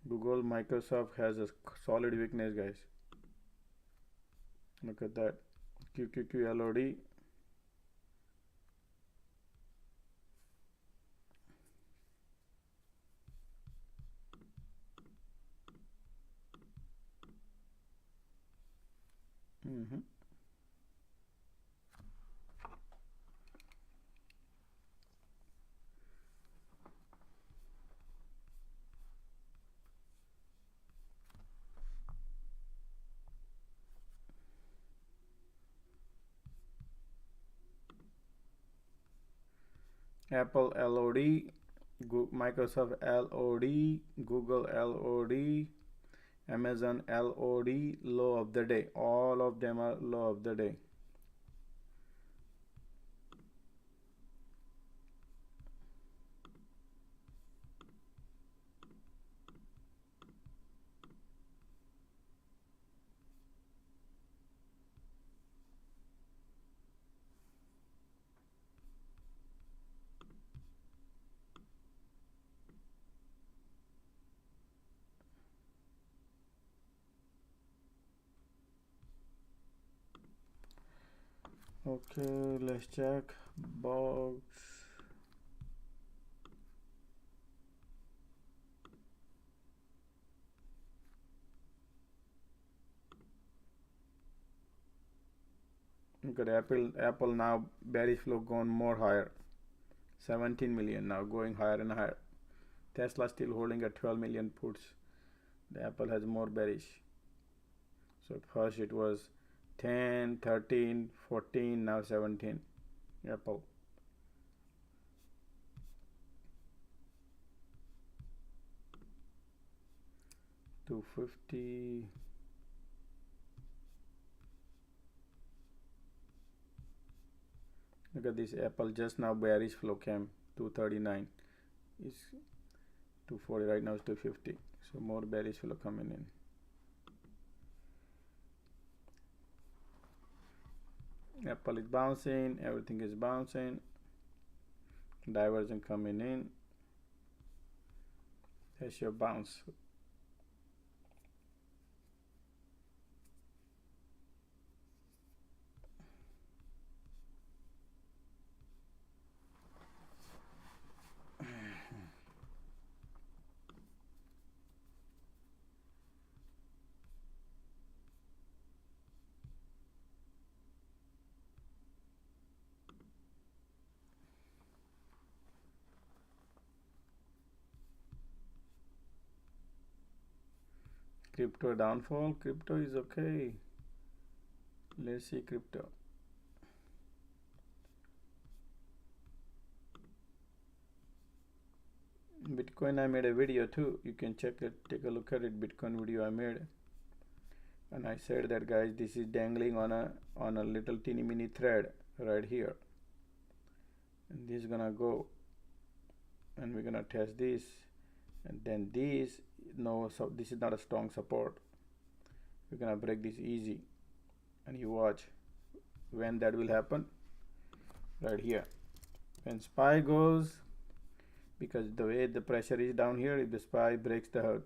Google, Microsoft has a solid weakness, guys. Look at that. QQQ LOD. Apple LOD, Microsoft LOD, Google LOD, Amazon LOD, low of the day. All of them are low of the day. Okay, let's check box. Look at Apple now bearish flow gone more higher. 17 million now going higher and higher. Tesla still holding at 12 million puts. The Apple has more bearish. So first it was 10, 13, 14, now 17. Apple. $250. Look at this. Apple just now bearish flow came. 239 is 240 right now. Is 250. So more bearish flow coming in. Apple is bouncing, everything is bouncing, divergence coming in. That's your bounce. Crypto downfall. Crypto is okay. Let's see crypto. Bitcoin, I made a video too. You can check it, take a look at it. Bitcoin video I made, and I said that, guys, this is dangling on a little teeny mini thread right here, and this is gonna go, and we're gonna test this, and then this. No, so this is not a strong support. We're gonna break this easy, and you watch when that will happen. right here. When SPY goes, because the way the pressure is down here, if the SPY breaks the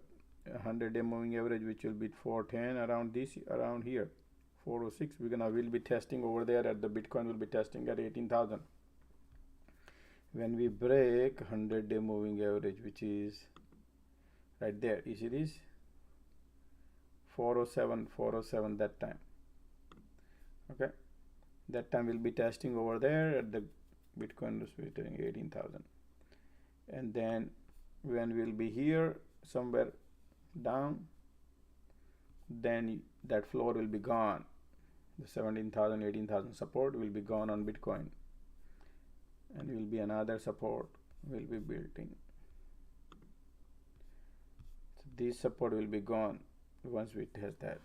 100-day moving average, which will be 410 around here, 406, we'll be testing over there at the Bitcoin will be testing at 18,000. When we break 100-day moving average, which is right there, you see this 407 that time. Okay, that time we'll be testing over there at the Bitcoin is returning 18,000, and then when we'll be here somewhere down, then that floor will be gone. The 17,000, 18,000 support will be gone on Bitcoin, and will be another support will be built in. So this support will be gone once we test that.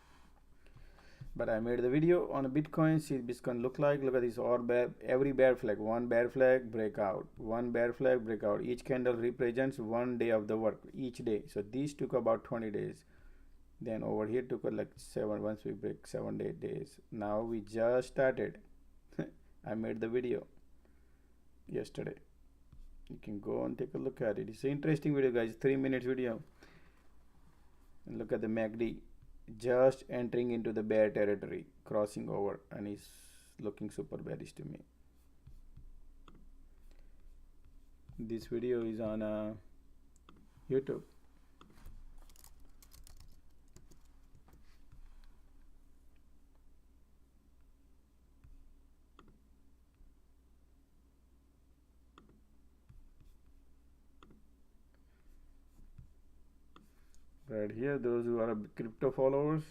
But I made the video on a Bitcoin. See Bitcoin look like. Look at this, or every bear flag, one bear flag breakout, one bear flag breakout. Each candle represents 1 day of the work each day. So these took about 20 days. Then over here took like 7. Once we break 7 to 8 days. Now we just started. I made the video yesterday. You can go and take a look at it. It's an interesting video, guys. 3 minutes video. And look at the MACD. Just entering into the bear territory, crossing over, and is looking super bearish to me. This video is on YouTube. Right here, those who are crypto followers,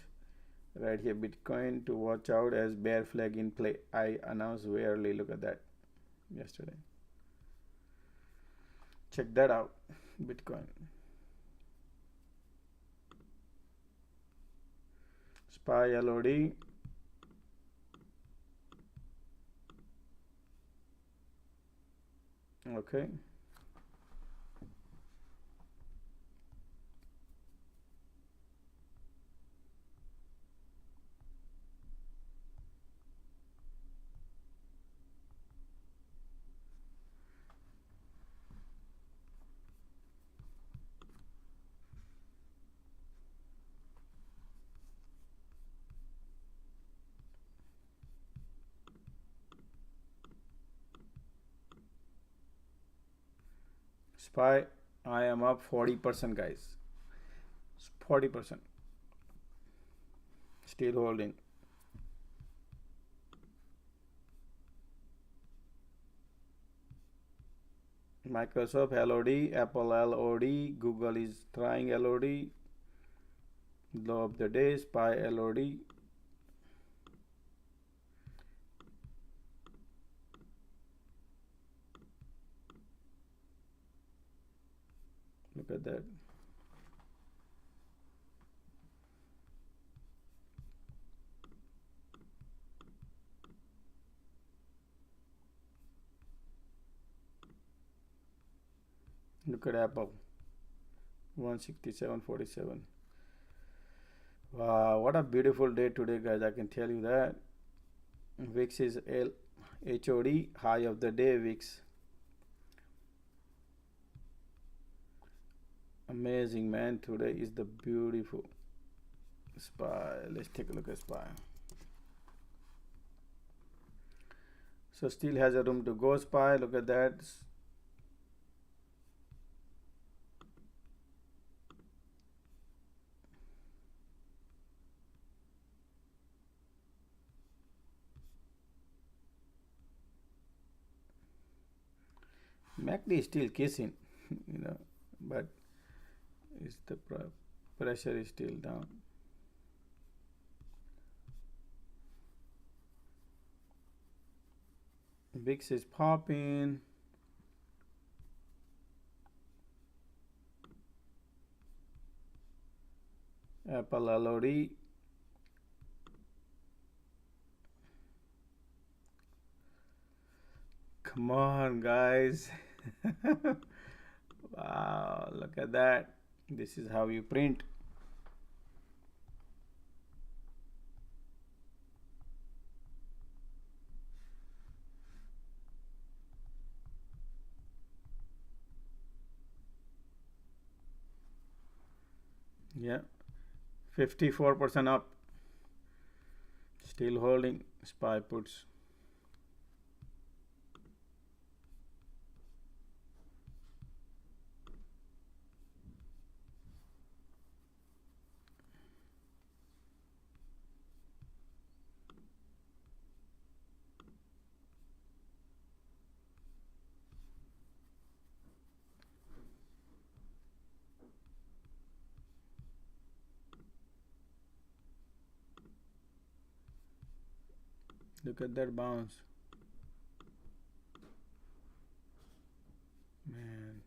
right here, Bitcoin to watch out as bear flag in play. I announced way early. Look at that yesterday. Check that out, Bitcoin. SPY LOD. Okay. SPY, I am up 40%, guys. 40%. Still holding. Microsoft LOD, Apple LOD, Google is trying LOD. Low of the day, SPY LOD. Look at that. Look at Apple, 167.47. Wow, what a beautiful day today, guys. I can tell you that. VIX is HOD, high of the day, VIX. Amazing, man. Today is the beautiful SPY. Let's take a look at SPY. So still has a room to go, SPY. Look at that. MACD is still kissing, but it's the pressure is still down. VIX is popping. Apple LOD. Come on, guys. Wow, look at that. This is how you print. Yeah, 54% up. Still holding SPY puts. Look at that bounce. Man.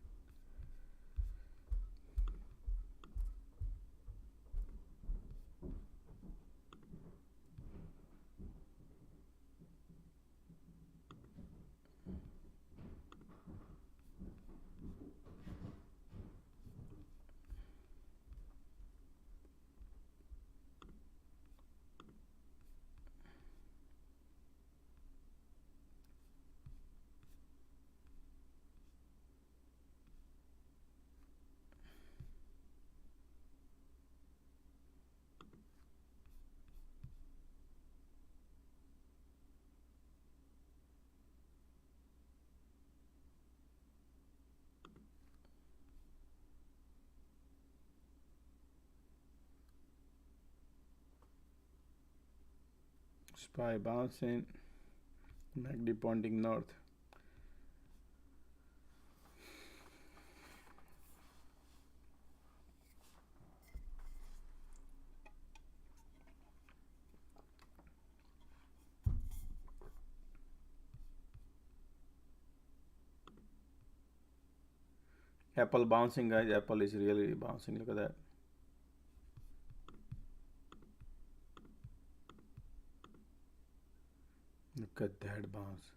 SPY bouncing, MACD pointing north. Apple bouncing, guys. Apple is really bouncing. Look at that. Look at that bounce.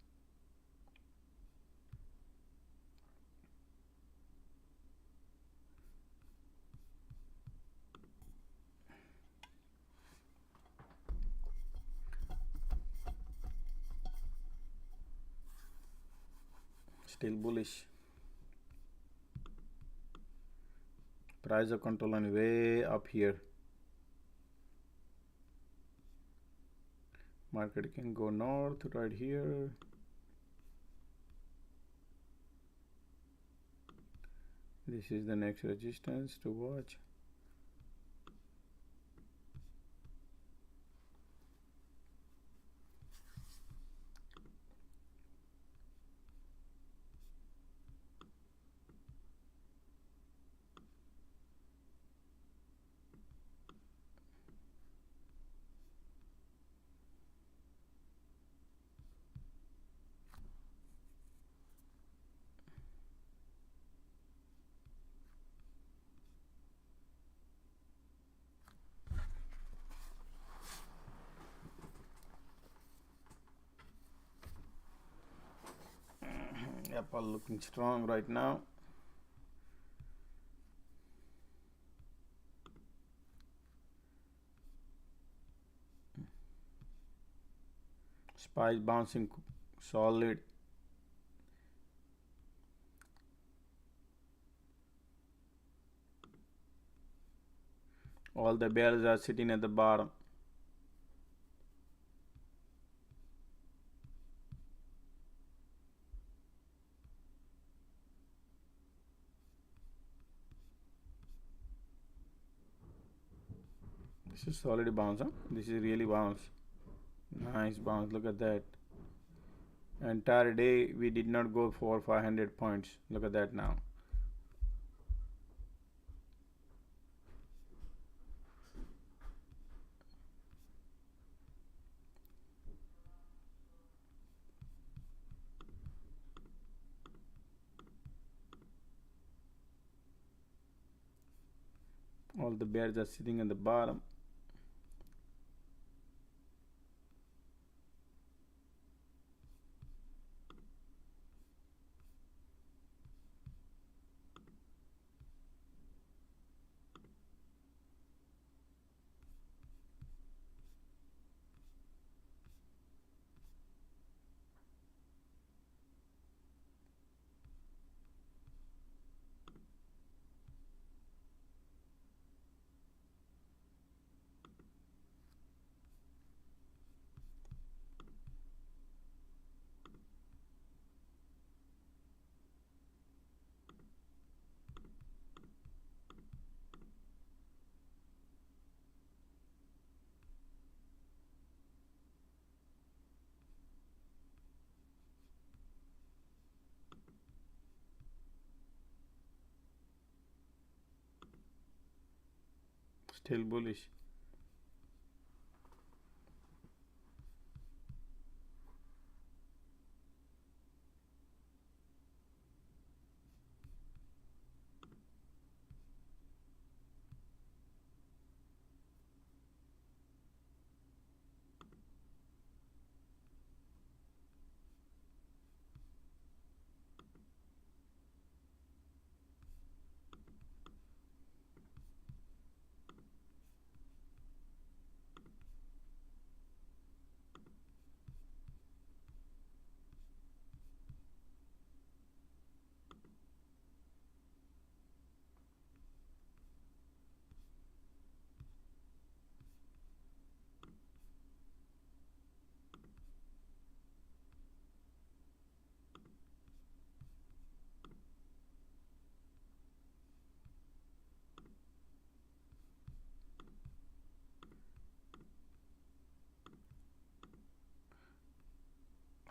Still bullish. Price of control line way up here. Market can go north right here. This is the next resistance to watch. Apple looking strong right now. SPY is bouncing solid. All the bears are sitting at the bottom. This is solid bounce, huh? This is really bounce. Nice bounce. Look at that. Entire day we did not go for 500 points. Look at that now. All the bears are sitting at the bottom. Still bullish.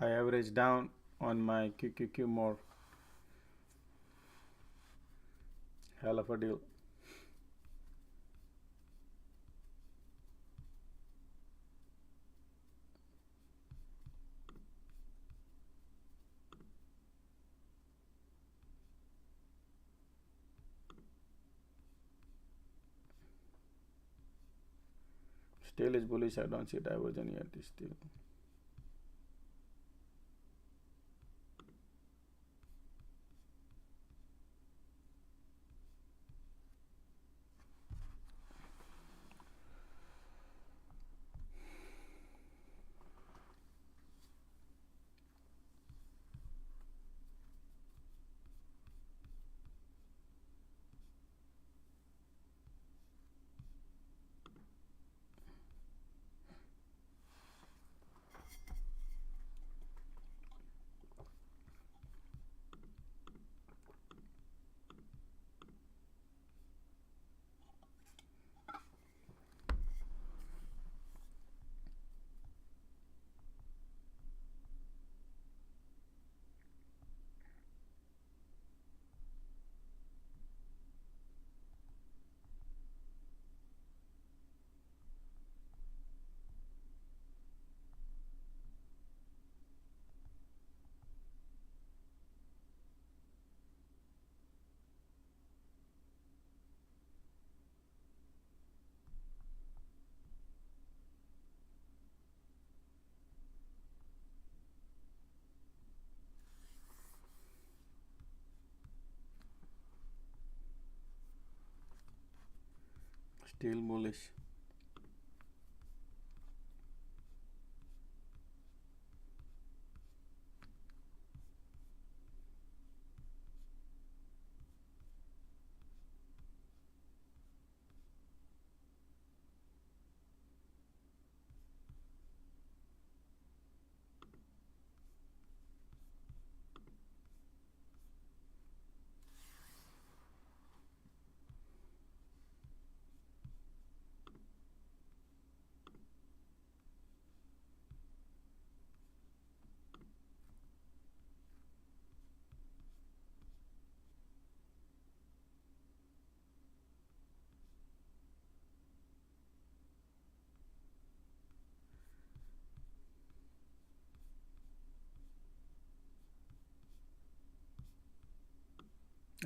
I average down on my QQQ more. Hell of a deal. Still is bullish. I don't see diversion yet. Still. Still bullish.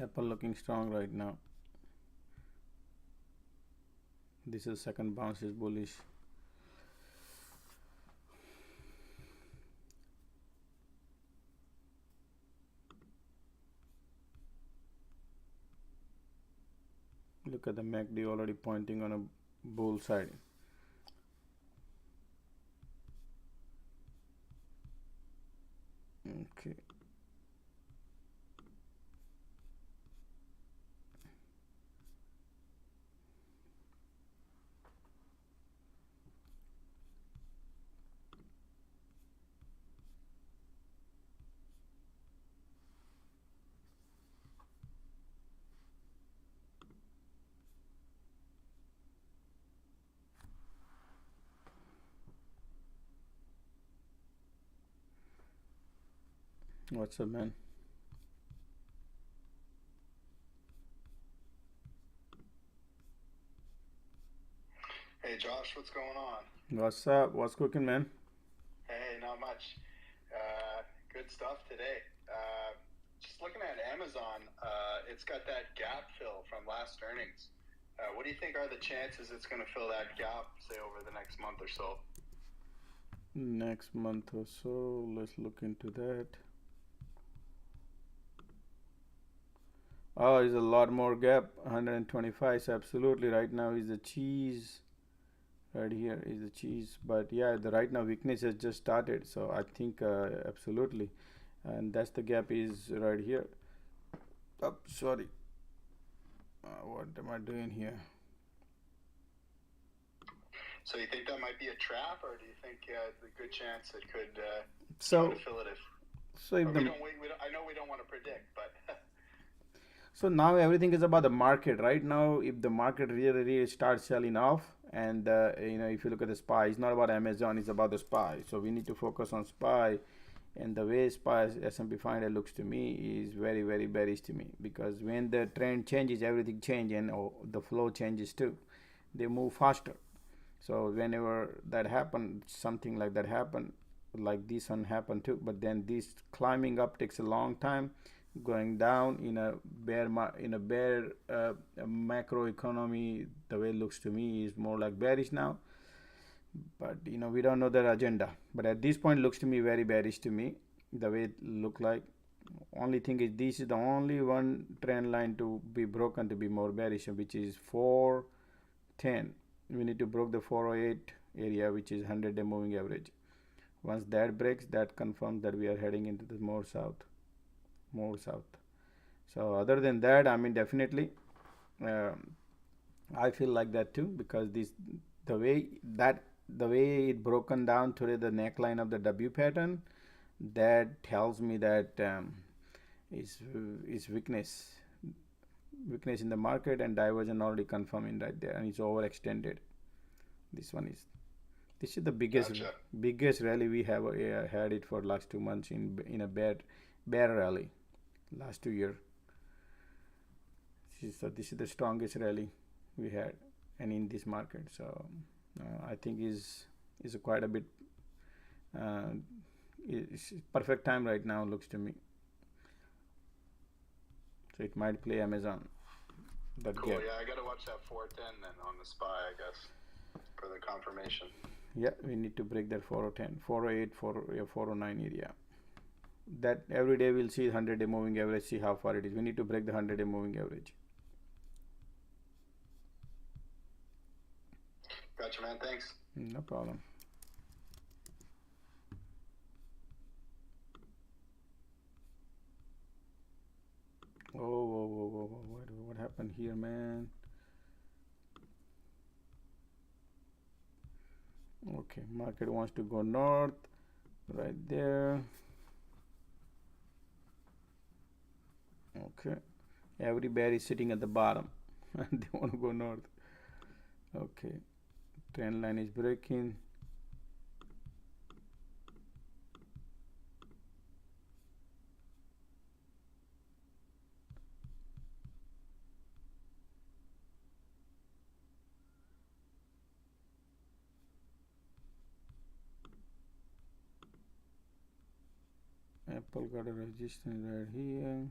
Apple looking strong right now. This is second bounce is bullish. Look at the MACD already pointing on a bull side. Okay. What's up, man? What's going on? What's up? What's cooking, man? Hey, not much. Good stuff today. Just looking at Amazon, it's got that gap fill from last earnings. What do you think are the chances it's going to fill that gap, say, over the next month or so? Next month or so, let's look into that. Oh, it's a lot more gap. 125. So absolutely, right now is the cheese. Right here is the cheese, but yeah, the right now weakness has just started. So I think absolutely, and that's the gap is right here. Oh, sorry. What am I doing here? So you think that might be a trap, or do you think the good chance it could So fill it? so if I the know we don't want to predict, but so now everything is about the market. Right now, if the market really starts selling off, and if you look at the SPY, it's not about Amazon, it's about the SPY. So we need to focus on SPY, and the way SPY S&P 500 looks to me is very, very bearish to me, because when the trend changes, everything changes, and the flow changes too. They move faster. So whenever that happened, something like that happened, like this one happened too. But then this climbing up takes a long time. Going down in a bear macro economy, the way it looks to me is more like bearish now. But we don't know their agenda. But at this point, looks to me very bearish to me. The way it look like. Only thing is, this is the only one trend line to be broken to be more bearish, which is 410. We need to break the 408 area, which is 100-day moving average. Once that breaks, that confirms that we are heading into the more south. So other than that, I mean, definitely I feel like that too, because the way it broken down today, the neckline of the W pattern, that tells me that is weakness in the market, and diversion already confirming right there, and it's overextended. This is the biggest rally we have had it for last 2 months in a bear rally. Last 2 years. So this is the strongest rally we had, and in this market. So I think is quite a bit. It's perfect time right now, looks to me. So it might play Amazon. Cool. Yeah, I got to watch that 410 then on the SPY, I guess, for the confirmation. Yeah, we need to break that 410, 408, 409 area. That every day we'll see 100-day moving average, see how far it is. We need to break the 100-day moving average. Gotcha, man. Thanks. No problem. Whoa. What happened here, man? Okay, market wants to go north. Right there. Okay, every bear is sitting at the bottom and they want to go north. Okay, trend line is breaking. Apple got a resistance right here.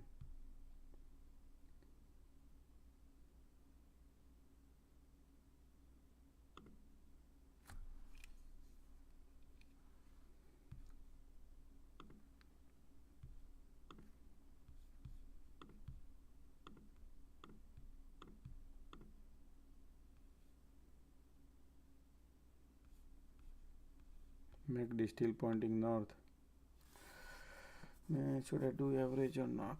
MACD still pointing north. Man, should I do average or not?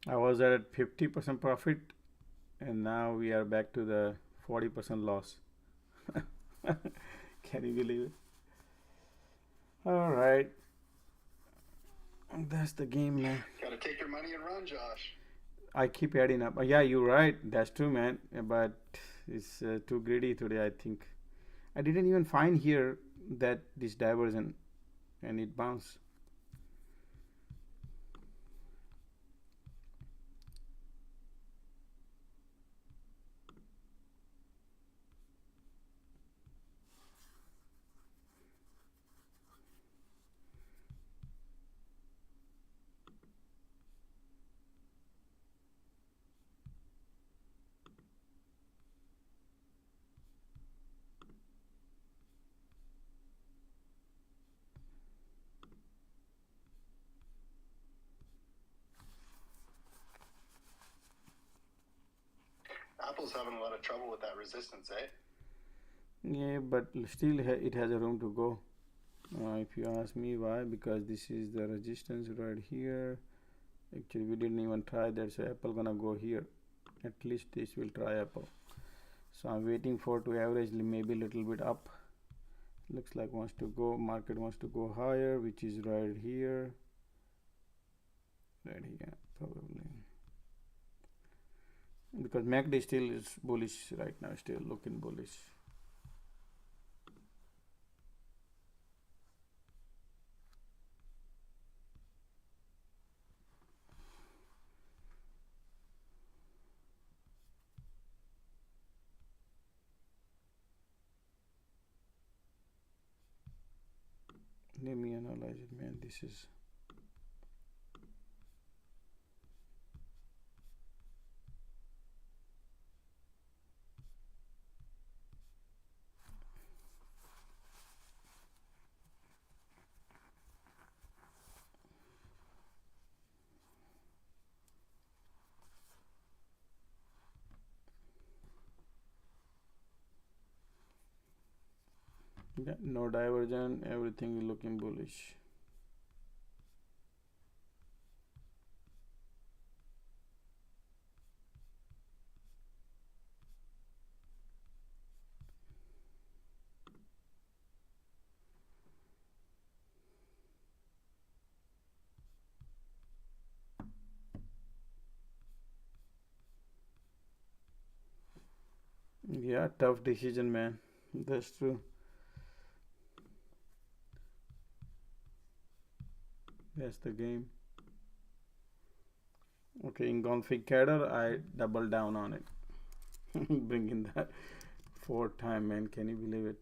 I was at 50% profit, and now we are back to the 40% loss. Can you believe it? All right, that's the game, man. Gotta take your money and run, Josh. I keep adding up. Yeah, you're right. That's true, man. But it's too greedy today, I think. I didn't even find here that this diversion, and it bounced. Apple's having a lot of trouble with that resistance, eh? Yeah, but still it has a room to go. If you ask me why, because this is the resistance right here. Actually, we didn't even try that, so Apple gonna go here. At least this will try Apple. So I'm waiting for to average maybe a little bit up. Looks like wants to go, market wants to go higher, which is right here. Right here, probably. Because MACD still is bullish right now, still looking bullish. Let me analyze it, man. This is yeah, no diversion, everything is looking bullish. Yeah, tough decision, man. That's true. That's the game. Okay, in config cadder, I double down on it. Bringing that 4 times, man. Can you believe it?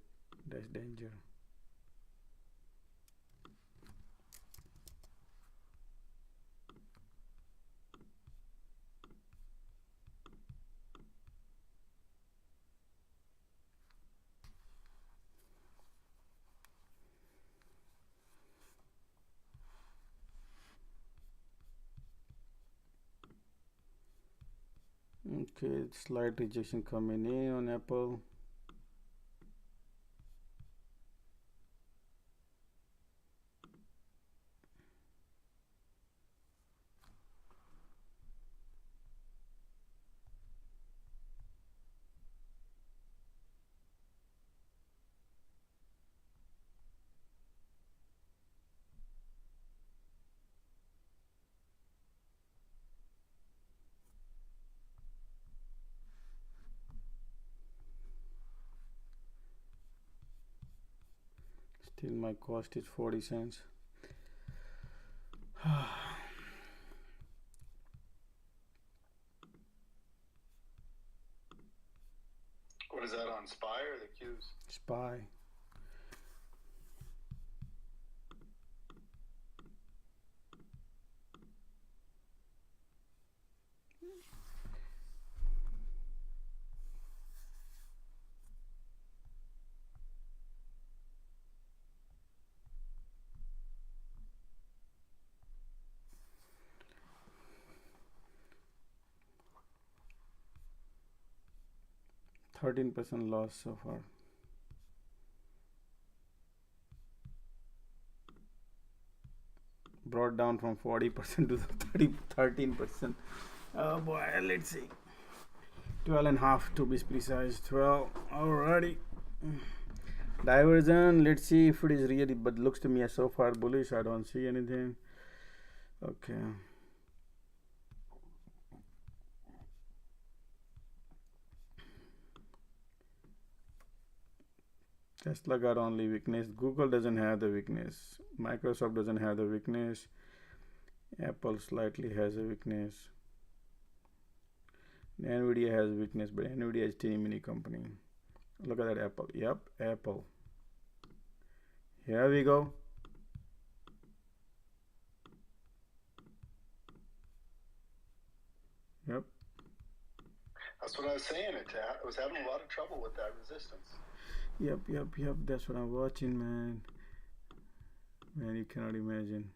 That's danger. Okay, slight rejection coming in on Apple. Still my cost is 40 cents. What is that on SPY or the Qs? SPY. %13 loss so far. brought down from 40% to 13%. Oh boy, let's see. 12 and a half to be precise. 12. Alrighty. Diversion. Let's see if it is really, but looks to me as so far bullish. I don't see anything. Okay. Tesla got only weakness. Google doesn't have the weakness. Microsoft doesn't have the weakness. Apple slightly has a weakness. Nvidia has weakness, but Nvidia is teeny mini company. Look at that Apple. Yep, Apple. Here we go. Yep. That's what I was saying. I was having a lot of trouble with that resistance. Yep. That's what I'm watching, man. Man, you cannot imagine.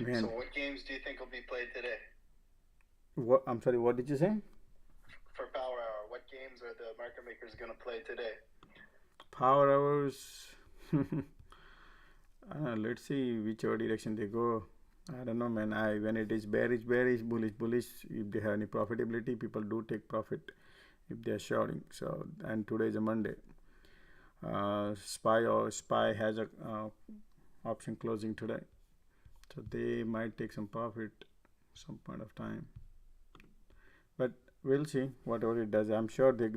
Man. So what games do you think will be played today? What? I'm sorry, what did you say? For Power Hour, what games are the market makers going to play today? Power hours. Let's see whichever direction they go. I don't know, man. When it is bearish, bullish. If they have any profitability, people do take profit if they are shorting. So, and today is a Monday. SPY has a option closing today, so they might take some profit some point of time. But we'll see whatever it does. I'm sure they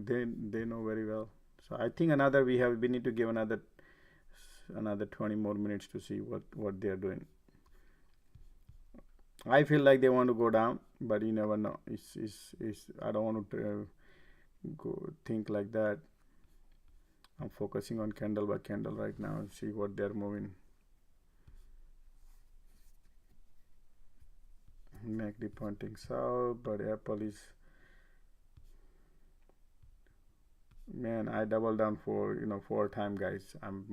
know very well. So I think we need to give another 20 more minutes to see what they are doing. I feel like they want to go down, but you never know. I don't want to go think like that. I'm focusing on candle by candle right now and see what they're moving. MACD pointing south, but Apple is, man, I double down for 4 times, guys. I'm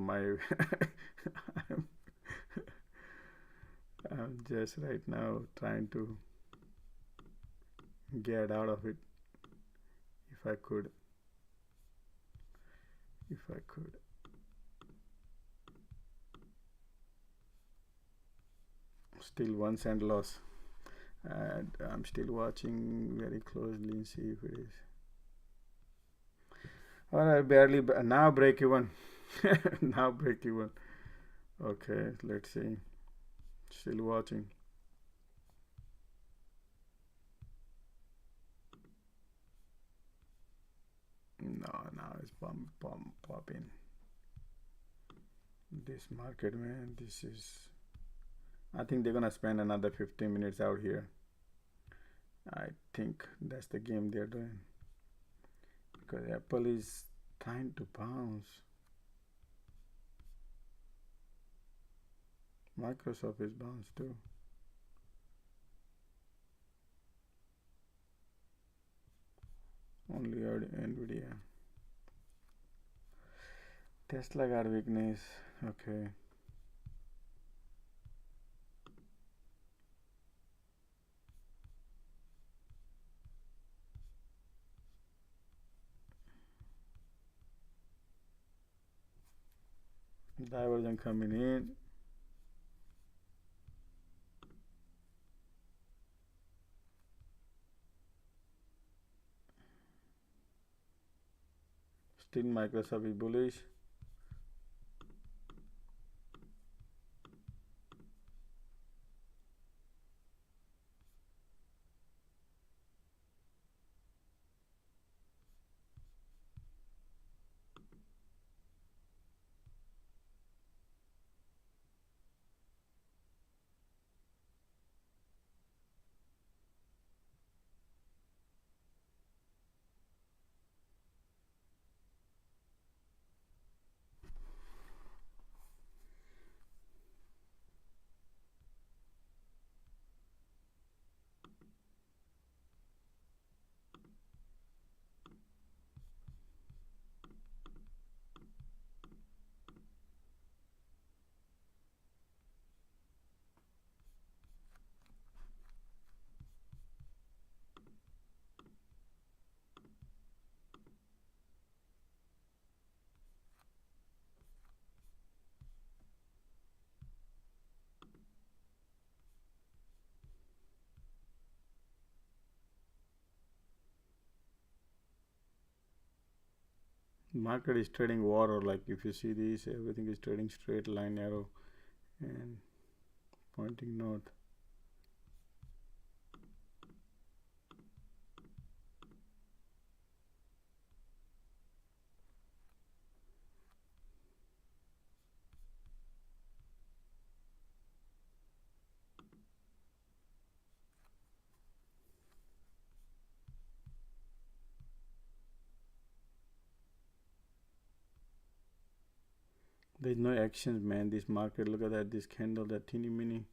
just right now trying to get out of it if I could. Still 1 cent loss, and I'm still watching very closely and see if it is. Alright, barely now break even. Now break even. Okay, let's see. Still watching. No, it's popping. This market, man, this is, I think they're gonna spend another 15 minutes out here. I think that's the game they're doing, because Apple is trying to bounce. Microsoft is bounced too. Only Nvidia. Tesla got weakness. Okay. Divergence coming in. Still Microsoft is bullish. Market is trading water. Like if you see this, everything is trading straight line arrow and pointing north. There's no actions, man. This market, look at that, this candle, that teeny mini.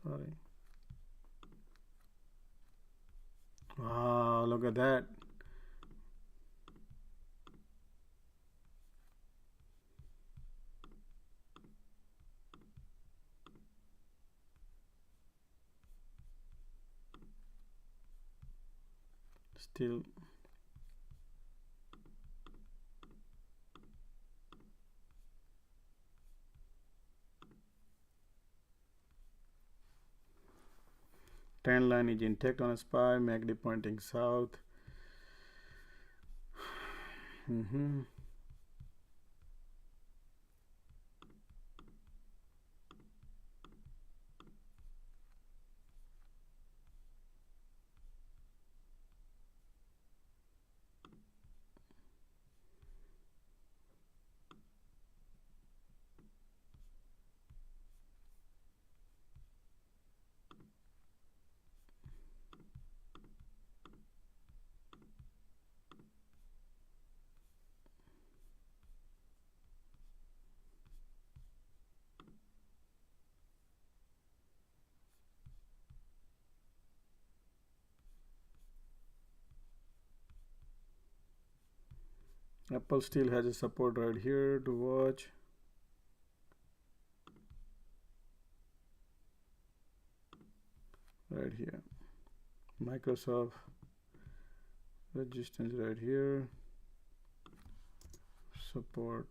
Sorry. Wow, look at that. Still trend line is intact on a SPY, MACD pointing south. Apple still has a support right here to watch. Right here. Microsoft resistance right here. Support.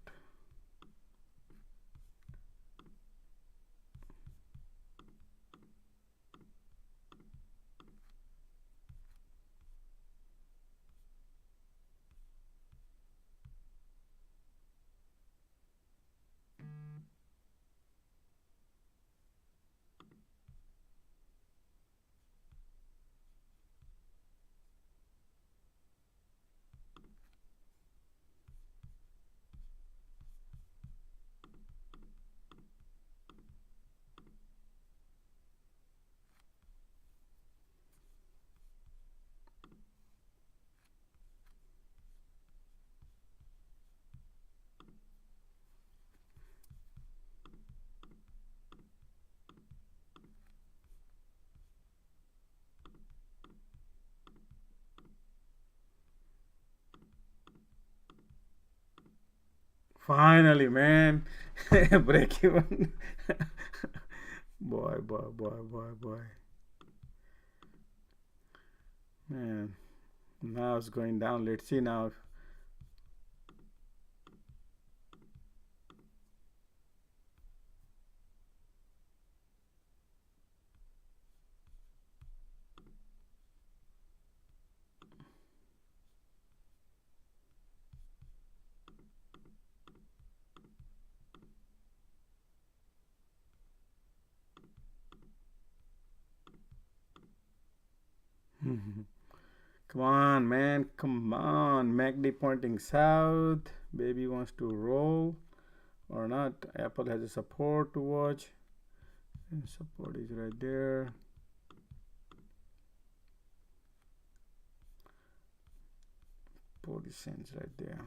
Finally, man. Break even. Boy, boy, boy, boy, boy. Man, now it's going down. Let's see now. Come on, man. Come on. MACD pointing south. Baby wants to roll or not. Apple has a support to watch. And support is right there. $0.40 right there.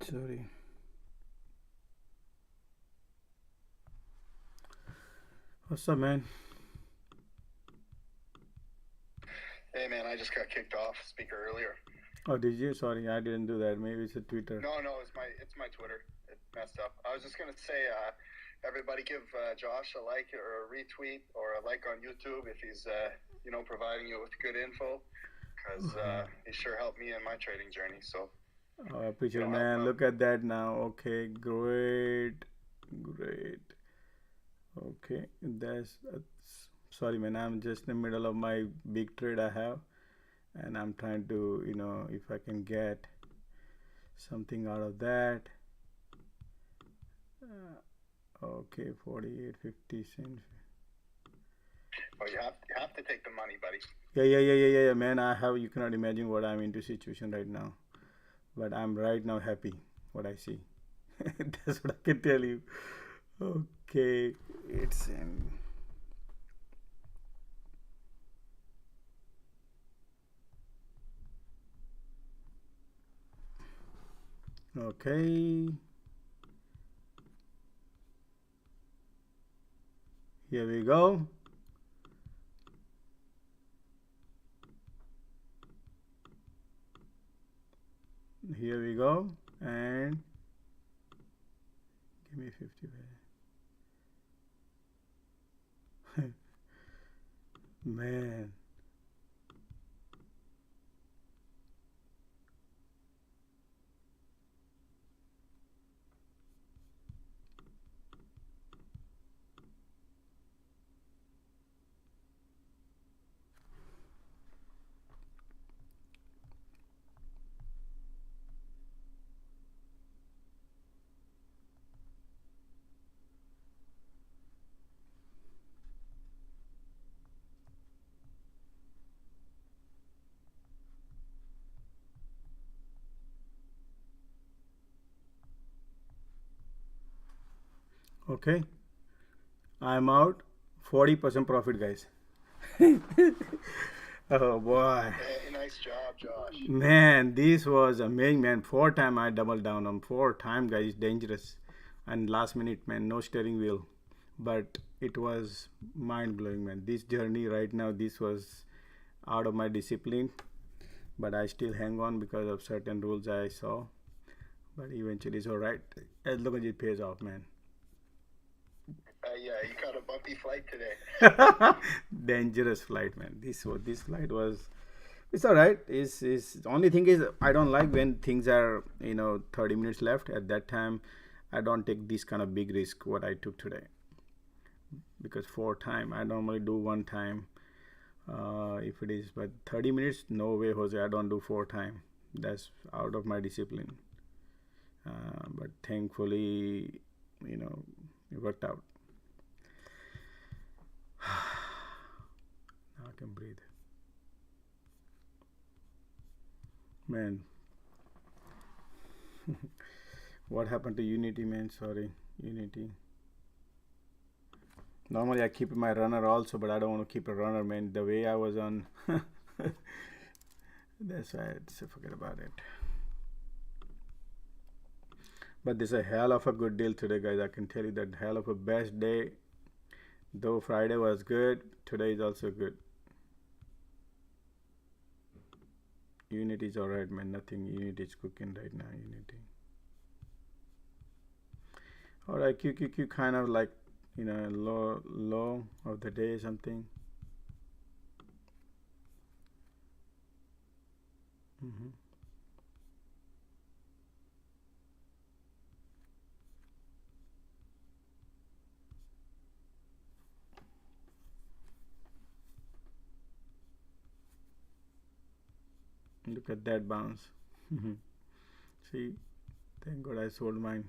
Sorry. What's up, man? Hey man, I just got kicked off speaker earlier. Oh, did you? Sorry, I didn't do that. Maybe it's a Twitter. No, it's my Twitter. It messed up. I was just gonna say, everybody give Josh a like or a retweet or a like on YouTube if he's providing you with good info, because he sure helped me in my trading journey. So. Oh, I appreciate it, man. Look at that now. Okay, great. Okay, that's sorry, man. I'm just in the middle of my big trade I have, and I'm trying to, if I can get something out of that. Okay, 48.50 cents. Oh, you have to take the money, buddy. Yeah, man. You cannot imagine what I'm into situation right now. But I'm right now happy what I see. That's what I can tell you. Okay, it's in. Okay. Here we go. Here we go, and give me 50. Man. Okay, I'm out. 40% profit, guys. Oh boy. Hey, nice job, Josh. Man, this was amazing, man. 4 times I doubled down on 4 times, guys. Dangerous. And last minute, man, no steering wheel. But it was mind blowing, man. This journey right now, this was out of my discipline. But I still hang on because of certain rules I saw. But eventually it's alright. As long as it pays off, man. Yeah, you got a bumpy flight today. Dangerous flight, man. This flight was It's all right. Is the only thing is I don't like when things are 30 minutes left. At that time, I don't take this kind of big risk what I took today, because 4 time I normally do 1 time. If it is but 30 minutes, no way, Jose. I don't do 4 time. That's out of my discipline. But thankfully, it worked out. Now I can breathe. Man, what happened to Unity, man? Sorry, Unity. Normally I keep my runner also, but I don't want to keep a runner, man. The way I was on, that's why I forget about it. But this is a hell of a good deal today, guys. I can tell you that hell of a best day. Though Friday was good, today is also good. Unity is alright, man. Nothing. Unity is cooking right now. Unity. Alright, QQQ kind of like low of the day, something. Look at that bounce. See, thank God I sold mine.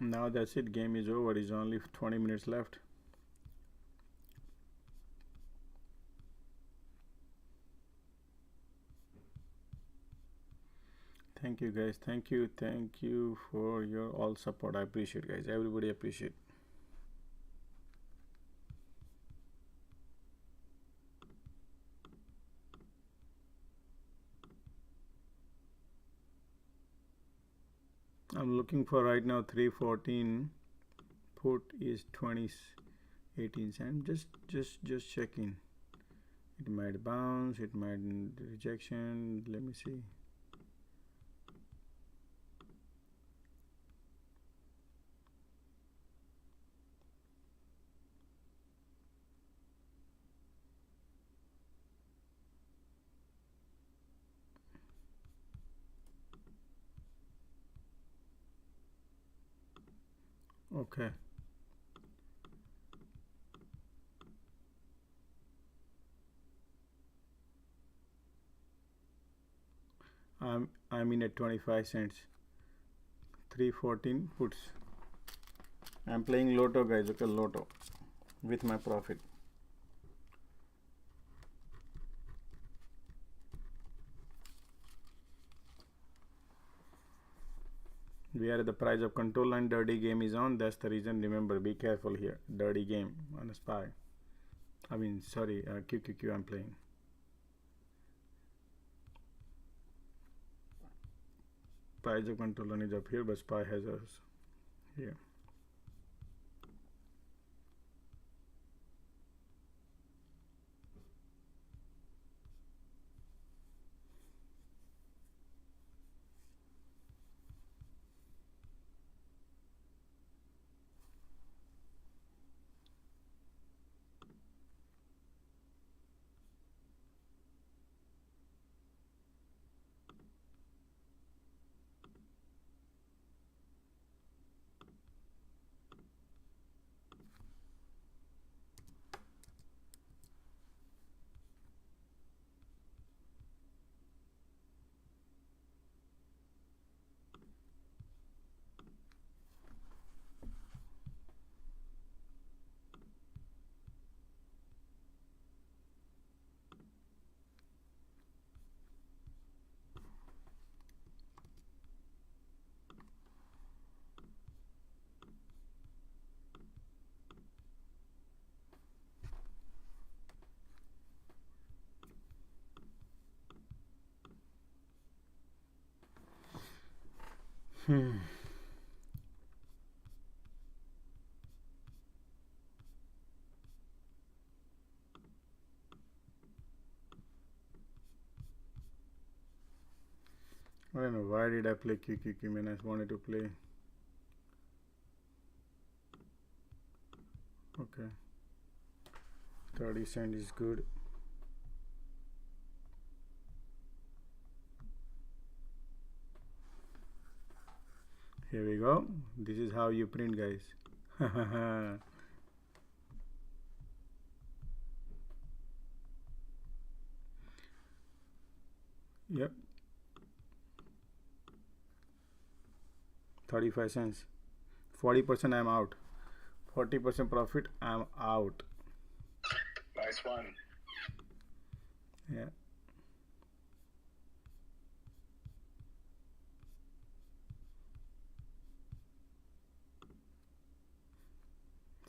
Now that's it. Game is over. It's only 20 minutes left. Thank you, guys. Thank you for your all support. I appreciate, guys. Everybody appreciate. I'm looking for right now 314. Put is 20.18 cents. Just checking. It might bounce. It might rejection. Let me see. Okay. I'm in at 25 cents. 314 puts. I'm playing Lotto, guys. Okay, Lotto with my profit. We are at the price of control line. Dirty game is on. That's the reason. Remember, be careful here. Dirty game on a SPY. I mean, sorry, QQQ I'm playing. Price of control is up here, but SPY has us here. I don't know why did I play QQQ, man. I just wanted to play. Okay, 30 cent is good. Here we go. This is how you print, guys. Yep, 35 cents. 40% I'm out. 40% profit, I'm out. Nice one. Yeah.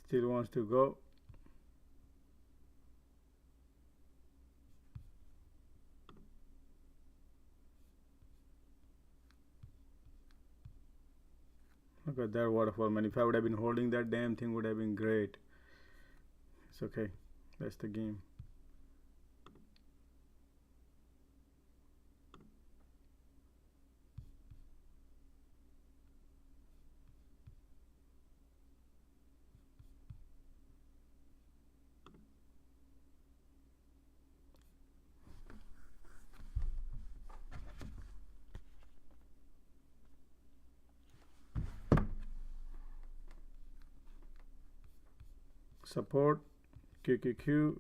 Still wants to go. Look at that waterfall, man. If I would have been holding that damn thing, would have been great. It's okay. That's the game. Support QQQ.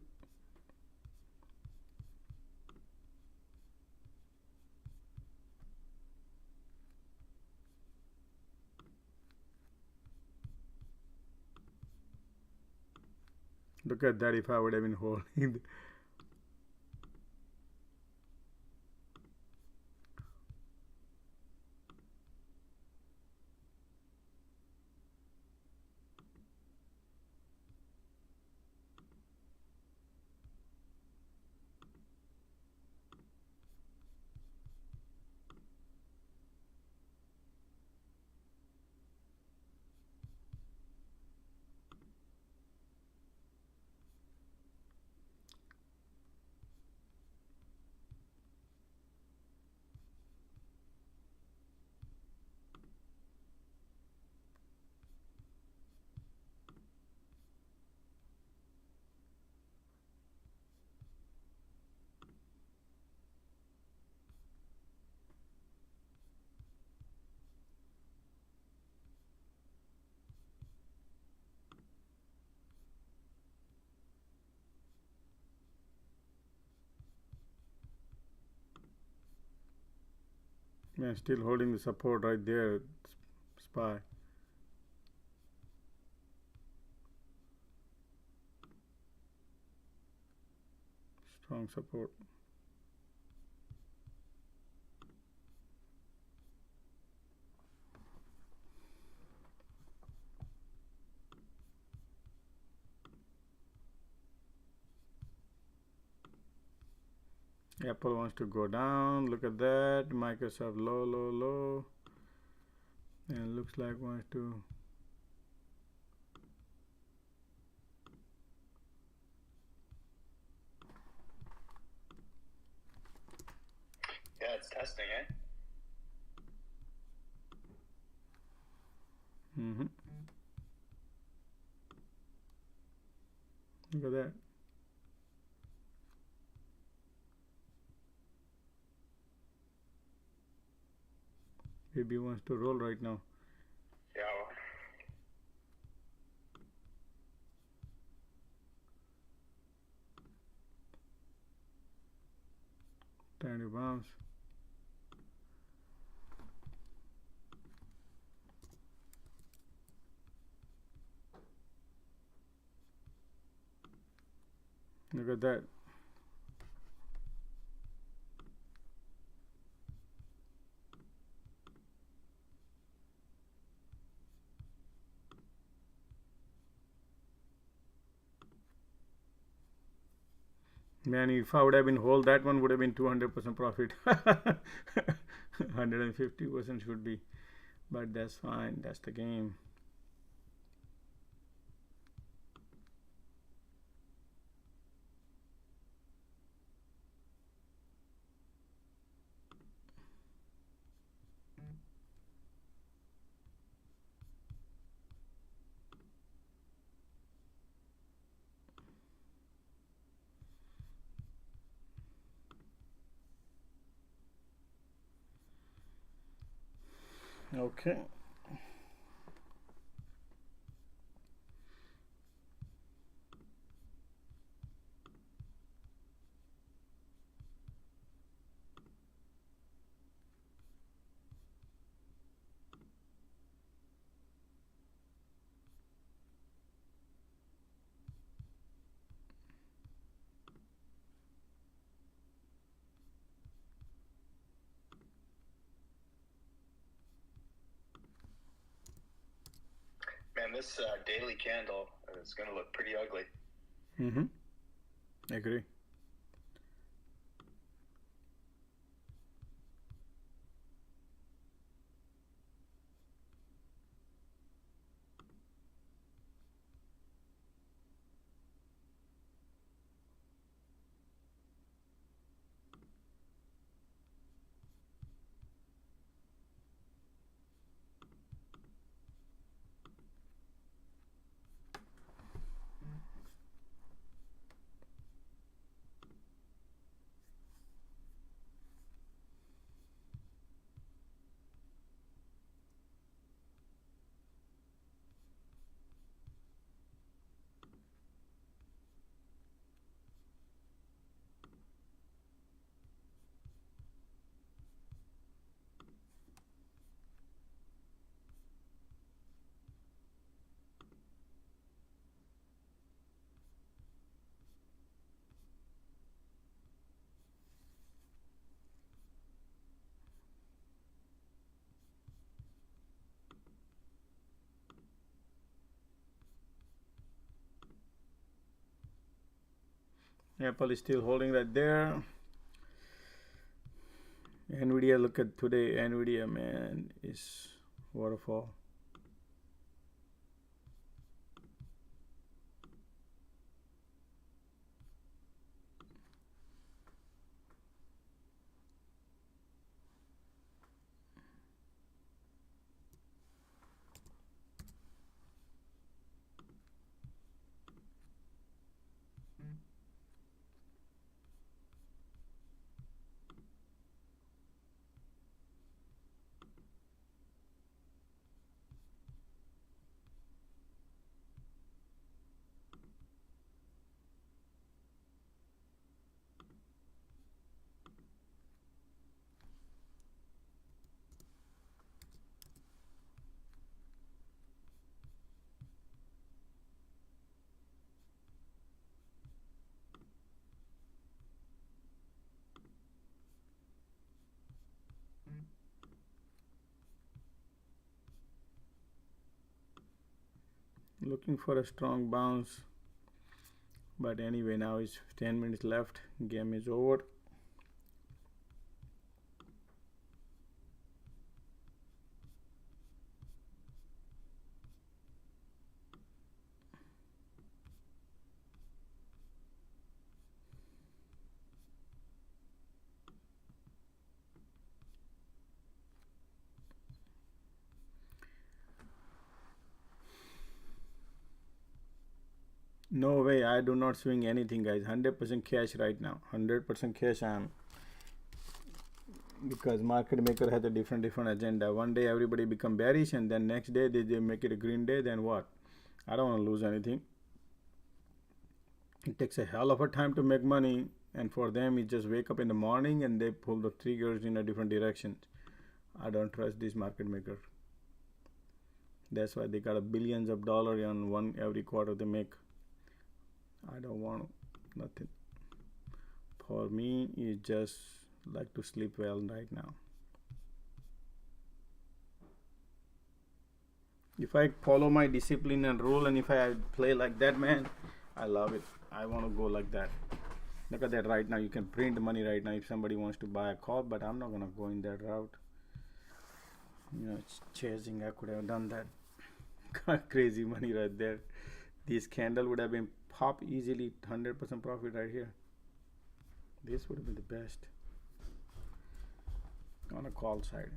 Look at that. If I would have been holding man, still holding the support right there. SPY. Strong support. Apple wants to go down. Look at that. Microsoft low. And looks like wants to. Yeah, it's testing, eh? Look at that. Maybe wants to roll right now. Yeah. Trying to bounce. Look at that. Man, if I would have been hold, that one would have been 200% profit. 150% should be, but that's fine. That's the game. Okay. Man, this daily candle is going to look pretty ugly. I agree. Apple is still holding right there. Nvidia, look at today. Nvidia, man, is waterfall. Looking for a strong bounce, but anyway, now it's 10 minutes left. Game is over. No way, I do not swing anything, guys. 100% cash right now. 100% cash I am. Because market maker has a different agenda. One day everybody become bearish, and then next day they make it a green day. Then what? I don't want to lose anything. It takes a hell of a time to make money, and for them it just wake up in the morning and they pull the triggers in a different direction. I don't trust this market maker. That's why they got a billions of dollars on one every quarter they make. I don't want nothing. For me, it's just like to sleep well right now. If I follow my discipline and rule, and if I play like that, man, I love it. I want to go like that. Look at that right now. You can print money right now if somebody wants to buy a call, but I'm not gonna go in that route. You know, it's chasing. I could have done that. Crazy money right there. This candle would have been pop easily, 100% profit right here. This would have been the best on a call side.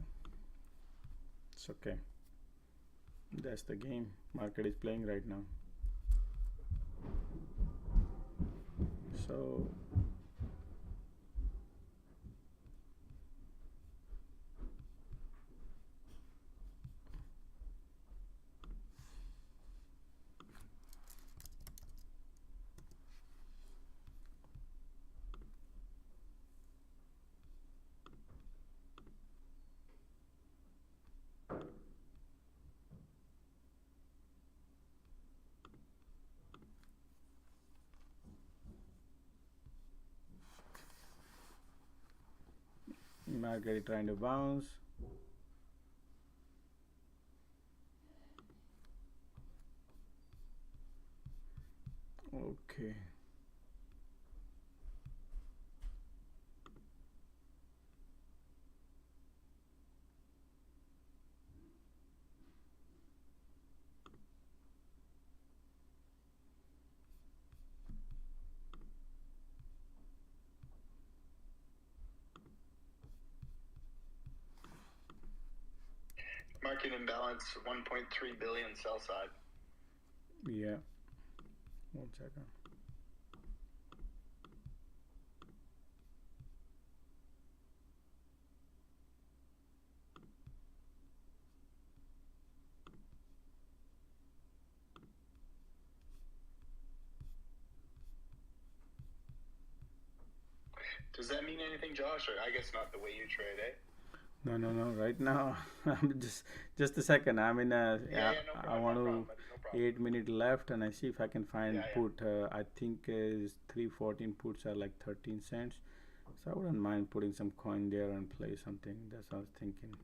It's okay. That's the game market is playing right now. So market is trying to bounce. Okay. Market imbalance, 1.3 billion sell side. Yeah. 1 second. Does that mean anything, Josh? Or I guess not the way you trade, eh? No. Right now, I'm just a second. I'm in a. I want to. 8 minutes left, and I see if I can find put. I think is 314 puts are like 13 cents, so I wouldn't mind putting some coin there and play something. That's what I was thinking.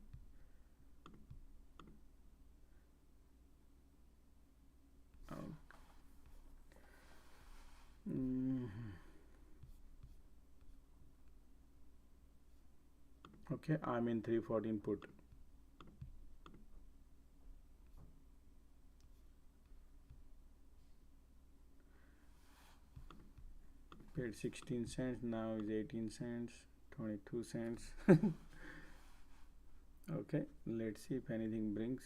Okay, I'm in 314 put. Paid 16 cents, now is 18 cents, 22 cents. Okay, let's see if anything brings.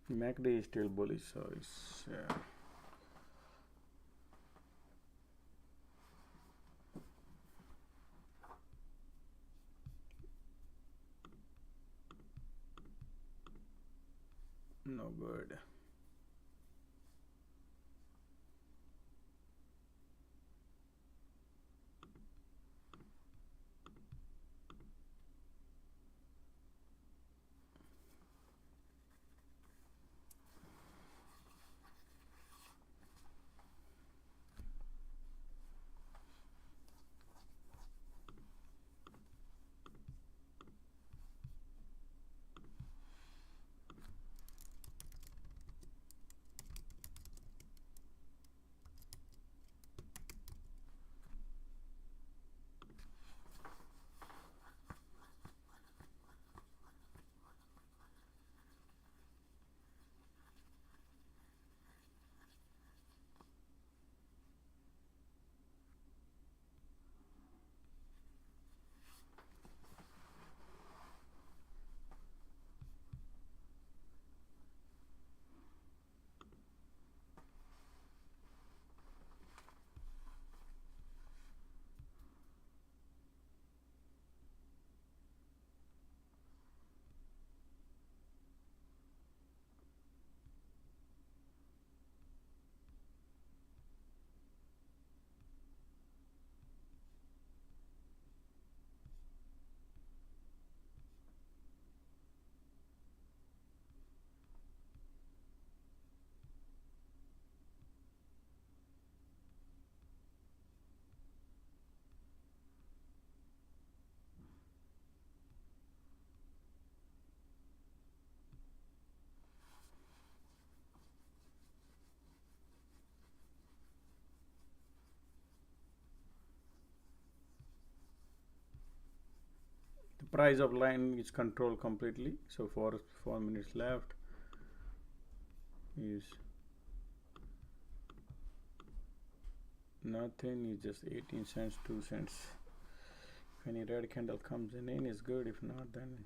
MACD is still bullish, so it's no good. price of line is controlled completely. So 4 minutes left is nothing, is just 18 cents, 2 cents. If any red candle comes in is good. If not, then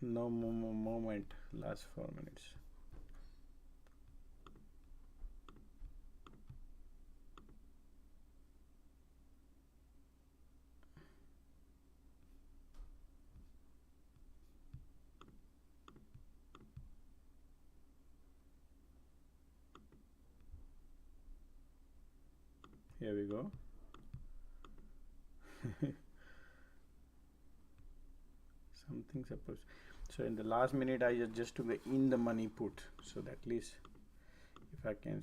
no moment. Last 4 minutes. Here we go. Something supposed. So in the last minute, I just took the in the money put. So that at least if I can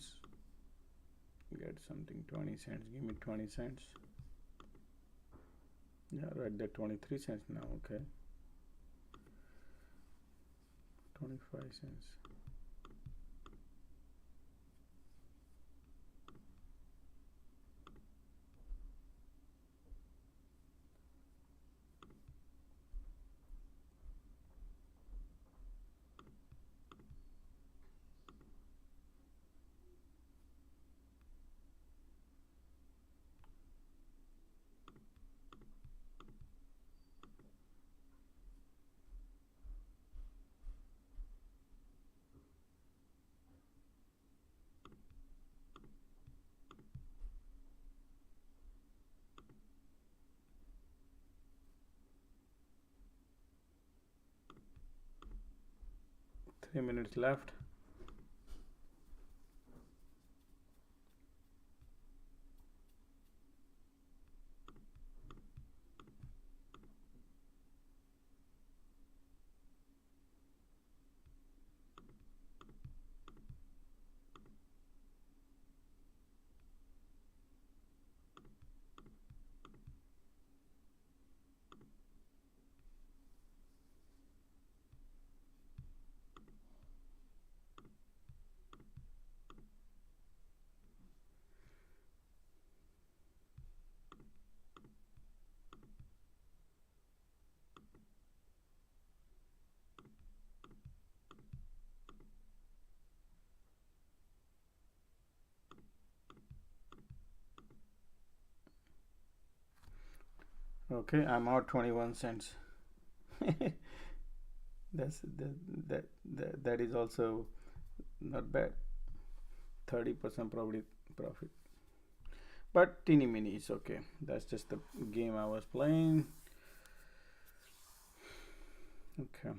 get something 20 cents, give me 20 cents. Yeah, right there, 23 cents now. Okay, 25 cents. Three minutes left. Okay, I'm out 21 cents. That is also not bad. 30% probably profit, but teeny mini is okay. That's just the game I was playing. Okay,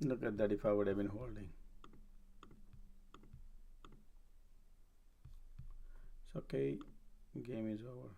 look at that. If I would have been holding, it's okay. Game is over.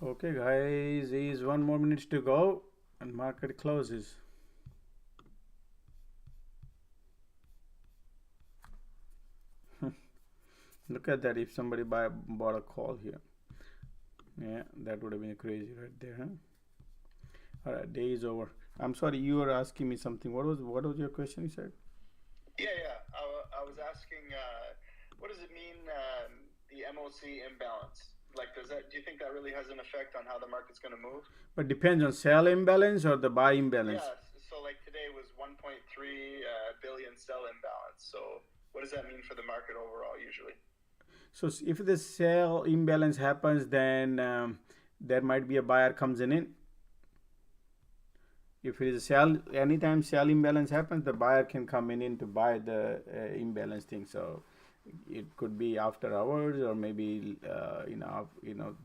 Okay guys, is 1 more minute to go and market closes. Look at that. If somebody bought a call here, yeah, that would have been crazy right there, huh? All right, day is over. I'm sorry, you were asking me something. What was your question? You said. Yeah. I was asking, what does it mean, the MOC imbalance? Like, do you think that really has an effect on how the market's going to move? But depends on sell imbalance or the buy imbalance. Yeah. So like today was 1.3 billion sell imbalance. So what does that mean for the market overall usually? So if the sell imbalance happens, then there might be a buyer comes in. If it is a sell, anytime sell imbalance happens, the buyer can come in to buy the imbalance thing. So it could be after hours, or maybe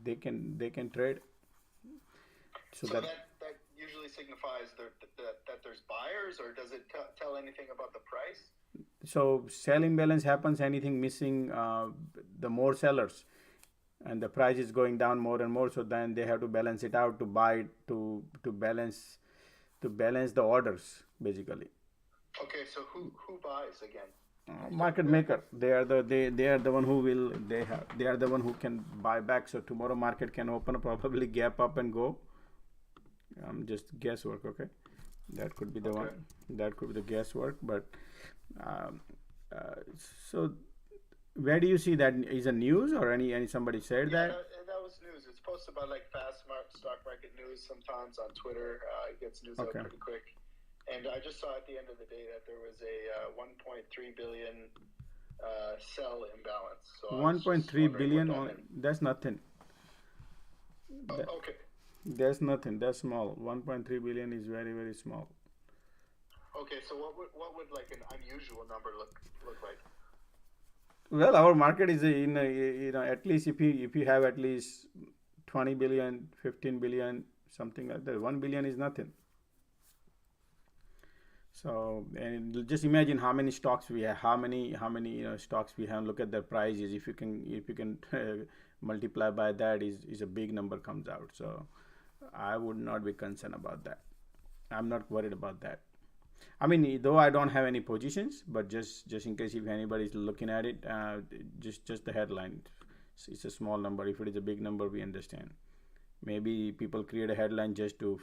they can trade. So that usually signifies that there's buyers, or does it tell anything about the price? So sell imbalance happens, anything missing, the more sellers. and the price is going down more and more, so then they have to balance it out to buy to balance the orders basically. Okay, so who buys again? Market maker. They are the one who will they are the one who can buy back. So tomorrow market can open, probably gap up and go. Just guesswork. Okay, that could be the Okay. one. That could be the guesswork. But um, so where do you see that? Is a news or any somebody said Yeah, that? that was news. It's posted by like Fast Stock Market News sometimes on Twitter. It gets news out Okay. pretty quick. And I just saw at the end of the day that there was a 1.3 billion sell imbalance. So I was just 1.3 wondering billion. what that meant. That's nothing. That- Okay. That's nothing. That's small. 1.3 billion is very small. Okay. So what would like an unusual number look like? Well, our market is at least if you have at least 20 billion, 15 billion, something like that. 1 billion is nothing. So, and just imagine how many stocks we have, how many stocks we have. Look at their prices. If you can multiply by that, is a big number comes out. So, I would not be concerned about that. I'm not worried about that. I mean, though I don't have any positions, but just in case if anybody is looking at it, just the headline. It's a small number. If it is a big number, we understand. Maybe people create a headline just to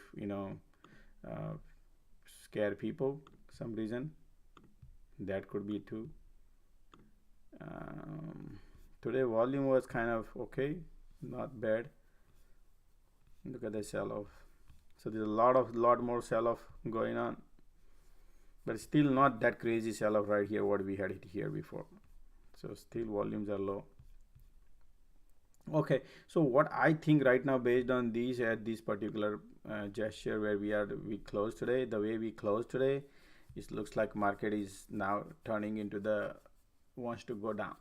scare people some reason. That could be too. Today volume was kind of okay, not bad. Look at the sell off. So there's a lot more sell off going on, but still not that crazy sell off right here what we had it here before. So still volumes are low. Okay, so what I think right now based on these at this particular gesture where we closed today, the way we closed today, it looks like market is now turning into wants to go down.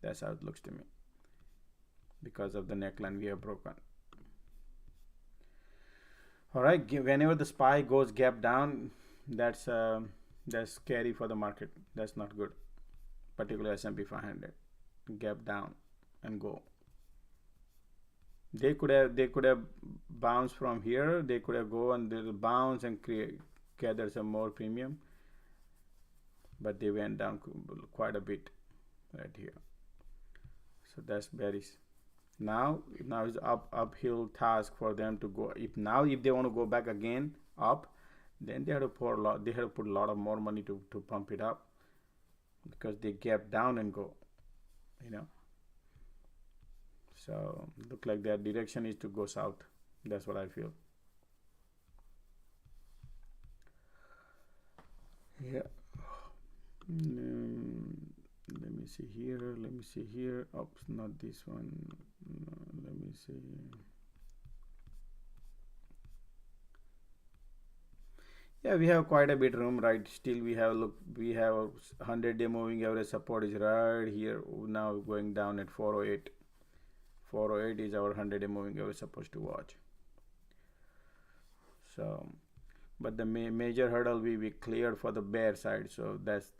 That's how it looks to me because of the neckline we have broken. All right, whenever the SPY goes gap down, that's scary for the market. That's not good, particularly S&P 500 gap down and go. They could have bounced from here. They could have go and they'll bounce and gather some more premium, but they went down quite a bit right here. So that's bearish. Now is uphill task for them to go. If they want to go back again up, then they have to put a lot of more money to pump it up because they gap down and go. So look like their direction is to go south. That's what I feel. Yeah. Let me see here. Oops, not this one. No, let me see. Yeah, we have quite a bit room, right? Still we have 100-day moving average support is right here. Now going down at 408. 408 is our 100-day moving average supposed to watch. So, but the major hurdle we cleared for the bear side. So that's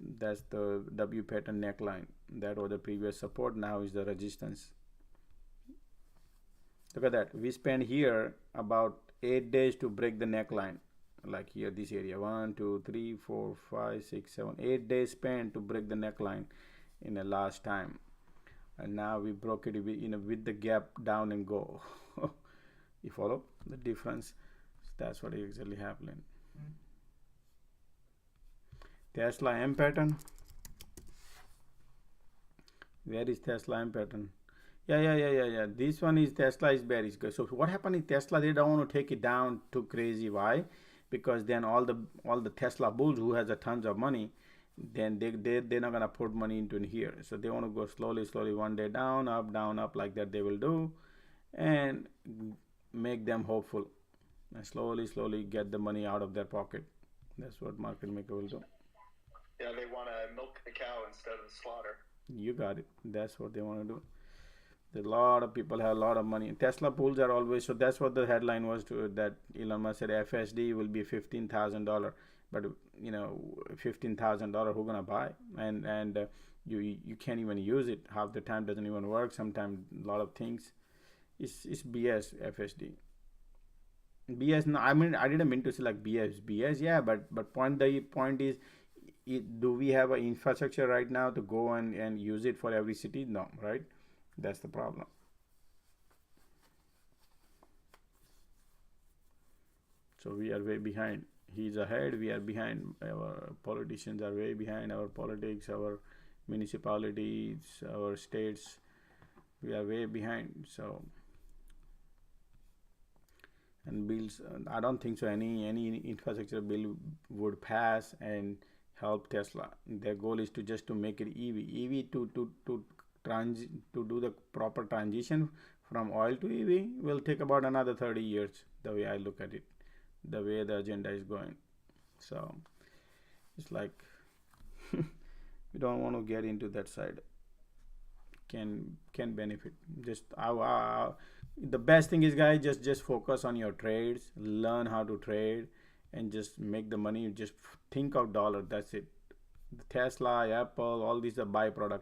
the W pattern neckline. That was the previous support. Now is the resistance. Look at that. We spent here about 8 days to break the neckline. Like here, this area 1, 2, 3, 4, 5, 6, 7, 8 days spent to break the neckline in the last time. And now we broke it with the gap down and go. You follow the difference? That's what is exactly happening. Tesla M pattern. Where is Tesla M pattern? Yeah. This one is Tesla is bearish. So what happened is Tesla, they don't want to take it down too crazy. Why? Because then all the Tesla bulls who has a tons of money, then they're not gonna put money into here. So they want to go slowly, one day down, up like that they will do, and make them hopeful, and slowly get the money out of their pocket. That's what market maker will do. Yeah, they want to milk the cow instead of the slaughter. You got it. That's what they want to do. A lot of people have a lot of money. Tesla bulls are always, so that's what the headline was to that Elon Musk said FSD will be $15,000, but $15,000 who gonna buy? And you can't even use it. Half the time doesn't even work. Sometimes a lot of things. It's BS FSD. BS. No, I mean I didn't mean to say like BS. Yeah, but the point is, do we have an infrastructure right now to go and use it for every city? No, right? That's the problem. So we are way behind. He's ahead, we are behind. Our politicians are way behind. Our politics, our municipalities, our states, we are way behind. So, and bills, I don't think so any infrastructure bill would pass and help Tesla. Their goal is to make it EV to do the proper transition from oil to EV will take about another 30 years, the way I look at it, the way the agenda is going. So it's like we don't want to get into that side. Can benefit. Just the best thing is, guys, just focus on your trades, learn how to trade, and just make the money. Just think of dollar. That's it. Tesla, Apple, all these are byproduct.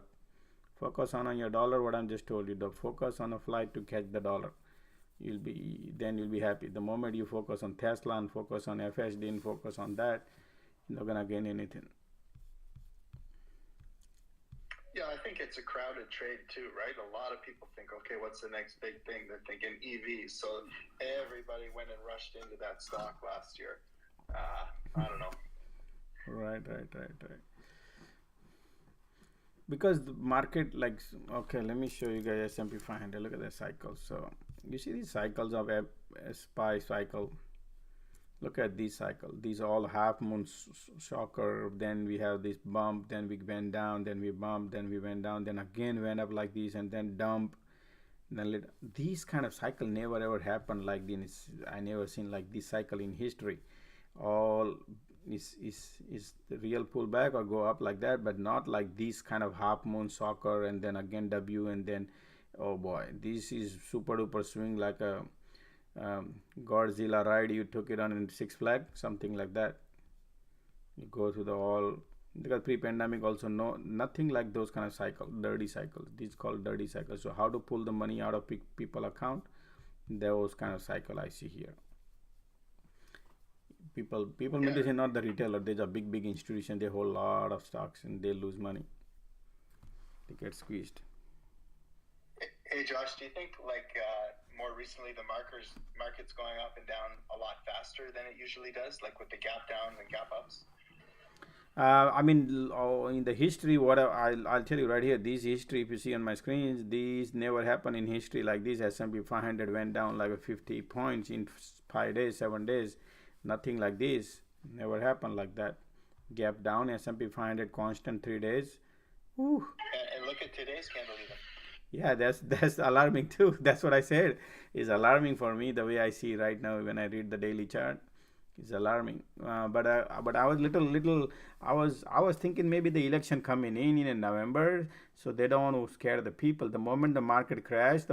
Focus on your dollar. What I'm just told you. The focus on a flight to catch the dollar. You'll be happy. The moment you focus on Tesla and focus on FSD and focus on that, you're not gonna gain anything. Yeah, I think it's a crowded trade too, right? A lot of people think, okay, what's the next big thing? They're thinking EVs. So everybody went and rushed into that stock last year. I don't know. Right. Because the market, like, okay, let me show you guys S&P 500. Look at the cycles. So you see these cycles of SPY cycle. Look at these cycles. These are all half moon shocker. Then we have this bump. Then we went down. Then we bumped. Then we went down. Then again went up like this, and then dump. Then these kind of cycle never ever happened like this. I never seen like this cycle in history. All is the real pullback or go up like that, but not like this kind of half moon shocker and then again W and then, oh boy, this is super duper swing like a Godzilla ride you took it on in Six Flags, something like that. You go through the all, because pre-pandemic also nothing like those kind of cycle, dirty cycles. These called dirty cycles. So how to pull the money out of people account, those kind of cycle I see here. People mean to say not the retailer. There's a big institution. They hold a lot of stocks and they lose money. They get squeezed. Hey Josh, do you think like more recently the market's going up and down a lot faster than it usually does, like with the gap downs and gap ups? I mean, in the history, what I'll tell you right here, this history, if you see on my screens, these never happened in history like this. S&P 500 went down like 50 points in 5 days, 7 days. Nothing like this. Never happened like that. Gap down, S&P 500 constant 3 days. Woo. And look at today's candle even. Yeah, that's alarming too. That's what I said. It's alarming for me the way I see right now when I read the daily chart. It's alarming. But I was I was thinking maybe the election coming in November, so they don't want to scare the people. The moment the market crashed,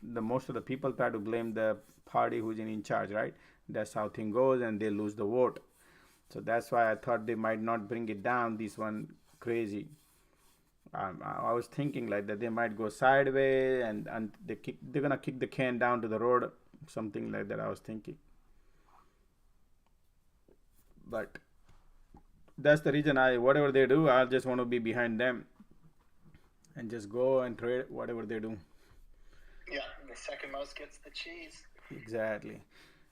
most of the people try to blame the party who's in charge, right? That's how thing goes, and they lose the vote. So that's why I thought they might not bring it down. This one crazy. I was thinking like that they might go sideways and they're gonna kick the can down to the road, something like that. I was thinking, but that's the reason whatever they do, I just want to be behind them and just go and trade whatever they do. Yeah, the second mouse gets the cheese. Exactly.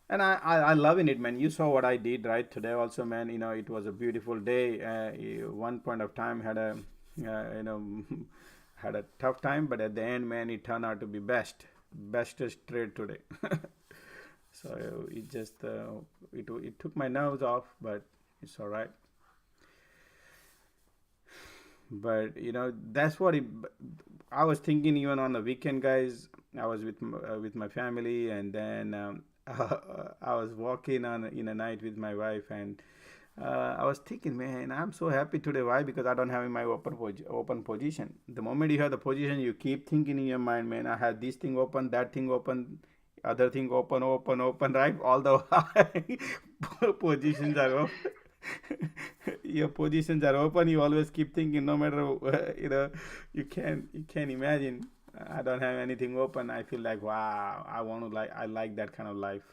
And I loving it, man. You saw what I did right today also, man. You know, it was a beautiful day. One point of time had a had a tough time, but at the end, man, it turned out to be bestest trade today. So it just it took my nerves off, but it's all right. But you know, that's what I was thinking. Even on the weekend, guys, I was with my family, and then I was walking in a night with my wife, and I was thinking, man, I'm so happy today. Why? Because I don't have my open position. The moment you have the position, you keep thinking in your mind, man, I have this thing open, that thing open, other thing open, right? All the positions are open. your positions are open, you always keep thinking, no matter you can't imagine. I don't have anything open. I feel like, wow, I like that kind of life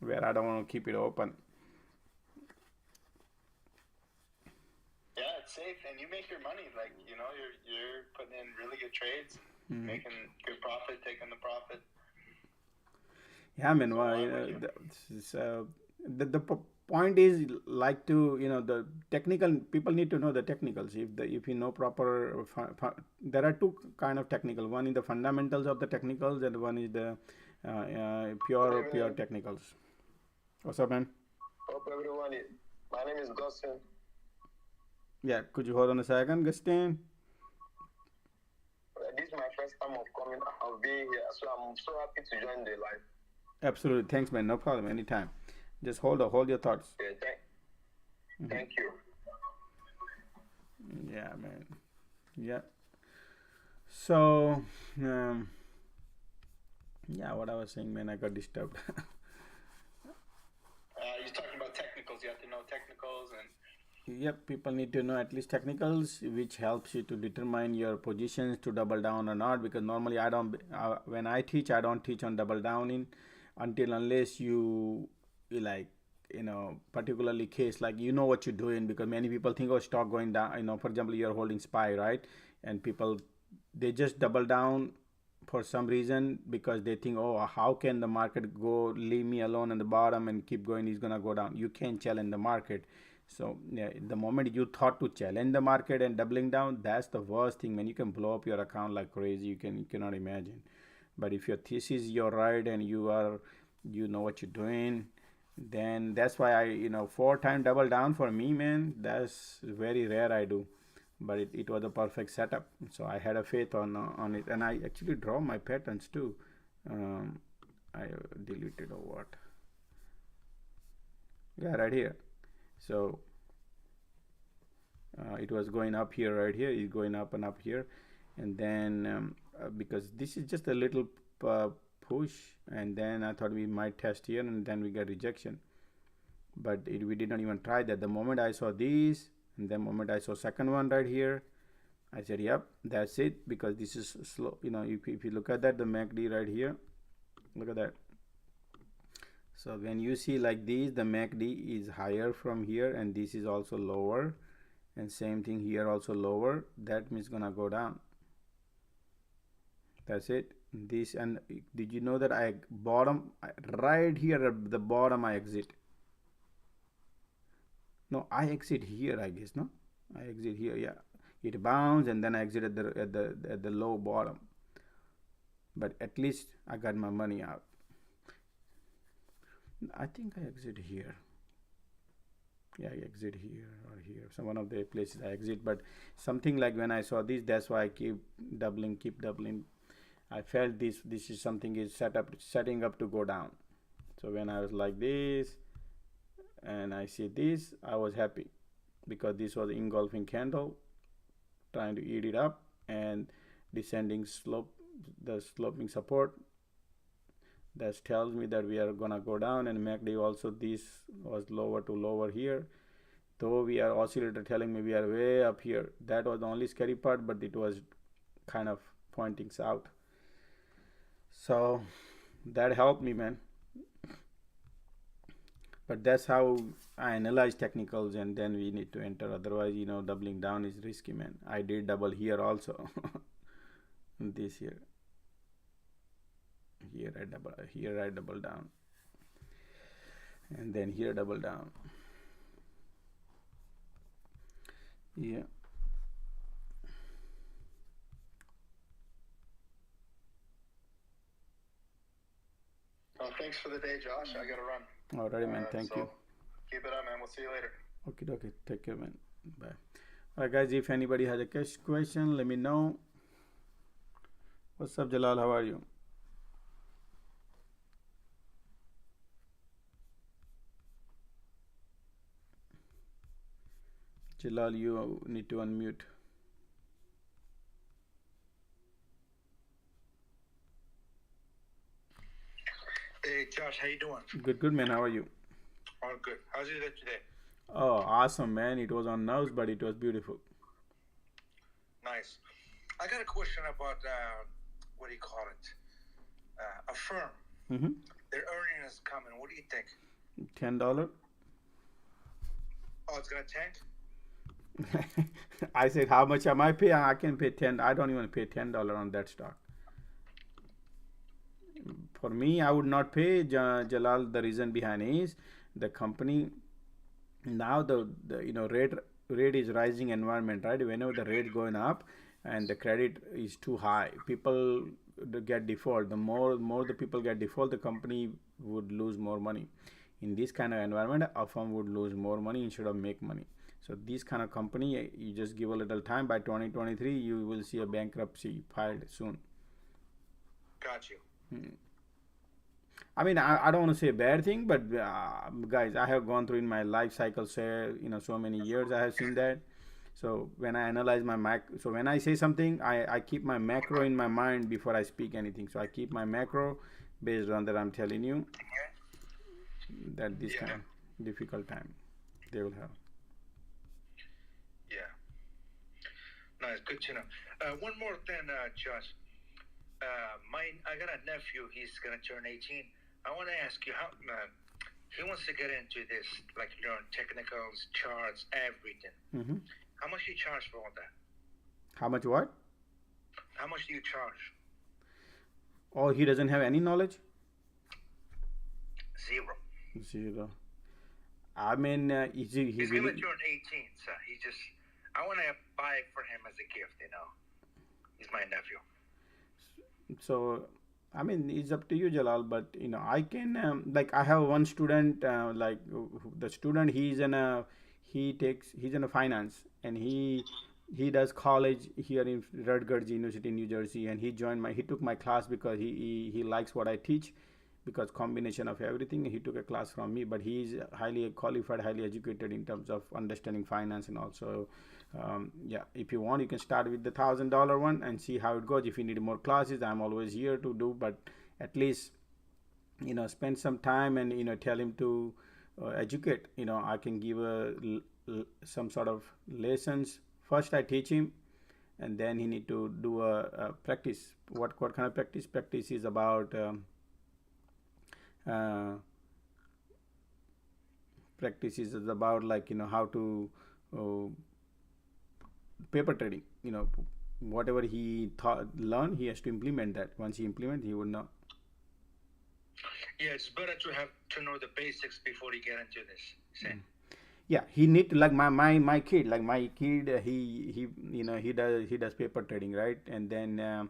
where I don't want to keep it open. Yeah, it's safe, and you make your money. Like, you're putting in really good trades, making good profit, taking the profit. Yeah, man. So Well, the point is like to the technical people need to know the technicals. If you know proper, there are two kind of technical. One is the fundamentals of the technicals, and one is the pure technicals. What's up, man? Hope everyone. My name is Gustin. Yeah, could you hold on a second, Gustin? This is my first time of coming of being here, so I'm so happy to join the live. Absolutely, thanks, man. No problem. Anytime. Just hold your thoughts. Okay, thank you. Yeah, man. Yeah. So, yeah, what I was saying, man, I got disturbed. You're talking about technicals. You have to know technicals and. Yep, people need to know at least technicals, which helps you to determine your positions to double down or not. Because normally I don't, when I teach, I don't teach on double downing unless you like, particularly case like what you're doing. Because many people think, oh, stock going down. For example, you're holding SPY, right? And people, they just double down for some reason because they think, oh, how can the market go, leave me alone in the bottom and keep going, it's gonna go down. You can't challenge the market. So yeah, the moment you thought to challenge the market and doubling down, that's the worst thing, man. You can blow up your account like crazy. You cannot imagine. But if your thesis you're right and you know what you're doing, then that's why I 4-time double down for me, man. That's very rare I do, but it was a perfect setup. So I had a faith on it, and I actually draw my patterns too. I deleted or what? Yeah, right here. So it was going up here, right here. It's going up and up here, and then because this is just a little push, and then I thought we might test here, and then we get rejection. But we did not even try that. The moment I saw these, and the moment I saw second one right here, I said, yep, that's it, because this is slow. If you look at that, the MACD right here, look at that. So when you see like these, the MACD is higher from here, and this is also lower, and same thing here also lower. That means gonna go down. That's it. This, and did you know that I bottom right here at the bottom I exit? No, I exit here, I guess. No, I exit here. Yeah, it bounced and then I exit at the low bottom. But at least I got my money out. I think I exit here. Yeah, I exit here or here. So one of the places I exit, but something like when I saw this, that's why I keep doubling. I felt this is something is setting up to go down. So when I was like this and I see this, I was happy because this was engulfing candle trying to eat it up and descending slope, the sloping support. That tells me that we are gonna go down, and MACD also, this was lower to lower here, though we are oscillator telling me we are way up here. That was the only scary part, but it was kind of pointing south, so that helped me, man. But that's how I analyze technicals, and then we need to enter. Otherwise, doubling down is risky, man. I did double here also. This here I double down, and then here double down. Yeah. Well, thanks for the day, Josh. I gotta run. Alrighty, man. Thank you. Keep it up, man. We'll see you later. Okay. Take care, man. Bye. Alright, guys. If anybody has a question, let me know. What's up, Jalal? How are you? Jalal, you need to unmute. Hey Josh, how you doing? Good, man. How are you? All good. How's your day today? Oh, awesome, man! It was on nerves, but it was beautiful. Nice. I got a question about what do you call it? A firm. Mm-hmm. Their earnings is coming. What do you think? $10. Oh, it's gonna tank. I said, how much am I paying? I can pay 10. I don't even pay $10 on that stock. For me, I would not pay, Jalal. The reason behind is the company now the rate is rising environment, right? Whenever the rate going up and the credit is too high, people get default. The more the people get default, the company would lose more money. In this kind of environment, a firm would lose more money instead of make money. So this kind of company, you just give a little time. By 2023, you will see a bankruptcy filed soon. Got you. I mean, I don't want to say a bad thing, but guys, I have gone through in my life cycle, say, so many years I have seen that. So when I analyze so when I say something, I keep my macro in my mind before I speak anything. So I keep my macro based on that. I'm telling you that this kind of difficult time they will have. Yeah. Nice. Good to know. One more thing, Josh. I got a nephew. He's gonna turn 18. I want to ask you how he wants to get into this, like learn technicals, charts, everything. Mm-hmm. How much do you charge for all that? How much what? How much do you charge? Oh, he doesn't have any knowledge? Zero. I mean, he's gonna turn 18, so I want to buy it for him as a gift. He's my nephew. So I mean, it's up to you, Jalal, but I can I have one student, the student, he's in a finance, and he does college here in Rutgers University in New Jersey, and he took my class because he likes what I teach, because combination of everything. He took a class from me, but he's highly qualified, highly educated in terms of understanding finance. And also if you want, you can start with the $1,000 one and see how it goes. If you need more classes, I'm always here to do, but at least spend some time and tell him to educate. I can give some sort of lessons. First I teach him, and then he need to do a practice. What kind of practice? Practice is about how to paper trading. Whatever he learn, he has to implement that. Once he implement, he would know. Yeah, it's better to know the basics before you get into this. Yeah, he need to, like my kid. He does paper trading, right? And then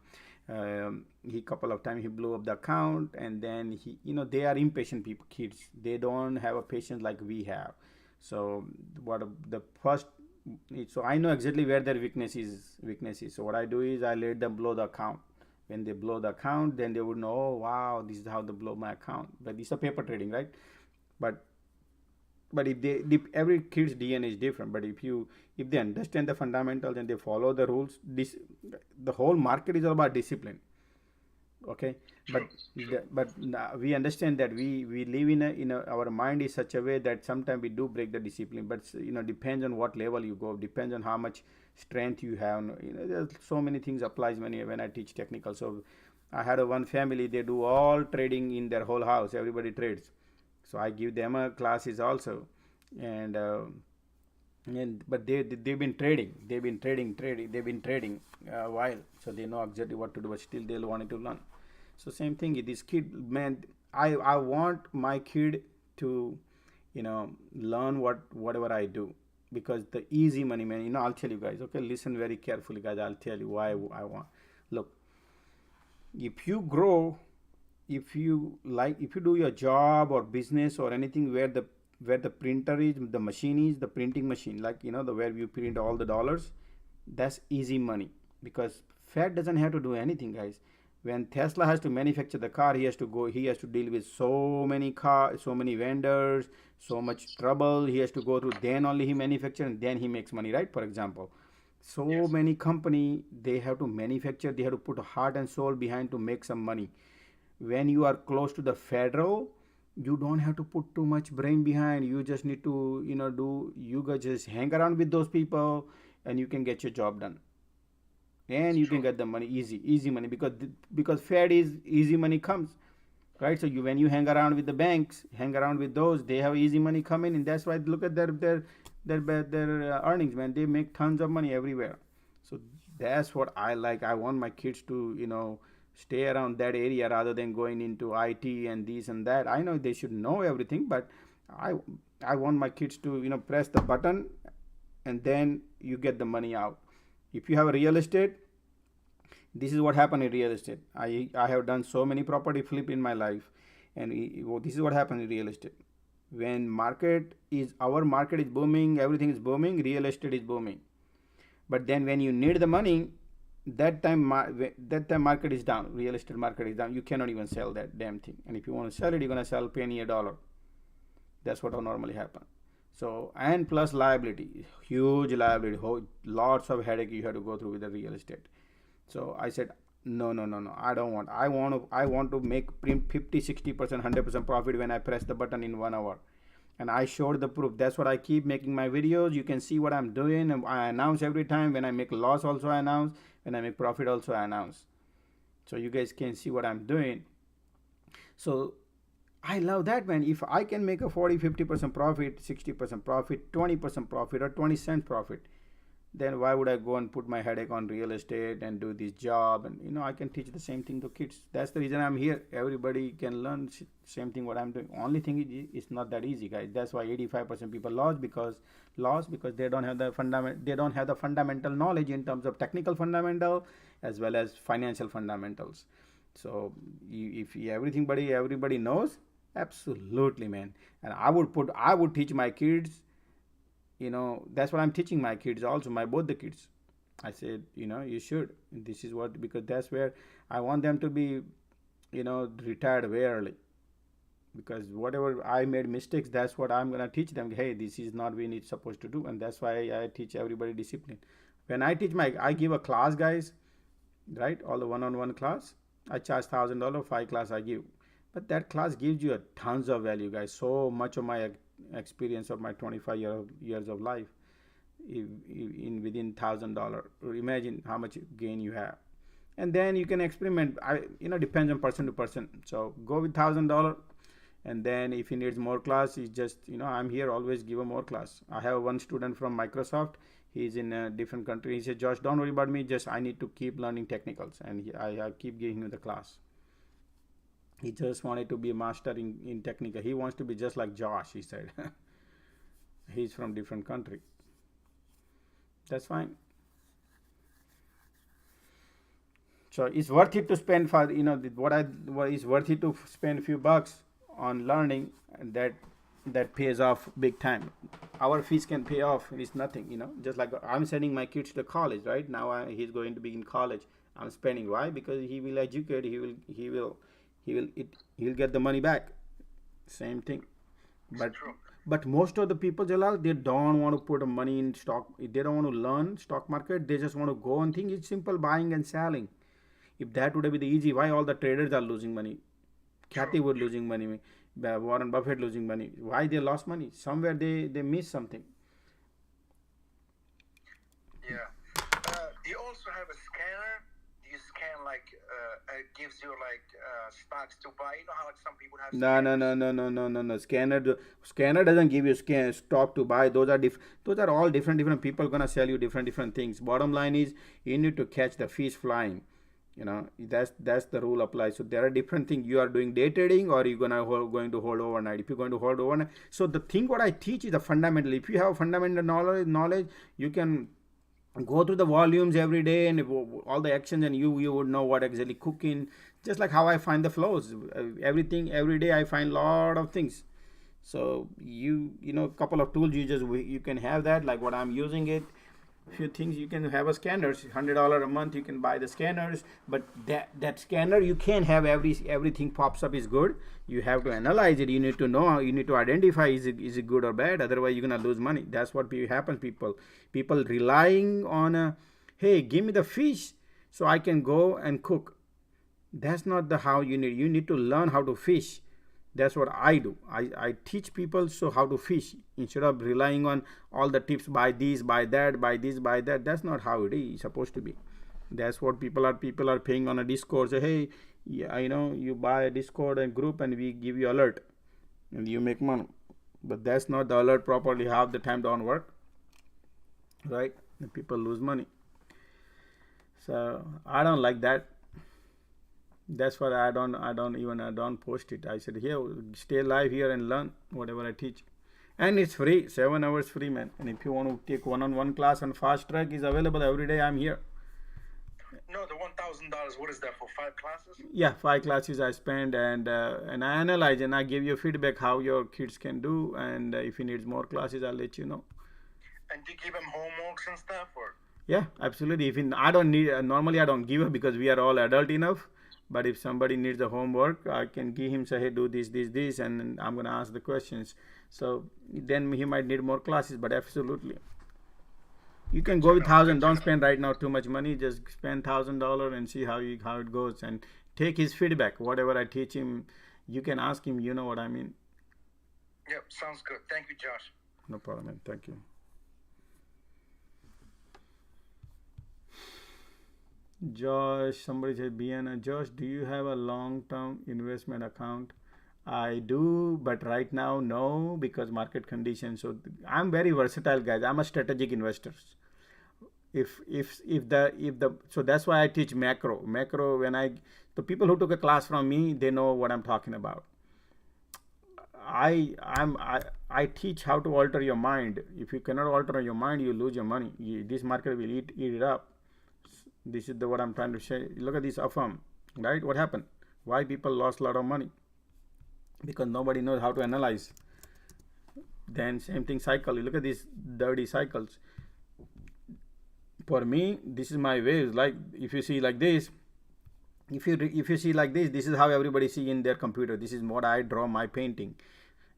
he couple of times he blew up the account, and then they are impatient people, kids. They don't have a patience like we have. So so I know exactly where their weakness is. So what I do is I let them blow the account. When they blow the account, then they would know, oh wow, this is how they blow my account. But this is a paper trading, right? But if every kid's DNA is different. But if they understand the fundamentals and they follow the rules, the whole market is all about discipline. Okay, but we understand that we live in our mind is such a way that sometimes we do break the discipline. But depends on what level you go, depends on how much strength you have. There's so many things applies when I teach technical. So I had one family, they do all trading in their whole house. Everybody trades. So I give them classes also, but they've been trading a while, so they know exactly what to do, but still they wanted to learn. So same thing with this kid, man. I want my kid to learn whatever I do, because the easy money, man. I'll tell you guys. Okay, listen very carefully, guys. I'll tell you why I want. Look, if you grow, if you do your job or business or anything where the printer is, the machine is the printing machine, where you print all the dollars, that's easy money, because Fed doesn't have to do anything, guys. When Tesla has to manufacture the car, he has to deal with so many vendors, so much trouble he has to go through. Then only he manufacture, and then he makes money, right? For example, many company, they have to manufacture, they have to put heart and soul behind to make some money. When you are close to the federal, You don't have to put too much brain behind. You just need to, you guys just hang around with those people and you can get your job done. And you can get the money easy money, because Fed is easy money comes, right? So when you hang around with the banks, hang around with those, they have easy money coming, and that's why look at their earnings, man. They make tons of money everywhere. So that's what I like. I want my kids to stay around that area rather than going into IT and this and that. I know they should know everything, but I want my kids to press the button and then you get the money out. If you have a real estate, this is what happened in real estate. I have done so many property flip in my life, and this is what happened in real estate. When our market is booming, everything is booming, real estate is booming. But then when you need the money, that time market is down, real estate market is down. You cannot even sell that damn thing. And if you want to sell it, you're gonna sell penny a dollar. That's what will normally happen. So, and plus liability, huge liability, lots of headache you have to go through with the real estate. So I said, no, I don't want. I want to make 50, 60%, 100% profit when I press the button in 1 hour. And I showed the proof. That's what I keep making my videos. You can see what I'm doing. And I announce every time. When I make loss also I announce. When I make profit also I announce. So you guys can see what I'm doing. So I love that, man. If I can make a 40, 50% profit, 60% profit, 20% profit, or 20 cents profit, then why would I go and put my headache on real estate and do this job? And I can teach the same thing to kids. That's the reason I'm here. Everybody can learn same thing what I'm doing. Only thing is it's not that easy, guys. That's why 85% people lost because they don't have the fundamental knowledge in terms of technical fundamental as well as financial fundamentals. So if everybody knows, absolutely, man. And I would teach my kids. That's what I'm teaching my kids also, both the kids. I said, you should. This is what, because that's where I want them to be, retired very early. Because whatever I made mistakes, that's what I'm going to teach them. Hey, this is not we need supposed to do. And that's why I teach everybody discipline. When I give a class, guys, right? All the one-on-one class, I charge $1,000, 5 class I give. But that class gives you a tons of value, guys. So much of my experience of my 25 years of life within $1,000. Imagine how much gain you have, and then you can experiment. Depends on person to person. So go with $1,000, and then if he needs more class, he's just I'm here, always give him more class. I have one student from Microsoft. He's in a different country. He said, Josh, don't worry about me. Just I need to keep learning technicals, and I keep giving him the class. He just wanted to be a master in technical. He wants to be just like Josh, he said. He's from different country. That's fine. So it's worth it to spend for, what is worth it to spend a few bucks on learning, and that pays off big time. Our fees can pay off. It's nothing, just like I'm sending my kids to college, right? Now he's going to be in college. I'm spending. Why? Because he will educate. He'll get the money back. Same thing. But most of the people, Jalal, they don't want to put money in stock. They don't want to learn stock market. They just want to go and think it's simple buying and selling. If that would be the easy, why all the traders are losing money? Cathy Wood losing money. Warren Buffett losing money. Why they lost money? Somewhere they missed something. Yeah. Do you also have a scanner? Do you scan it gives you stocks to buy? How some people have. No. Scanner doesn't give you stock to buy. Those are all different people gonna sell you different things. Bottom line is you need to catch the fish flying. That's the rule applies. So there are different things. You are doing day trading, or you're going to hold overnight. If you're going to hold overnight, so the thing what I teach is the fundamental. If you have fundamental knowledge, you can go through the volumes every day and all the actions, and you would know what exactly cooking. Just like how I find the flows, everything every day I find a lot of things. So a couple of tools you can have that, like what I'm using it. Few things you can have a scanners, $100 a month you can buy the scanners, but that scanner you can't have everything pops up is good. You have to analyze it. You need to know, you need to identify is it good or bad, otherwise you're gonna lose money. That's what happens. People relying on hey, give me the fish so I can go and cook. That's not how you need to learn how to fish. That's what I do. I teach people so how to fish instead of relying on all the tips, buy this, buy that, buy this, buy that. That's not how it is supposed to be. That's what people are paying on a Discord. Say, hey, yeah, you buy a Discord and group and we give you alert and you make money. But that's not the alert properly. Half the time don't work, right? And people lose money. So I don't like that. That's why I don't post it. I said, here, stay live here and learn whatever I teach. And it's free, 7 hours free, man. And if you want to take one-on-one class on fast track, is available every day. I'm here. No, the $1,000, what is that, for 5 classes? Yeah, 5 classes I spend, and I analyze and I give you feedback how your kids can do, and if he needs more classes, I'll let you know. And do you give him homeworks and stuff, or? Yeah, absolutely. I don't need, normally I don't give it because we are all adult enough. But if somebody needs a homework, I can give him, say, hey, do this, this, this, and I'm going to ask the questions. So then he might need more classes, but absolutely. You can go with 1,000. Don't spend right now too much money. Just spend $1,000 and see how it goes, and take his feedback. Whatever I teach him, you can ask him. You know what I mean? Yep, sounds good. Thank you, Josh. No problem, man. Thank you. Josh, somebody said, BN, Josh, do you have a long-term investment account? I do, but right now, no, because market conditions. So I'm very versatile, guys. I'm a strategic investor. So that's why I teach macro. The people who took a class from me, they know what I'm talking about. I teach how to alter your mind. If you cannot alter your mind, you lose your money. This market will eat it up. This is what I'm trying to say. Look at this AFM, right? What happened? Why people lost a lot of money? Because nobody knows how to analyze. Then same thing, cycle. You look at these dirty cycles. For me, this is my waves. Like if you see like this, if you see like this is how everybody see in their computer. This is what I draw my painting.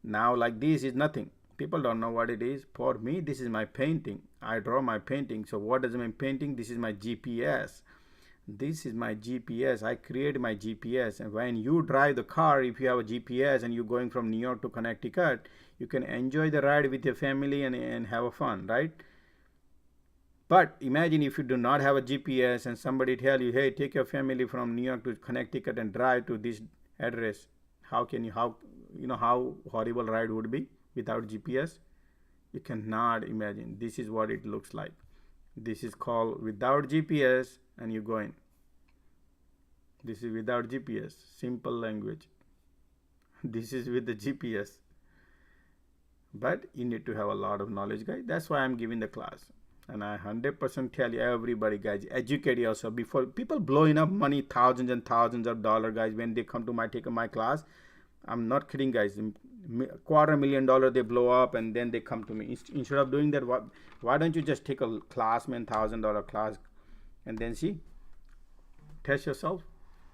Now like this is nothing. People don't know what it is. For me, this is my painting. I draw my painting. So what does my painting? This is my GPS. This is my GPS. I create my GPS. And when you drive the car, if you have a GPS and you're going from New York to Connecticut, you can enjoy the ride with your family and have a fun, right? But imagine if you do not have a GPS and somebody tell you, hey, take your family from New York to Connecticut and drive to this address. How horrible ride would be without GPS? You cannot imagine. This is what it looks like. This is called without GPS, and you go in. This is without GPS, simple language. This is with the GPS. But you need to have a lot of knowledge, guys. That's why I'm giving the class. And I 100% tell you, everybody, guys, educate yourself. Before people blowing up money, thousands and thousands of dollars, guys, when they come to take my class, I'm not kidding, guys. $250,000 they blow up and then they come to me. Instead of doing that, why don't you just take a class, man, $1,000 class, and then see, test yourself.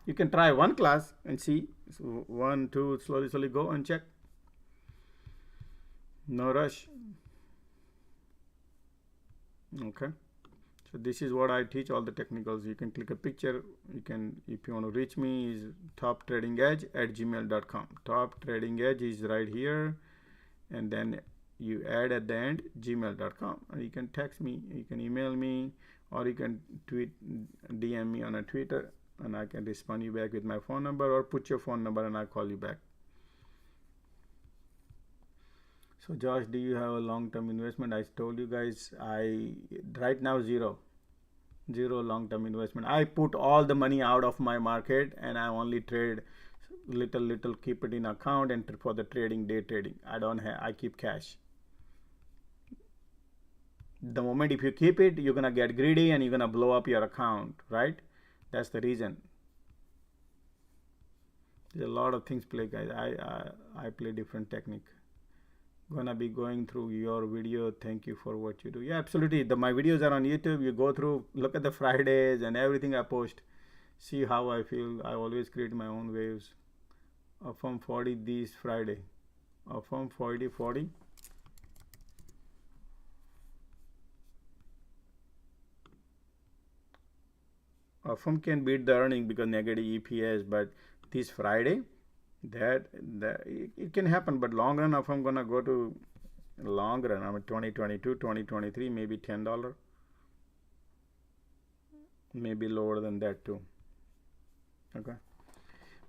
You can try one class and see. So 1, 2, slowly go and check. No rush. Okay. So this is what I teach, all the technicals. You can click a picture. You can, if you want to reach me, is toptradingedge@gmail.com. Top Trading Edge is right here, and then you add at the end gmail.com. And you can text me, you can email me, or you can DM me on a Twitter, and I can respond you back with my phone number, or put your phone number and I'll call you back. So Josh, do you have a long-term investment? I told you guys, right now zero long-term investment. I put all the money out of my market and I only trade little, keep it in account, and for the trading, day trading. I keep cash. The moment if you keep it, you're gonna get greedy and you're gonna blow up your account, right? That's the reason. There's a lot of things play, guys. I play different technique. Gonna be going through your video. Thank you for what you do. Yeah, absolutely. My videos are on YouTube. You go through, look at the Fridays and everything I post. See how I feel. I always create my own waves. From 40 this Friday. From 40. Firm can beat the earning because negative EPS, but this Friday that it can happen, but long run, if I'm gonna go to long run, I mean 2022, 2023, maybe $10, maybe lower than that too. Okay,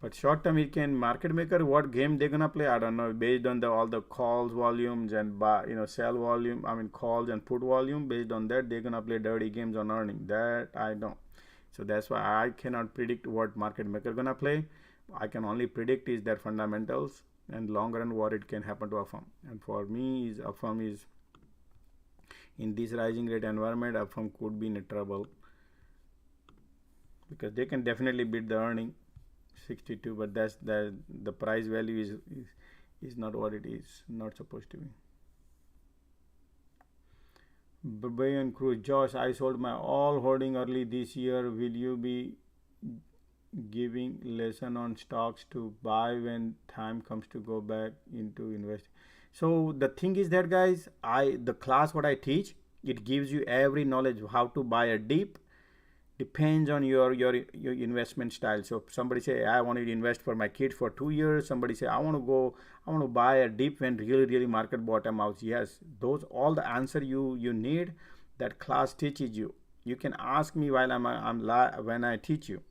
but short term, it can market maker what game they're gonna play, I don't know, based on all the calls volumes and buy, sell volume, I mean calls and put volume. Based on that, they're gonna play dirty games on earning. That I know. So that's why I cannot predict what market maker gonna play. I can only predict is their fundamentals and long run what it can happen to a firm. And for me, is a firm is in this rising rate environment, a firm could be in trouble because they can definitely beat the earning 62, but that's the price value is not what it is, not supposed to be. Bayan Cruz, Josh, I sold my all holding early this year. Will you be giving lesson on stocks to buy when time comes to go back into investing? So the thing is that, guys, the class what I teach, it gives you every knowledge how to buy a dip. Depends on your investment style. So if somebody say I want to invest for my kids for 2 years, somebody say I want to buy a dip when really market bottom out. Yes, those all the answer you need, that class teaches you. You can ask me while when I teach you,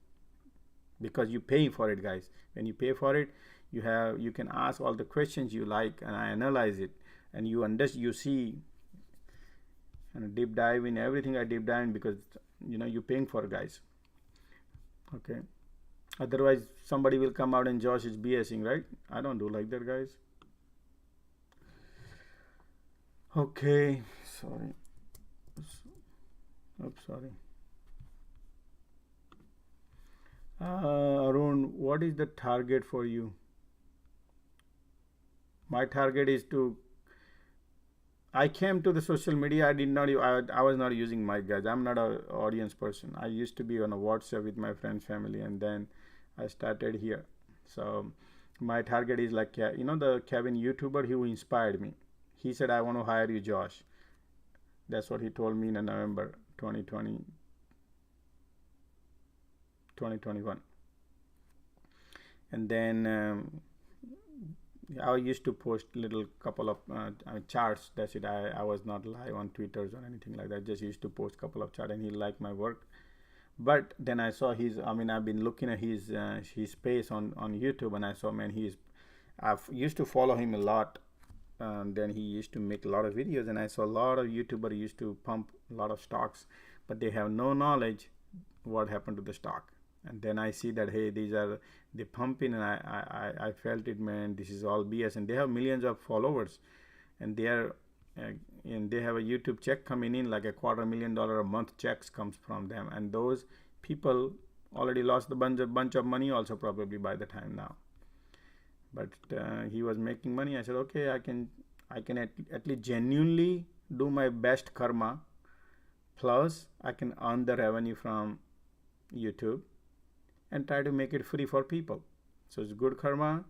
because you pay for it, guys. When you pay for it, you can ask all the questions you like, and I analyze it, and you see and deep dive in everything. I deep dive in because you're paying for it, guys. Okay, otherwise somebody will come out and Josh is BSing, right? I don't do like that, guys. Okay, sorry. Oops, sorry. Arun, what is the target for you? My target is to, I came to the social media. I was not using mic, guys. I'm not an audience person. I used to be on a WhatsApp with my friends, family, and then I started here. So my target is like, the Kevin YouTuber who inspired me. He said, I want to hire you, Josh. That's what he told me in November 2021. And then I used to post little couple of charts. That's it. I was not live on Twitters or anything like that. Just used to post couple of charts, and he liked my work. But then I saw I've been looking at his space on YouTube, and I saw, man, I've used to follow him a lot. Then he used to make a lot of videos, and I saw a lot of YouTubers used to pump a lot of stocks, but they have no knowledge what happened to the stock. And then I see that, hey, they pumping, and I felt it, man, this is all BS. And they have millions of followers, and they have a YouTube check coming in, like $250,000 a month checks comes from them, and those people already lost a bunch of money also probably by the time now. But he was making money. I said, okay, I can at least genuinely do my best karma, plus I can earn the revenue from YouTube and try to make it free for people. So it's good karma,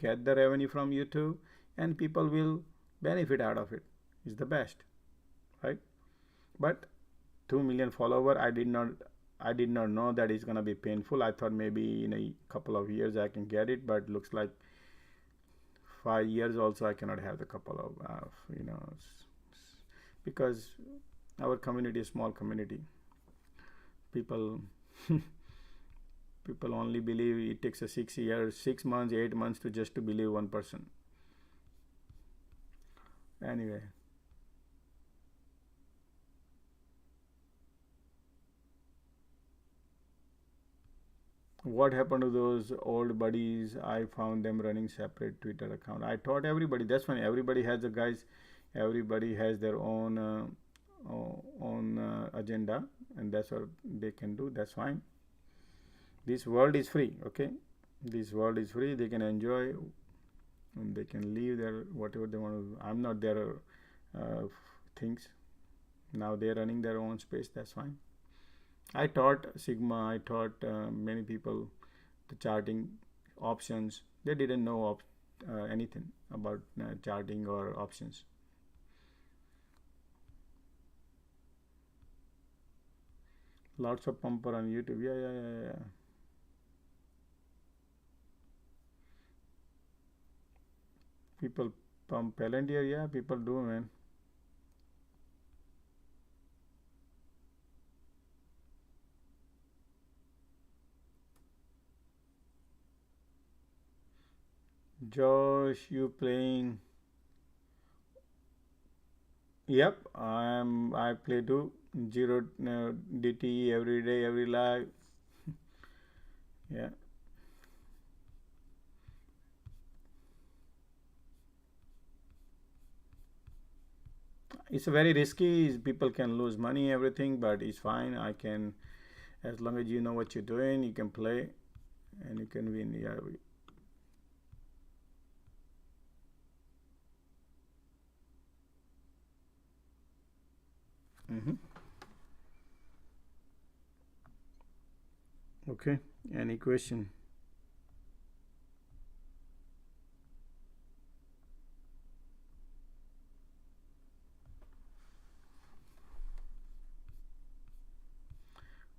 get the revenue from YouTube, and people will benefit out of it. It's the best, right? But 2 million follower, I did not know that it's gonna be painful. I thought maybe in a couple of years I can get it, but looks like 5 years also I cannot have the couple of because our community is small community. People only believe. It takes a 6 years, 6 months, 8 months to believe one person. Anyway, what happened to those old buddies? I found them running separate Twitter account. I taught everybody. That's fine. Everybody has everybody has their own agenda, and that's what they can do. That's fine. This world is free, okay? This world is free. They can enjoy, and they can leave their whatever they want to. I'm not their things. Now they're running their own space. That's fine. I taught Sigma. I taught many people the charting options. They didn't know anything about charting or options. Lots of pumper on YouTube. Yeah. People pump Palantir, yeah, people do, man. Josh, you playing? Yep, I play too. Zero DT every day, every live. Yeah. It's very risky. People can lose money, everything, but it's fine. I can, as long as you know what you're doing, you can play and you can win. Yeah. Okay. Any question?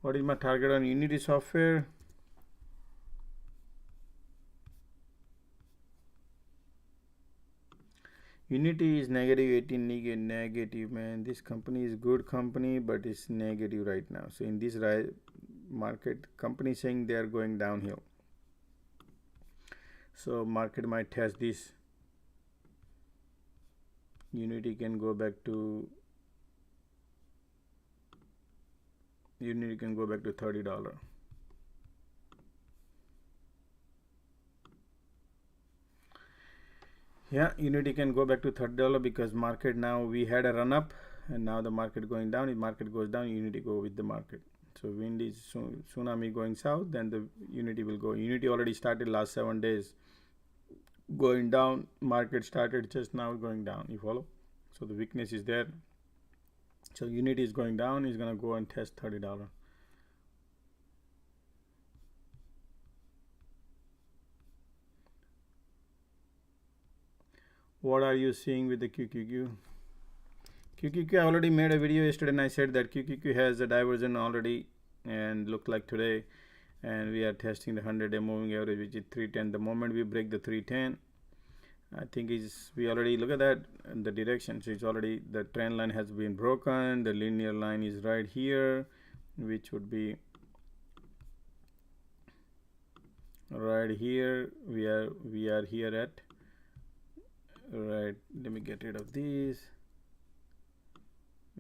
What is my target on Unity software? Unity is negative 18, negative, man. This company is good company, but it's negative right now. So in this market, company saying they are going downhill. So market might test this. Unity can go back to $30. Yeah, Unity can go back to $30 because market now, we had a run up and now the market going down. If market goes down, Unity go with the market. So wind is tsunami going south, then the Unity will go. Unity already started last 7 days going down. Market started just now going down. You follow? So the weakness is there. So Unity is going down. Is gonna go and test $30. What are you seeing with the QQQ? QQQ, I already made a video yesterday and I said that QQQ has a diversion already and look like today, and we are testing the 100-day moving average, which is 310. The moment we break the 310, I think we already look at that in the direction. So it's already, the trend line has been broken. The linear line is right here, which would be right here. We are here at, right, let me get rid of these.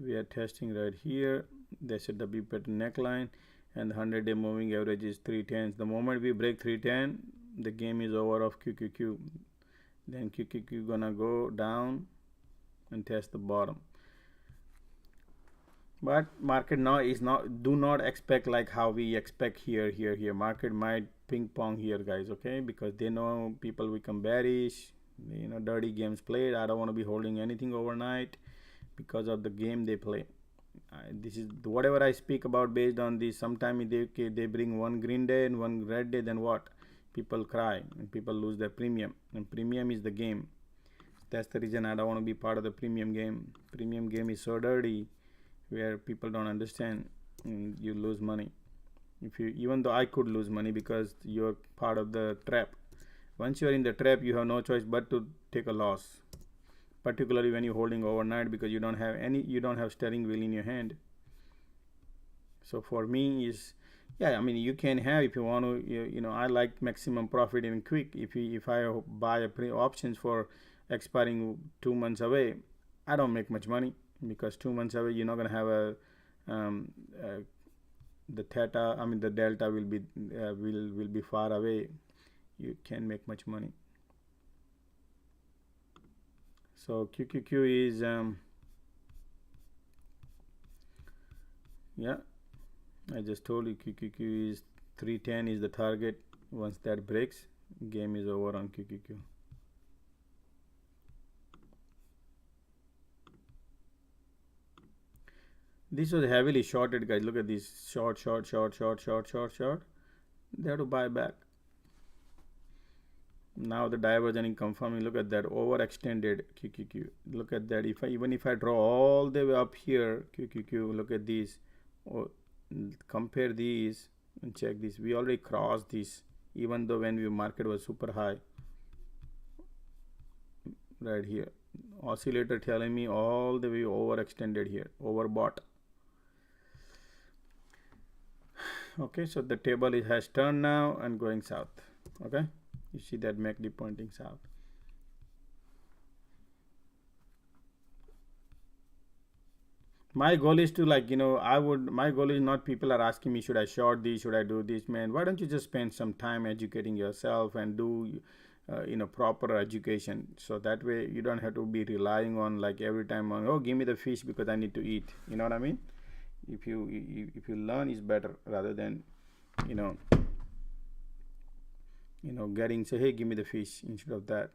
We are testing right here. That's a W pattern neckline, and the 100-day moving average is 310. The moment we break 310, the game is over of QQQ. Then QQQ gonna go down and test the bottom. But market now is not, do not expect like how we expect here. Market might ping pong here, guys, okay? Because they know people become bearish, you know, dirty games played. I don't want to be holding anything overnight because of the game they play. This is whatever I speak about based on this. Sometimes they bring one green day and one red day, then what? People cry and people lose their premium, and premium is the game. That's the reason I don't want to be part of the premium game. Premium game is so dirty where people don't understand, and you lose money. Even though I could lose money because you're part of the trap. Once you're in the trap, you have no choice but to take a loss, particularly when you're holding overnight, because you don't have steering wheel in your hand. So for me is, yeah, I mean, you can have, if you want to, you know, I like maximum profit in quick. If I buy a options for expiring 2 months away, I don't make much money, because 2 months away you're not gonna have the theta, I mean the delta will be far away. You can't make much money. So QQQ is yeah, I just told you QQQ is 310 is the target. Once that breaks, game is over on QQQ. This was heavily shorted, guys. Look at this, short. They have to buy back. Now the diverging confirming. Look at that, overextended QQQ. Look at that. Even if I draw all the way up here, QQQ, look at these. Compare these and check this. We already crossed this, even though when we market was super high. right here. Oscillator telling me all the way overextended here, overbought. Okay, so the table has turned now and going south. Okay, you see that MACD pointing south. My goal is to, like, my goal is not people are asking me, should I short this, should I do this? Man, why don't you just spend some time educating yourself and do proper education, so that way you don't have to be relying on, like, every time on, oh, give me the fish because I need to eat. You know what I mean? If you learn is better, rather than getting, say, hey, give me the fish, instead of that.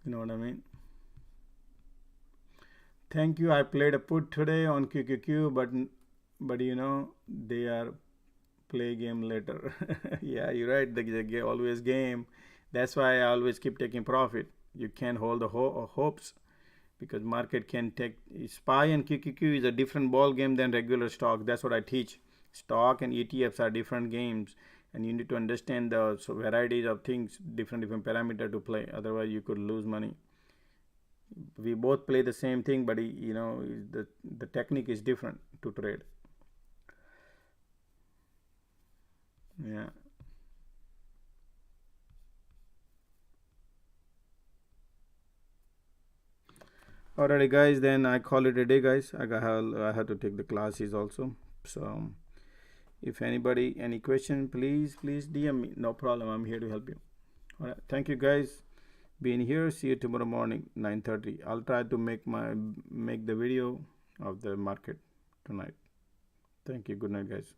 You know what I mean? Thank you. I played a put today on QQQ, but they are play game later. Yeah, you're right. They always game. That's why I always keep taking profit. You can't hold the hopes, because market can take. SPY and QQQ is a different ball game than regular stock. That's what I teach. Stock and ETFs are different games, and you need to understand the varieties of things, different parameter to play. Otherwise, you could lose money. We both play the same thing, but the technique is different to trade. Yeah. Alrighty, guys, then I call it a day, guys. I have to take the classes also. So if anybody any question, please DM me. No problem, I'm here to help you. All right, thank you, guys, being here. See you tomorrow morning 9:30. I'll try to make the video of the market tonight. Thank you. Good night, guys.